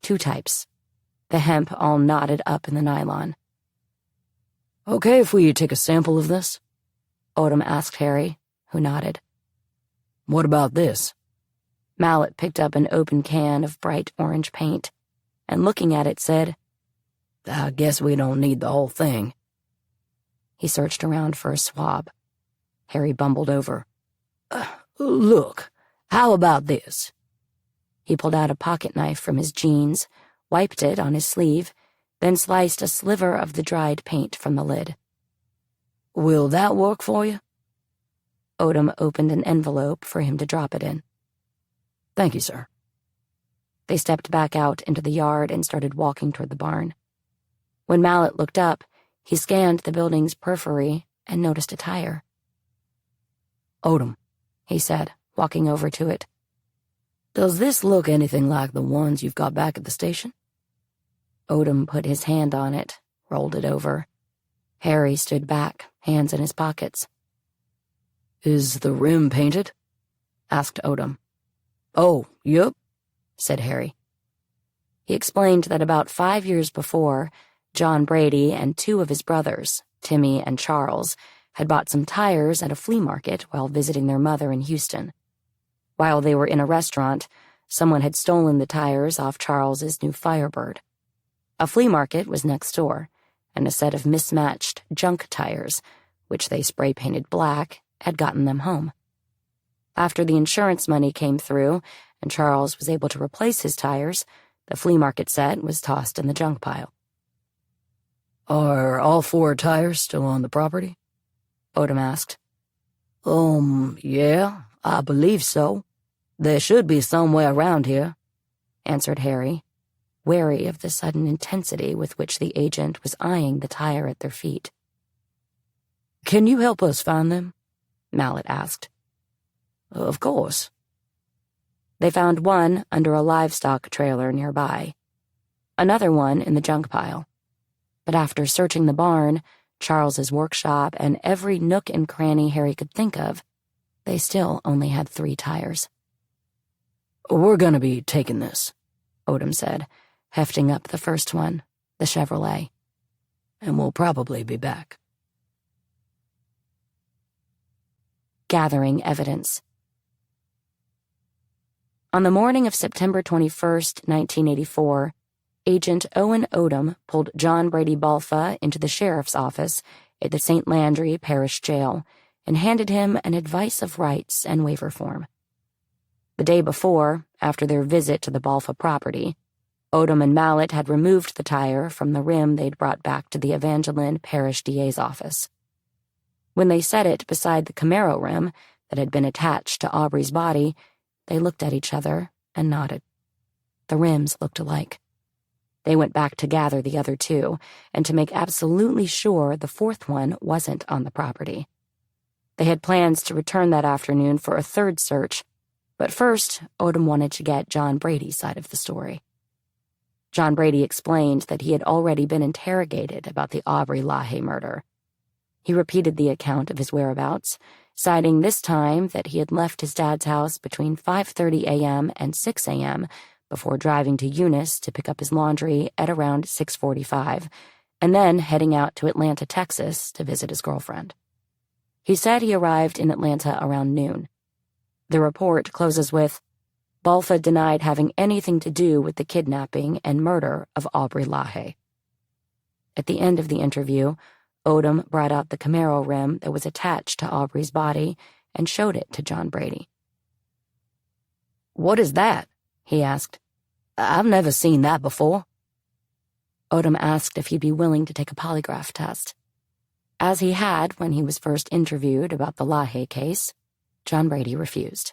[SPEAKER 1] 2 types, the hemp all knotted up in the nylon.
[SPEAKER 2] "Okay if we take a sample of this?"
[SPEAKER 1] Odom asked Harry, who nodded.
[SPEAKER 2] "What about this?"
[SPEAKER 1] Mallett picked up an open can of bright orange paint, and looking at it said,
[SPEAKER 2] I guess we don't need the whole thing.
[SPEAKER 1] He searched around for a swab. Harry bumbled over.
[SPEAKER 2] Look, how about this?
[SPEAKER 1] He pulled out a pocket knife from his jeans, wiped it on his sleeve, then sliced a sliver of the dried paint from the lid.
[SPEAKER 2] Will that work for you?
[SPEAKER 1] Odom opened an envelope for him to drop it in.
[SPEAKER 2] Thank you, sir.
[SPEAKER 1] They stepped back out into the yard and started walking toward the barn. When Mallet looked up, he scanned the building's periphery and noticed a tire.
[SPEAKER 2] Odom,
[SPEAKER 1] he said, walking over to it.
[SPEAKER 2] Does this look anything like the ones you've got back at the station?
[SPEAKER 1] Odom put his hand on it, rolled it over. Harry stood back, hands in his pockets.
[SPEAKER 2] Is the rim painted?
[SPEAKER 1] Asked Odom.
[SPEAKER 2] Oh, yup,
[SPEAKER 1] said Harry. He explained that about 5 years before, John Brady and 2 of his brothers, Timmy and Charles, had bought some tires at a flea market while visiting their mother in Houston. While they were in a restaurant, someone had stolen the tires off Charles's new Firebird. A flea market was next door, and a set of mismatched junk tires, which they spray-painted black, had gotten them home. After the insurance money came through and Charles was able to replace his tires, the flea market set was tossed in the junk pile.
[SPEAKER 2] Are all 4 tires still on the property?
[SPEAKER 1] Odom asked.
[SPEAKER 2] Yeah, I believe so. There should be somewhere around here,
[SPEAKER 1] answered Harry, wary of the sudden intensity with which the agent was eyeing the tire at their feet.
[SPEAKER 2] Can you help us find them?
[SPEAKER 1] Mallet asked.
[SPEAKER 2] Of course.
[SPEAKER 1] They found one under a livestock trailer nearby, another one in the junk pile. But after searching the barn, Charles's workshop, and every nook and cranny Harry could think of, they still only had 3 tires.
[SPEAKER 2] We're gonna be taking this,
[SPEAKER 1] Odom said, hefting up the first one, the Chevrolet.
[SPEAKER 2] And we'll probably be back.
[SPEAKER 1] Gathering evidence. On the morning of September 21st, 1984, Agent Owen Odom pulled John Brady Balfa into the sheriff's office at the St. Landry Parish Jail and handed him an advice of rights and waiver form. The day before, after their visit to the Balfa property, Odom and Mallet had removed the tire from the rim they'd brought back to the Evangeline Parish DA's office. When they set it beside the Camaro rim that had been attached to Aubrey's body, they looked at each other and nodded. The rims looked alike. They went back to gather the other 2, and to make absolutely sure the 4th one wasn't on the property. They had plans to return that afternoon for a 3rd search, but first, Odom wanted to get John Brady's side of the story. John Brady explained that he had already been interrogated about the Aubrey LaHaye murder. He repeated the account of his whereabouts, citing this time that he had left his dad's house between 5:30 a.m. and 6 a.m., before driving to Eunice to pick up his laundry at around 6:45, and then heading out to Atlanta, Texas to visit his girlfriend. He said he arrived in Atlanta around noon. The report closes with, Balfa denied having anything to do with the kidnapping and murder of Aubrey LaHaye. At the end of the interview, Odom brought out the Camaro rim that was attached to Aubrey's body and showed it to John Brady.
[SPEAKER 2] What is that?
[SPEAKER 1] He asked.
[SPEAKER 2] I've never seen that before.
[SPEAKER 1] Odom asked if he'd be willing to take a polygraph test. As he had when he was first interviewed about the LaHaye case, John Brady refused.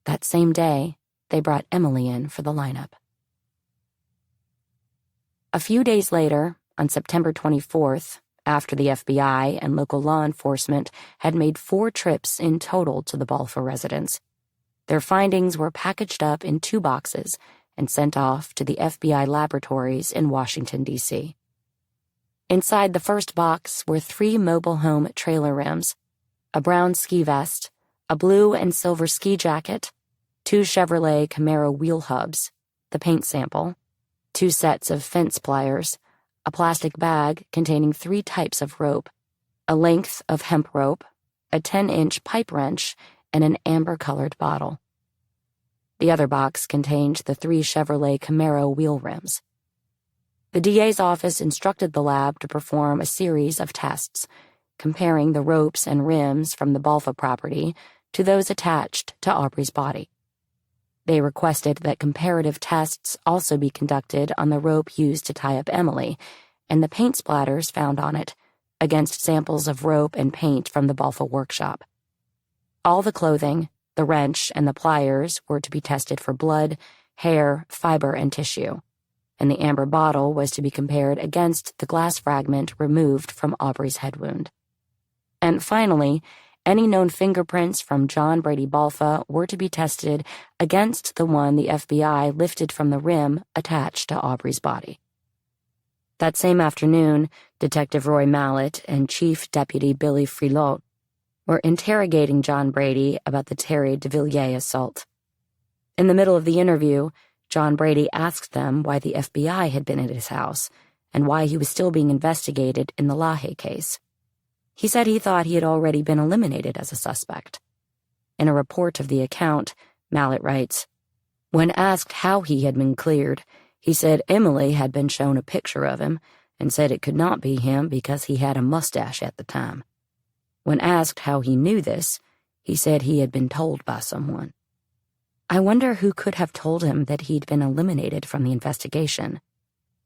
[SPEAKER 1] That same day, they brought Emily in for the lineup. A few days later, on September 24th, after the FBI and local law enforcement had made 4 trips in total to the Balfa residence, their findings were packaged up in 2 boxes and sent off to the FBI laboratories in Washington, D.C. Inside the first box were 3 mobile home trailer rims, a brown ski vest, a blue and silver ski jacket, 2 Chevrolet Camaro wheel hubs, the paint sample, 2 sets of fence pliers, a plastic bag containing 3 types of rope, a length of hemp rope, a 10-inch pipe wrench, and an amber-colored bottle. The other box contained the 3 Chevrolet Camaro wheel rims. The DA's office instructed the lab to perform a series of tests, comparing the ropes and rims from the Balfa property to those attached to Aubrey's body. They requested that comparative tests also be conducted on the rope used to tie up Emily and the paint splatters found on it, against samples of rope and paint from the Balfa workshop. All the clothing, the wrench, and the pliers were to be tested for blood, hair, fiber, and tissue, and the amber bottle was to be compared against the glass fragment removed from Aubrey's head wound. And finally, any known fingerprints from John Brady Balfa were to be tested against the one the FBI lifted from the rim attached to Aubrey's body. That same afternoon, Detective Roy Mallett and Chief Deputy Billy Frilot were interrogating John Brady about the Terry de Villiers assault. In the middle of the interview, John Brady asked them why the FBI had been at his house and why he was still being investigated in the LaHaye case. He said he thought he had already been eliminated as a suspect. In a report of the account, Mallett writes, "When asked how he had been cleared, he said Emily had been shown a picture of him and said it could not be him because he had a mustache at the time. When asked how he knew this, he said he had been told by someone." I wonder who could have told him that he'd been eliminated from the investigation.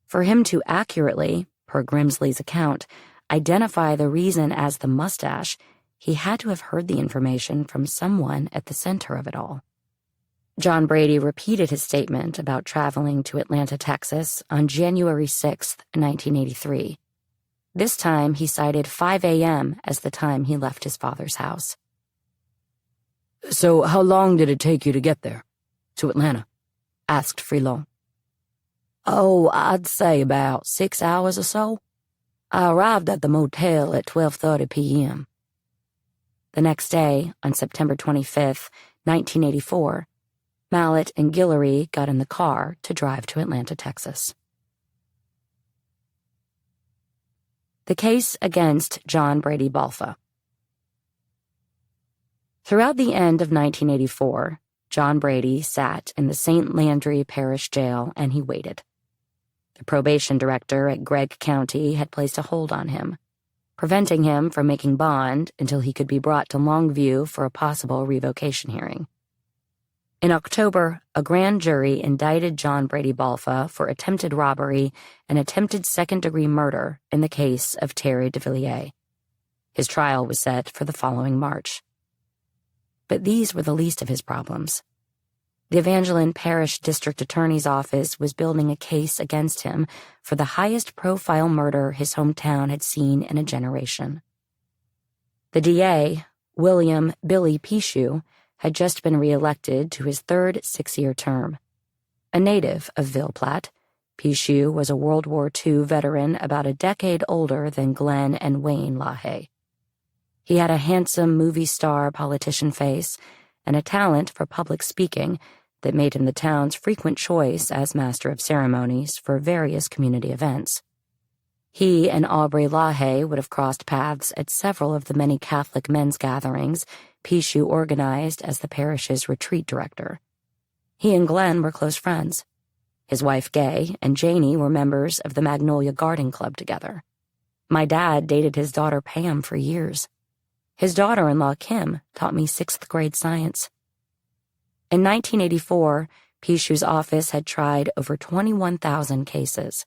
[SPEAKER 1] For him to accurately, per Grimsley's account, identify the reason as the mustache, he had to have heard the information from someone at the center of it all. John Brady repeated his statement about traveling to Atlanta, Texas on January 6, 1983. This time he cited 5 a.m. as the time he left his father's house.
[SPEAKER 2] "So how long did it take you to get there? To Atlanta?"
[SPEAKER 1] asked Frilot.
[SPEAKER 3] "Oh, I'd say about 6 hours or so. I arrived at the motel at 12:30 p.m.
[SPEAKER 1] The next day, on September 25, 1984, Mallett and Guillory got in the car to drive to Atlanta, Texas. The case against John Brady Balfa. Throughout the end of 1984, John Brady sat in the St. Landry Parish jail and he waited. The probation director at Gregg County had placed a hold on him, preventing him from making bond until he could be brought to Longview for a possible revocation hearing. In October, a grand jury indicted John Brady Balfa for attempted robbery and attempted second-degree murder in the case of Terry de Villiers. His trial was set for the following March. But these were the least of his problems. The Evangeline Parish District Attorney's Office was building a case against him for the highest-profile murder his hometown had seen in a generation. The DA, William Billy Pichu, had just been re-elected to his third 6-year term. A native of Ville Platte, Pichu was a World War II veteran about a decade older than Glenn and Wayne LaHaye. He had a handsome movie star politician face and a talent for public speaking that made him the town's frequent choice as master of ceremonies for various community events. He and Aubrey LaHaye would have crossed paths at several of the many Catholic men's gatherings Pichu organized as the parish's retreat director. He and Glenn were close friends. His wife Gay and Janie were members of the Magnolia Garden Club together. My dad dated his daughter Pam for years. His daughter-in-law, Kim, taught me 6th grade science. In 1984, Pichu's office had tried over 21,000 cases.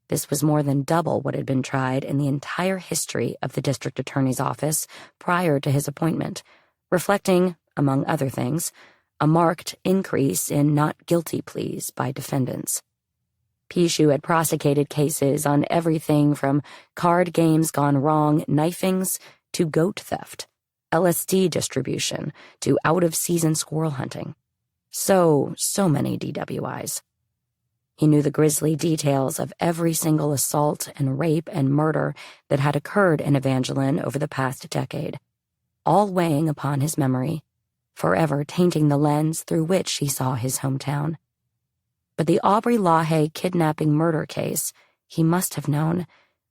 [SPEAKER 1] This was more than double what had been tried in the entire history of the district attorney's office prior to his appointment, reflecting, among other things, a marked increase in not guilty pleas by defendants. Pichu had prosecuted cases on everything from card games gone wrong knifings to goat theft, LSD distribution, to out-of-season squirrel hunting. So many DWIs. He knew the grisly details of every single assault and rape and murder that had occurred in Evangeline over the past decade, all weighing upon his memory, forever tainting the lens through which he saw his hometown. But the Aubrey LaHaye kidnapping murder case, he must have known,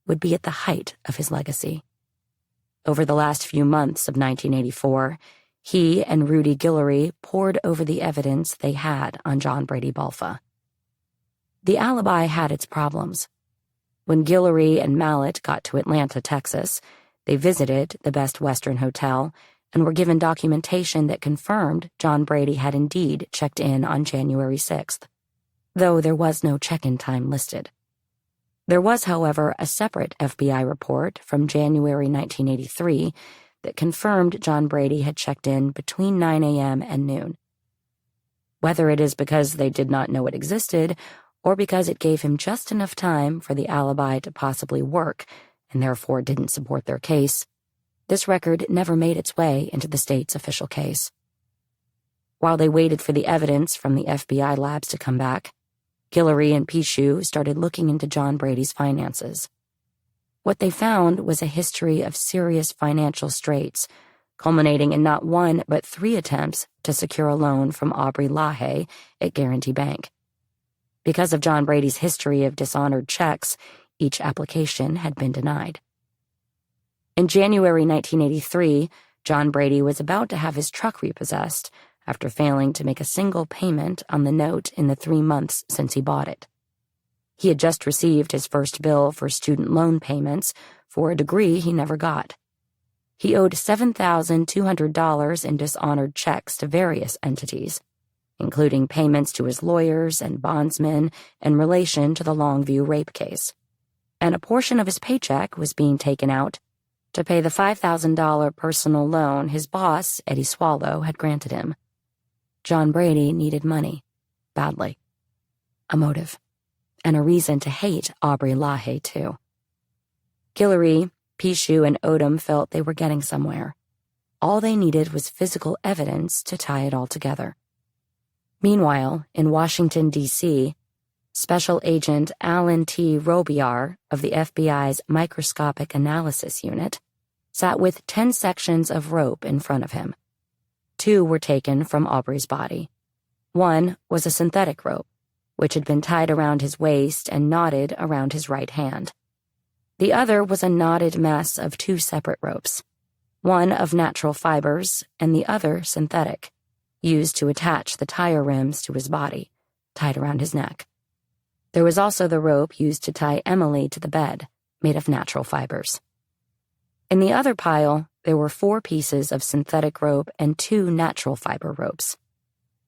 [SPEAKER 1] would be at the height of his legacy. Over the last few months of 1984, he and Rudy Guillory pored over the evidence they had on John Brady Balfa. The alibi had its problems. When Guillory and Mallet got to Atlanta, Texas, they visited the Best Western Hotel and were given documentation that confirmed John Brady had indeed checked in on January 6th, though there was no check-in time listed. There was, however, a separate FBI report from January 1983 that confirmed John Brady had checked in between 9 a.m. and noon. Whether it is because they did not know it existed, or because it gave him just enough time for the alibi to possibly work, and therefore didn't support their case, this record never made its way into the state's official case. While they waited for the evidence from the FBI labs to come back, Guillory and Pichu started looking into John Brady's finances. What they found was a history of serious financial straits, culminating in not one but 3 attempts to secure a loan from Aubrey LaHaye at Guarantee Bank. Because of John Brady's history of dishonored checks, each application had been denied. In January 1983, John Brady was about to have his truck repossessed after failing to make a single payment on the note in the 3 months since he bought it. He had just received his first bill for student loan payments for a degree he never got. He owed $7,200 in dishonored checks to various entities, including payments to his lawyers and bondsmen in relation to the Longview rape case. And a portion of his paycheck was being taken out to pay the $5,000 personal loan his boss, Eddie Swallow, had granted him. John Brady needed money, badly. A motive, and a reason to hate Aubrey LaHaye, too. Guillory, Pichu, and Odom felt they were getting somewhere. All they needed was physical evidence to tie it all together. Meanwhile, in Washington, D.C., Special Agent Alan T. Robillard of the FBI's Microscopic Analysis Unit sat with 10 sections of rope in front of him. 2 were taken from Aubrey's body. 1 was a synthetic rope, which had been tied around his waist and knotted around his right hand. The other was a knotted mess of 2 separate ropes, one of natural fibers and the other synthetic, used to attach the tire rims to his body, tied around his neck. There was also the rope used to tie Emily to the bed, made of natural fibers. In the other pile, there were 4 pieces of synthetic rope and 2 natural fiber ropes,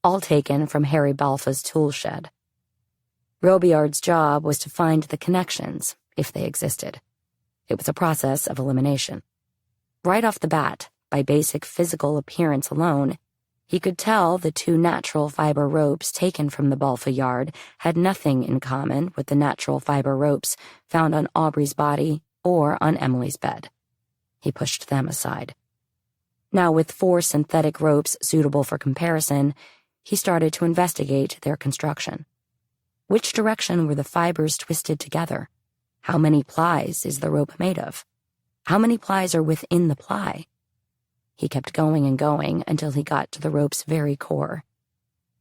[SPEAKER 1] all taken from Harry Balfa's tool shed. Robillard's job was to find the connections, if they existed. It was a process of elimination. Right off the bat, by basic physical appearance alone, he could tell the 2 natural fiber ropes taken from the Balfa yard had nothing in common with the natural fiber ropes found on Aubrey's body or on Emily's bed. He pushed them aside. Now, with 4 synthetic ropes suitable for comparison, he started to investigate their construction. Which direction were the fibers twisted together? How many plies is the rope made of? How many plies are within the ply? He kept going and going until he got to the rope's very core.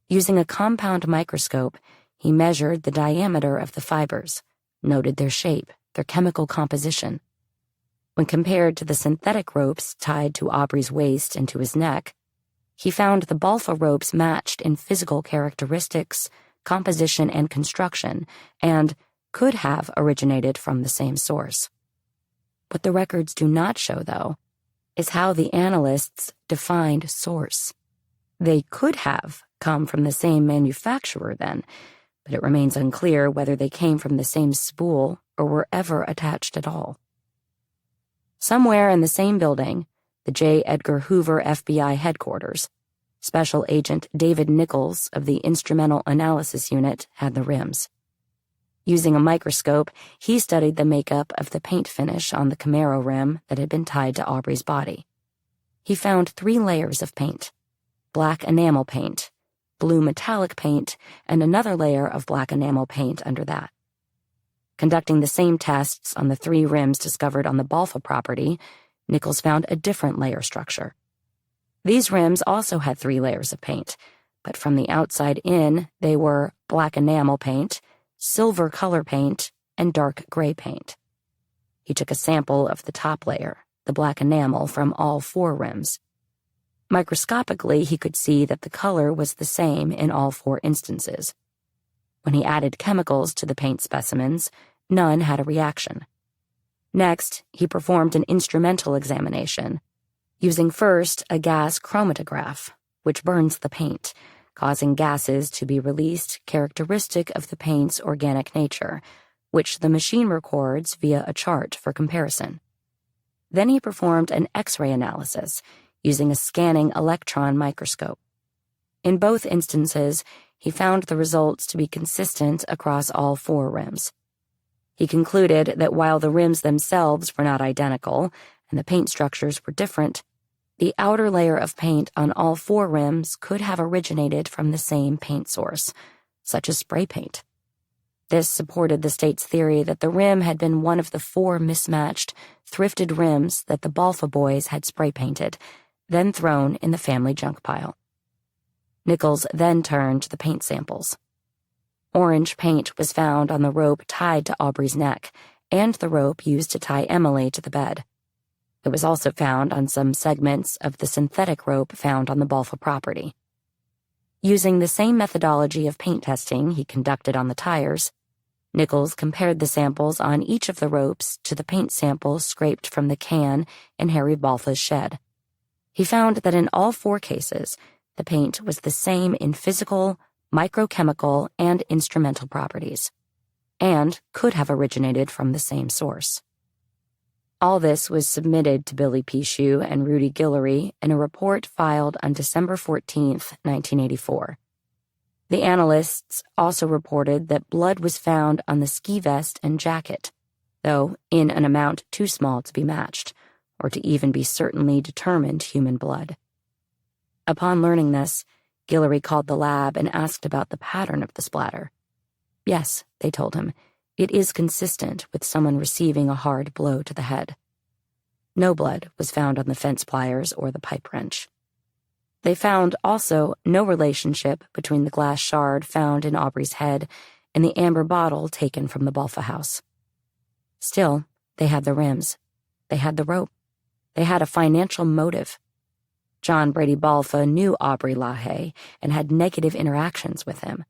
[SPEAKER 1] Using a compound microscope, he measured the diameter of the fibers, noted their shape, their chemical composition. When compared to the synthetic ropes tied to Aubrey's waist and to his neck, he found the Balfa ropes matched in physical characteristics, composition, and construction, and could have originated from the same source. What the records do not show, though, is how the analysts defined source. They could have come from the same manufacturer then, but it remains unclear whether they came from the same spool or were ever attached at all. Somewhere in the same building, the J. Edgar Hoover FBI headquarters, Special Agent David Nichols of the Instrumental Analysis Unit had the rims. Using a microscope, he studied the makeup of the paint finish on the Camaro rim that had been tied to Aubrey's body. He found 3 layers of paint: black enamel paint, blue metallic paint, and another layer of black enamel paint under that. Conducting the same tests on the 3 rims discovered on the Balfa property, Nichols found a different layer structure. These rims also had 3 layers of paint, but from the outside in, they were black enamel paint, silver color paint, and dark gray paint. He took a sample of the top layer, the black enamel, from all 4 rims. Microscopically, he could see that the color was the same in all 4 instances. When he added chemicals to the paint specimens, None had a reaction. Next, he performed an instrumental examination, using first a gas chromatograph, which burns the paint, causing gases to be released characteristic of the paint's organic nature, which the machine records via a chart for comparison. Then he performed an X-ray analysis using a scanning electron microscope. In both instances, he found the results to be consistent across all 4 rims. He concluded that while the rims themselves were not identical and the paint structures were different, the outer layer of paint on all 4 rims could have originated from the same paint source, such as spray paint. This supported the state's theory that the rim had been one of the 4 mismatched, thrifted rims that the Balfa boys had spray painted, then thrown in the family junk pile. Nichols then turned to the paint samples. Orange paint was found on the rope tied to Aubrey's neck and the rope used to tie Emily to the bed. It was also found on some segments of the synthetic rope found on the Balfa property. Using the same methodology of paint testing he conducted on the tires, Nichols compared the samples on each of the ropes to the paint samples scraped from the can in Harry Balfa's shed. He found that in all 4 cases, the paint was the same in physical, microchemical, and instrumental properties, and could have originated from the same source. All this was submitted to Billy Pichu and Rudy Guillory in a report filed on December 14, 1984. The analysts also reported that blood was found on the ski vest and jacket, though in an amount too small to be matched, or to even be certainly determined human blood. Upon learning this, Guillory called the lab and asked about the pattern of the splatter. Yes, they told him, it is consistent with someone receiving a hard blow to the head. No blood was found on the fence pliers or the pipe wrench. They found also no relationship between the glass shard found in Aubrey's head and the amber bottle taken from the Balfa house. Still, they had the rims. They had the rope. They had a financial motive. John Brady Balfa knew Aubrey LaHaye and had negative interactions with him.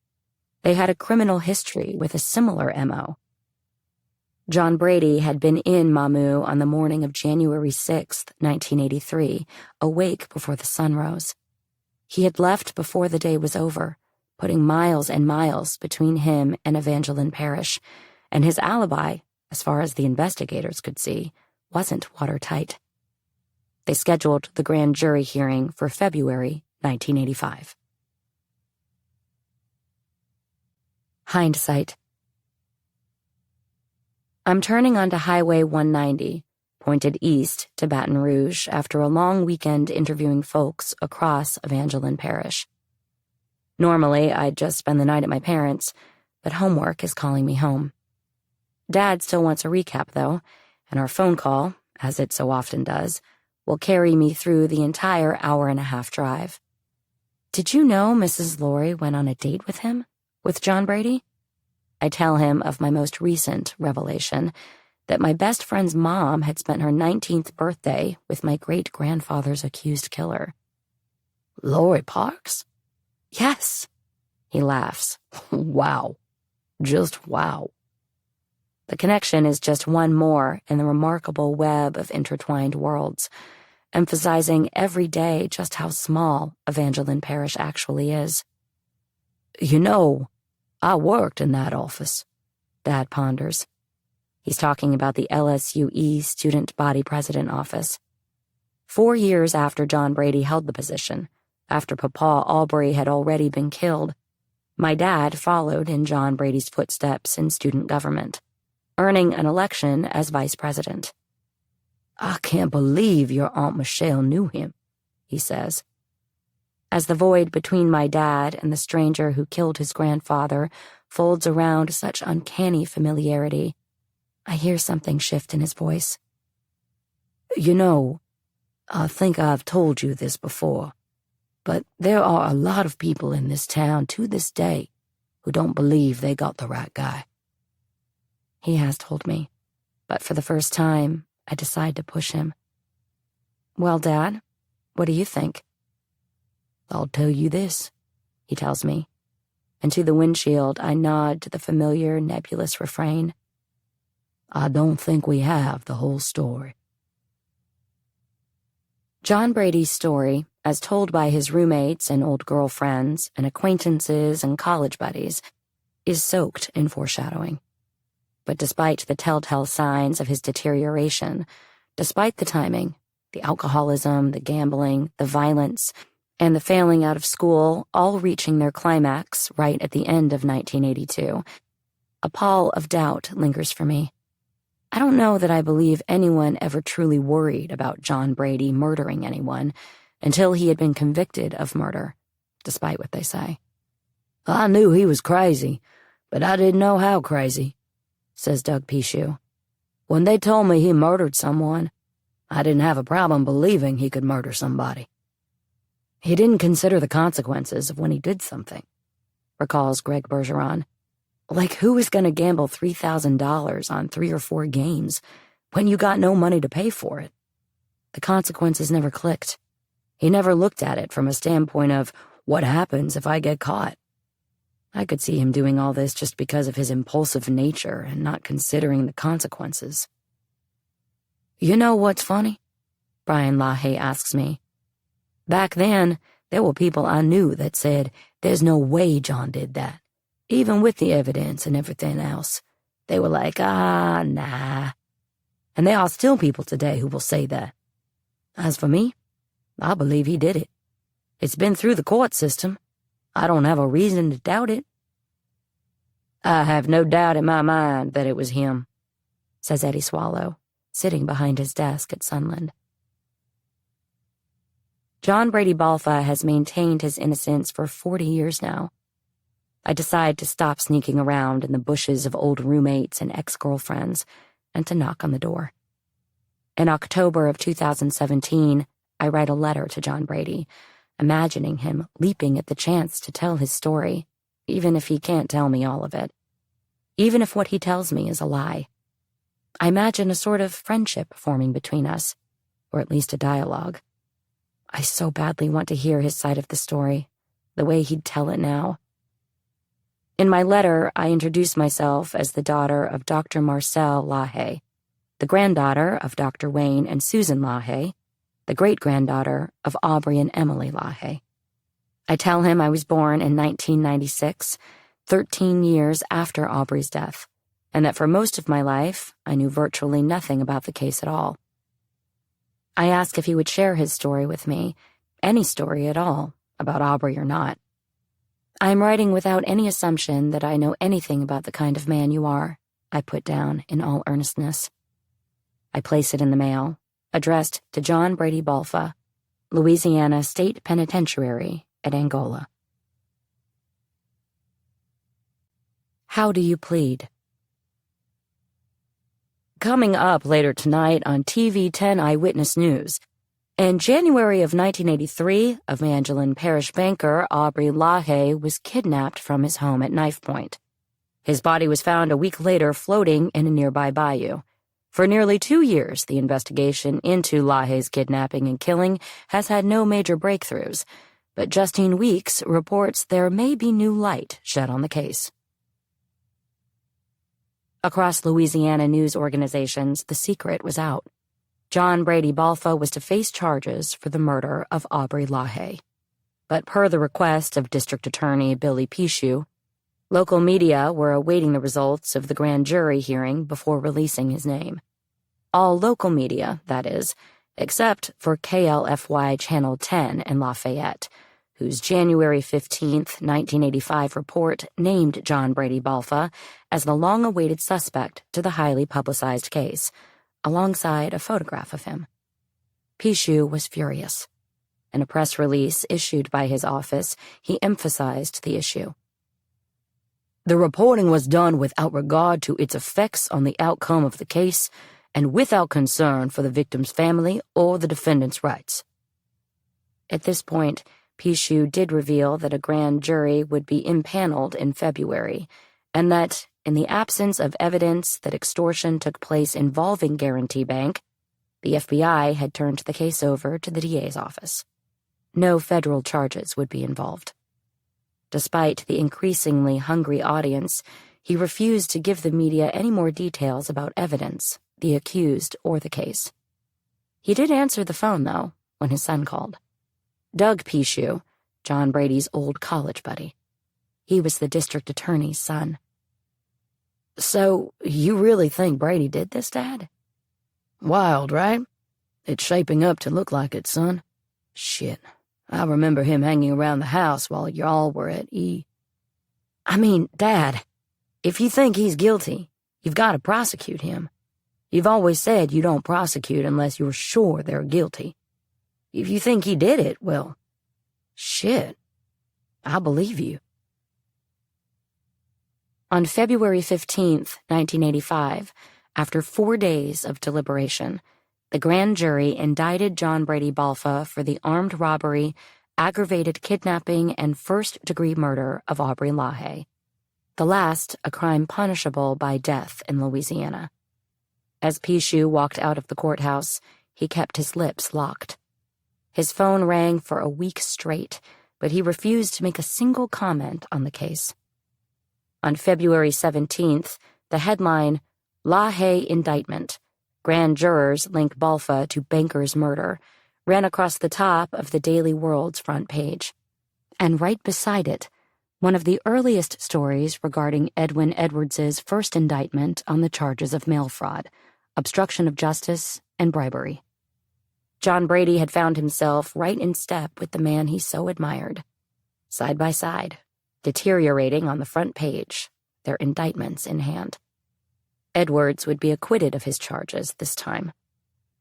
[SPEAKER 1] They had a criminal history with a similar M.O. John Brady had been in Mamou on the morning of January 6, 1983, awake before the sun rose. He had left before the day was over, putting miles and miles between him and Evangeline Parish, and his alibi, as far as the investigators could see, wasn't watertight. They scheduled the grand jury hearing for February 1985. Hindsight. I'm turning onto Highway 190, pointed east to Baton Rouge after a long weekend interviewing folks across Evangeline Parish. Normally, I'd just spend the night at my parents', but homework is calling me home. Dad still wants a recap, though, and our phone call, as it so often does, will carry me through the entire hour-and-a-half drive. Did you know Mrs. Laurie went on a date with him? With John Brady? I tell him of my most recent revelation, that my best friend's mom had spent her 19th birthday with my great-grandfather's accused killer.
[SPEAKER 2] Laurie Parks?
[SPEAKER 1] Yes, he laughs.
[SPEAKER 2] Wow. Just wow.
[SPEAKER 1] The connection is just one more in the remarkable web of intertwined worlds, emphasizing every day just how small Evangeline Parish actually is.
[SPEAKER 2] You know, I worked in that office.
[SPEAKER 1] Dad ponders. He's talking about the LSUE Student Body President office. 4 years after John Brady held the position, after Papa Aubrey had already been killed, my dad followed in John Brady's footsteps in student government, earning an election as vice president.
[SPEAKER 2] I can't believe your Aunt Michelle knew him,
[SPEAKER 1] he says. As the void between my dad and the stranger who killed his grandfather folds around such uncanny familiarity, I hear something shift in his voice.
[SPEAKER 2] You know, I think I've told you this before, but there are a lot of people in this town to this day who don't believe they got the right guy.
[SPEAKER 1] He has told me, but for the first time, I decide to push him. Well, Dad, what do you think?
[SPEAKER 2] I'll tell you this,
[SPEAKER 1] he tells me, and to the windshield I nod to the familiar nebulous refrain.
[SPEAKER 2] I don't think we have the whole story.
[SPEAKER 1] John Brady's story, as told by his roommates and old girlfriends and acquaintances and college buddies, is soaked in foreshadowing. But despite the telltale signs of his deterioration, despite the timing, the alcoholism, the gambling, the violence, and the failing out of school, all reaching their climax right at the end of 1982, a pall of doubt lingers for me. I don't know that I believe anyone ever truly worried about John Brady murdering anyone until he had been convicted of murder, despite what they say.
[SPEAKER 2] I knew he was crazy, but I didn't know how crazy, says Doug Pichu. When they told me he murdered someone, I didn't have a problem believing he could murder somebody.
[SPEAKER 1] He didn't consider the consequences of when he did something, recalls Greg Bergeron. Like, who is going to gamble $3,000 on 3 or 4 games when you got no money to pay for it? The consequences never clicked. He never looked at it from a standpoint of, what happens if I get caught? I could see him doing all this just because of his impulsive nature and not considering the consequences.
[SPEAKER 2] You know what's funny?
[SPEAKER 1] Brian LaHaye asks me.
[SPEAKER 2] Back then, there were people I knew that said, there's no way John did that. Even with the evidence and everything else. They were like, nah. And there are still people today who will say that. As for me, I believe he did it. It's been through the court system. I don't have a reason to doubt it.
[SPEAKER 1] I have no doubt in my mind that it was him, says Eddie Swallow, sitting behind his desk at Sunland. John Brady Balfa has maintained his innocence for 40 years now. I decide to stop sneaking around in the bushes of old roommates and ex-girlfriends and to knock on the door. In October of 2017, I write a letter to John Brady, imagining him leaping at the chance to tell his story, even if he can't tell me all of it, even if what he tells me is a lie. I imagine a sort of friendship forming between us, or at least a dialogue. I so badly want to hear his side of the story, the way he'd tell it now. In my letter, I introduce myself as the daughter of Dr. Marcel LaHaye, the granddaughter of Dr. Wayne and Susan LaHaye, the great-granddaughter of Aubrey and Emily LaHaye. I tell him I was born in 1996, 13 years after Aubrey's death, and that for most of my life, I knew virtually nothing about the case at all. I ask if he would share his story with me, any story at all, about Aubrey or not. I am writing without any assumption that I know anything about the kind of man you are, I put down in all earnestness. I place it in the mail, addressed to John Brady Balfa, Louisiana State Penitentiary at Angola. How do you plead? Coming up later tonight on TV 10 Eyewitness News. In January of 1983, Evangeline Parish banker Aubrey LaHaye was kidnapped from his home at Knife Point. His body was found a week later floating in a nearby bayou. For nearly 2 years, the investigation into LaHaye's kidnapping and killing has had no major breakthroughs, but Justine Weeks reports there may be new light shed on the case. Across Louisiana news organizations, the secret was out. John Brady Balfa was to face charges for the murder of Aubrey LaHaye. But per the request of District Attorney Billy Pichu, local media were awaiting the results of the grand jury hearing before releasing his name. All local media, that is, except for KLFY Channel 10 in Lafayette, whose January 15, 1985 report named John Brady Balfa as the long-awaited suspect to the highly publicized case, alongside a photograph of him. Pichu was furious. In a press release issued by his office, he emphasized the issue.
[SPEAKER 2] The reporting was done without regard to its effects on the outcome of the case and without concern for the victim's family or the defendant's rights.
[SPEAKER 1] At this point, Pichu did reveal that a grand jury would be impaneled in February, and that, in the absence of evidence that extortion took place involving Guarantee Bank, the FBI had turned the case over to the DA's office. No federal charges would be involved. Despite the increasingly hungry audience, He refused to give the media any more details about evidence, the accused, or the case. He did answer the phone, though, when his son called. Doug Pichu, John Brady's old college buddy. He was the district attorney's son.
[SPEAKER 3] So, you really think Brady did this, Dad? Wild, right? It's shaping up to look like it, son. Shit, I remember him hanging around the house while y'all were at
[SPEAKER 1] I mean, Dad, if you think he's guilty, you've got to prosecute him. You've always said you don't prosecute unless you're sure they're guilty. If you think he did it, well, shit, I believe you. On February 15th, 1985, after 4 days of deliberation, the grand jury indicted John Brady Balfa for the armed robbery, aggravated kidnapping, and first-degree murder of Aubrey LaHaye, the last a crime punishable by death in Louisiana. As Pichu walked out of the courthouse, he kept his lips locked. His phone rang for a week straight, but he refused to make a single comment on the case. On February 17th, the headline, LaHaye Indictment, Grand Jurors Link Balfa to Banker's Murder, ran across the top of the Daily World's front page. And right beside it, one of the earliest stories regarding Edwin Edwards's first indictment on the charges of mail fraud, obstruction of justice, and bribery. John Brady had found himself right in step with the man he so admired. Side by side, deteriorating on the front page, their indictments in hand. Edwards would be acquitted of his charges this time.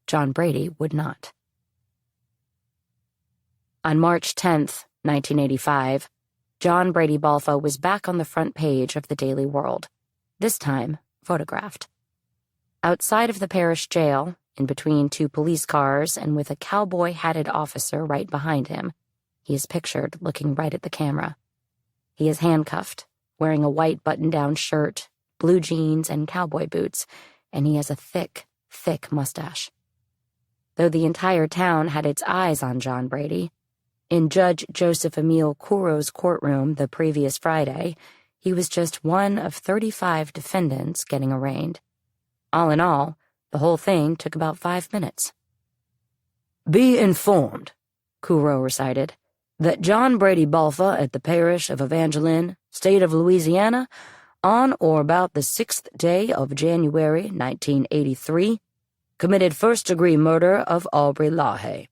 [SPEAKER 1] John Brady would not. On March 10th, 1985, John Brady Balfa was back on the front page of the Daily World, this time photographed. Outside of the parish jail, in between two police cars and with a cowboy-hatted officer right behind him, he is pictured looking right at the camera. He is handcuffed, wearing a white button-down shirt, blue jeans, and cowboy boots, and he has a thick, thick mustache. Though the entire town had its eyes on John Brady, in Judge Joseph Emile Coureau's courtroom the previous Friday, he was just one of 35 defendants getting arraigned. All in all, the whole thing took about 5 minutes.
[SPEAKER 3] Be informed, Coureau recited, that John Brady Balfa at the parish of Evangeline, state of Louisiana, on or about the 6th day of January 1983, committed first-degree murder of Aubrey LaHaye.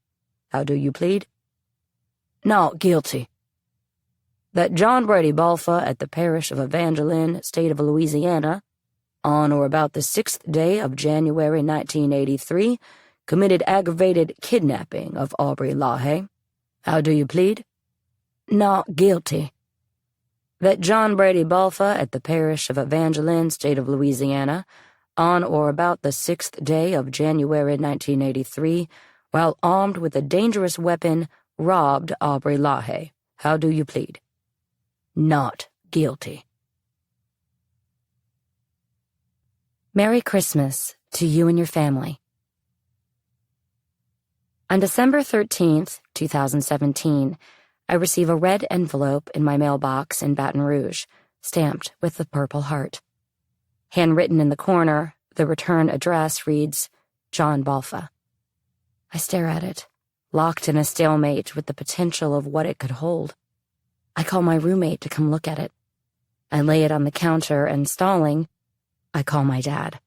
[SPEAKER 3] How do you plead? Not guilty. That John Brady Balfa at the parish of Evangeline, state of Louisiana, on or about the 6th day of January 1983, committed aggravated kidnapping of Aubrey LaHaye. How do you plead? Not guilty. That John Brady Balfa at the parish of Evangeline, state of Louisiana, on or about the 6th day of January 1983, while armed with a dangerous weapon, robbed Aubrey LaHaye. How do you plead? Not guilty.
[SPEAKER 1] Merry Christmas to you and your family. On December 13th, 2017, I receive a red envelope in my mailbox in Baton Rouge, stamped with the Purple Heart. Handwritten in the corner, the return address reads, John Balfa. I stare at it, locked in a stalemate with the potential of what it could hold. I call my roommate to come look at it. I lay it on the counter and, stalling, I call my dad.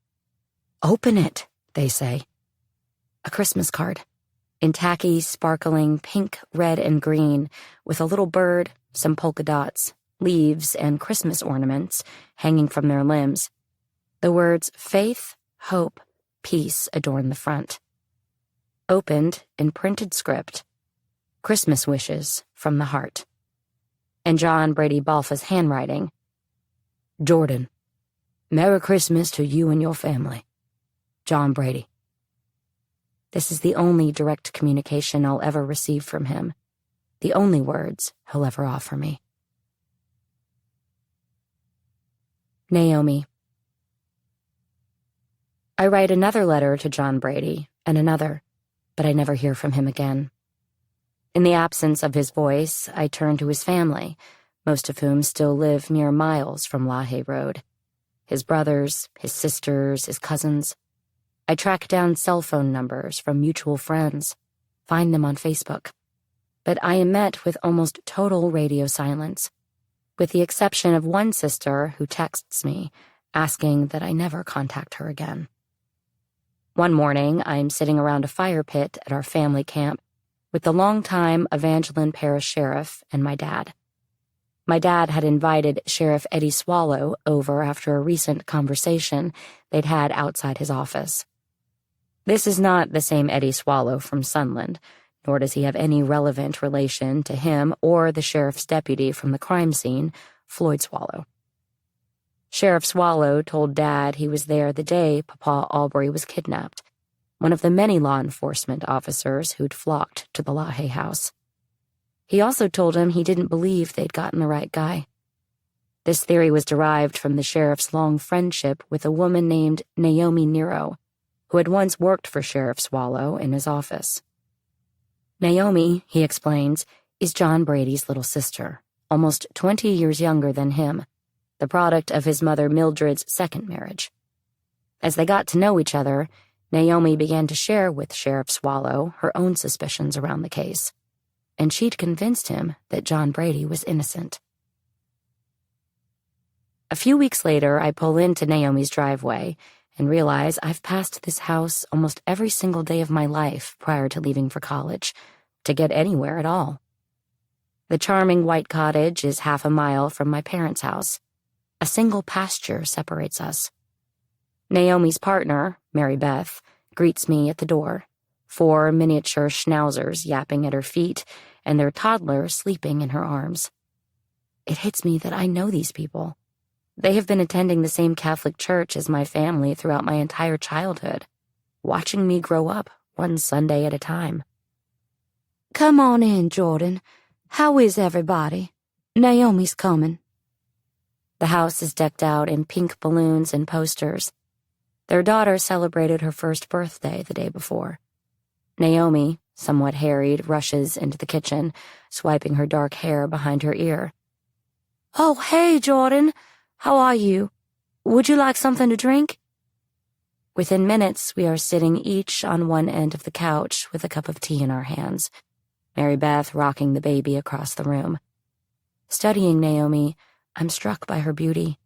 [SPEAKER 1] Open it, they say. A Christmas card. In tacky, sparkling pink, red, and green, with a little bird, some polka dots, leaves, and Christmas ornaments hanging from their limbs. The words faith, hope, peace adorn the front. Opened in printed script, Christmas wishes from the heart. And John Brady Balfa's handwriting.
[SPEAKER 3] Jordan, Merry Christmas to you and your family. John Brady.
[SPEAKER 1] This is the only direct communication I'll ever receive from him, the only words he'll ever offer me. Naomi. I write another letter to John Brady, and another, but I never hear from him again. In the absence of his voice, I turn to his family, most of whom still live mere miles from LaHaye Road, his brothers, his sisters, his cousins. I track down cell phone numbers from mutual friends, find them on Facebook. But I am met with almost total radio silence, with the exception of one sister who texts me, asking that I never contact her again. One morning, I am sitting around a fire pit at our family camp with the longtime Evangeline Parish sheriff and my dad. My dad had invited Sheriff Eddie Swallow over after a recent conversation they'd had outside his office. This is not the same Eddie Swallow from Sunland, nor does he have any relevant relation to him or the sheriff's deputy from the crime scene, Floyd Swallow. Sheriff Swallow told Dad he was there the day Papa Aubrey was kidnapped, one of the many law enforcement officers who'd flocked to the LaHaye house. He also told him he didn't believe they'd gotten the right guy. This theory was derived from the sheriff's long friendship with a woman named Naomi Nero, who had once worked for Sheriff Swallow in his office. Naomi, he explains, is John Brady's little sister, almost 20 years younger than him, the product of his mother Mildred's second marriage. As they got to know each other, Naomi began to share with Sheriff Swallow her own suspicions around the case, and she'd convinced him that John Brady was innocent. A few weeks later, I pull into Naomi's driveway and realize I've passed this house almost every single day of my life prior to leaving for college, to get anywhere at all. The charming white cottage is half a mile from my parents' house. A single pasture separates us. Naomi's partner, Mary Beth, greets me at the door, 4 miniature schnauzers yapping at her feet and their toddler sleeping in her arms. It hits me that I know these people. They have been attending the same Catholic church as my family throughout my entire childhood, watching me grow up one Sunday at a time.
[SPEAKER 2] Come on in, Jordan. How is everybody? Naomi's coming.
[SPEAKER 1] The house is decked out in pink balloons and posters. Their daughter celebrated her first birthday the day before. Naomi, somewhat harried, rushes into the kitchen, swiping her dark hair behind her ear.
[SPEAKER 2] Oh, hey, Jordan. How are you? Would you like something to drink?
[SPEAKER 1] Within minutes, we are sitting each on one end of the couch with a cup of tea in our hands, Mary Beth rocking the baby across the room. Studying Naomi, I'm struck by her beauty.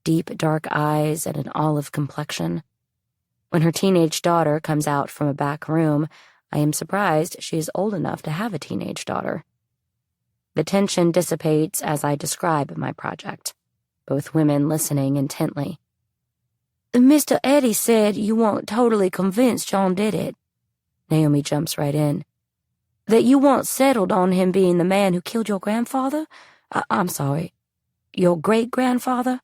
[SPEAKER 1] Deep, dark eyes and an olive complexion. When her teenage daughter comes out from a back room, I am surprised she is old enough to have a teenage daughter. The tension dissipates as I describe my project, both women listening intently.
[SPEAKER 2] Mr. Eddie said you weren't totally convinced John did it.
[SPEAKER 1] Naomi jumps right in.
[SPEAKER 2] That you weren't settled on him being the man who killed your grandfather? I'm sorry, your great-grandfather?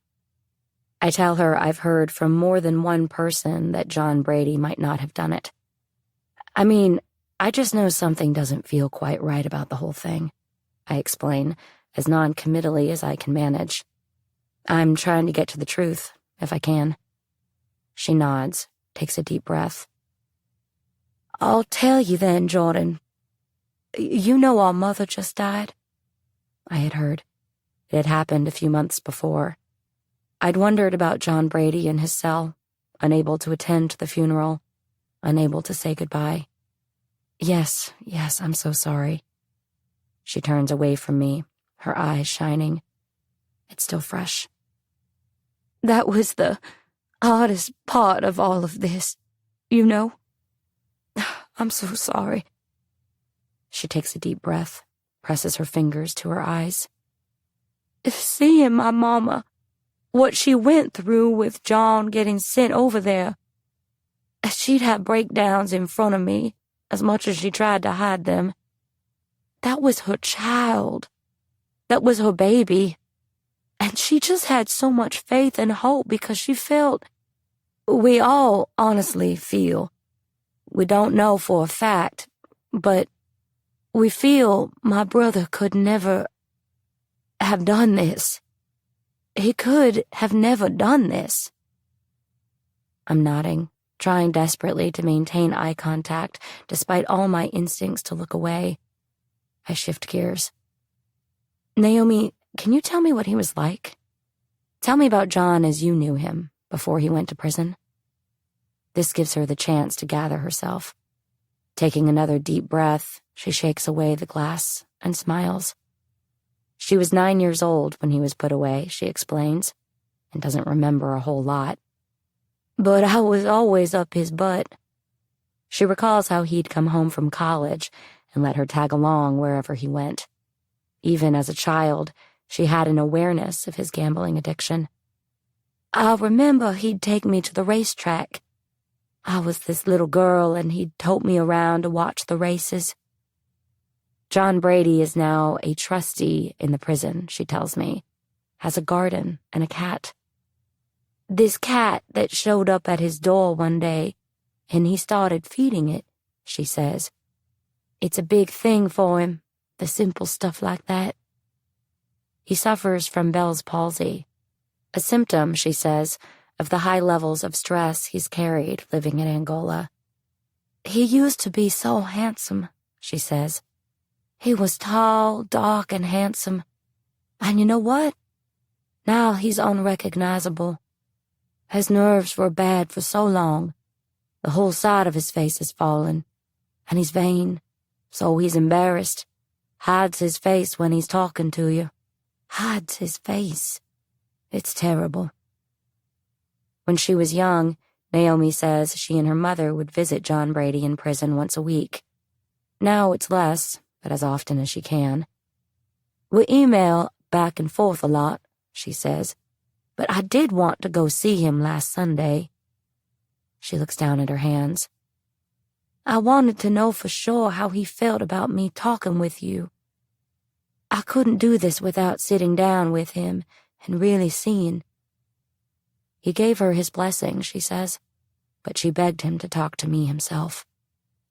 [SPEAKER 1] I tell her I've heard from more than one person that John Brady might not have done it. I mean, I just know something doesn't feel quite right about the whole thing, I explain, as non-committally as I can manage. I'm trying to get to the truth, if I can. She nods, takes a deep breath.
[SPEAKER 2] I'll tell you then, Jordan. You know our mother just died?
[SPEAKER 1] I had heard. It had happened a few months before. I'd wondered about John Brady in his cell, unable to attend the funeral, unable to say goodbye. Yes, I'm so sorry. She turns away from me, her eyes shining. It's still fresh.
[SPEAKER 2] That was the hardest part of all of this, you know? I'm so sorry.
[SPEAKER 1] She takes a deep breath, presses her fingers to her eyes.
[SPEAKER 2] Seeing my mama, what she went through with John getting sent over there. She'd have breakdowns in front of me, as much as she tried to hide them. That was her child. That was her baby. And she just had so much faith and hope because she felt, we all honestly feel, we don't know for a fact, but we feel my brother could never have done this. He could have never done this.
[SPEAKER 1] I'm nodding, trying desperately to maintain eye contact despite all my instincts to look away. I shift gears. Naomi, can you tell me what he was like? Tell me about John as you knew him before he went to prison. This gives her the chance to gather herself. Taking another deep breath, she shakes away the glass and smiles. She was 9 years old when he was put away, she explains, and doesn't remember a whole lot. But I was always up his butt. She recalls how he'd come home from college and let her tag along wherever he went. Even as a child, she had an awareness of his gambling addiction. I remember he'd take me to the racetrack. I was this little girl, and he'd tote me around to watch the races. John Brady is now a trustee in the prison, she tells me, has a garden and a cat. This cat that showed up at his door one day, and he started feeding it, she says. It's a big thing for him, the simple stuff like that. He suffers from Bell's palsy, a symptom, she says, of the high levels of stress he's carried living in Angola. He used to be so handsome, she says. He was tall, dark, and handsome. And you know what? Now he's unrecognizable. His nerves were bad for so long. The whole side of his face has fallen, and he's vain, so he's embarrassed. Hides his face when he's talking to you. Hides his face. It's terrible. When she was young, Naomi says she and her mother would visit John Brady in prison once a week. Now it's less, but as often as she can. We email back and forth a lot, she says, but I did want to go see him last Sunday. She looks down at her hands. I wanted to know for sure how he felt about me talking with you. I couldn't do this without sitting down with him and really seeing. He gave her his blessing, she says, but she begged him to talk to me himself.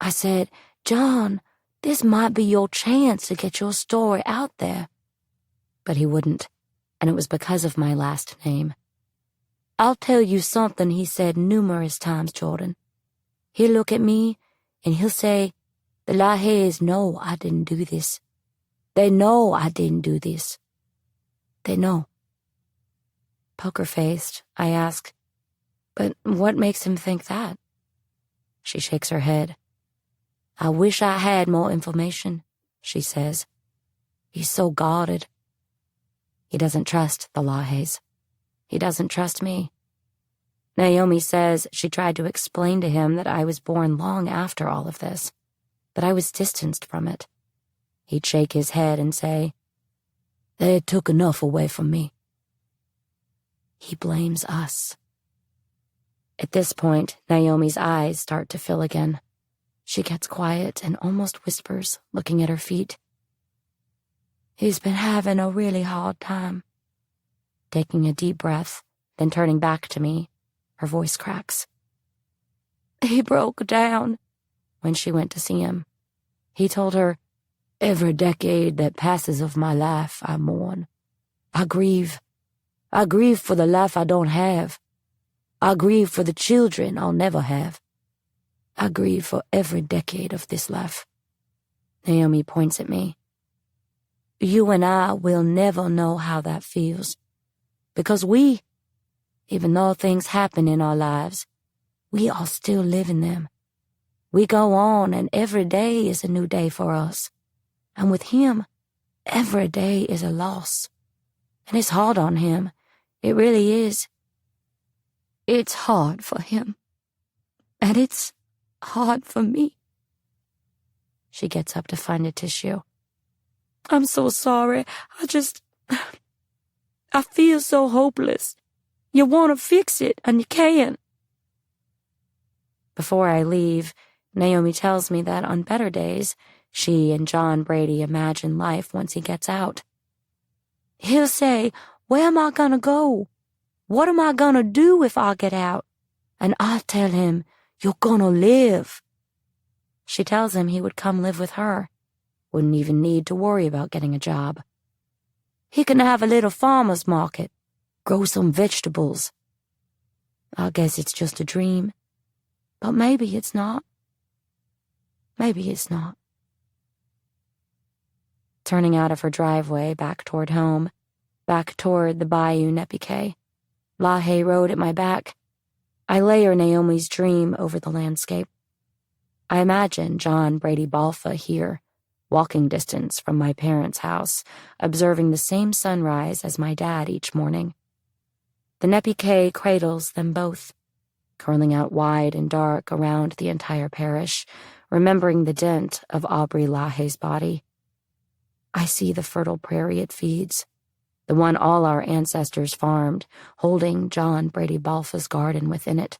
[SPEAKER 1] I said, John, this might be your chance to get your story out there. But he wouldn't, and it was because of my last name. I'll tell you something he said numerous times, Jordan. He'll look at me, and he'll say, the LaHayes know I didn't do this. They know I didn't do this. They know. Poker-faced, I ask, but what makes him think that? She shakes her head. I wish I had more information, she says. He's so guarded. He doesn't trust the LaHayes. He doesn't trust me. Naomi says she tried to explain to him that I was born long after all of this, that I was distanced from it. He'd shake his head and say, they took enough away from me. He blames us. At this point, Naomi's eyes start to fill again. She gets quiet and almost whispers, looking at her feet. He's been having a really hard time. Taking a deep breath, then turning back to me, her voice cracks. He broke down when she went to see him. He told her, every decade that passes of my life I mourn. I grieve. I grieve for the life I don't have. I grieve for the children I'll never have. I grieve for every decade of this life. Naomi points at me. You and I will never know how that feels. Because we, even though things happen in our lives, we are still living them. We go on, and every day is a new day for us. And with him, every day is a loss. And it's hard on him. It really is. It's hard for him. And it's hard for me. She gets up to find a tissue. I'm so sorry. I feel so hopeless. You want to fix it, and you can't. Before I leave, Naomi tells me that on better days, she and John Brady imagine life once he gets out. He'll say, where am I gonna go? What am I gonna do if I get out? And I tell him, you're gonna live. She tells him he would come live with her. Wouldn't even need to worry about getting a job. He can have a little farmer's market, grow some vegetables. I guess it's just a dream. But maybe it's not. Maybe it's not. Turning out of her driveway back toward home, back toward the Bayou Nezpique, LaHaye rode at my back. I layer Naomi's dream over the landscape. I imagine John Brady Balfa here, walking distance from my parents' house, observing the same sunrise as my dad each morning. The Nezpique cradles them both, curling out wide and dark around the entire parish, remembering the dent of Aubrey LaHaye's body. I see the fertile prairie it feeds, the one all our ancestors farmed, holding John Brady Balfa's garden within it.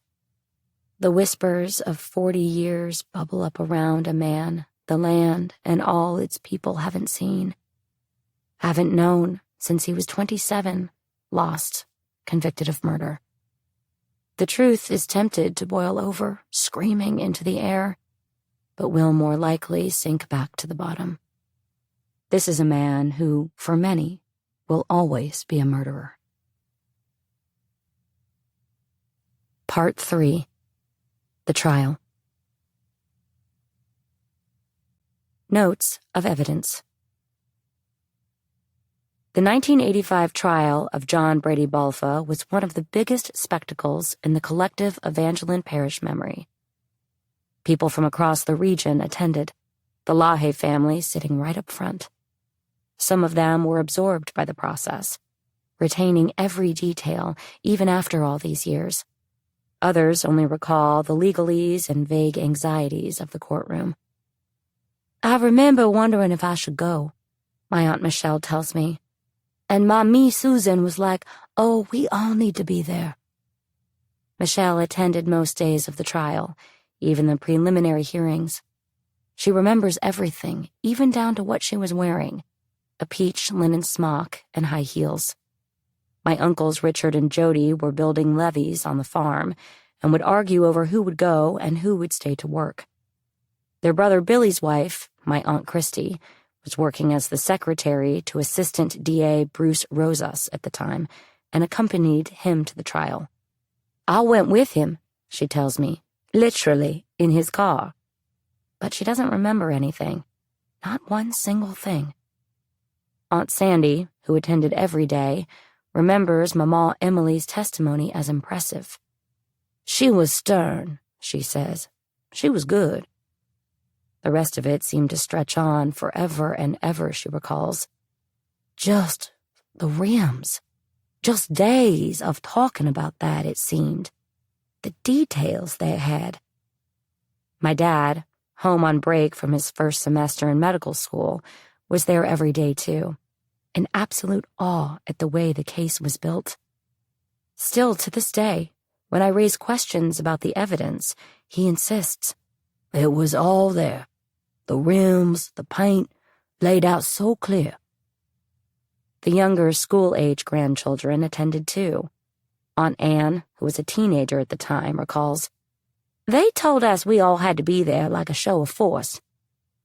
[SPEAKER 1] The whispers of 40 years bubble up around a man the land and all its people haven't seen, haven't known since he was 27, lost, convicted of murder. The truth is tempted to boil over, screaming into the air, but will more likely sink back to the bottom. This is a man who, for many, will always be a murderer. Part 3. The Trial. Notes of Evidence. The 1985 trial of John Brady Balfa was one of the biggest spectacles in the collective Evangeline Parish memory. People from across the region attended, the LaHaye family sitting right up front. Some of them were absorbed by the process, retaining every detail even after all these years. Others only recall the legalese and vague anxieties of the courtroom. I remember wondering if I should go, my Aunt Michelle tells me. And Mommy Susan was like, oh, we all need to be there. Michelle attended most days of the trial, even the preliminary hearings. She remembers everything, even down to what she was wearing, a peach linen smock and high heels. My uncles Richard and Jody were building levees on the farm and would argue over who would go and who would stay to work. Their brother Billy's wife, my Aunt Christy, was working as the secretary to Assistant DA Bruce Rosas at the time and accompanied him to the trial. I went with him, she tells me, literally, in his car. But she doesn't remember anything, not one single thing. Aunt Sandy, who attended every day, remembers Mama Emily's testimony as impressive. She was stern, she says. She was good. The rest of it seemed to stretch on forever and ever, she recalls. Just the rims. Just days of talking about that, it seemed. The details they had. My dad, home on break from his first semester in medical school, was there every day too, in absolute awe at the way the case was built. Still to this day, when I raise questions about the evidence, he insists. It was all there. The rims, the paint, laid out so clear. The younger school-age grandchildren attended too. Aunt Anne, who was a teenager at the time, recalls, they told us we all had to be there like a show of force.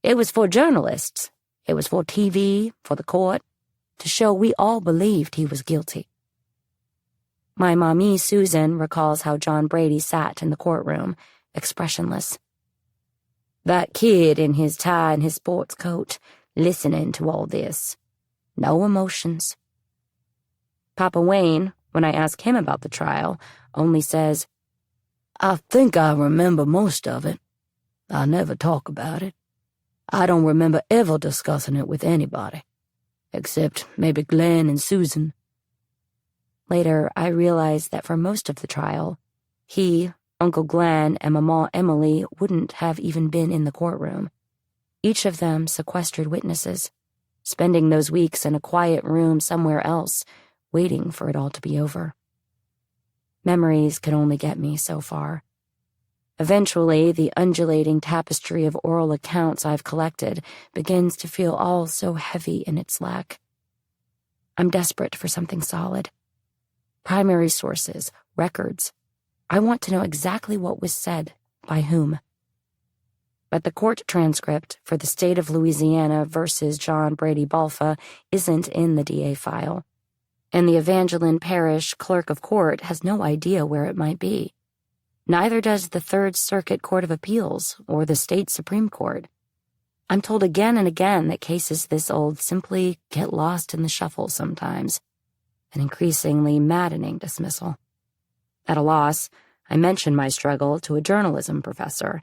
[SPEAKER 1] It was for journalists. It was for TV, for the court, to show we all believed he was guilty. My Mommy Susan recalls how John Brady sat in the courtroom, expressionless. That kid in his tie and his sports coat, listening to all this. No emotions. Papa Wayne, when I ask him about the trial, only says, I think I remember most of it. I never talk about it. I don't remember ever discussing it with anybody, except maybe Glenn and Susan. Later, I realized that for most of the trial, he, Uncle Glenn, and Mama Emily wouldn't have even been in the courtroom. Each of them sequestered witnesses, spending those weeks in a quiet room somewhere else, waiting for it all to be over. Memories can only get me so far. Eventually, the undulating tapestry of oral accounts I've collected begins to feel all so heavy in its lack. I'm desperate for something solid. Primary sources, records. I want to know exactly what was said, by whom. But the court transcript for the state of Louisiana versus John Brady Balfa isn't in the DA file, and the Evangeline Parish clerk of court has no idea where it might be. Neither does the Third Circuit Court of Appeals or the state Supreme Court. I'm told again and again that cases this old simply get lost in the shuffle sometimes, an increasingly maddening dismissal. At a loss, I mention my struggle to a journalism professor,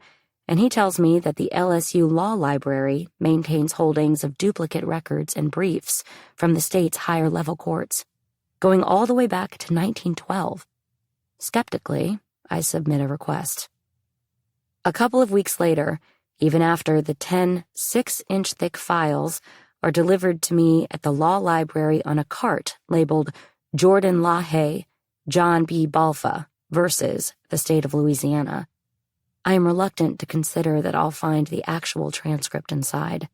[SPEAKER 1] and he tells me that the LSU Law Library maintains holdings of duplicate records and briefs from the state's higher-level courts, going all the way back to 1912. Skeptically, I submit a request. A couple of weeks later, even after the 10 6-inch-thick files are delivered to me at the law library on a cart labeled Jordan LaHaye, John B. Balfa versus the state of Louisiana, I am reluctant to consider that I'll find the actual transcript inside.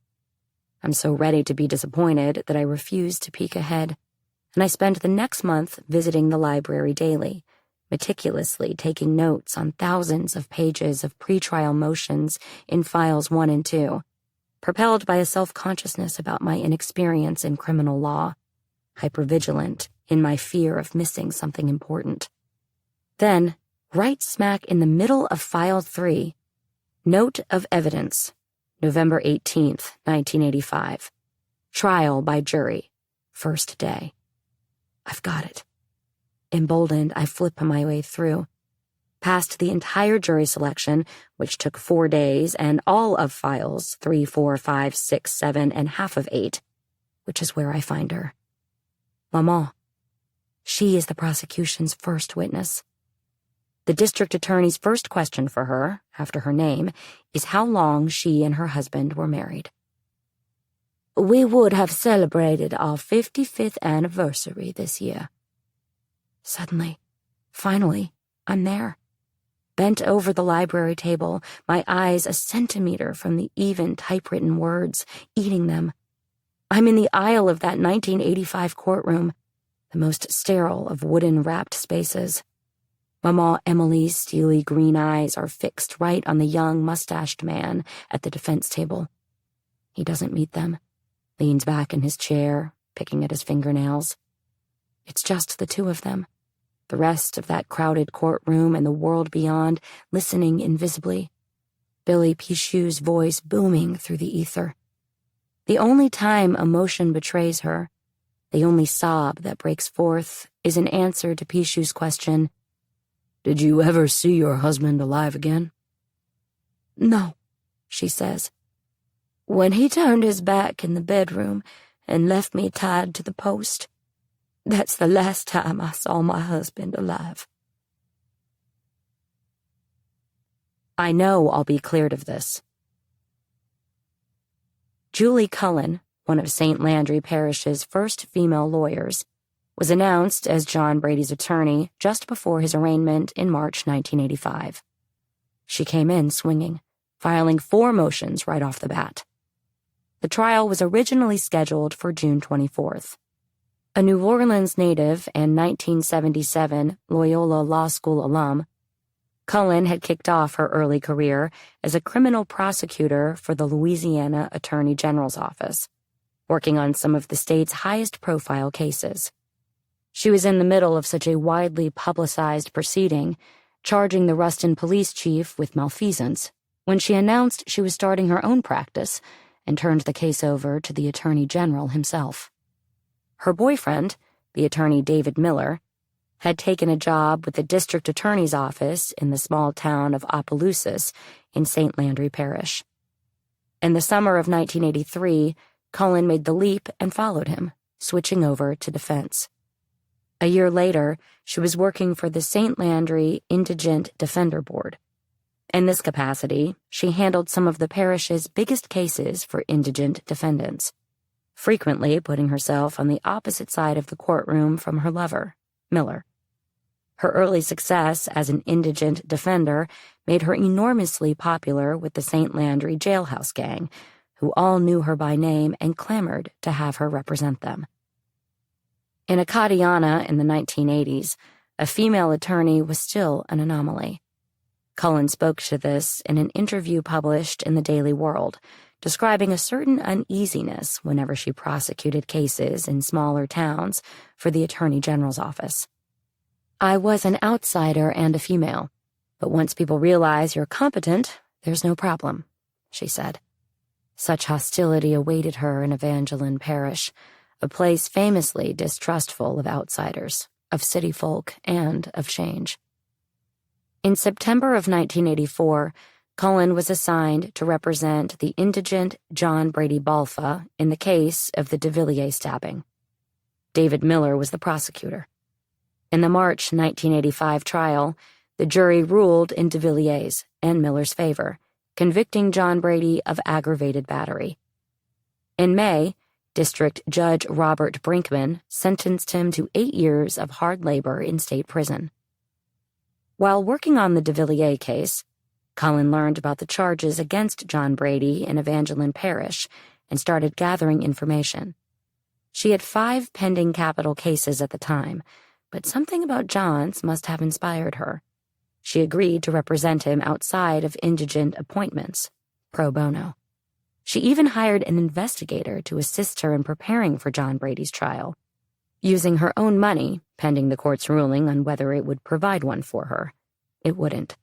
[SPEAKER 1] I'm so ready to be disappointed that I refuse to peek ahead, and I spend the next month visiting the library daily, meticulously taking notes on thousands of pages of pretrial motions in files 1 and 2, propelled by a self-consciousness about my inexperience in criminal law, hypervigilant in my fear of missing something important. Then, right smack in the middle of File 3, Note of Evidence, November 18th, 1985. Trial by jury, first day. I've got it. Emboldened, I flip my way through, past the entire jury selection, which took 4 days, and all of files 3, 4, 5, 6, 7, and half of 8, which is where I find her. Maman. She is the prosecution's first witness. The district attorney's first question for her, after her name, is how long she and her husband were married. We would have celebrated our 55th anniversary this year. Suddenly, finally, I'm there. Bent over the library table, my eyes a centimeter from the even typewritten words, eating them. I'm in the aisle of that 1985 courtroom, the most sterile of wooden-wrapped spaces. Maman Emily's steely green eyes are fixed right on the young, mustached man at the defense table. He doesn't meet them, leans back in his chair, picking at his fingernails. It's just the two of them, the rest of that crowded courtroom and the world beyond, listening invisibly. Billy Pichou's voice booming through the ether. The only time emotion betrays her, the only sob that breaks forth, is an answer to Pichou's question, "Did you ever see your husband alive again?" "No," she says. "When he turned his back in the bedroom and left me tied to the post, that's the last time I saw my husband alive." I know I'll be cleared of this. Julie Cullen, one of St. Landry Parish's first female lawyers, was announced as John Brady's attorney just before his arraignment in March 1985. She came in swinging, filing 4 motions right off the bat. The trial was originally scheduled for June 24th. A New Orleans native and 1977 Loyola Law School alum, Cullen had kicked off her early career as a criminal prosecutor for the Louisiana Attorney General's office, working on some of the state's highest-profile cases. She was in the middle of such a widely publicized proceeding, charging the Ruston police chief with malfeasance, when she announced she was starting her own practice and turned the case over to the Attorney General himself. Her boyfriend, the attorney David Miller, had taken a job with the district attorney's office in the small town of Opelousas in St. Landry Parish. In the summer of 1983, Cullen made the leap and followed him, switching over to defense. A year later, she was working for the St. Landry Indigent Defender Board. In this capacity, she handled some of the parish's biggest cases for indigent defendants, frequently putting herself on the opposite side of the courtroom from her lover, Miller. Her early success as an indigent defender made her enormously popular with the St. Landry jailhouse gang, who all knew her by name and clamored to have her represent them. In Acadiana in the 1980s, a female attorney was still an anomaly. Cullen spoke to this in an interview published in the Daily World, describing a certain uneasiness whenever she prosecuted cases in smaller towns for the Attorney General's office. "I was an outsider and a female, but once people realize you're competent, there's no problem," she said. Such hostility awaited her in Evangeline Parish, a place famously distrustful of outsiders, of city folk, and of change. In September of 1984, Cullen was assigned to represent the indigent John Brady Balfa in the case of the de Villiers stabbing. David Miller was the prosecutor. In the March 1985 trial, the jury ruled in de Villiers and Miller's favor, convicting John Brady of aggravated battery. In May, District Judge Robert Brinkman sentenced him to 8 years of hard labor in state prison. While working on the de Villiers case, Cullen learned about the charges against John Brady in Evangeline Parish and started gathering information. She had 5 pending capital cases at the time, but something about John's must have inspired her. She agreed to represent him outside of indigent appointments, pro bono. She even hired an investigator to assist her in preparing for John Brady's trial, using her own money, pending the court's ruling on whether it would provide one for her. It wouldn't.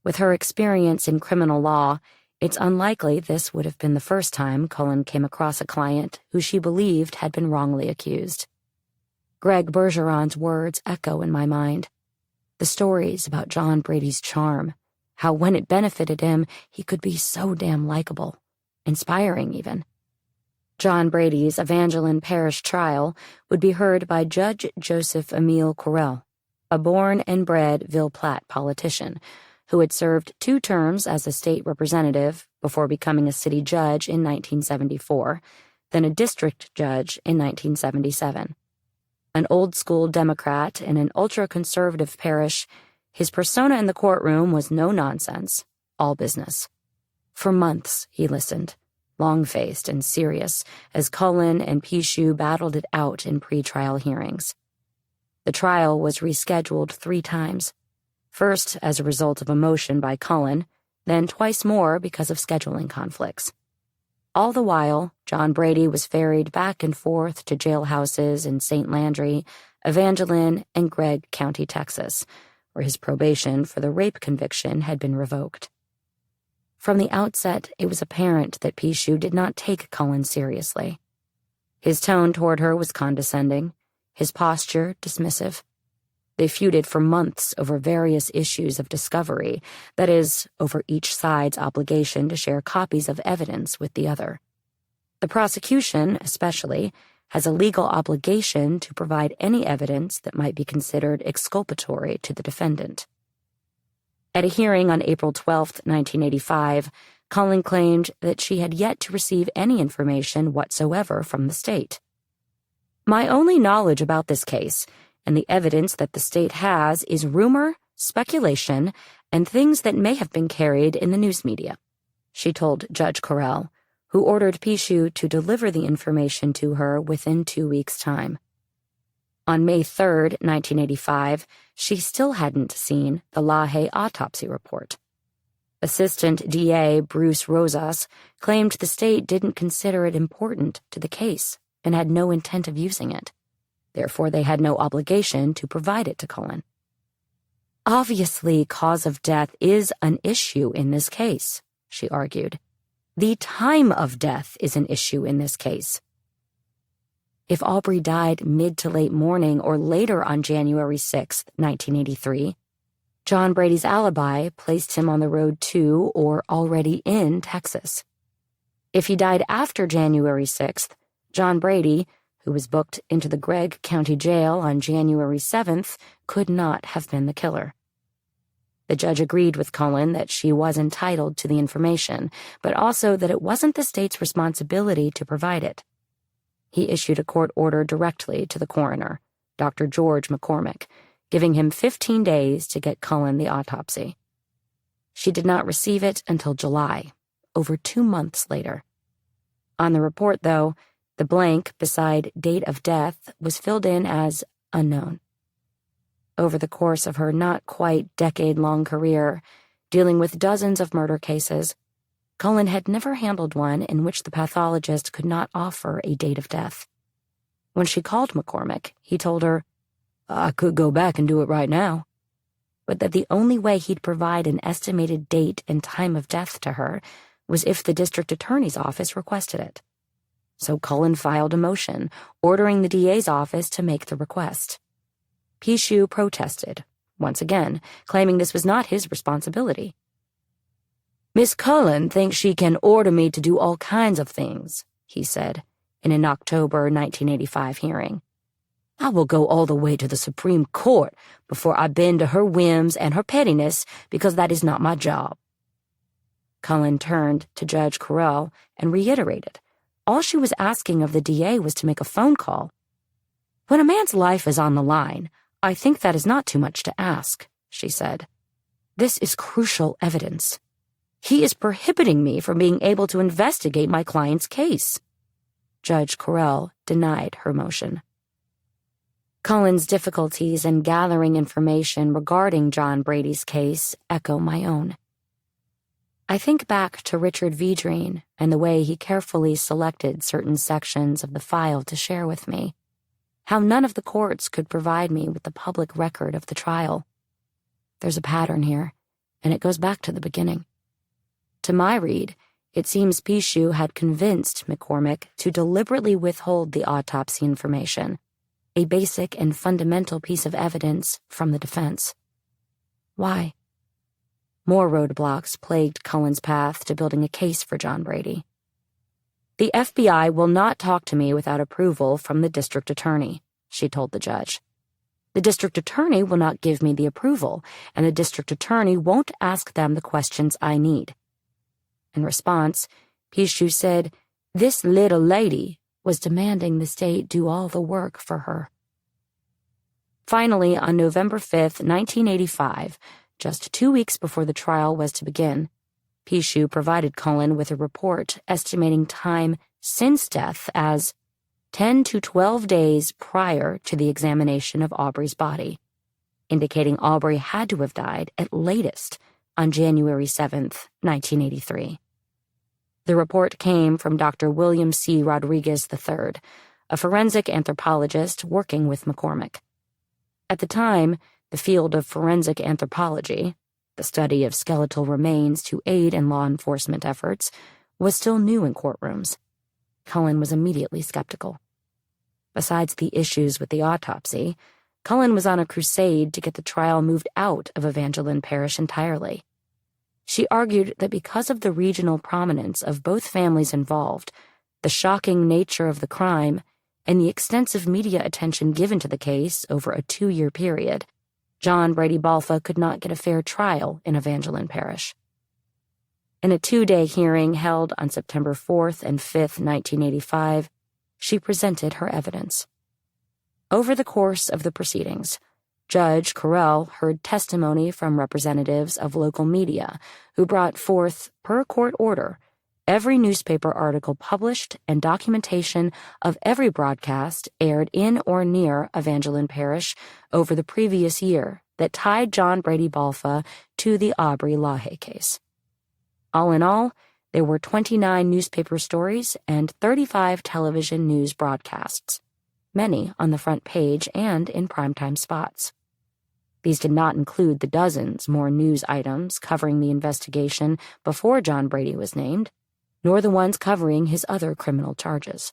[SPEAKER 1] With her experience in criminal law, it's unlikely this would have been the first time Cullen came across a client who she believed had been wrongly accused. Greg Bergeron's words echo in my mind. The stories about John Brady's charm, how when it benefited him, he could be so damn likable, inspiring even. John Brady's Evangeline Parish trial would be heard by Judge Joseph Emile Correll, a born and bred Ville Platte politician who had served 2 terms as a state representative before becoming a city judge in 1974, then a district judge in 1977. An old-school Democrat in an ultra-conservative parish, his persona in the courtroom was no nonsense, all business. For months, he listened, long-faced and serious, as Cullen and Pichu battled it out in pretrial hearings. The trial was rescheduled 3 times, first as a result of a motion by Cullen, then twice more because of scheduling conflicts. All the while, John Brady was ferried back and forth to jailhouses in St. Landry, Evangeline, and Gregg County, Texas, where his probation for the rape conviction had been revoked. From the outset, it was apparent that Pichu did not take Cullen seriously. His tone toward her was condescending, his posture dismissive. They feuded for months over various issues of discovery, that is, over each side's obligation to share copies of evidence with the other. The prosecution, especially, has a legal obligation to provide any evidence that might be considered exculpatory to the defendant. At a hearing on April 12, 1985, Cullen claimed that she had yet to receive any information whatsoever from the state. "My only knowledge about this case and the evidence that the state has is rumor, speculation, and things that may have been carried in the news media," she told Judge Correll, who ordered Pichu to deliver the information to her within 2 weeks' time. On May 3, 1985, she still hadn't seen the LaHaye autopsy report. Assistant DA Bruce Rosas claimed the state didn't consider it important to the case and had no intent of using it. Therefore, they had no obligation to provide it to Cullen. "Obviously, cause of death is an issue in this case," she argued. "The time of death is an issue in this case. If Aubrey died mid to late morning or later on January 6, 1983, John Brady's alibi placed him on the road to or already in Texas. If he died after January 6th, John Brady, who was booked into the Gregg County Jail on January 7th, could not have been the killer." The judge agreed with Cullen that she was entitled to the information, but also that it wasn't the state's responsibility to provide it. He issued a court order directly to the coroner, Dr. George McCormick, giving him 15 days to get Cullen the autopsy. She did not receive it until July, over 2 months later. On the report, though, the blank beside date of death was filled in as unknown. Over the course of her not-quite-decade-long career, dealing with dozens of murder cases, Cullen had never handled one in which the pathologist could not offer a date of death. When she called McCormick, he told her, "I could go back and do it right now," but that the only way he'd provide an estimated date and time of death to her was if the district attorney's office requested it. So Cullen filed a motion, ordering the DA's office to make the request. Pichu protested, once again, claiming this was not his responsibility.
[SPEAKER 3] "Miss Cullen thinks she can order me to do all kinds of things," he said in an October 1985 hearing. "I will go all the way to the Supreme Court before I bend to her whims and her pettiness, because that is not my job." Cullen turned to Judge Correll and reiterated, all she was asking of the DA was to make a phone call. "When a man's life is on the line, I think that is not too much to ask," she said. "This is crucial evidence. He is prohibiting me from being able to investigate my client's case." Judge Correll denied her motion. Cullen's difficulties in gathering information regarding John Brady's case echo my own. I think back to Richard Vedrine and the way he carefully selected certain sections of the file to share with me, how none of the courts could provide me with the public record of the trial. There's a pattern here, and it goes back to the beginning. To my read, it seems Pichu had convinced McCormick to deliberately withhold the autopsy information, a basic and fundamental piece of evidence from the defense. Why? More roadblocks plagued Cullen's path to building a case for John Brady. "The FBI will not talk to me without approval from the district attorney," she told the judge. "The district attorney will not give me the approval, and the district attorney won't ask them the questions I need." In response, Pichu said this little lady was demanding the state do all the work for her. Finally, on November 5th, 1985, just 2 weeks before the trial was to begin, Pichu provided Cullen with a report estimating time since death as 10 to 12 days prior to the examination of Aubrey's body, indicating Aubrey had to have died at latest on January 7th, 1983. The report came from Dr. William C. Rodriguez III, a forensic anthropologist working with McCormick. At the time, the field of forensic anthropology, the study of skeletal remains to aid in law enforcement efforts, was still new in courtrooms. Cullen was immediately skeptical. Besides the issues with the autopsy, Cullen was on a crusade to get the trial moved out of Evangeline Parish entirely. She argued that because of the regional prominence of both families involved, the shocking nature of the crime, and the extensive media attention given to the case over a 2-year period, John Brady Balfa could not get a fair trial in Evangeline Parish. In a 2-day hearing held on September 4th and 5th, 1985, she presented her evidence. Over the course of the proceedings, Judge Correll heard testimony from representatives of local media who brought forth, per court order, every newspaper article published and documentation of every broadcast aired in or near Evangeline Parish over the previous year that tied John Brady Balfa to the Aubrey LaHaye case. All in all, there were 29 newspaper stories and 35 television news broadcasts, many on the front page and in primetime spots. These did not include the dozens more news items covering the investigation before John Brady was named, nor the ones covering his other criminal charges.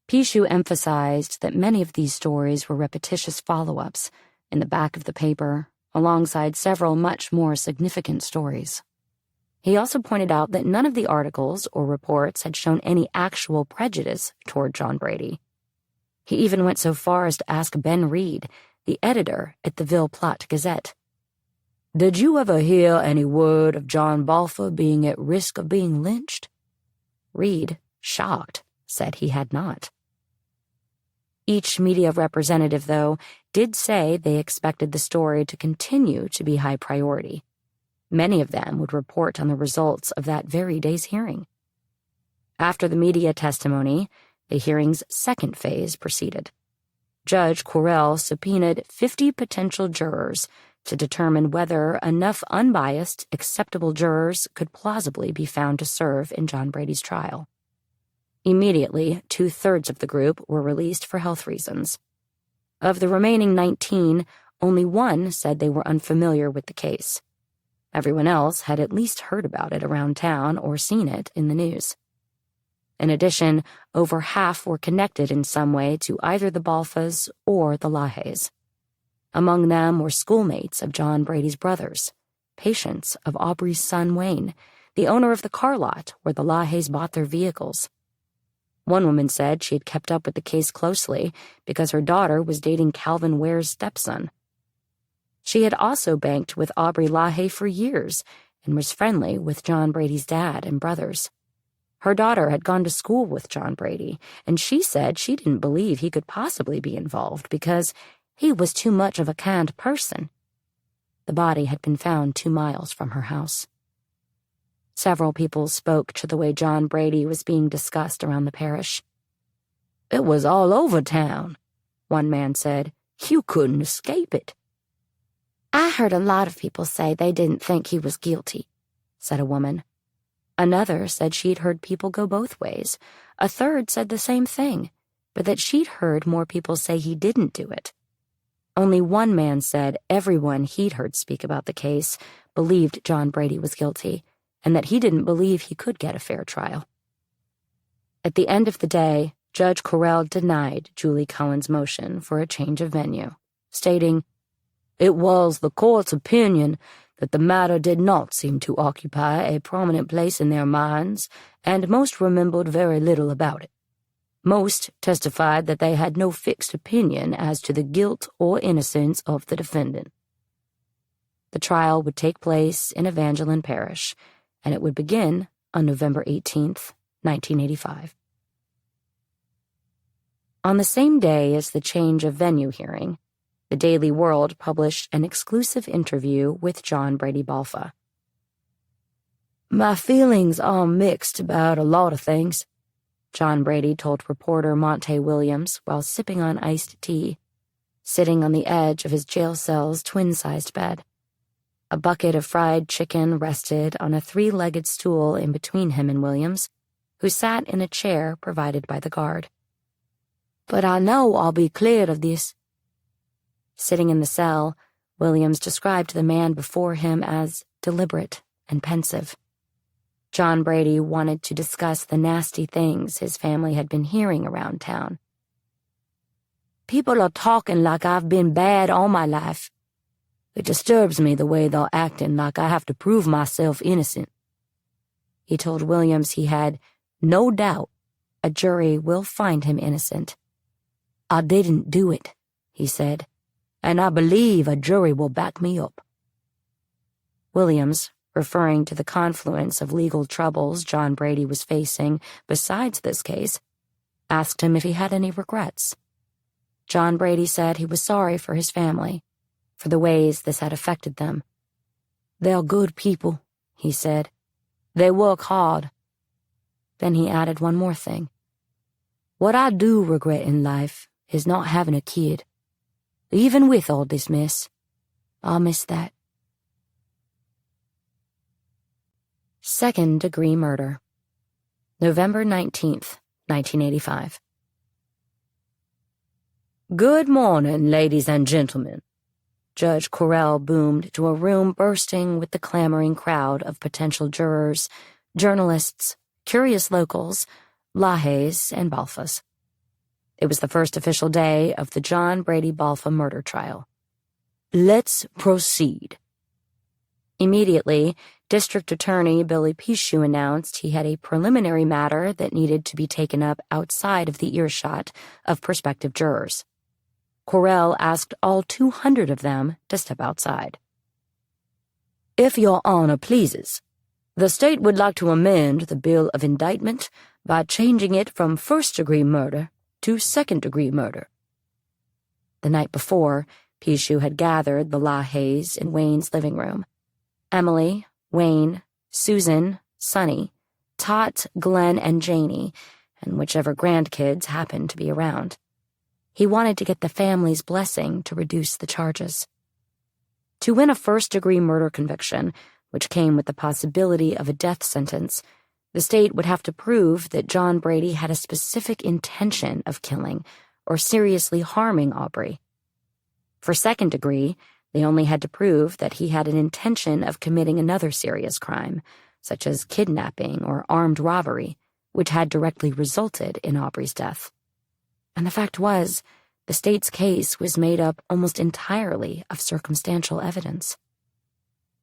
[SPEAKER 3] Pichu emphasized that many of these stories were repetitious follow-ups in the back of the paper, alongside several much more significant stories. He also pointed out that none of the articles or reports had shown any actual prejudice toward John Brady. He even went so far as to ask Ben Reed, the editor at the Ville Platte Gazette, "Did you ever hear any word of John Balfa being at risk of being lynched?" Reed, shocked, said he had not. Each media representative, though, did say they expected the story to continue to be high priority. Many of them would report on the results of that very day's hearing. After the media testimony, the hearing's second phase proceeded. Judge Correll subpoenaed 50 potential jurors to determine whether enough unbiased, acceptable jurors could plausibly be found to serve in John Brady's trial. Immediately, 2/3 of the group were released for health reasons. Of the remaining 19, only one said they were unfamiliar with the case. Everyone else had at least heard about it around town or seen it in the news. In addition, over half were connected in some way to either the Balfas or the LaHayes.
[SPEAKER 1] Among them were schoolmates of John Brady's brothers, patients of Aubrey's son Wayne, the owner of the car lot where the LaHayes bought their vehicles. One woman said she had kept up with the case closely because her daughter was dating Calvin Ware's stepson. She had also banked with Aubrey LaHaye for years and was friendly with John Brady's dad and brothers. Her daughter had gone to school with John Brady, and she said she didn't believe he could possibly be involved because he was too much of a kind person. The body had been found 2 miles from her house. Several people spoke to the way John Brady was being discussed around the parish.
[SPEAKER 2] "It was all over town," one man said. "You couldn't escape it."
[SPEAKER 1] "I heard a lot of people say they didn't think he was guilty," said a woman. Another said she'd heard people go both ways. A third said the same thing, but that she'd heard more people say he didn't do it. Only one man said everyone he'd heard speak about the case believed John Brady was guilty, and that he didn't believe he could get a fair trial. At the end of the day, Judge Correll denied Julie Cullen's motion for a change of venue, stating,
[SPEAKER 2] "It was the court's opinion that the matter did not seem to occupy a prominent place in their minds, and most remembered very little about it. Most testified that they had no fixed opinion as to the guilt or innocence of the defendant." The trial would take place in Evangeline Parish, and it would begin on November 18th, 1985. On the same day as the change of venue hearing, the Daily World published an exclusive interview with John Brady Balfa. "My feelings are mixed about a lot of things,"
[SPEAKER 1] John Brady told reporter Monte Williams while sipping on iced tea, sitting on the edge of his jail cell's twin-sized bed. A bucket of fried chicken rested on a 3-legged stool in between him and Williams, who sat in a chair provided by the guard.
[SPEAKER 2] "But I know I'll be cleared of this."
[SPEAKER 1] Sitting in the cell, Williams described the man before him as deliberate and pensive. John Brady wanted to discuss the nasty things his family had been hearing around town.
[SPEAKER 2] "People are talking like I've been bad all my life. It disturbs me the way they're acting like I have to prove myself innocent."
[SPEAKER 1] He told Williams he had no doubt a jury will find him innocent.
[SPEAKER 2] "I didn't do it," he said, "and I believe a jury will back me up."
[SPEAKER 1] Williams, referring to the confluence of legal troubles John Brady was facing besides this case, asked him if he had any regrets. John Brady said he was sorry for his family, for the ways this had affected them.
[SPEAKER 2] "They're good people," he said. "They work hard."
[SPEAKER 1] Then he added one more thing.
[SPEAKER 2] "What I do regret in life is not having a kid. Even with all this mess, I'll miss that."
[SPEAKER 1] Second-degree murder. November 19th, 1985.
[SPEAKER 2] "Good morning, ladies and gentlemen," Judge Correll boomed to a room bursting with the clamoring crowd of potential jurors, journalists, curious locals, LaHaye's, and Balfas. It was the first official day of the John Brady Balfa murder trial. "Let's proceed."
[SPEAKER 1] Immediately, District Attorney Billy Pichu announced he had a preliminary matter that needed to be taken up outside of the earshot of prospective jurors. Correll asked all 200 of them to step outside.
[SPEAKER 2] "If Your Honor pleases, the state would like to amend the bill of indictment by changing it from first-degree murder to second-degree murder."
[SPEAKER 1] The night before, Pichu had gathered the LaHaye's in Wayne's living room. Emily, Wayne, Susan, Sonny, Tot, Glenn, and Janie, and whichever grandkids happened to be around. He wanted to get the family's blessing to reduce the charges. To win a first-degree murder conviction, which came with the possibility of a death sentence, the state would have to prove that John Brady had a specific intention of killing or seriously harming Aubrey. For second degree, they only had to prove that he had an intention of committing another serious crime, such as kidnapping or armed robbery, which had directly resulted in Aubrey's death. And the fact was, The state's case was made up almost entirely of circumstantial evidence.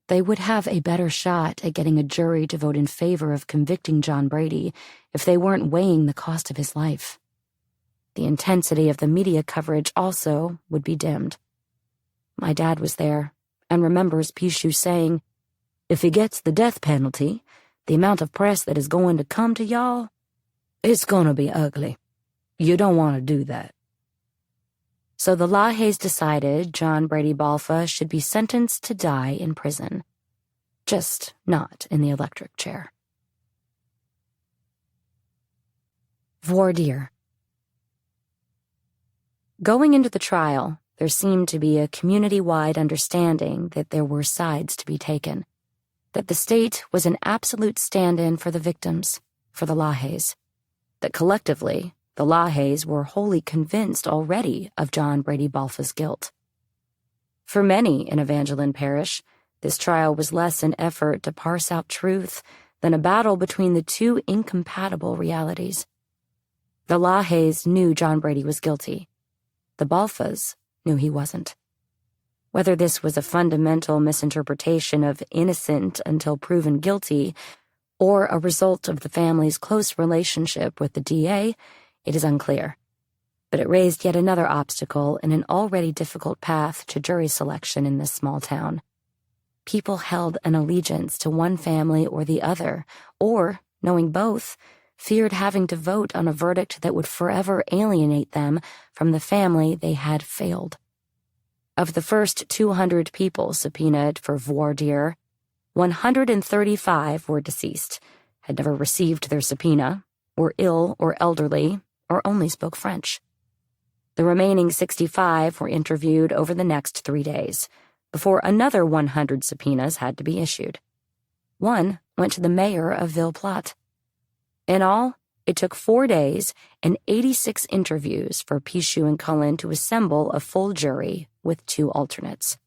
[SPEAKER 1] They would have a better shot at getting a jury to vote in favor of convicting John Brady if they weren't weighing the cost of his life. The intensity of the media coverage also would be dimmed. My dad was there and remembers Pichu saying, "If he gets the death penalty, the amount of press that is going to come to y'all, it's gonna be ugly. You don't want to do that." So the LaHayes decided John Brady Balfa should be sentenced to die in prison, just not in the electric chair. Voir dire. Going into the trial, there seemed to be a community-wide understanding that there were sides to be taken, that the state was an absolute stand-in for the victims, for the LaHayes, that collectively, the LaHayes were wholly convinced already of John Brady Balfa's guilt. For many in Evangeline Parish, this trial was less an effort to parse out truth than a battle between the two incompatible realities. The LaHayes knew John Brady was guilty. The Balfas knew he wasn't. Whether this was a fundamental misinterpretation of innocent until proven guilty, or a result of the family's close relationship with the DA, it is unclear. But it raised yet another obstacle in an already difficult path to jury selection in this small town. People held an allegiance to one family or the other, or, knowing both, feared having to vote on a verdict that would forever alienate them from the family they had failed. Of the first 200 people subpoenaed for voir dire, 135 were deceased, had never received their subpoena, were ill or elderly, or only spoke French. The remaining 65 were interviewed over the next 3 days, before another 100 subpoenas had to be issued. One went to the mayor of Ville-Platte. In all, it took 4 days and 86 interviews for Pichu and Cullen to assemble a full jury with 2 alternates.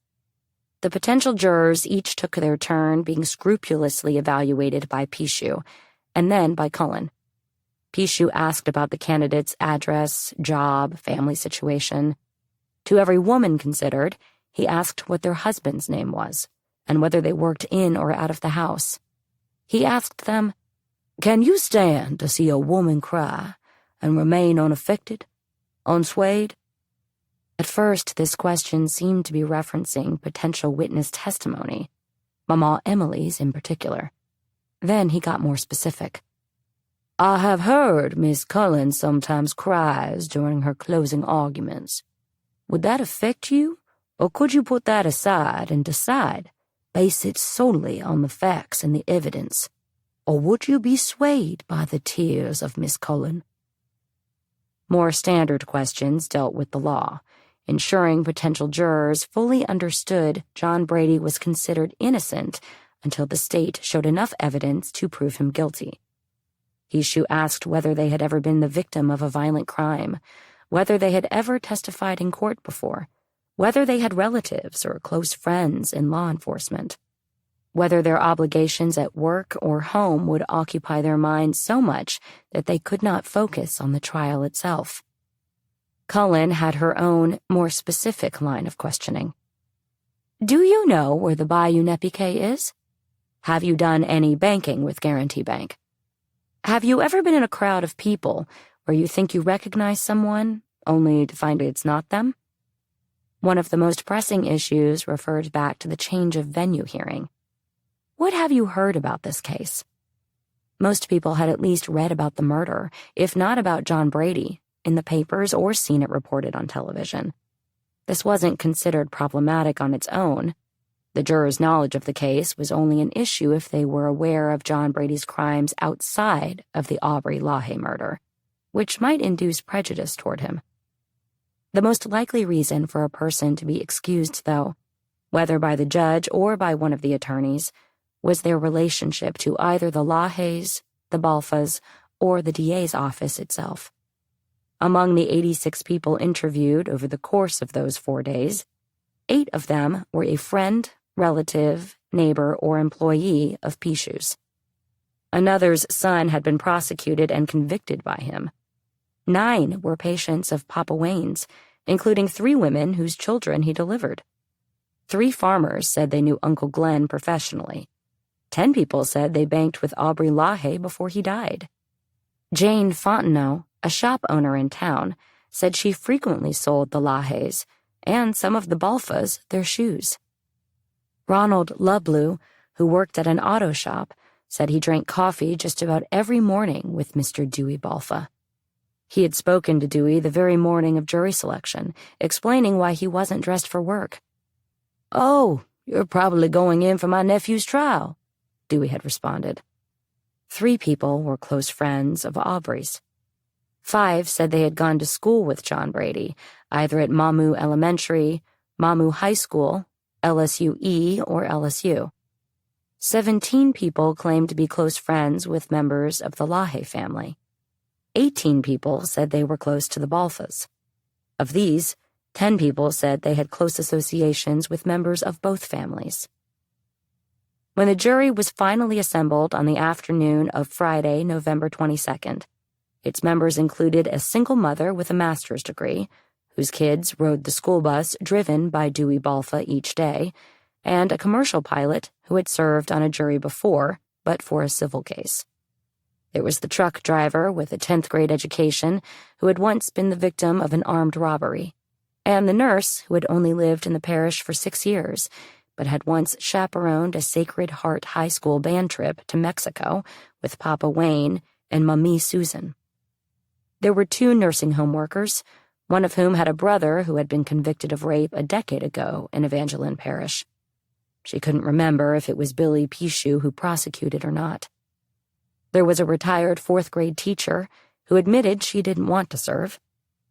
[SPEAKER 1] The potential jurors each took their turn being scrupulously evaluated by Pichu, and then by Cullen. Pichu asked about the candidate's address, job, family situation. To every woman considered, he asked what their husband's name was, and whether they worked in or out of the house. He asked them, "Can you stand to see a woman cry and remain unaffected, unswayed?" At first, this question seemed to be referencing potential witness testimony, Mama Emily's in particular. Then he got more specific. "I have heard Miss Cullen sometimes cries during her closing arguments. Would that affect you, or could you put that aside and decide, base it solely on the facts and the evidence? Or would you be swayed by the tears of Miss Cullen?" More standard questions dealt with the law, ensuring potential jurors fully understood John Brady was considered innocent until the state showed enough evidence to prove him guilty. Pichu asked whether they had ever been the victim of a violent crime, whether they had ever testified in court before, whether they had relatives or close friends in law enforcement, whether their obligations at work or home would occupy their minds so much that they could not focus on the trial itself. Cullen had her own, more specific line of questioning. "Do you know where the Bayou Nezpique is? Have you done any banking with Guarantee Bank? Have you ever been in a crowd of people where you think you recognize someone, only to find it's not them?" One of the most pressing issues referred back to the change of venue hearing. What have you heard about this case? Most people had at least read about the murder, if not about John Brady, in the papers or seen it reported on television. This wasn't considered problematic on its own. The jurors' knowledge of the case was only an issue if they were aware of John Brady's crimes outside of the Aubrey LaHaye murder, which might induce prejudice toward him. The most likely reason for a person to be excused, though, whether by the judge or by one of the attorneys, was their relationship to either the LaHayes, the Balfas, or the DA's office itself. Among the 86 people interviewed over the course of those 4 days, 8 of them were a friend, relative, neighbor, or employee of Pichu's. Another's son had been prosecuted and convicted by him. 9 were patients of Papa Wayne's, including 3 women whose children he delivered. 3 farmers said they knew Uncle Glenn professionally. 10 people said they banked with Aubrey LaHaye before he died. Jane Fontenot, a shop owner in town, said she frequently sold the LaHayes, and some of the Balfas, their shoes. Ronald Lublew, who worked at an auto shop, said he drank coffee just about every morning with Mr. Dewey Balfa. He had spoken to Dewey the very morning of jury selection, explaining why he wasn't dressed for work. "Oh, you're probably going in for my nephew's trial," Dewey had responded. 3 people were close friends of Aubrey's. 5 said they had gone to school with John Brady, either at Mamu Elementary, Mamu High School, LSU-E, or LSU. 17 people claimed to be close friends with members of the LaHaye family. 18 people said they were close to the Balfas. Of these, 10 people said they had close associations with members of both families. When the jury was finally assembled on the afternoon of Friday, November 22nd, its members included a single mother with a master's degree, whose kids rode the school bus driven by Dewey Balfa each day, and a commercial pilot who had served on a jury before, but for a civil case. There was the truck driver with a 10th grade education who had once been the victim of an armed robbery, and the nurse who had only lived in the parish for 6 years, but had once chaperoned a Sacred Heart High School band trip to Mexico with Papa Wayne and Mamie Susan. There were 2 nursing home workers, one of whom had a brother who had been convicted of rape a decade ago in Evangeline Parish. She couldn't remember if it was Billy Pichu who prosecuted or not. There was a retired 4th grade teacher who admitted she didn't want to serve,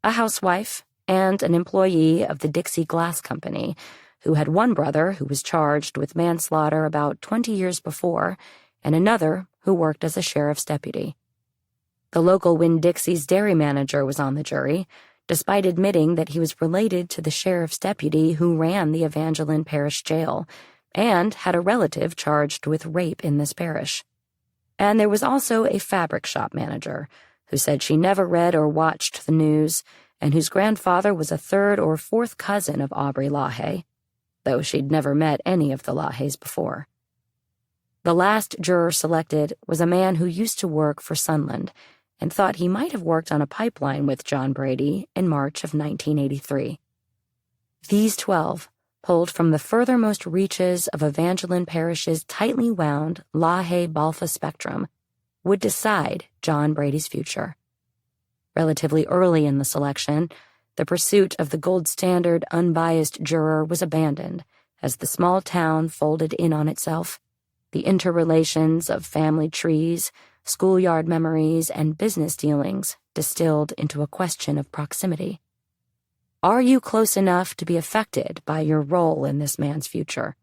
[SPEAKER 1] a housewife, and an employee of the Dixie Glass Company who had one brother who was charged with manslaughter about 20 years before, and another who worked as a sheriff's deputy. The local Winn-Dixie's dairy manager was on the jury, despite admitting that he was related to the sheriff's deputy who ran the Evangeline Parish jail, and had a relative charged with rape in this parish. And there was also a fabric shop manager who said she never read or watched the news, and whose grandfather was a 3rd or 4th cousin of Aubrey LaHaye, though she'd never met any of the LaHayes before. The last juror selected was a man who used to work for Sunland and thought he might have worked on a pipeline with John Brady in March of 1983. These 12, pulled from the furthermost reaches of Evangeline Parish's tightly wound LaHaye Balfa spectrum, would decide John Brady's future. Relatively early in the selection, the pursuit of the gold standard unbiased juror was abandoned as the small town folded in on itself, the interrelations of family trees, schoolyard memories, and business dealings distilled into a question of proximity. Are you close enough to be affected by your role in this man's future?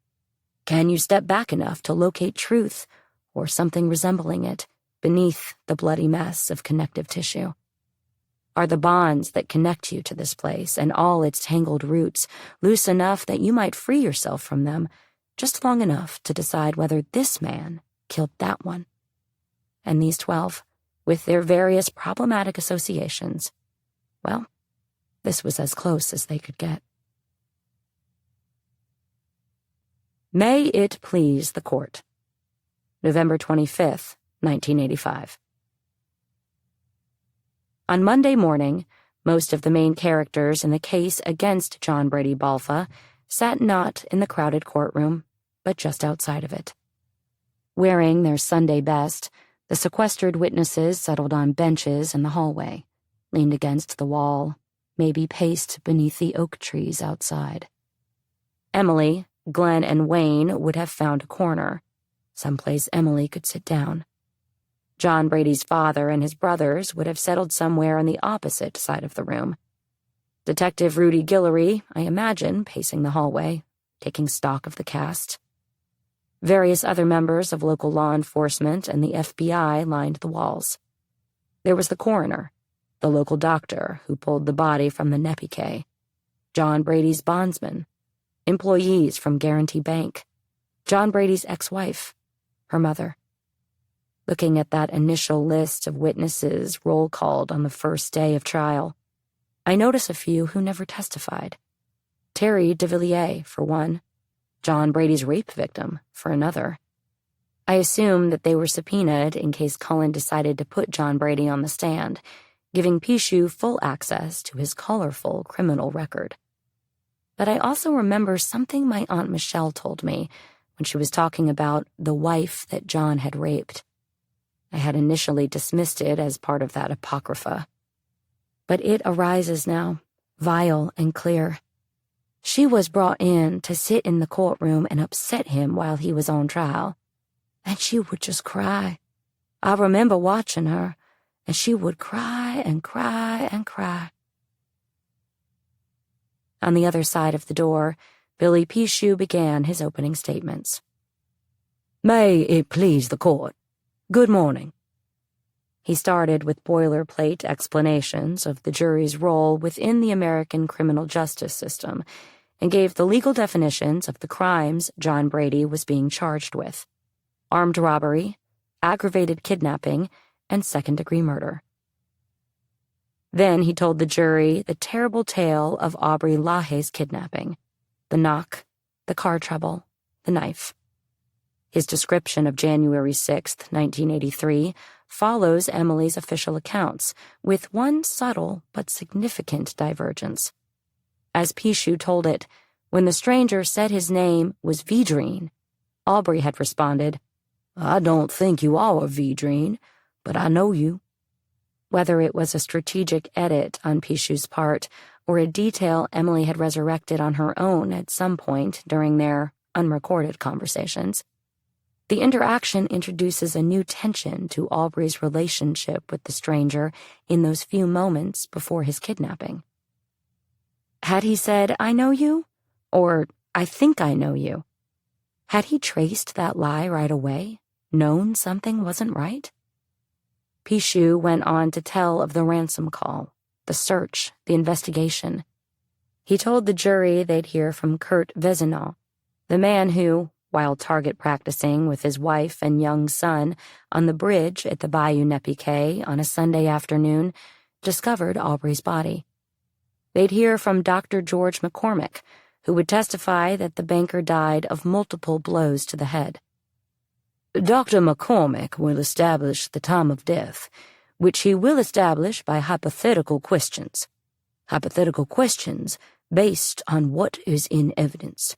[SPEAKER 1] Can you step back enough to locate truth, or something resembling it, beneath the bloody mess of connective tissue? Are the bonds that connect you to this place and all its tangled roots loose enough that you might free yourself from them, just long enough to decide whether this man killed that one? And these 12, with their various problematic associations, well, this was as close as they could get. May it please the court. November 25th, 1985. On Monday morning, most of the main characters in the case against John Brady Balfa sat not in the crowded courtroom, but just outside of it. Wearing their Sunday best, the sequestered witnesses settled on benches in the hallway, leaned against the wall, maybe paced beneath the oak trees outside. Emily, Glenn, and Wayne would have found a corner, someplace Emily could sit down. John Brady's father and his brothers would have settled somewhere on the opposite side of the room. Detective Rudy Guillory, I imagine, pacing the hallway, taking stock of the cast. Various other members of local law enforcement and the FBI lined the walls. There was the coroner, the local doctor who pulled the body from the Nezpique, John Brady's bondsman, employees from Guarantee Bank, John Brady's ex-wife, her mother. Looking at that initial list of witnesses roll-called on the first day of trial, I notice a few who never testified. Terry de Villiers, for one. John Brady's rape victim, for another. I assume that they were subpoenaed in case Cullen decided to put John Brady on the stand, giving Pichu full access to his colorful criminal record. But I also remember something my Aunt Michelle told me when she was talking about the wife that John had raped. I had initially dismissed it as part of that apocrypha. But it arises now, vile and clear. She was brought in to sit in the courtroom and upset him while he was on trial. And she would just cry. I remember watching her, and she would cry and cry and cry. On the other side of the door, Billy Pichu began his opening statements. May it please the court. Good morning. He started with boilerplate explanations of the jury's role within the American criminal justice system and gave the legal definitions of the crimes John Brady was being charged with: armed robbery, aggravated kidnapping, and second-degree murder. Then he told the jury the terrible tale of Aubrey LaHaye's kidnapping: the knock, the car trouble, the knife. His description of January 6, 1983, follows Emily's official accounts, with one subtle but significant divergence. As Pichu told it, when the stranger said his name was Vidrine, Aubrey had responded, I don't think you are Vidrine, but I know you. Whether it was a strategic edit on Pichu's part or a detail Emily had resurrected on her own at some point during their unrecorded conversations, the interaction introduces a new tension to Aubrey's relationship with the stranger in those few moments before his kidnapping. Had he said, I know you? Or, I think I know you? Had he traced that lie right away, known something wasn't right? Pichu went on to tell of the ransom call, the search, the investigation. He told the jury they'd hear from Kurt Vezinot, the man who, while target practicing with his wife and young son on the bridge at the Bayou Nezpique on a Sunday afternoon, discovered Aubrey's body. They'd hear from Dr. George McCormick, who would testify that the banker died of multiple blows to the head. Dr. McCormick will establish the time of death, which he will establish by hypothetical questions. Hypothetical questions based on what is in evidence.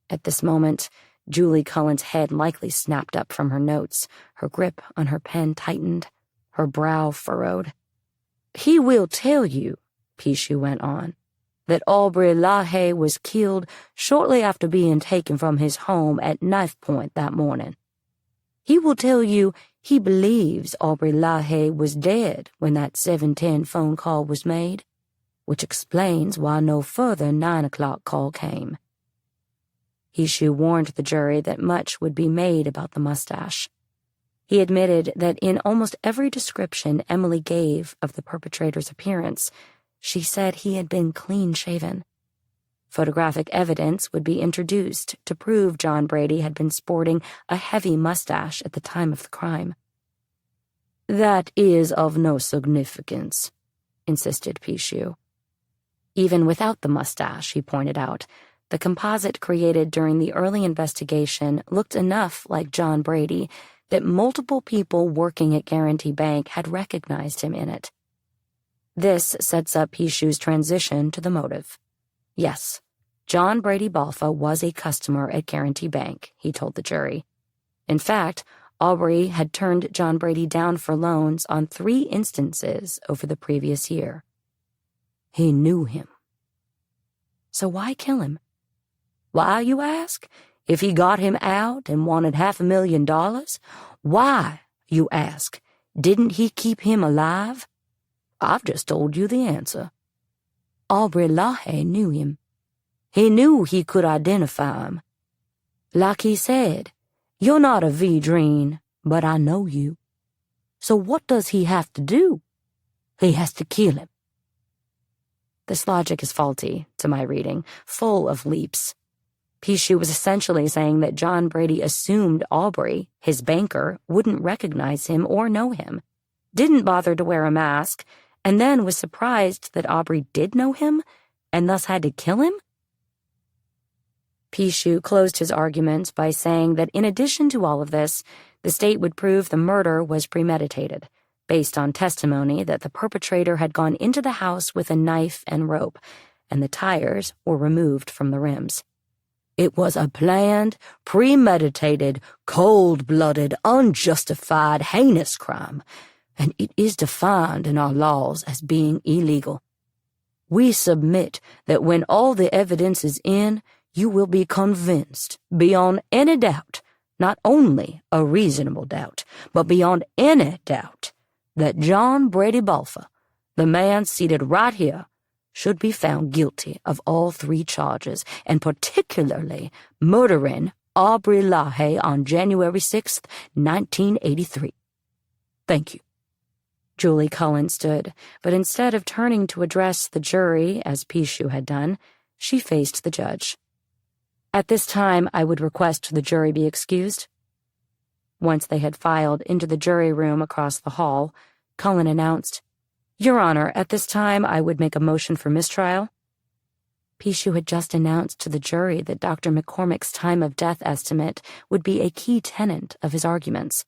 [SPEAKER 1] At this moment, Julie Cullen's head likely snapped up from her notes, her grip on her pen tightened, her brow furrowed. He will tell you, Pichu went on, that Aubrey LaHaye was killed shortly after being taken from his home at knife point that morning. He will tell you he believes Aubrey LaHaye was dead when that 7:10 phone call was made, which explains why no further 9 o'clock call came. Pichu warned the jury that much would be made about the mustache. He admitted that in almost every description Emily gave of the perpetrator's appearance, she said he had been clean-shaven. Photographic evidence would be introduced to prove John Brady had been sporting a heavy mustache at the time of the crime. That is of no significance, insisted Pichu. Even without the mustache, he pointed out, the composite created during the early investigation looked enough like John Brady that multiple people working at Guarantee Bank had recognized him in it. This sets up Pichu's transition to the motive. Yes, John Brady Balfa was a customer at Guarantee Bank, he told the jury. In fact, Aubrey had turned John Brady down for loans on 3 instances over the previous year. He knew him. So why kill him? Why, you ask? If he got him out and wanted $500,000? Why, you ask? Didn't he keep him alive? I've just told you the answer. Aubrey LaHaye knew him. He knew he could identify him. Like he said, you're not a Vidrine, but I know you. So what does he have to do? He has to kill him. This logic is faulty, to my reading, full of leaps. Pichu was essentially saying that John Brady assumed Aubrey, his banker, wouldn't recognize him or know him, didn't bother to wear a mask, and then was surprised that Aubrey did know him and thus had to kill him? Pichu closed his argument by saying that in addition to all of this, the state would prove the murder was premeditated, based on testimony that the perpetrator had gone into the house with a knife and rope, and the tires were removed from the rims.
[SPEAKER 2] It was a planned, premeditated, cold-blooded, unjustified, heinous crime, and it is defined in our laws as being illegal. We submit that when all the evidence is in, you will be convinced, beyond any doubt, not only a reasonable doubt, but beyond any doubt, that John Brady Balfa, the man seated right here, should be found guilty of all 3 charges, and particularly murdering Aubrey LaHaye on January 6th, 1983. Thank you.
[SPEAKER 1] Julie Cullen stood, but instead of turning to address the jury, as Pichu had done, she faced the judge. At this time, I would request the jury be excused. Once they had filed into the jury room across the hall, Cullen announced, Your Honor, at this time I would make a motion for mistrial. Pichu had just announced to the jury that Dr. McCormick's time of death estimate would be a key tenet of his arguments,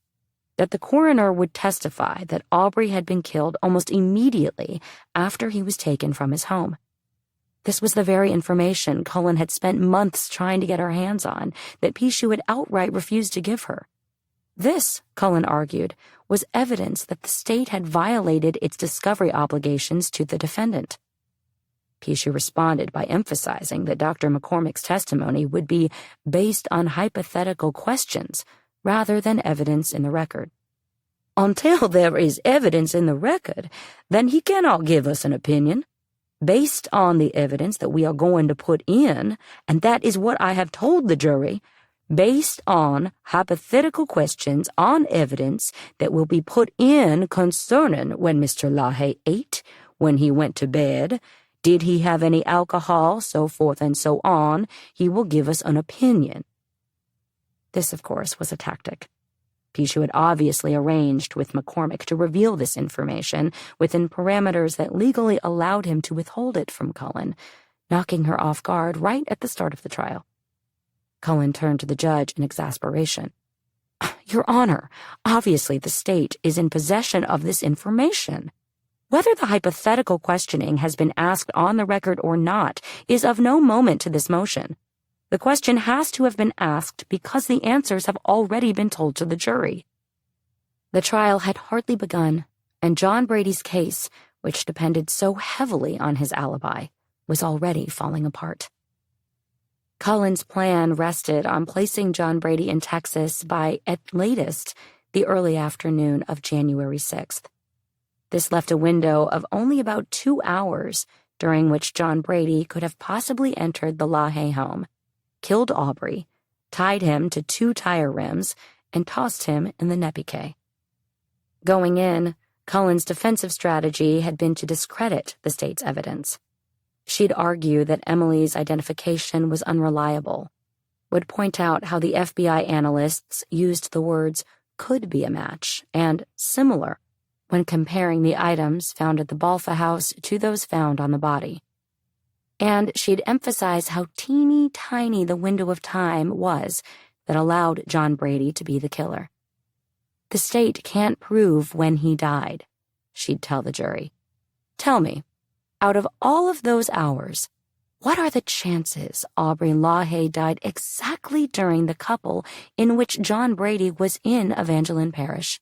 [SPEAKER 1] that the coroner would testify that Aubrey had been killed almost immediately after he was taken from his home. This was the very information Cullen had spent months trying to get her hands on, that Pichu had outright refused to give her. This, Cullen argued, was evidence that the state had violated its discovery obligations to the defendant. Pichu responded by emphasizing that Dr. McCormick's testimony would be based on hypothetical questions rather than evidence in the record.
[SPEAKER 2] Until there is evidence in the record, then he cannot give us an opinion. Based on the evidence that we are going to put in, and that is what I have told the jury, based on hypothetical questions on evidence that will be put in concerning when Mr. LaHaye ate, when he went to bed, did he have any alcohol, so forth and so on, he will give us an opinion.
[SPEAKER 1] This, of course, was a tactic. Pichu had obviously arranged with McCormick to reveal this information within parameters that legally allowed him to withhold it from Cullen, knocking her off guard right at the start of the trial. Cullen turned to the judge in exasperation. Your Honor, obviously the state is in possession of this information. Whether the hypothetical questioning has been asked on the record or not is of no moment to this motion. The question has to have been asked because the answers have already been told to the jury. The trial had hardly begun, and John Brady's case, which depended so heavily on his alibi, was already falling apart. Cullen's plan rested on placing John Brady in Texas by, at latest, the early afternoon of January 6th. This left a window of only about 2 hours during which John Brady could have possibly entered the LaHaye home, killed Aubrey, tied him to 2 tire rims, and tossed him in the Nezpique. Going in, Cullen's defensive strategy had been to discredit the state's evidence. She'd argue that Emily's identification was unreliable, would point out how the FBI analysts used the words could be a match and similar when comparing the items found at the Balfa house to those found on the body. And she'd emphasize how teeny tiny the window of time was that allowed John Brady to be the killer. The state can't prove when he died, she'd tell the jury. Tell me, out of all of those hours, what are the chances Aubrey LaHaye died exactly during the couple in which John Brady was in Evangeline Parish?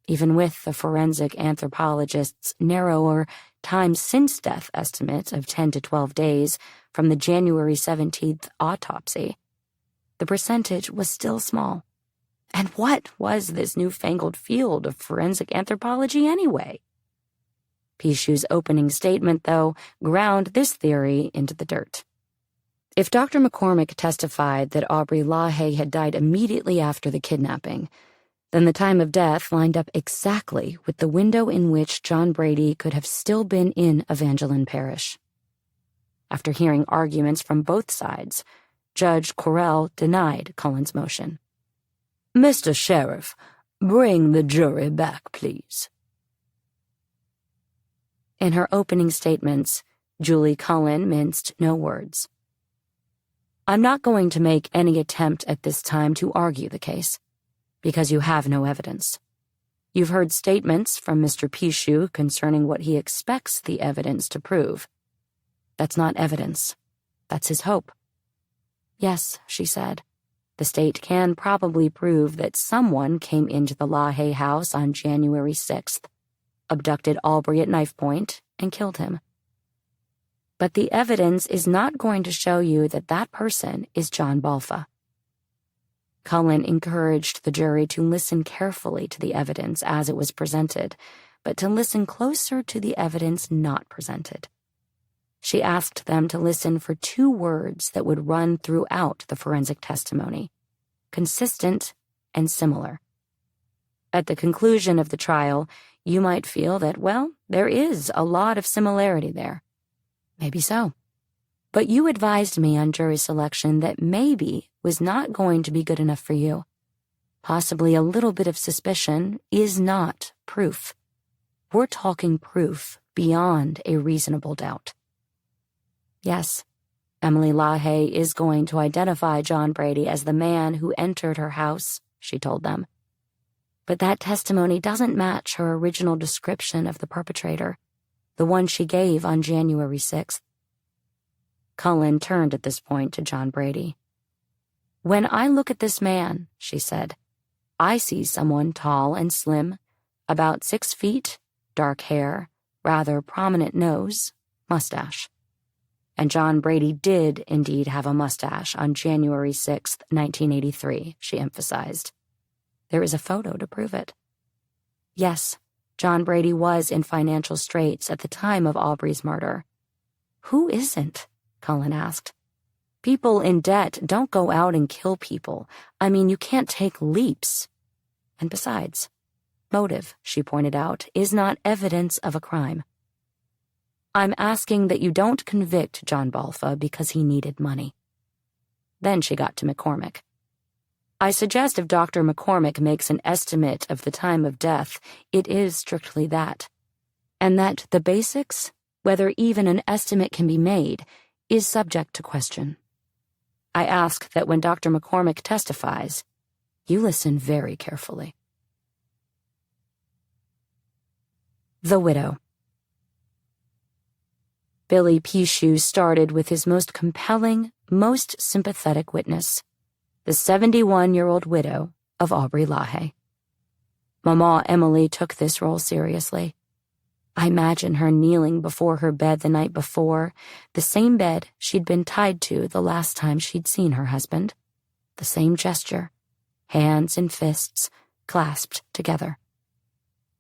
[SPEAKER 1] Even with the forensic anthropologist's narrower time-since-death estimate of 10 to 12 days from the January 17th autopsy, the percentage was still small. And what was this newfangled field of forensic anthropology anyway? Pichu's opening statement, though, ground this theory into the dirt. If Dr. McCormick testified that Aubrey LaHaye had died immediately after the kidnapping, then the time of death lined up exactly with the window in which John Brady could have still been in Evangeline Parish. After hearing arguments from both sides, Judge Correll denied Cullen's motion.
[SPEAKER 2] Mr. Sheriff, bring the jury back, please.
[SPEAKER 1] In her opening statements, Julie Cullen minced no words. I'm not going to make any attempt at this time to argue the case, because you have no evidence. You've heard statements from Mr. Pichu concerning what he expects the evidence to prove. That's not evidence. That's his hope. Yes, she said. The state can probably prove that someone came into the LaHaye house on January 6th, abducted Aubrey at knife point, and killed him. But the evidence is not going to show you that that person is John Balfa. Cullen encouraged the jury to listen carefully to the evidence as it was presented, but to listen closer to the evidence not presented. She asked them to listen for 2 words that would run throughout the forensic testimony: consistent and similar. At the conclusion of the trial, you might feel that, well, there is a lot of similarity there. Maybe so. But you advised me on jury selection that maybe was not going to be good enough for you. Possibly a little bit of suspicion is not proof. We're talking proof beyond a reasonable doubt. Yes, Emily LaHaye is going to identify John Brady as the man who entered her house, she told them. But that testimony doesn't match her original description of the perpetrator, the one she gave on January 6th. Cullen turned at this point to John Brady. When I look at this man, she said, I see someone tall and slim, about 6 feet, dark hair, rather prominent nose, mustache. And John Brady did indeed have a mustache on January 6th, 1983, she emphasized. There is a photo to prove it. Yes, John Brady was in financial straits at the time of Aubrey's murder. Who isn't? Cullen asked. People in debt don't go out and kill people. I mean, you can't take leaps. And besides, motive, she pointed out, is not evidence of a crime. I'm asking that you don't convict John Balfa because he needed money. Then she got to McCormick. I suggest if Dr. McCormick makes an estimate of the time of death, it is strictly that. And that the basics, whether even an estimate can be made, is subject to question. I ask that when Dr. McCormick testifies, you listen very carefully. The Widow. Billy Pichu started with his most compelling, most sympathetic witness, the 71-year-old widow of Aubrey LaHaye. Mama Emily took this role seriously. I imagine her kneeling before her bed the night before, the same bed she'd been tied to the last time she'd seen her husband. The same gesture, hands and fists clasped together.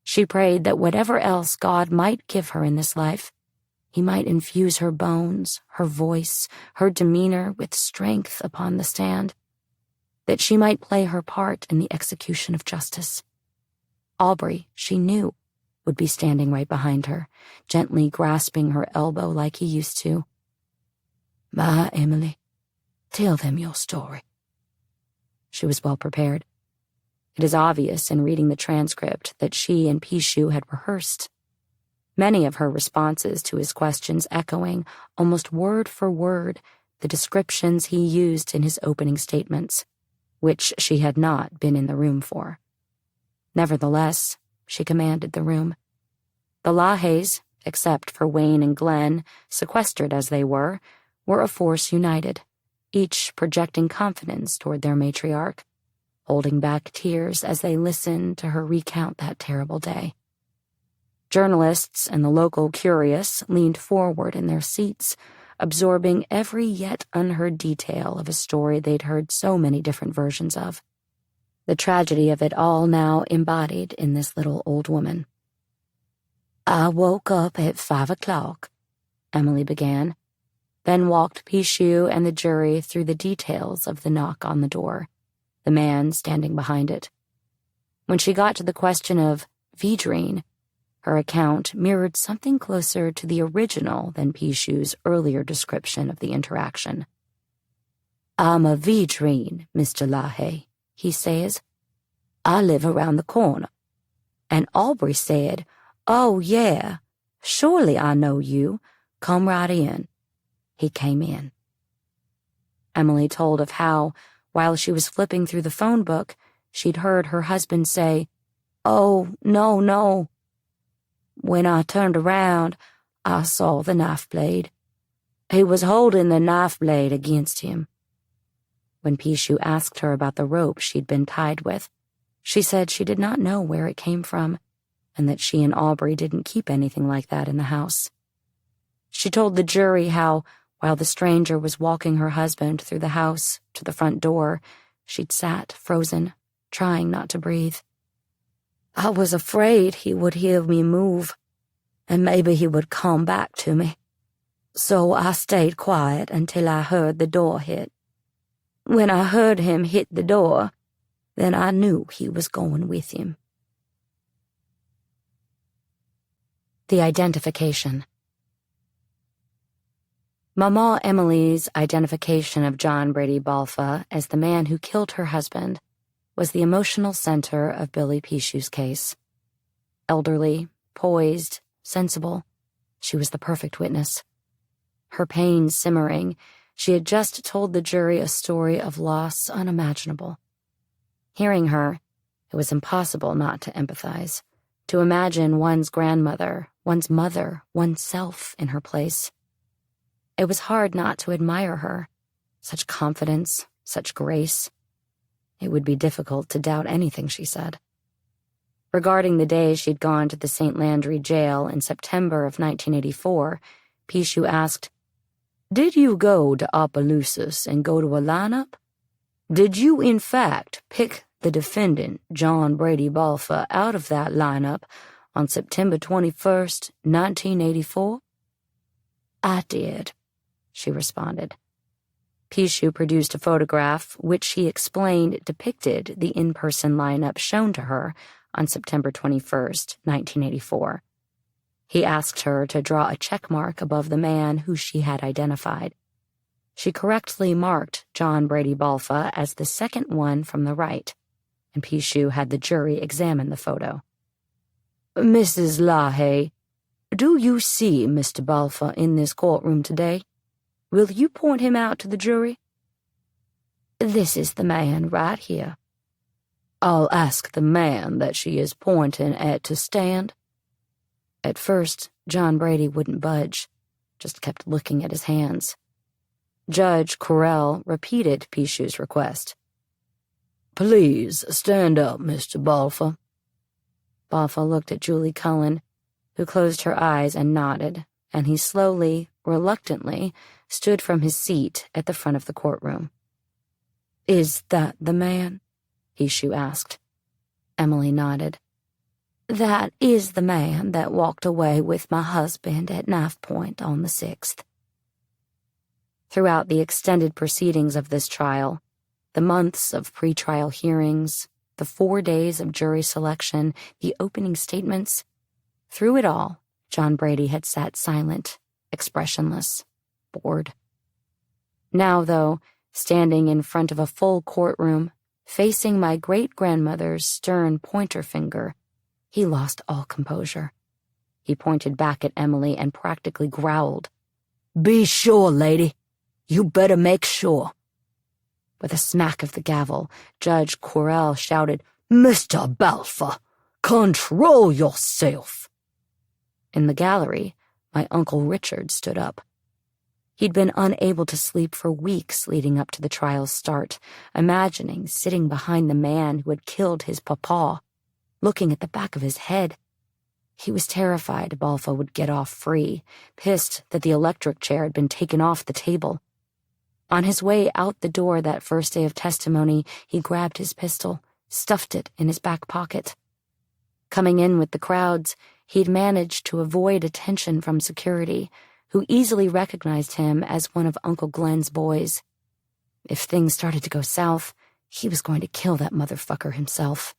[SPEAKER 1] She prayed that whatever else God might give her in this life, He might infuse her bones, her voice, her demeanor with strength upon the stand, that she might play her part in the execution of justice. Aubrey, she knew, would be standing right behind her, gently grasping her elbow like he used to. "Ma, Emily, tell them your story." She was well prepared. It is obvious in reading the transcript that she and Pichu had rehearsed. Many of her responses to his questions echoing, almost word for word, the descriptions he used in his opening statements, which she had not been in the room for. Nevertheless, she commanded the room. The LaHayes, except for Wayne and Glenn, sequestered as they were a force united, each projecting confidence toward their matriarch, holding back tears as they listened to her recount that terrible day. Journalists and the local curious leaned forward in their seats, absorbing every yet unheard detail of a story they'd heard so many different versions of. The tragedy of it all now embodied in this little old woman. "I woke up at 5 o'clock, Emily began, then walked Pichu and the jury through the details of the knock on the door, the man standing behind it. When she got to the question of Vidrine, her account mirrored something closer to the original than Pichu's earlier description of the interaction. "I'm a Vidrine, Mr. LaHaye," he says. "I live around the corner." And Aubrey said, "Oh, yeah, Surely I know you. Come right in." He came in. Emily told of how, while she was flipping through the phone book, she'd heard her husband say, "Oh, no, no." When I turned around, I saw the knife blade. He was holding the knife blade against him. When Pishu asked her about the rope she'd been tied with, she said she did not know where it came from, and that she and Aubrey didn't keep anything like that in the house. She told the jury how, while the stranger was walking her husband through the house to the front door, she'd sat frozen, trying not to breathe. "I was afraid he would hear me move, and maybe he would come back to me. So I stayed quiet until I heard the door hit. When I heard him hit the door, then I knew he was going with him." The identification. Mama Emily's identification of John Brady Balfa as the man who killed her husband was the emotional center of Billy Pishu's case. Elderly, poised, sensible, she was the perfect witness. Her pain simmering, she had just told the jury a story of loss unimaginable. Hearing her, it was impossible not to empathize, to imagine one's grandmother, one's mother, oneself in her place. It was hard not to admire her. Such confidence, such grace. It would be difficult to doubt anything she said. Regarding the day she'd gone to the St. Landry jail in September of 1984, Pishu asked, "Did you go to Opelousas and go to a lineup? Did you, in fact, pick the defendant, John Brady Balfa, out of that lineup on September 21st, 1984? "I did," she responded. Pishu produced a photograph which she explained depicted the in-person lineup shown to her on September 21st, 1984. He asked her to draw a check mark above the man who she had identified. She correctly marked John Brady Balfa as the second one from the right, and Pishu had the jury examine the photo. "Mrs. LaHaye, do you see Mr. Balfa in this courtroom today? Will you point him out to the jury?" "This is the man right here." "I'll ask the man that she is pointing at to stand." At first, John Brady wouldn't budge, just kept looking at his hands. Judge Correll repeated Pishu's request. "Please stand up, Mr. Balfa." Balfa looked at Julie Cullen, who closed her eyes and nodded, and he slowly, reluctantly, stood from his seat at the front of the courtroom. "Is that the man?" Pishu asked. Emily nodded. "That is the man that walked away with my husband at knife point on the 6th. Throughout the extended proceedings of this trial, the months of pretrial hearings, the 4 days of jury selection, the opening statements, through it all, John Brady had sat silent, expressionless, bored. Now, though, standing in front of a full courtroom, facing my great-grandmother's stern pointer finger, he lost all composure. He pointed back at Emily and practically growled, "Be sure, lady. You better make sure." With a smack of the gavel, Judge Correll shouted, "Mr. Balfa, control yourself." In the gallery, my Uncle Richard stood up. He'd been unable to sleep for weeks leading up to the trial's start, imagining sitting behind the man who had killed his papa, looking at the back of his head. He was terrified Balfa would get off free, pissed that the electric chair had been taken off the table. On his way out the door that first day of testimony, he grabbed his pistol, stuffed it in his back pocket. Coming in with the crowds, he'd managed to avoid attention from security, who easily recognized him as one of Uncle Glenn's boys. If things started to go south, he was going to kill that motherfucker himself.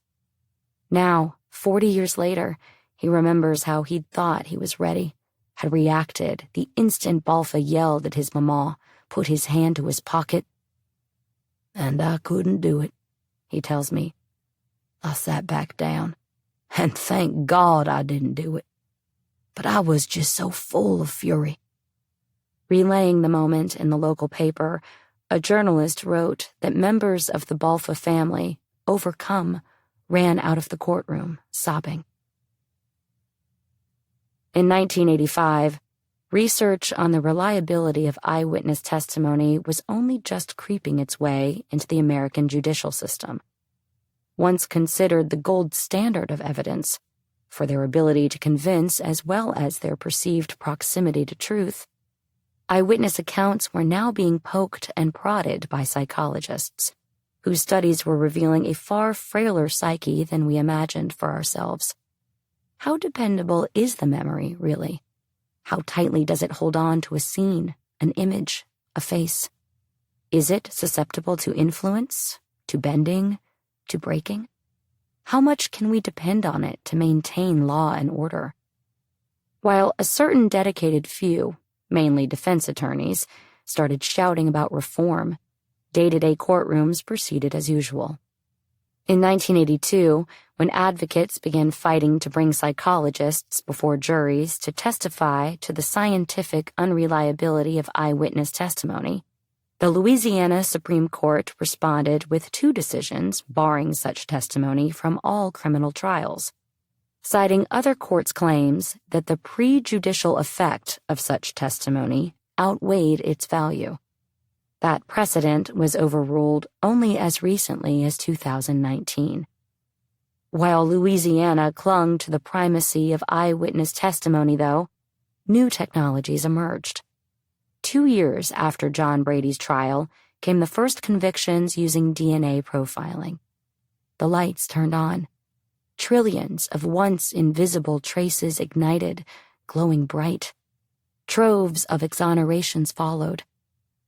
[SPEAKER 1] Now, 40 years later, he remembers how he'd thought he was ready, had reacted the instant Balfa yelled at his mama, put his hand to his pocket. "And I couldn't do it," he tells me. "I sat back down, and thank God I didn't do it."
[SPEAKER 2] but I was just so full of fury.
[SPEAKER 1] Relaying the moment in the local paper, a journalist wrote that members of the Balfa family, overcome, ran out of the courtroom, sobbing. In 1985, research on the reliability of eyewitness testimony was only just creeping its way into the American judicial system. Once considered the gold standard of evidence, for their ability to convince as well as their perceived proximity to truth, eyewitness accounts were now being poked and prodded by psychologists, whose studies were revealing a far frailer psyche than we imagined for ourselves. How dependable is the memory, really? How tightly does it hold on to a scene, an image, a face? Is it susceptible to influence, to bending, to breaking? How much can we depend on it to maintain law and order? While a certain dedicated few, mainly defense attorneys, started shouting about reform, day-to-day courtrooms proceeded as usual. In 1982, when advocates began fighting to bring psychologists before juries to testify to the scientific unreliability of eyewitness testimony, the Louisiana Supreme Court responded with 2 decisions barring such testimony from all criminal trials, citing other courts' claims that the prejudicial effect of such testimony outweighed its value. That precedent was overruled only as recently as 2019. While Louisiana clung to the primacy of eyewitness testimony, though, new technologies emerged. 2 years after John Brady's trial came the first convictions using DNA profiling. The lights turned on. Trillions of once invisible traces ignited, glowing bright. Troves of exonerations followed.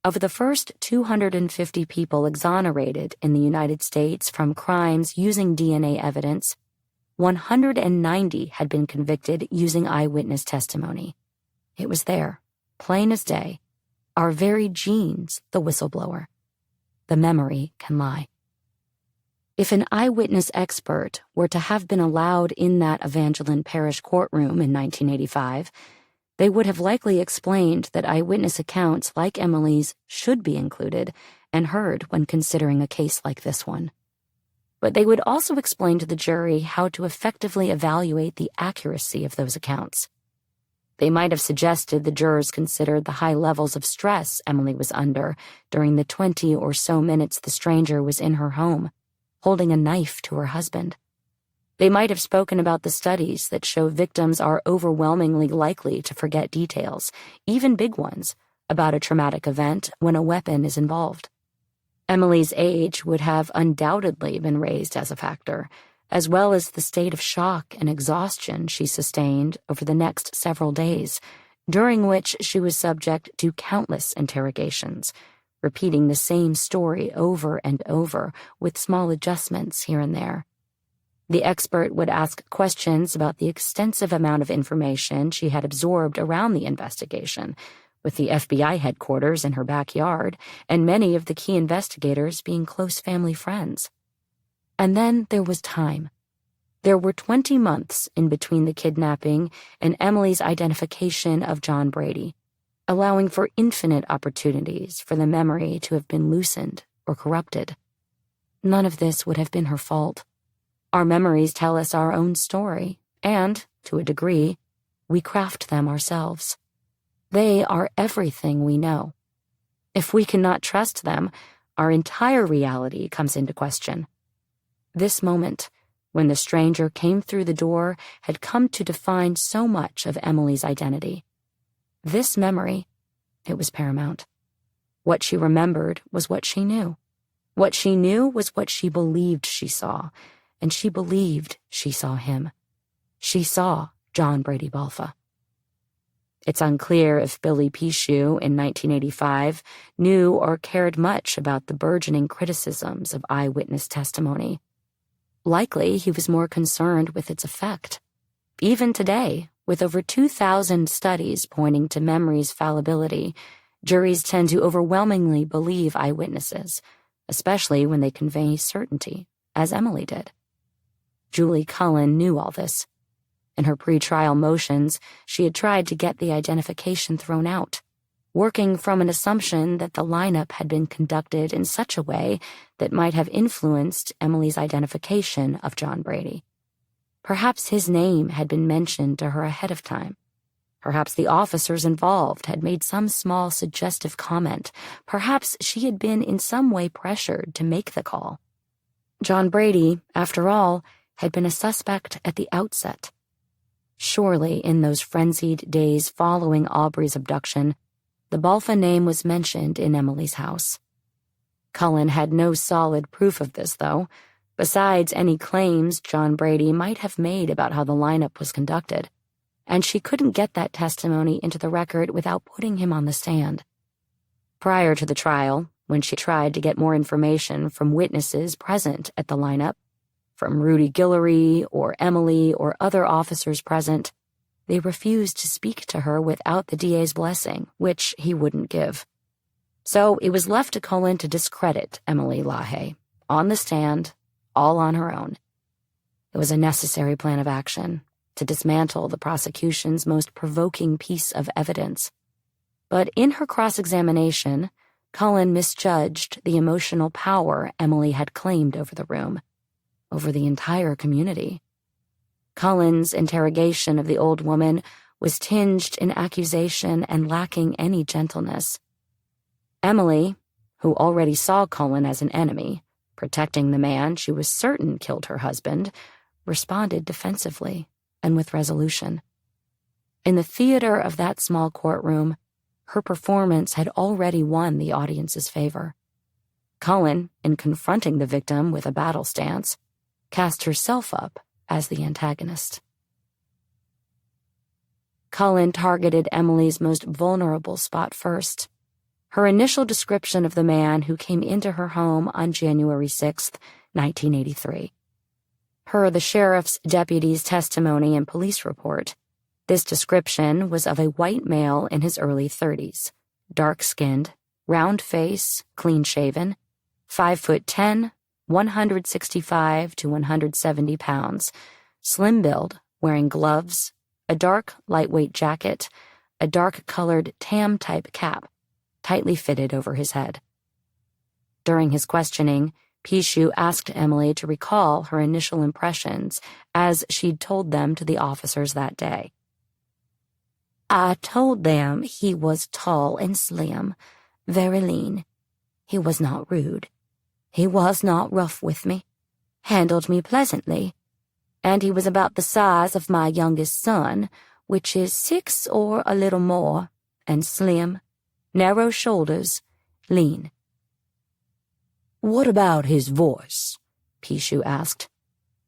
[SPEAKER 1] Of the first 250 people exonerated in the United States from crimes using DNA evidence, 190 had been convicted using eyewitness testimony. It was there, plain as day, our very genes, the whistleblower. The memory can lie. If an eyewitness expert were to have been allowed in that Evangeline Parish courtroom in 1985, they would have likely explained that eyewitness accounts like Emily's should be included and heard when considering a case like this one. But they would also explain to the jury how to effectively evaluate the accuracy of those accounts. They might have suggested the jurors considered the high levels of stress Emily was under during the 20 or so minutes the stranger was in her home, holding a knife to her husband. They might have spoken about the studies that show victims are overwhelmingly likely to forget details, even big ones, about a traumatic event when a weapon is involved. Emily's age would have undoubtedly been raised as a factor, as well as the state of shock and exhaustion she sustained over the next several days, during which she was subject to countless interrogations, repeating the same story over and over with small adjustments here and there. The expert would ask questions about the extensive amount of information she had absorbed around the investigation, with the FBI headquarters in her backyard and many of the key investigators being close family friends. And then there was time. There were 20 months in between the kidnapping and Emily's identification of John Brady, allowing for infinite opportunities for the memory to have been loosened or corrupted. None of this would have been her fault. Our memories tell us our own story, and, to a degree, we craft them ourselves. They are everything we know. If we cannot trust them, our entire reality comes into question. This moment, when the stranger came through the door, had come to define so much of Emily's identity. This memory, it was paramount. What she remembered was what she knew. What she knew was what she believed she saw, and she believed she saw him. She saw John Brady Balfa. It's unclear if Billy Pichu in 1985 knew or cared much about the burgeoning criticisms of eyewitness testimony. Likely he was more concerned with its effect. Even today, with over 2,000 studies pointing to memory's fallibility, juries tend to overwhelmingly believe eyewitnesses, especially when they convey certainty, as Emily did. Julie Cullen knew all this. In her pre-trial motions, she had tried to get the identification thrown out, working from an assumption that the lineup had been conducted in such a way that might have influenced Emily's identification of John Brady. Perhaps his name had been mentioned to her ahead of time. Perhaps the officers involved had made some small suggestive comment. Perhaps she had been in some way pressured to make the call. John Brady, after all, had been a suspect at the outset. Surely, in those frenzied days following Aubrey's abduction, the Balfa name was mentioned in Emily's house. Cullen had no solid proof of this, though, besides any claims John Brady might have made about how the lineup was conducted, and she couldn't get that testimony into the record without putting him on the stand. Prior to the trial, when she tried to get more information from witnesses present at the lineup, from Rudy Guillory or Emily or other officers present, they refused to speak to her without the DA's blessing, which he wouldn't give. So it was left to Cullen to discredit Emily LaHaye, on the stand, all on her own. It was a necessary plan of action, to dismantle the prosecution's most provoking piece of evidence. But in her cross-examination, Cullen misjudged the emotional power Emily had claimed over the room, over the entire community. Cullen's interrogation of the old woman was tinged in accusation and lacking any gentleness. Emily, who already saw Cullen as an enemy, protecting the man she was certain killed her husband, responded defensively and with resolution. In the theater of that small courtroom, her performance had already won the audience's favor. Cullen, in confronting the victim with a battle stance, cast herself up as the antagonist. Cullen targeted Emily's most vulnerable spot first. Her initial description of the man who came into her home on January 6, 1983. The sheriff's deputy's testimony and police report. This description was of a white male in his early 30s, dark-skinned, round face, clean-shaven, 5'10", 165 to 170 pounds, slim build, wearing gloves, a dark, lightweight jacket, a dark-colored tam-type cap, tightly fitted over his head. During his questioning, Pishu asked Emily to recall her initial impressions as she'd told them to the officers that day. I told them he was tall and slim, very lean. He was not rude. He was not rough with me, handled me pleasantly, and he was about the size of my youngest son, which is 6 or a little more, and slim, narrow shoulders, lean.
[SPEAKER 2] What about his voice? Pishu asked.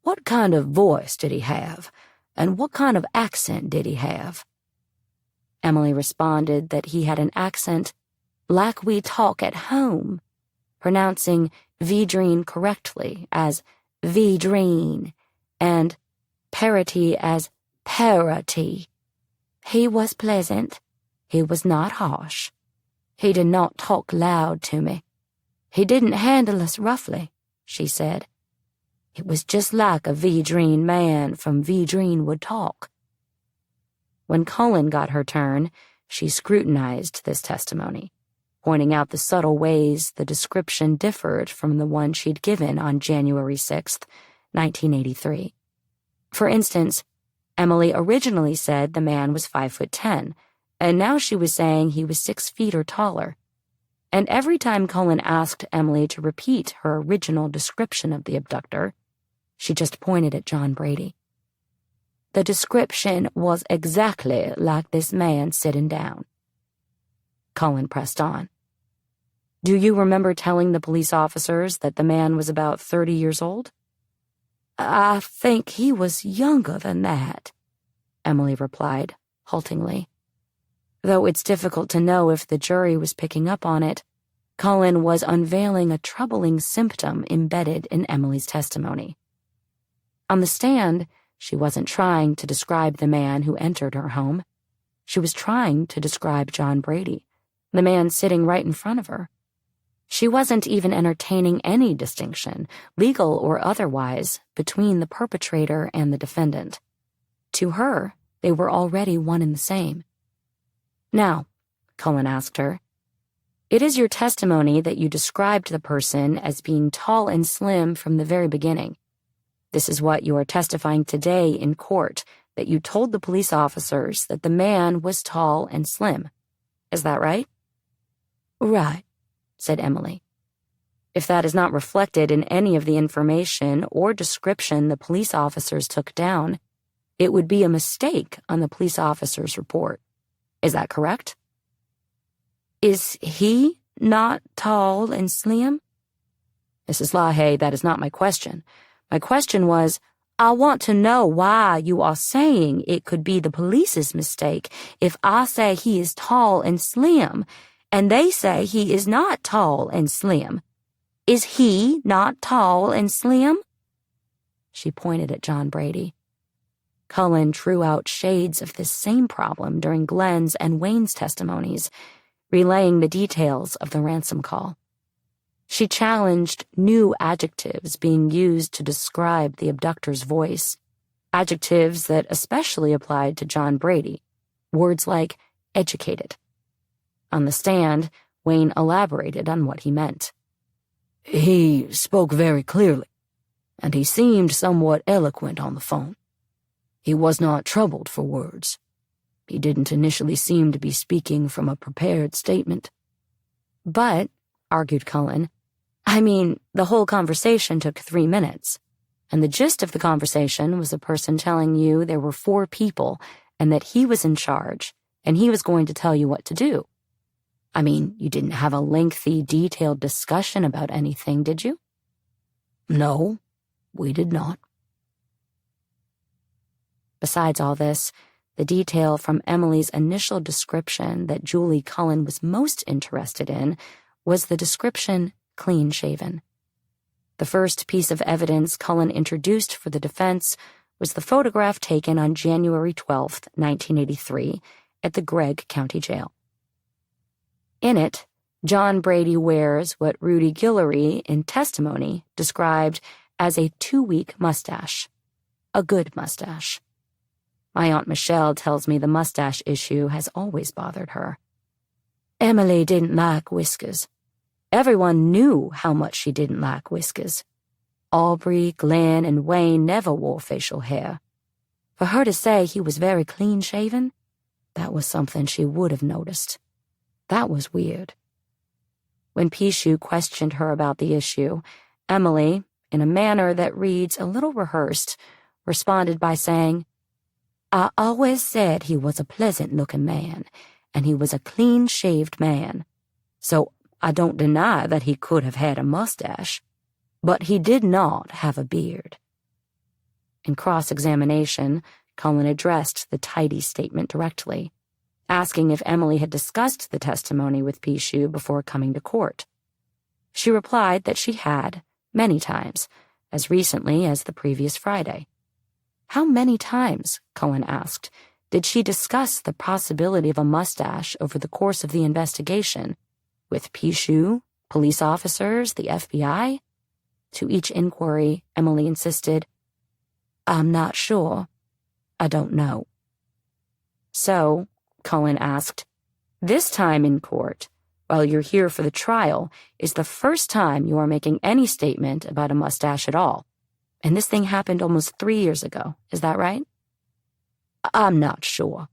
[SPEAKER 2] What kind of voice did he have, and what kind of accent did he have?
[SPEAKER 1] Emily responded that he had an accent like we talk at home, pronouncing Vidrine correctly as Vidrine, and parity as parity. He was pleasant. He was not harsh. He did not talk loud to me. He didn't handle us roughly, she said. It was just like a Vidrine man from Vidrine would talk. When Cullen got her turn, she scrutinized this testimony, pointing out the subtle ways the description differed from the one she'd given on January 6, 1983. For instance, Emily originally said the man was 5'10", and now she was saying he was 6 feet or taller. And every time Cullen asked Emily to repeat her original description of the abductor, she just pointed at John Brady. The description was exactly like this man sitting down. Cullen pressed on. Do you remember telling the police officers that the man was about 30 years old? I think he was younger than that, Emily replied, haltingly. Though it's difficult to know if the jury was picking up on it, Cullen was unveiling a troubling symptom embedded in Emily's testimony. On the stand, she wasn't trying to describe the man who entered her home. She was trying to describe John Brady, the man sitting right in front of her. She wasn't even entertaining any distinction, legal or otherwise, between the perpetrator and the defendant. To her, they were already one and the same. Now, Cullen asked her, it is your testimony that you described the person as being tall and slim from the very beginning. This is what you are testifying today in court, that you told the police officers that the man was tall and slim. Is that right?
[SPEAKER 2] Right,
[SPEAKER 1] said Emily. If that is not reflected in any of the information or description the police officers took down, it would be a mistake on the police officer's report. Is that correct?
[SPEAKER 2] Is he not tall and slim?
[SPEAKER 1] Mrs. LaHaye, that is not my question. My question was,
[SPEAKER 2] I want to know why you are saying it could be the police's mistake if I say he is tall and slim, and they say he is not tall and slim. Is he not tall and slim?
[SPEAKER 1] She pointed at John Brady. Cullen drew out shades of this same problem during Glenn's and Wayne's testimonies, relaying the details of the ransom call. She challenged new adjectives being used to describe the abductor's voice, adjectives that especially applied to John Brady, words like educated. On the stand, Wayne elaborated on what he meant.
[SPEAKER 2] He spoke very clearly, and he seemed somewhat eloquent on the phone. He was not troubled for words. He didn't initially seem to be speaking from a prepared statement.
[SPEAKER 1] But, argued Cullen, the whole conversation took 3 minutes, and the gist of the conversation was a person telling you there were 4 people and that he was in charge, and he was going to tell you what to do. You didn't have a lengthy, detailed discussion about anything, did you?
[SPEAKER 2] No, we did not.
[SPEAKER 1] Besides all this, the detail from Emily's initial description that Julie Cullen was most interested in was the description clean-shaven. The first piece of evidence Cullen introduced for the defense was the photograph taken on January 12, 1983, at the Gregg County Jail. In it, John Brady wears what Rudy Guillory, in testimony, described as a 2-week mustache. A good mustache. My Aunt Michelle tells me the mustache issue has always bothered her.
[SPEAKER 2] Emily didn't like whiskers.
[SPEAKER 1] Everyone knew how much she didn't like whiskers. Aubrey, Glenn, and Wayne never wore facial hair. For her to say he was very clean-shaven, that was something she would have noticed. That was weird. When Pichu questioned her about the issue, Emily, in a manner that reads a little rehearsed, responded by saying,
[SPEAKER 2] I always said he was a pleasant-looking man, and he was a clean-shaved man. So I don't deny that he could have had a mustache, but he did not have a beard.
[SPEAKER 1] In cross-examination, Cullen addressed the tidy statement directly, asking if Emily had discussed the testimony with Pichu before coming to court. She replied that she had, many times, as recently as the previous Friday. How many times, Cullen asked, did she discuss the possibility of a mustache over the course of the investigation, with Pichu, police officers, the FBI? To each inquiry, Emily insisted,
[SPEAKER 2] I'm not sure. I don't know.
[SPEAKER 1] So, Cullen asked, this time in court, while you're here for the trial, is the first time you are making any statement about a mustache at all. And this thing happened almost 3 years ago, is that right?
[SPEAKER 2] I'm not sure,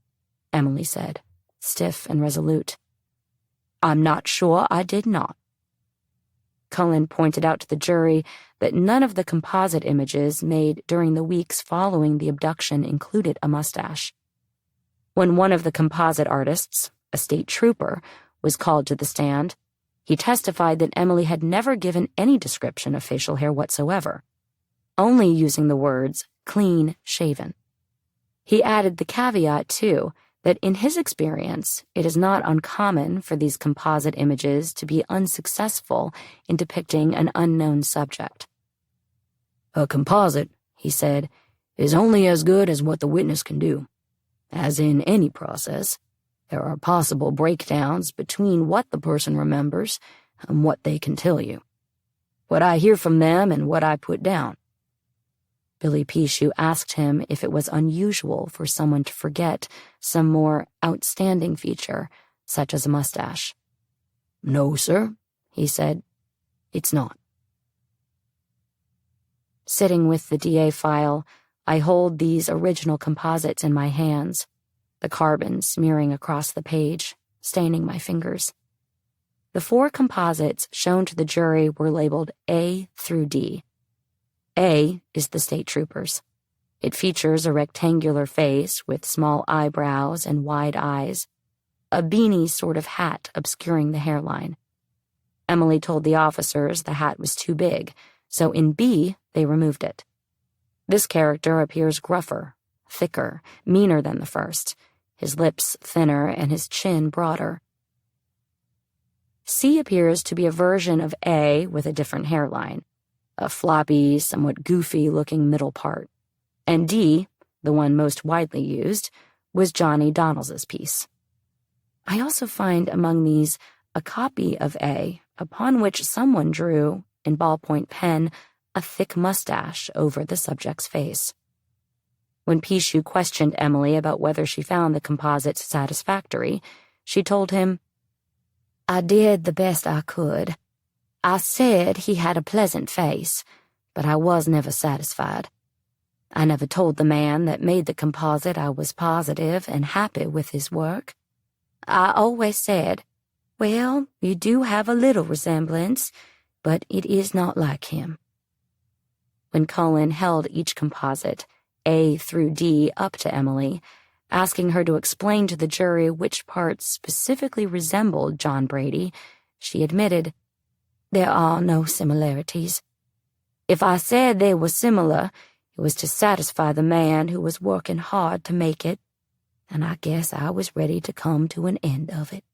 [SPEAKER 1] Emily said, stiff and resolute.
[SPEAKER 2] I'm not sure I did not.
[SPEAKER 1] Cullen pointed out to the jury that none of the composite images made during the weeks following the abduction included a mustache. When one of the composite artists, a state trooper, was called to the stand, he testified that Emily had never given any description of facial hair whatsoever, only using the words clean-shaven. He added the caveat, too, that in his experience, it is not uncommon for these composite images to be unsuccessful in depicting an unknown subject.
[SPEAKER 2] A composite, he said, is only as good as what the witness can do. As in any process, there are possible breakdowns between what the person remembers and what they can tell you. What I hear from them and what I put down.
[SPEAKER 1] Billy Pichu asked him if it was unusual for someone to forget some more outstanding feature, such as a mustache.
[SPEAKER 2] "No, sir," he said. "It's not."
[SPEAKER 1] Sitting with the DA file, I hold these original composites in my hands, the carbon smearing across the page, staining my fingers. The 4 composites shown to the jury were labeled A through D. A is the state trooper's. It features a rectangular face with small eyebrows and wide eyes, a beanie sort of hat obscuring the hairline. Emily told the officers the hat was too big, so in B, they removed it. This character appears gruffer, thicker, meaner than the first, his lips thinner and his chin broader. C appears to be a version of A with a different hairline, a floppy, somewhat goofy-looking middle part. And D, the one most widely used, was Johnny Donnells's piece. I also find among these a copy of A, upon which someone drew, in ballpoint pen, a thick mustache over the subject's face. When Pichu questioned Emily about whether she found the composites satisfactory, she told him, "I did the best I could. I said he had a pleasant face, but I was never satisfied. I never told the man that made the composite I was positive and happy with his work. I always said, well, you do have a little resemblance, but it is not like him." When Cullen held each composite, A through D, up to Emily, asking her to explain to the jury which parts specifically resembled John Brady, she admitted, "There are no similarities. If I said they were similar, it was to satisfy the man who was working hard to make it, and I guess I was ready to come to an end of it."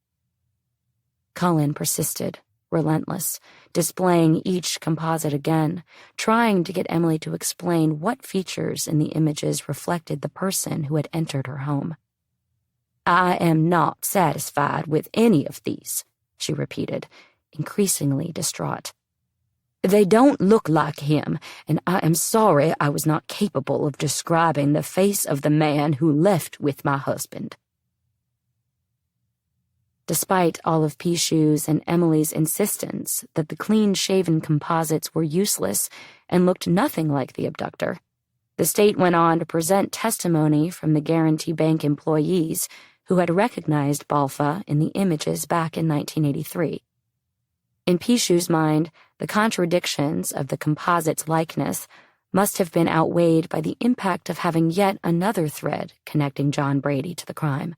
[SPEAKER 1] Cullen persisted, relentless, displaying each composite again, trying to get Emily to explain what features in the images reflected the person who had entered her home. "I am not satisfied with any of these," she repeated, increasingly distraught. "They don't look like him, and I am sorry I was not capable of describing the face of the man who left with my husband." Despite all of Pichu's and Emily's insistence that the clean-shaven composites were useless and looked nothing like the abductor, the state went on to present testimony from the Guarantee Bank employees who had recognized Balfa in the images back in 1983. In Pichu's mind, the contradictions of the composite's likeness must have been outweighed by the impact of having yet another thread connecting John Brady to the crime.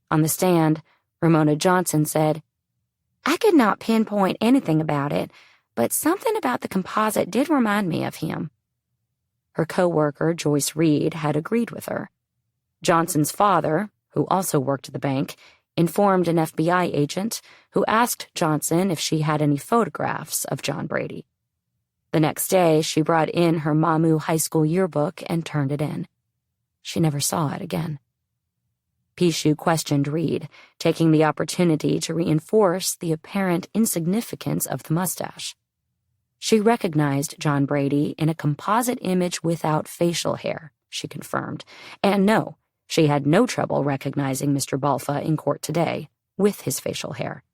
[SPEAKER 1] On the stand, Ramona Johnson said, "I could not pinpoint anything about it, but something about the composite did remind me of him." Her co-worker, Joyce Reed, had agreed with her. Johnson's father, who also worked at the bank, informed an FBI agent who asked Johnson if she had any photographs of John Brady. The next day, she brought in her Mamu high school yearbook and turned it in. She never saw it again. Pichu questioned Reed, taking the opportunity to reinforce the apparent insignificance of the mustache. She recognized John Brady in a composite image without facial hair, she confirmed, and no, she had no trouble recognizing Mr. Balfa in court today, with his facial hair.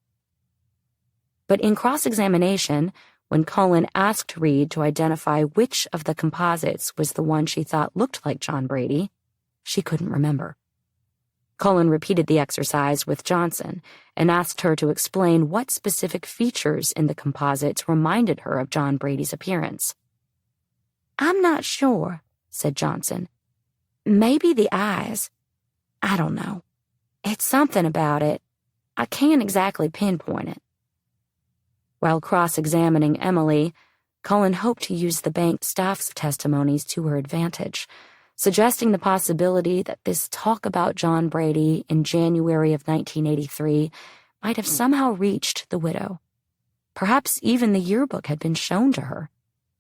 [SPEAKER 1] But in cross-examination, when Cullen asked Reed to identify which of the composites was the one she thought looked like John Brady, she couldn't remember. Cullen repeated the exercise with Johnson and asked her to explain what specific features in the composites reminded her of John Brady's appearance. "I'm not sure," said Johnson. "Maybe the eyes. I don't know. It's something about it. I can't exactly pinpoint it." While cross-examining Emily, Cullen hoped to use the bank staff's testimonies to her advantage, suggesting the possibility that this talk about John Brady in January of 1983 might have somehow reached the widow. Perhaps even the yearbook had been shown to her,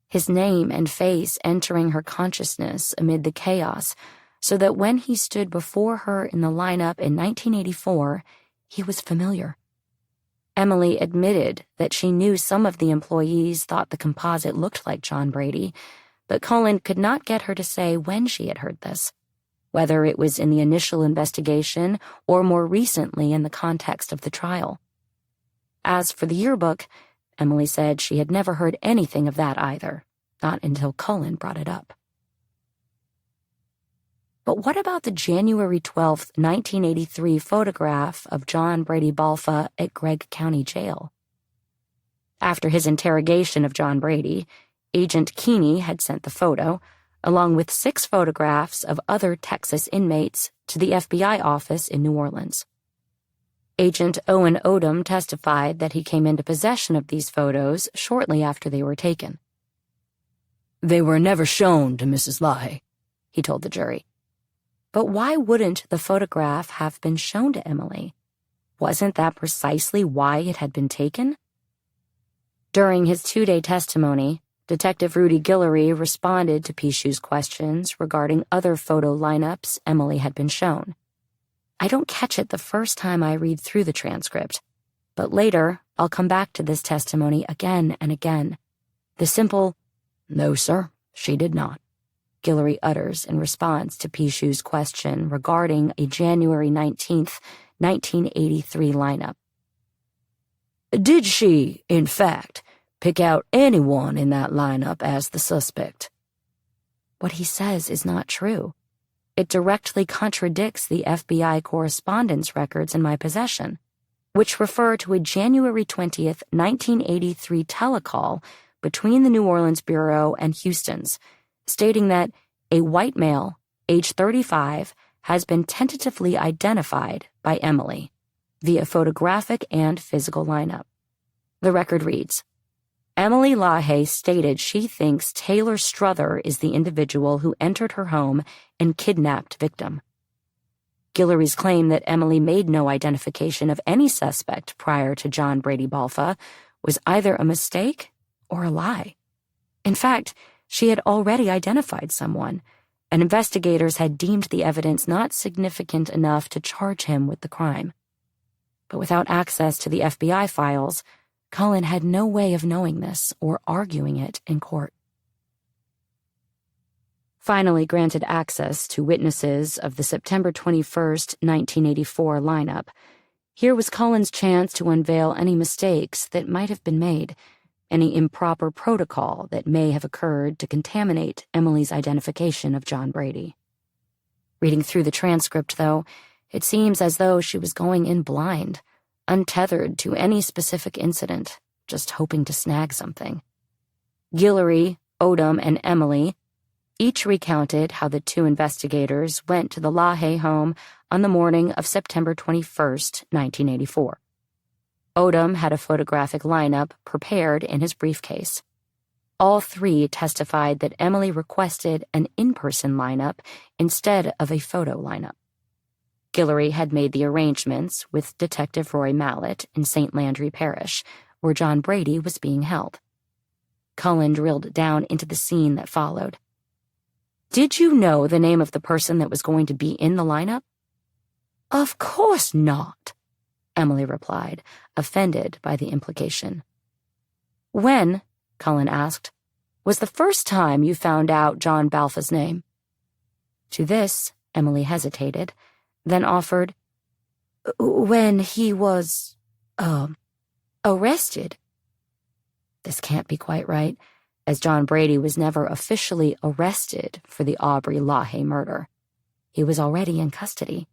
[SPEAKER 1] his name and face entering her consciousness amid the chaos, so that when he stood before her in the lineup in 1984, he was familiar. Emily admitted that she knew some of the employees thought the composite looked like John Brady, but Cullen could not get her to say when she had heard this, whether it was in the initial investigation or more recently in the context of the trial. As for the yearbook, Emily said she had never heard anything of that either, not until Cullen brought it up. But what about the January 12, 1983 photograph of John Brady Balfa at Gregg County Jail? After his interrogation of John Brady, Agent Keeney had sent the photo, along with 6 photographs of other Texas inmates, to the FBI office in New Orleans. Agent Owen Odom testified that he came into possession of these photos shortly after they were taken.
[SPEAKER 2] "They were never shown to Mrs. LaHaye,"
[SPEAKER 1] he told the jury. But why wouldn't the photograph have been shown to Emily? Wasn't that precisely why it had been taken? During his 2-day testimony, Detective Rudy Guillory responded to Pichou's questions regarding other photo lineups Emily had been shown. I don't catch it the first time I read through the transcript, but later I'll come back to this testimony again and again. The simple, "No, sir, she did not," Guillory utters in response to Pichou's question regarding a January 19th, 1983 lineup.
[SPEAKER 2] "Did she, in fact, pick out anyone in that lineup as the suspect?"
[SPEAKER 1] What he says is not true. It directly contradicts the FBI correspondence records in my possession, which refer to a January 20th, 1983 telecall between the New Orleans Bureau and Houston's, stating that a white male, age 35, has been tentatively identified by Emily via photographic and physical lineup. The record reads, Emily LaHaye stated she thinks Taylor Struther is the individual who entered her home and kidnapped victim. Guillory's claim that Emily made no identification of any suspect prior to John Brady Balfa was either a mistake or a lie. In fact, she had already identified someone, and investigators had deemed the evidence not significant enough to charge him with the crime. But without access to the FBI files, Cullen had no way of knowing this or arguing it in court. Finally granted access to witnesses of the September 21st, 1984 lineup, here was Cullen's chance to unveil any mistakes that might have been made, any improper protocol that may have occurred to contaminate Emily's identification of John Brady. Reading through the transcript, though, it seems as though she was going in blind, untethered to any specific incident, just hoping to snag something. Guillory, Odom, and Emily each recounted how the 2 investigators went to the LaHaye home on the morning of September 21st, 1984. Odom had a photographic lineup prepared in his briefcase. All 3 testified that Emily requested an in-person lineup instead of a photo lineup. Guillory had made the arrangements with Detective Roy Mallett in St. Landry Parish, where John Brady was being held. Cullen drilled down into the scene that followed. "Did you know the name of the person that was going to be in the lineup?" "Of course not," Emily replied, offended by the implication. "When," Cullen asked, "was the first time you found out John Balfa's name?" To this, Emily hesitated, then offered, "When he was, arrested." This can't be quite right, as John Brady was never officially arrested for the Aubrey LaHaye murder. He was already in custody.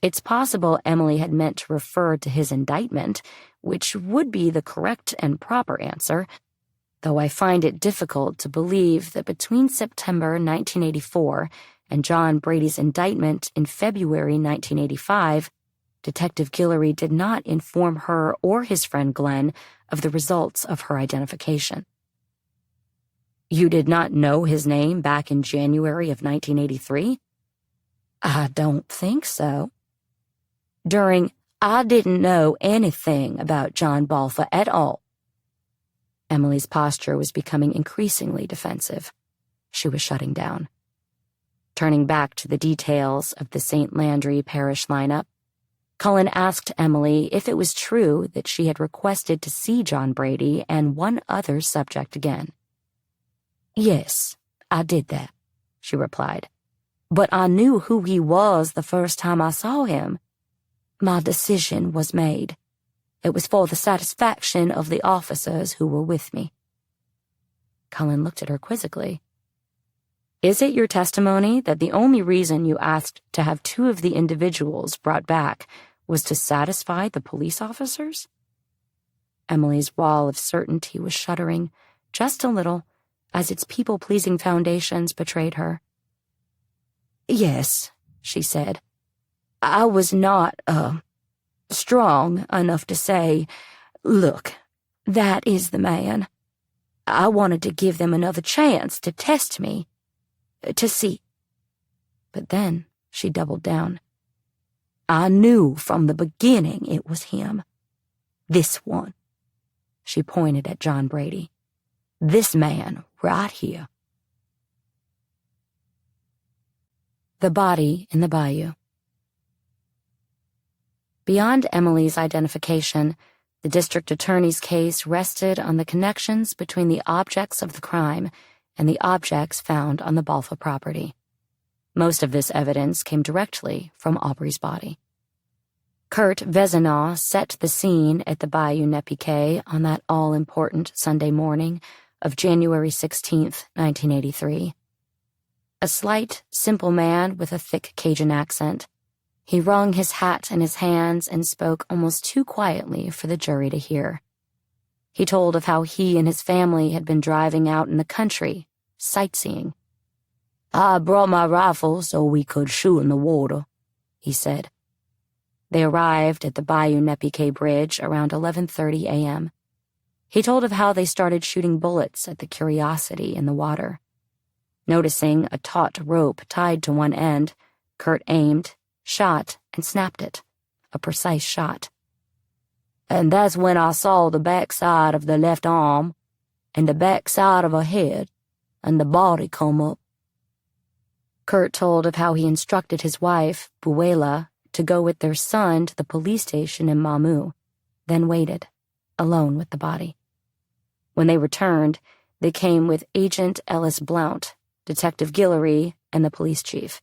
[SPEAKER 1] It's possible Emily had meant to refer to his indictment, which would be the correct and proper answer, though I find it difficult to believe that between September 1984 and John Brady's indictment in February 1985, Detective Guillory did not inform her or his friend Glenn of the results of her identification. "You did not know his name back in January of 1983? "I don't think so." "I didn't know anything about John Balfa at all." Emily's posture was becoming increasingly defensive. She was shutting down. Turning back to the details of the St. Landry Parish lineup, Cullen asked Emily if it was true that she had requested to see John Brady and one other subject again. Yes, I did that, she replied. But I knew who he was the first time I saw him. My decision was made. It was for the satisfaction of the officers who were with me. Cullen looked at her quizzically. Is it your testimony that the only reason you asked to have 2 of the individuals brought back was to satisfy the police officers? Emily's wall of certainty was shuddering, just a little, as its people-pleasing foundations betrayed her. Yes, she said. I was not, strong enough to say, look, that is the man. I wanted to give them another chance to test me, to see. But then she doubled down. I knew from the beginning it was him. This one. She pointed at John Brady. This man right here. The body in the bayou. Beyond Emily's identification, the district attorney's case rested on the connections between the objects of the crime and the objects found on the Balfa property. Most of this evidence came directly from Aubrey's body. Kurt Vezinaw set the scene at the Bayou Nezpique on that all-important Sunday morning of January 16th, 1983. A slight, simple man with a thick Cajun accent, he wrung his hat in his hands and spoke almost too quietly for the jury to hear. He told of how he and his family had been driving out in the country, sightseeing. I brought my rifle so we could shoot in the water, he said. They arrived at the Bayou Nezpique Bridge around 11:30 a.m. He told of how they started shooting bullets at the Curiosity in the water. Noticing a taut rope tied to one end, Kurt aimed, shot, and snapped it. A precise shot. And that's when I saw the backside of the left arm, and the backside of her head, and the body come up. Kurt told of how he instructed his wife, Buela, to go with their son to the police station in Mamou, then waited, alone with the body. When they returned, they came with Agent Ellis Blount, Detective Guillory, and the police chief.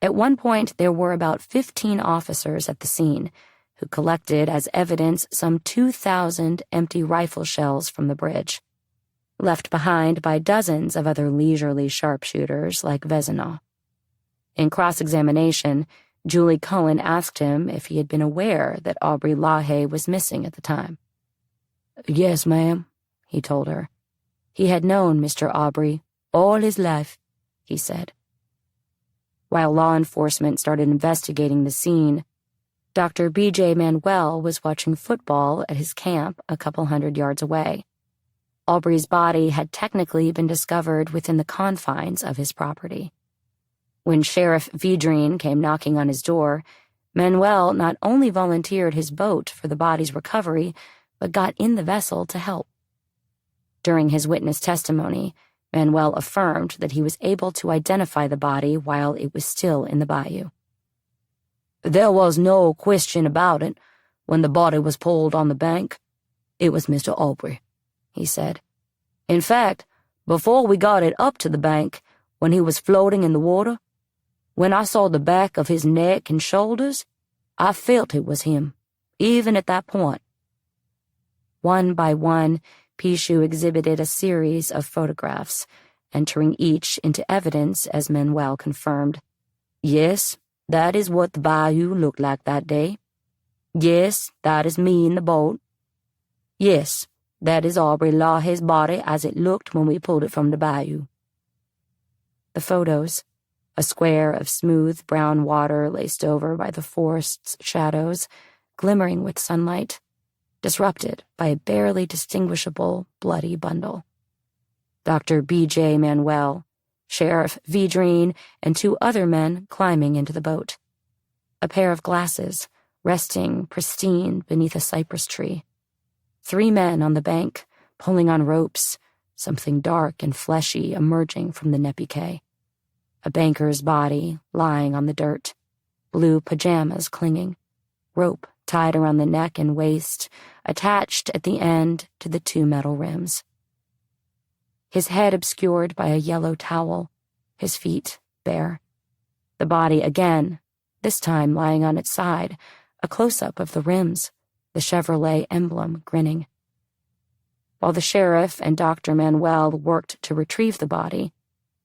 [SPEAKER 1] At one point, there were about 15 officers at the scene, who collected as evidence some 2,000 empty rifle shells from the bridge, left behind by dozens of other leisurely sharpshooters like Vezinaw. In cross-examination, Julie Cullen asked him if he had been aware that Aubrey LaHaye was missing at the time. Yes, ma'am, he told her. He had known Mr. Aubrey all his life, he said. While law enforcement started investigating the scene, Dr. B.J. Manuel was watching football at his camp a couple 100 yards away. Aubrey's body had technically been discovered within the confines of his property. When Sheriff Vidrine came knocking on his door, Manuel not only volunteered his boat for the body's recovery, but got in the vessel to help. During his witness testimony, Manuel affirmed that he was able to identify the body while it was still in the bayou. There was no question about it. When the body was pulled on the bank, it was Mr. Aubrey, he said. In fact, before we got it up to the bank, when he was floating in the water, when I saw the back of his neck and shoulders, I felt it was him, even at that point. One by one, Pichu exhibited a series of photographs, entering each into evidence as Manuel confirmed. Yes, that is what the bayou looked like that day. Yes, that is me in the boat. Yes, that is Aubrey LaHaye's body as it looked when we pulled it from the bayou. The photos, a square of smooth brown water laced over by the forest's shadows, glimmering with sunlight, disrupted by a barely distinguishable bloody bundle. Dr. B.J. Manuel, Sheriff Vidrine, and 2 other men climbing into the boat. A pair of glasses, resting pristine beneath a cypress tree. 3 men on the bank, pulling on ropes, something dark and fleshy emerging from the Nezpique. A banker's body lying on the dirt, blue pajamas clinging, rope tied around the neck and waist, attached at the end to the 2 metal rims. his head obscured by a yellow towel, his feet bare. The body again, this time lying on its side, a close-up of the rims, the Chevrolet emblem grinning. While the sheriff and Dr. Manuel worked to retrieve the body,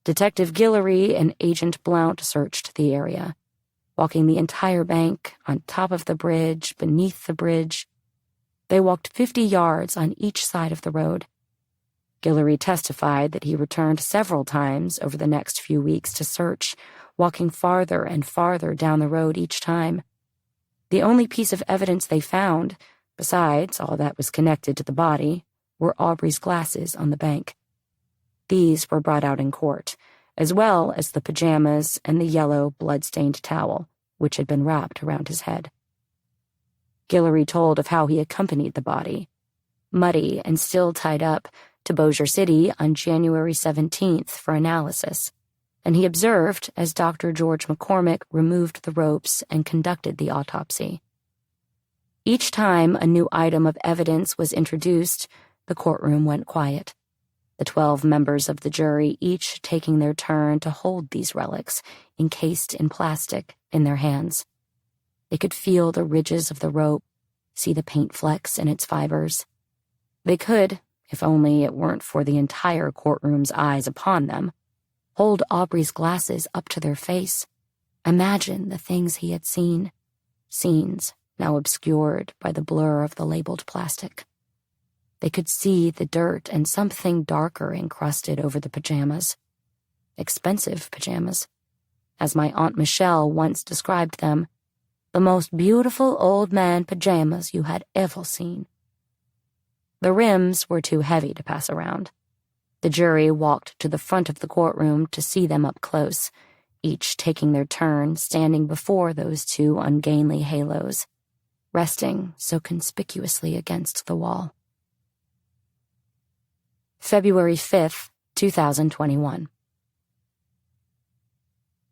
[SPEAKER 1] Detective Guillory and Agent Blount searched the area, walking the entire bank, on top of the bridge, beneath the bridge. They walked 50 yards on each side of the road. Guillory testified that he returned several times over the next few weeks to search, walking farther and farther down the road each time. The only piece of evidence they found, besides all that was connected to the body, were Aubrey's glasses on the bank. These were brought out in court, as well as the pajamas and the yellow, blood-stained towel, which had been wrapped around his head. Guillory told of how he accompanied the body, muddy and still tied up, to Bossier City on January 17th for analysis, and he observed as Dr. George McCormick removed the ropes and conducted the autopsy. Each time a new item of evidence was introduced, the courtroom went quiet, the 12 members of the jury each taking their turn to hold these relics, encased in plastic, in their hands. They could feel the ridges of the rope, see the paint flecks in its fibers. They could, if only it weren't for the entire courtroom's eyes upon them, hold Aubrey's glasses up to their face, imagine the things he had seen, scenes now obscured by the blur of the labeled plastic. They could see the dirt and something darker encrusted over the pajamas. Expensive pajamas. As my Aunt Michelle once described them, the most beautiful old man pajamas you had ever seen. The rims were too heavy to pass around. The jury walked to the front of the courtroom to see them up close, each taking their turn standing before those two ungainly halos, resting so conspicuously against the wall. February 5th, 2021.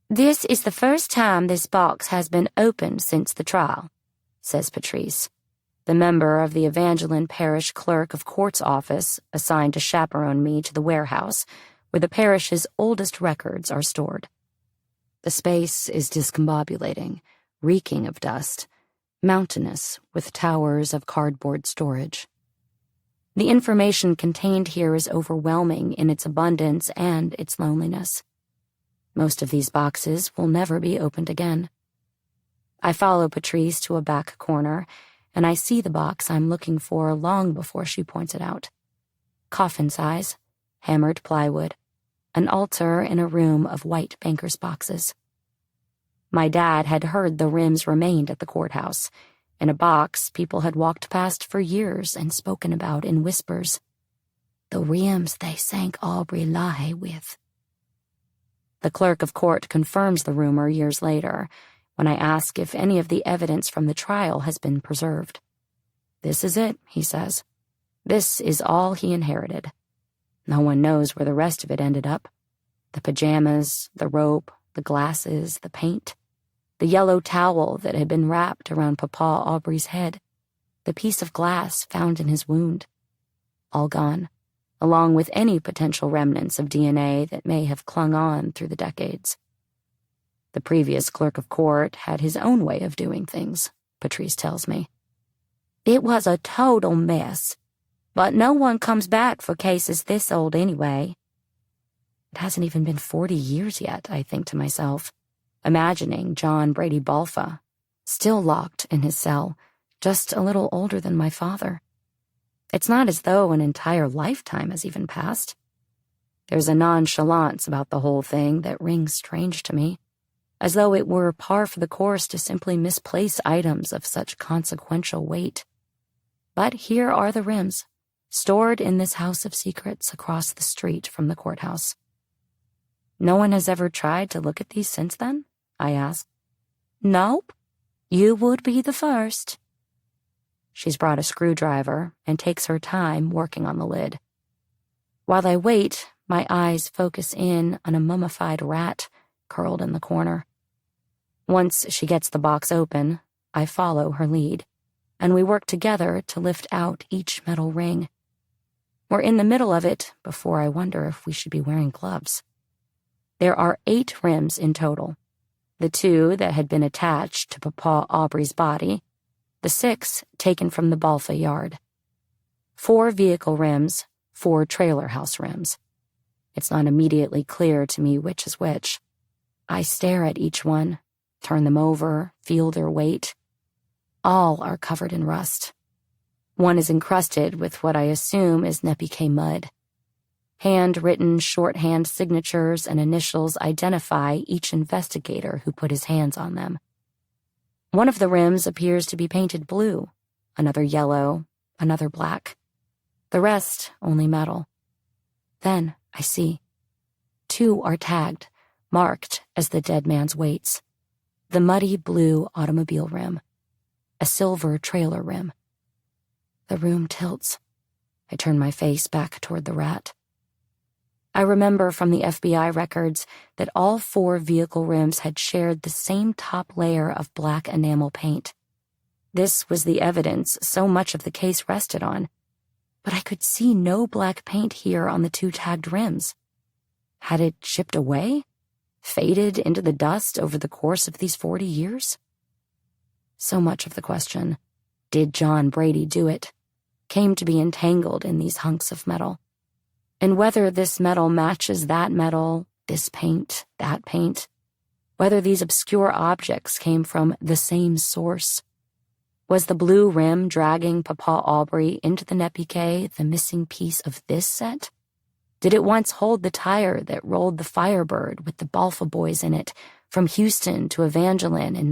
[SPEAKER 1] "This is the first time this box has been opened since the trial," says Patrice, the member of the Evangeline Parish Clerk of Court's office assigned to chaperone me to the warehouse, where the parish's oldest records are stored. The space is discombobulating, reeking of dust, mountainous with towers of cardboard storage. The information contained here is overwhelming in its abundance and its loneliness. Most of these boxes will never be opened again. I follow Patrice to a back corner, and I see the box I'm looking for long before she points it out. Coffin size, hammered plywood, an altar in a room of white banker's boxes. My dad had heard the rims remained at the courthouse, in a box people had walked past for years and spoken about in whispers. The rims they sank Aubrey LaHaye with. The clerk of court confirms the rumor years later, when I ask if any of the evidence from the trial has been preserved. "This is it," he says. "This is all he inherited. No one knows where the rest of it ended up. The pajamas, the rope, the glasses, the paint, the yellow towel that had been wrapped around Papa Aubrey's head, the piece of glass found in his wound. All gone, along with any potential remnants of DNA that may have clung on through the decades. The previous clerk of court had his own way of doing things," Patrice tells me. "It was a total mess, but no one comes back for cases this old anyway." It hasn't even been 40 years yet, I think to myself, imagining John Brady Balfa, still locked in his cell, just a little older than my father. It's not as though an entire lifetime has even passed. There's a nonchalance about the whole thing that rings strange to me, as though it were par for the course to simply misplace items of such consequential weight. But here are the rims, stored in this house of secrets across the street from the courthouse. "No one has ever tried to look at these since then?" I ask. "Nope. You would be the first." She's brought a screwdriver and takes her time working on the lid. While I wait, my eyes focus in on a mummified rat curled in the corner. Once she gets the box open, I follow her lead, and we work together to lift out each metal ring. We're in the middle of it before I wonder if we should be wearing gloves. There are 8 rims in total. The 2 that had been attached to Papa Aubrey's body, the 6 taken from the Balfa yard. 4 vehicle rims, 4 trailer house rims. It's not immediately clear to me which is which. I stare at each one, turn them over, feel their weight. All are covered in rust. One is encrusted with what I assume is Nezpique mud. Handwritten shorthand signatures and initials identify each investigator who put his hands on them. One of the rims appears to be painted blue, another yellow, another black. The rest only metal. Then I see. 2 are tagged, marked as the dead man's weights. The muddy blue automobile rim. A silver trailer rim. The room tilts. I turn my face back toward the rat. I remember from the FBI records that all 4 vehicle rims had shared the same top layer of black enamel paint. This was the evidence so much of the case rested on, but I could see no black paint here on the 2 tagged rims. Had it chipped away? Faded into the dust over the course of these 40 years? So much of the question, did John Brady do it, came to be entangled in these hunks of metal. And whether this metal matches that metal, this paint, that paint, whether these obscure objects came from the same source. Was the blue rim dragging Papa Aubrey into the Nezpique the missing piece of this set? Did it once hold the tire that rolled the Firebird with the Balfa boys in it from Houston to Evangeline in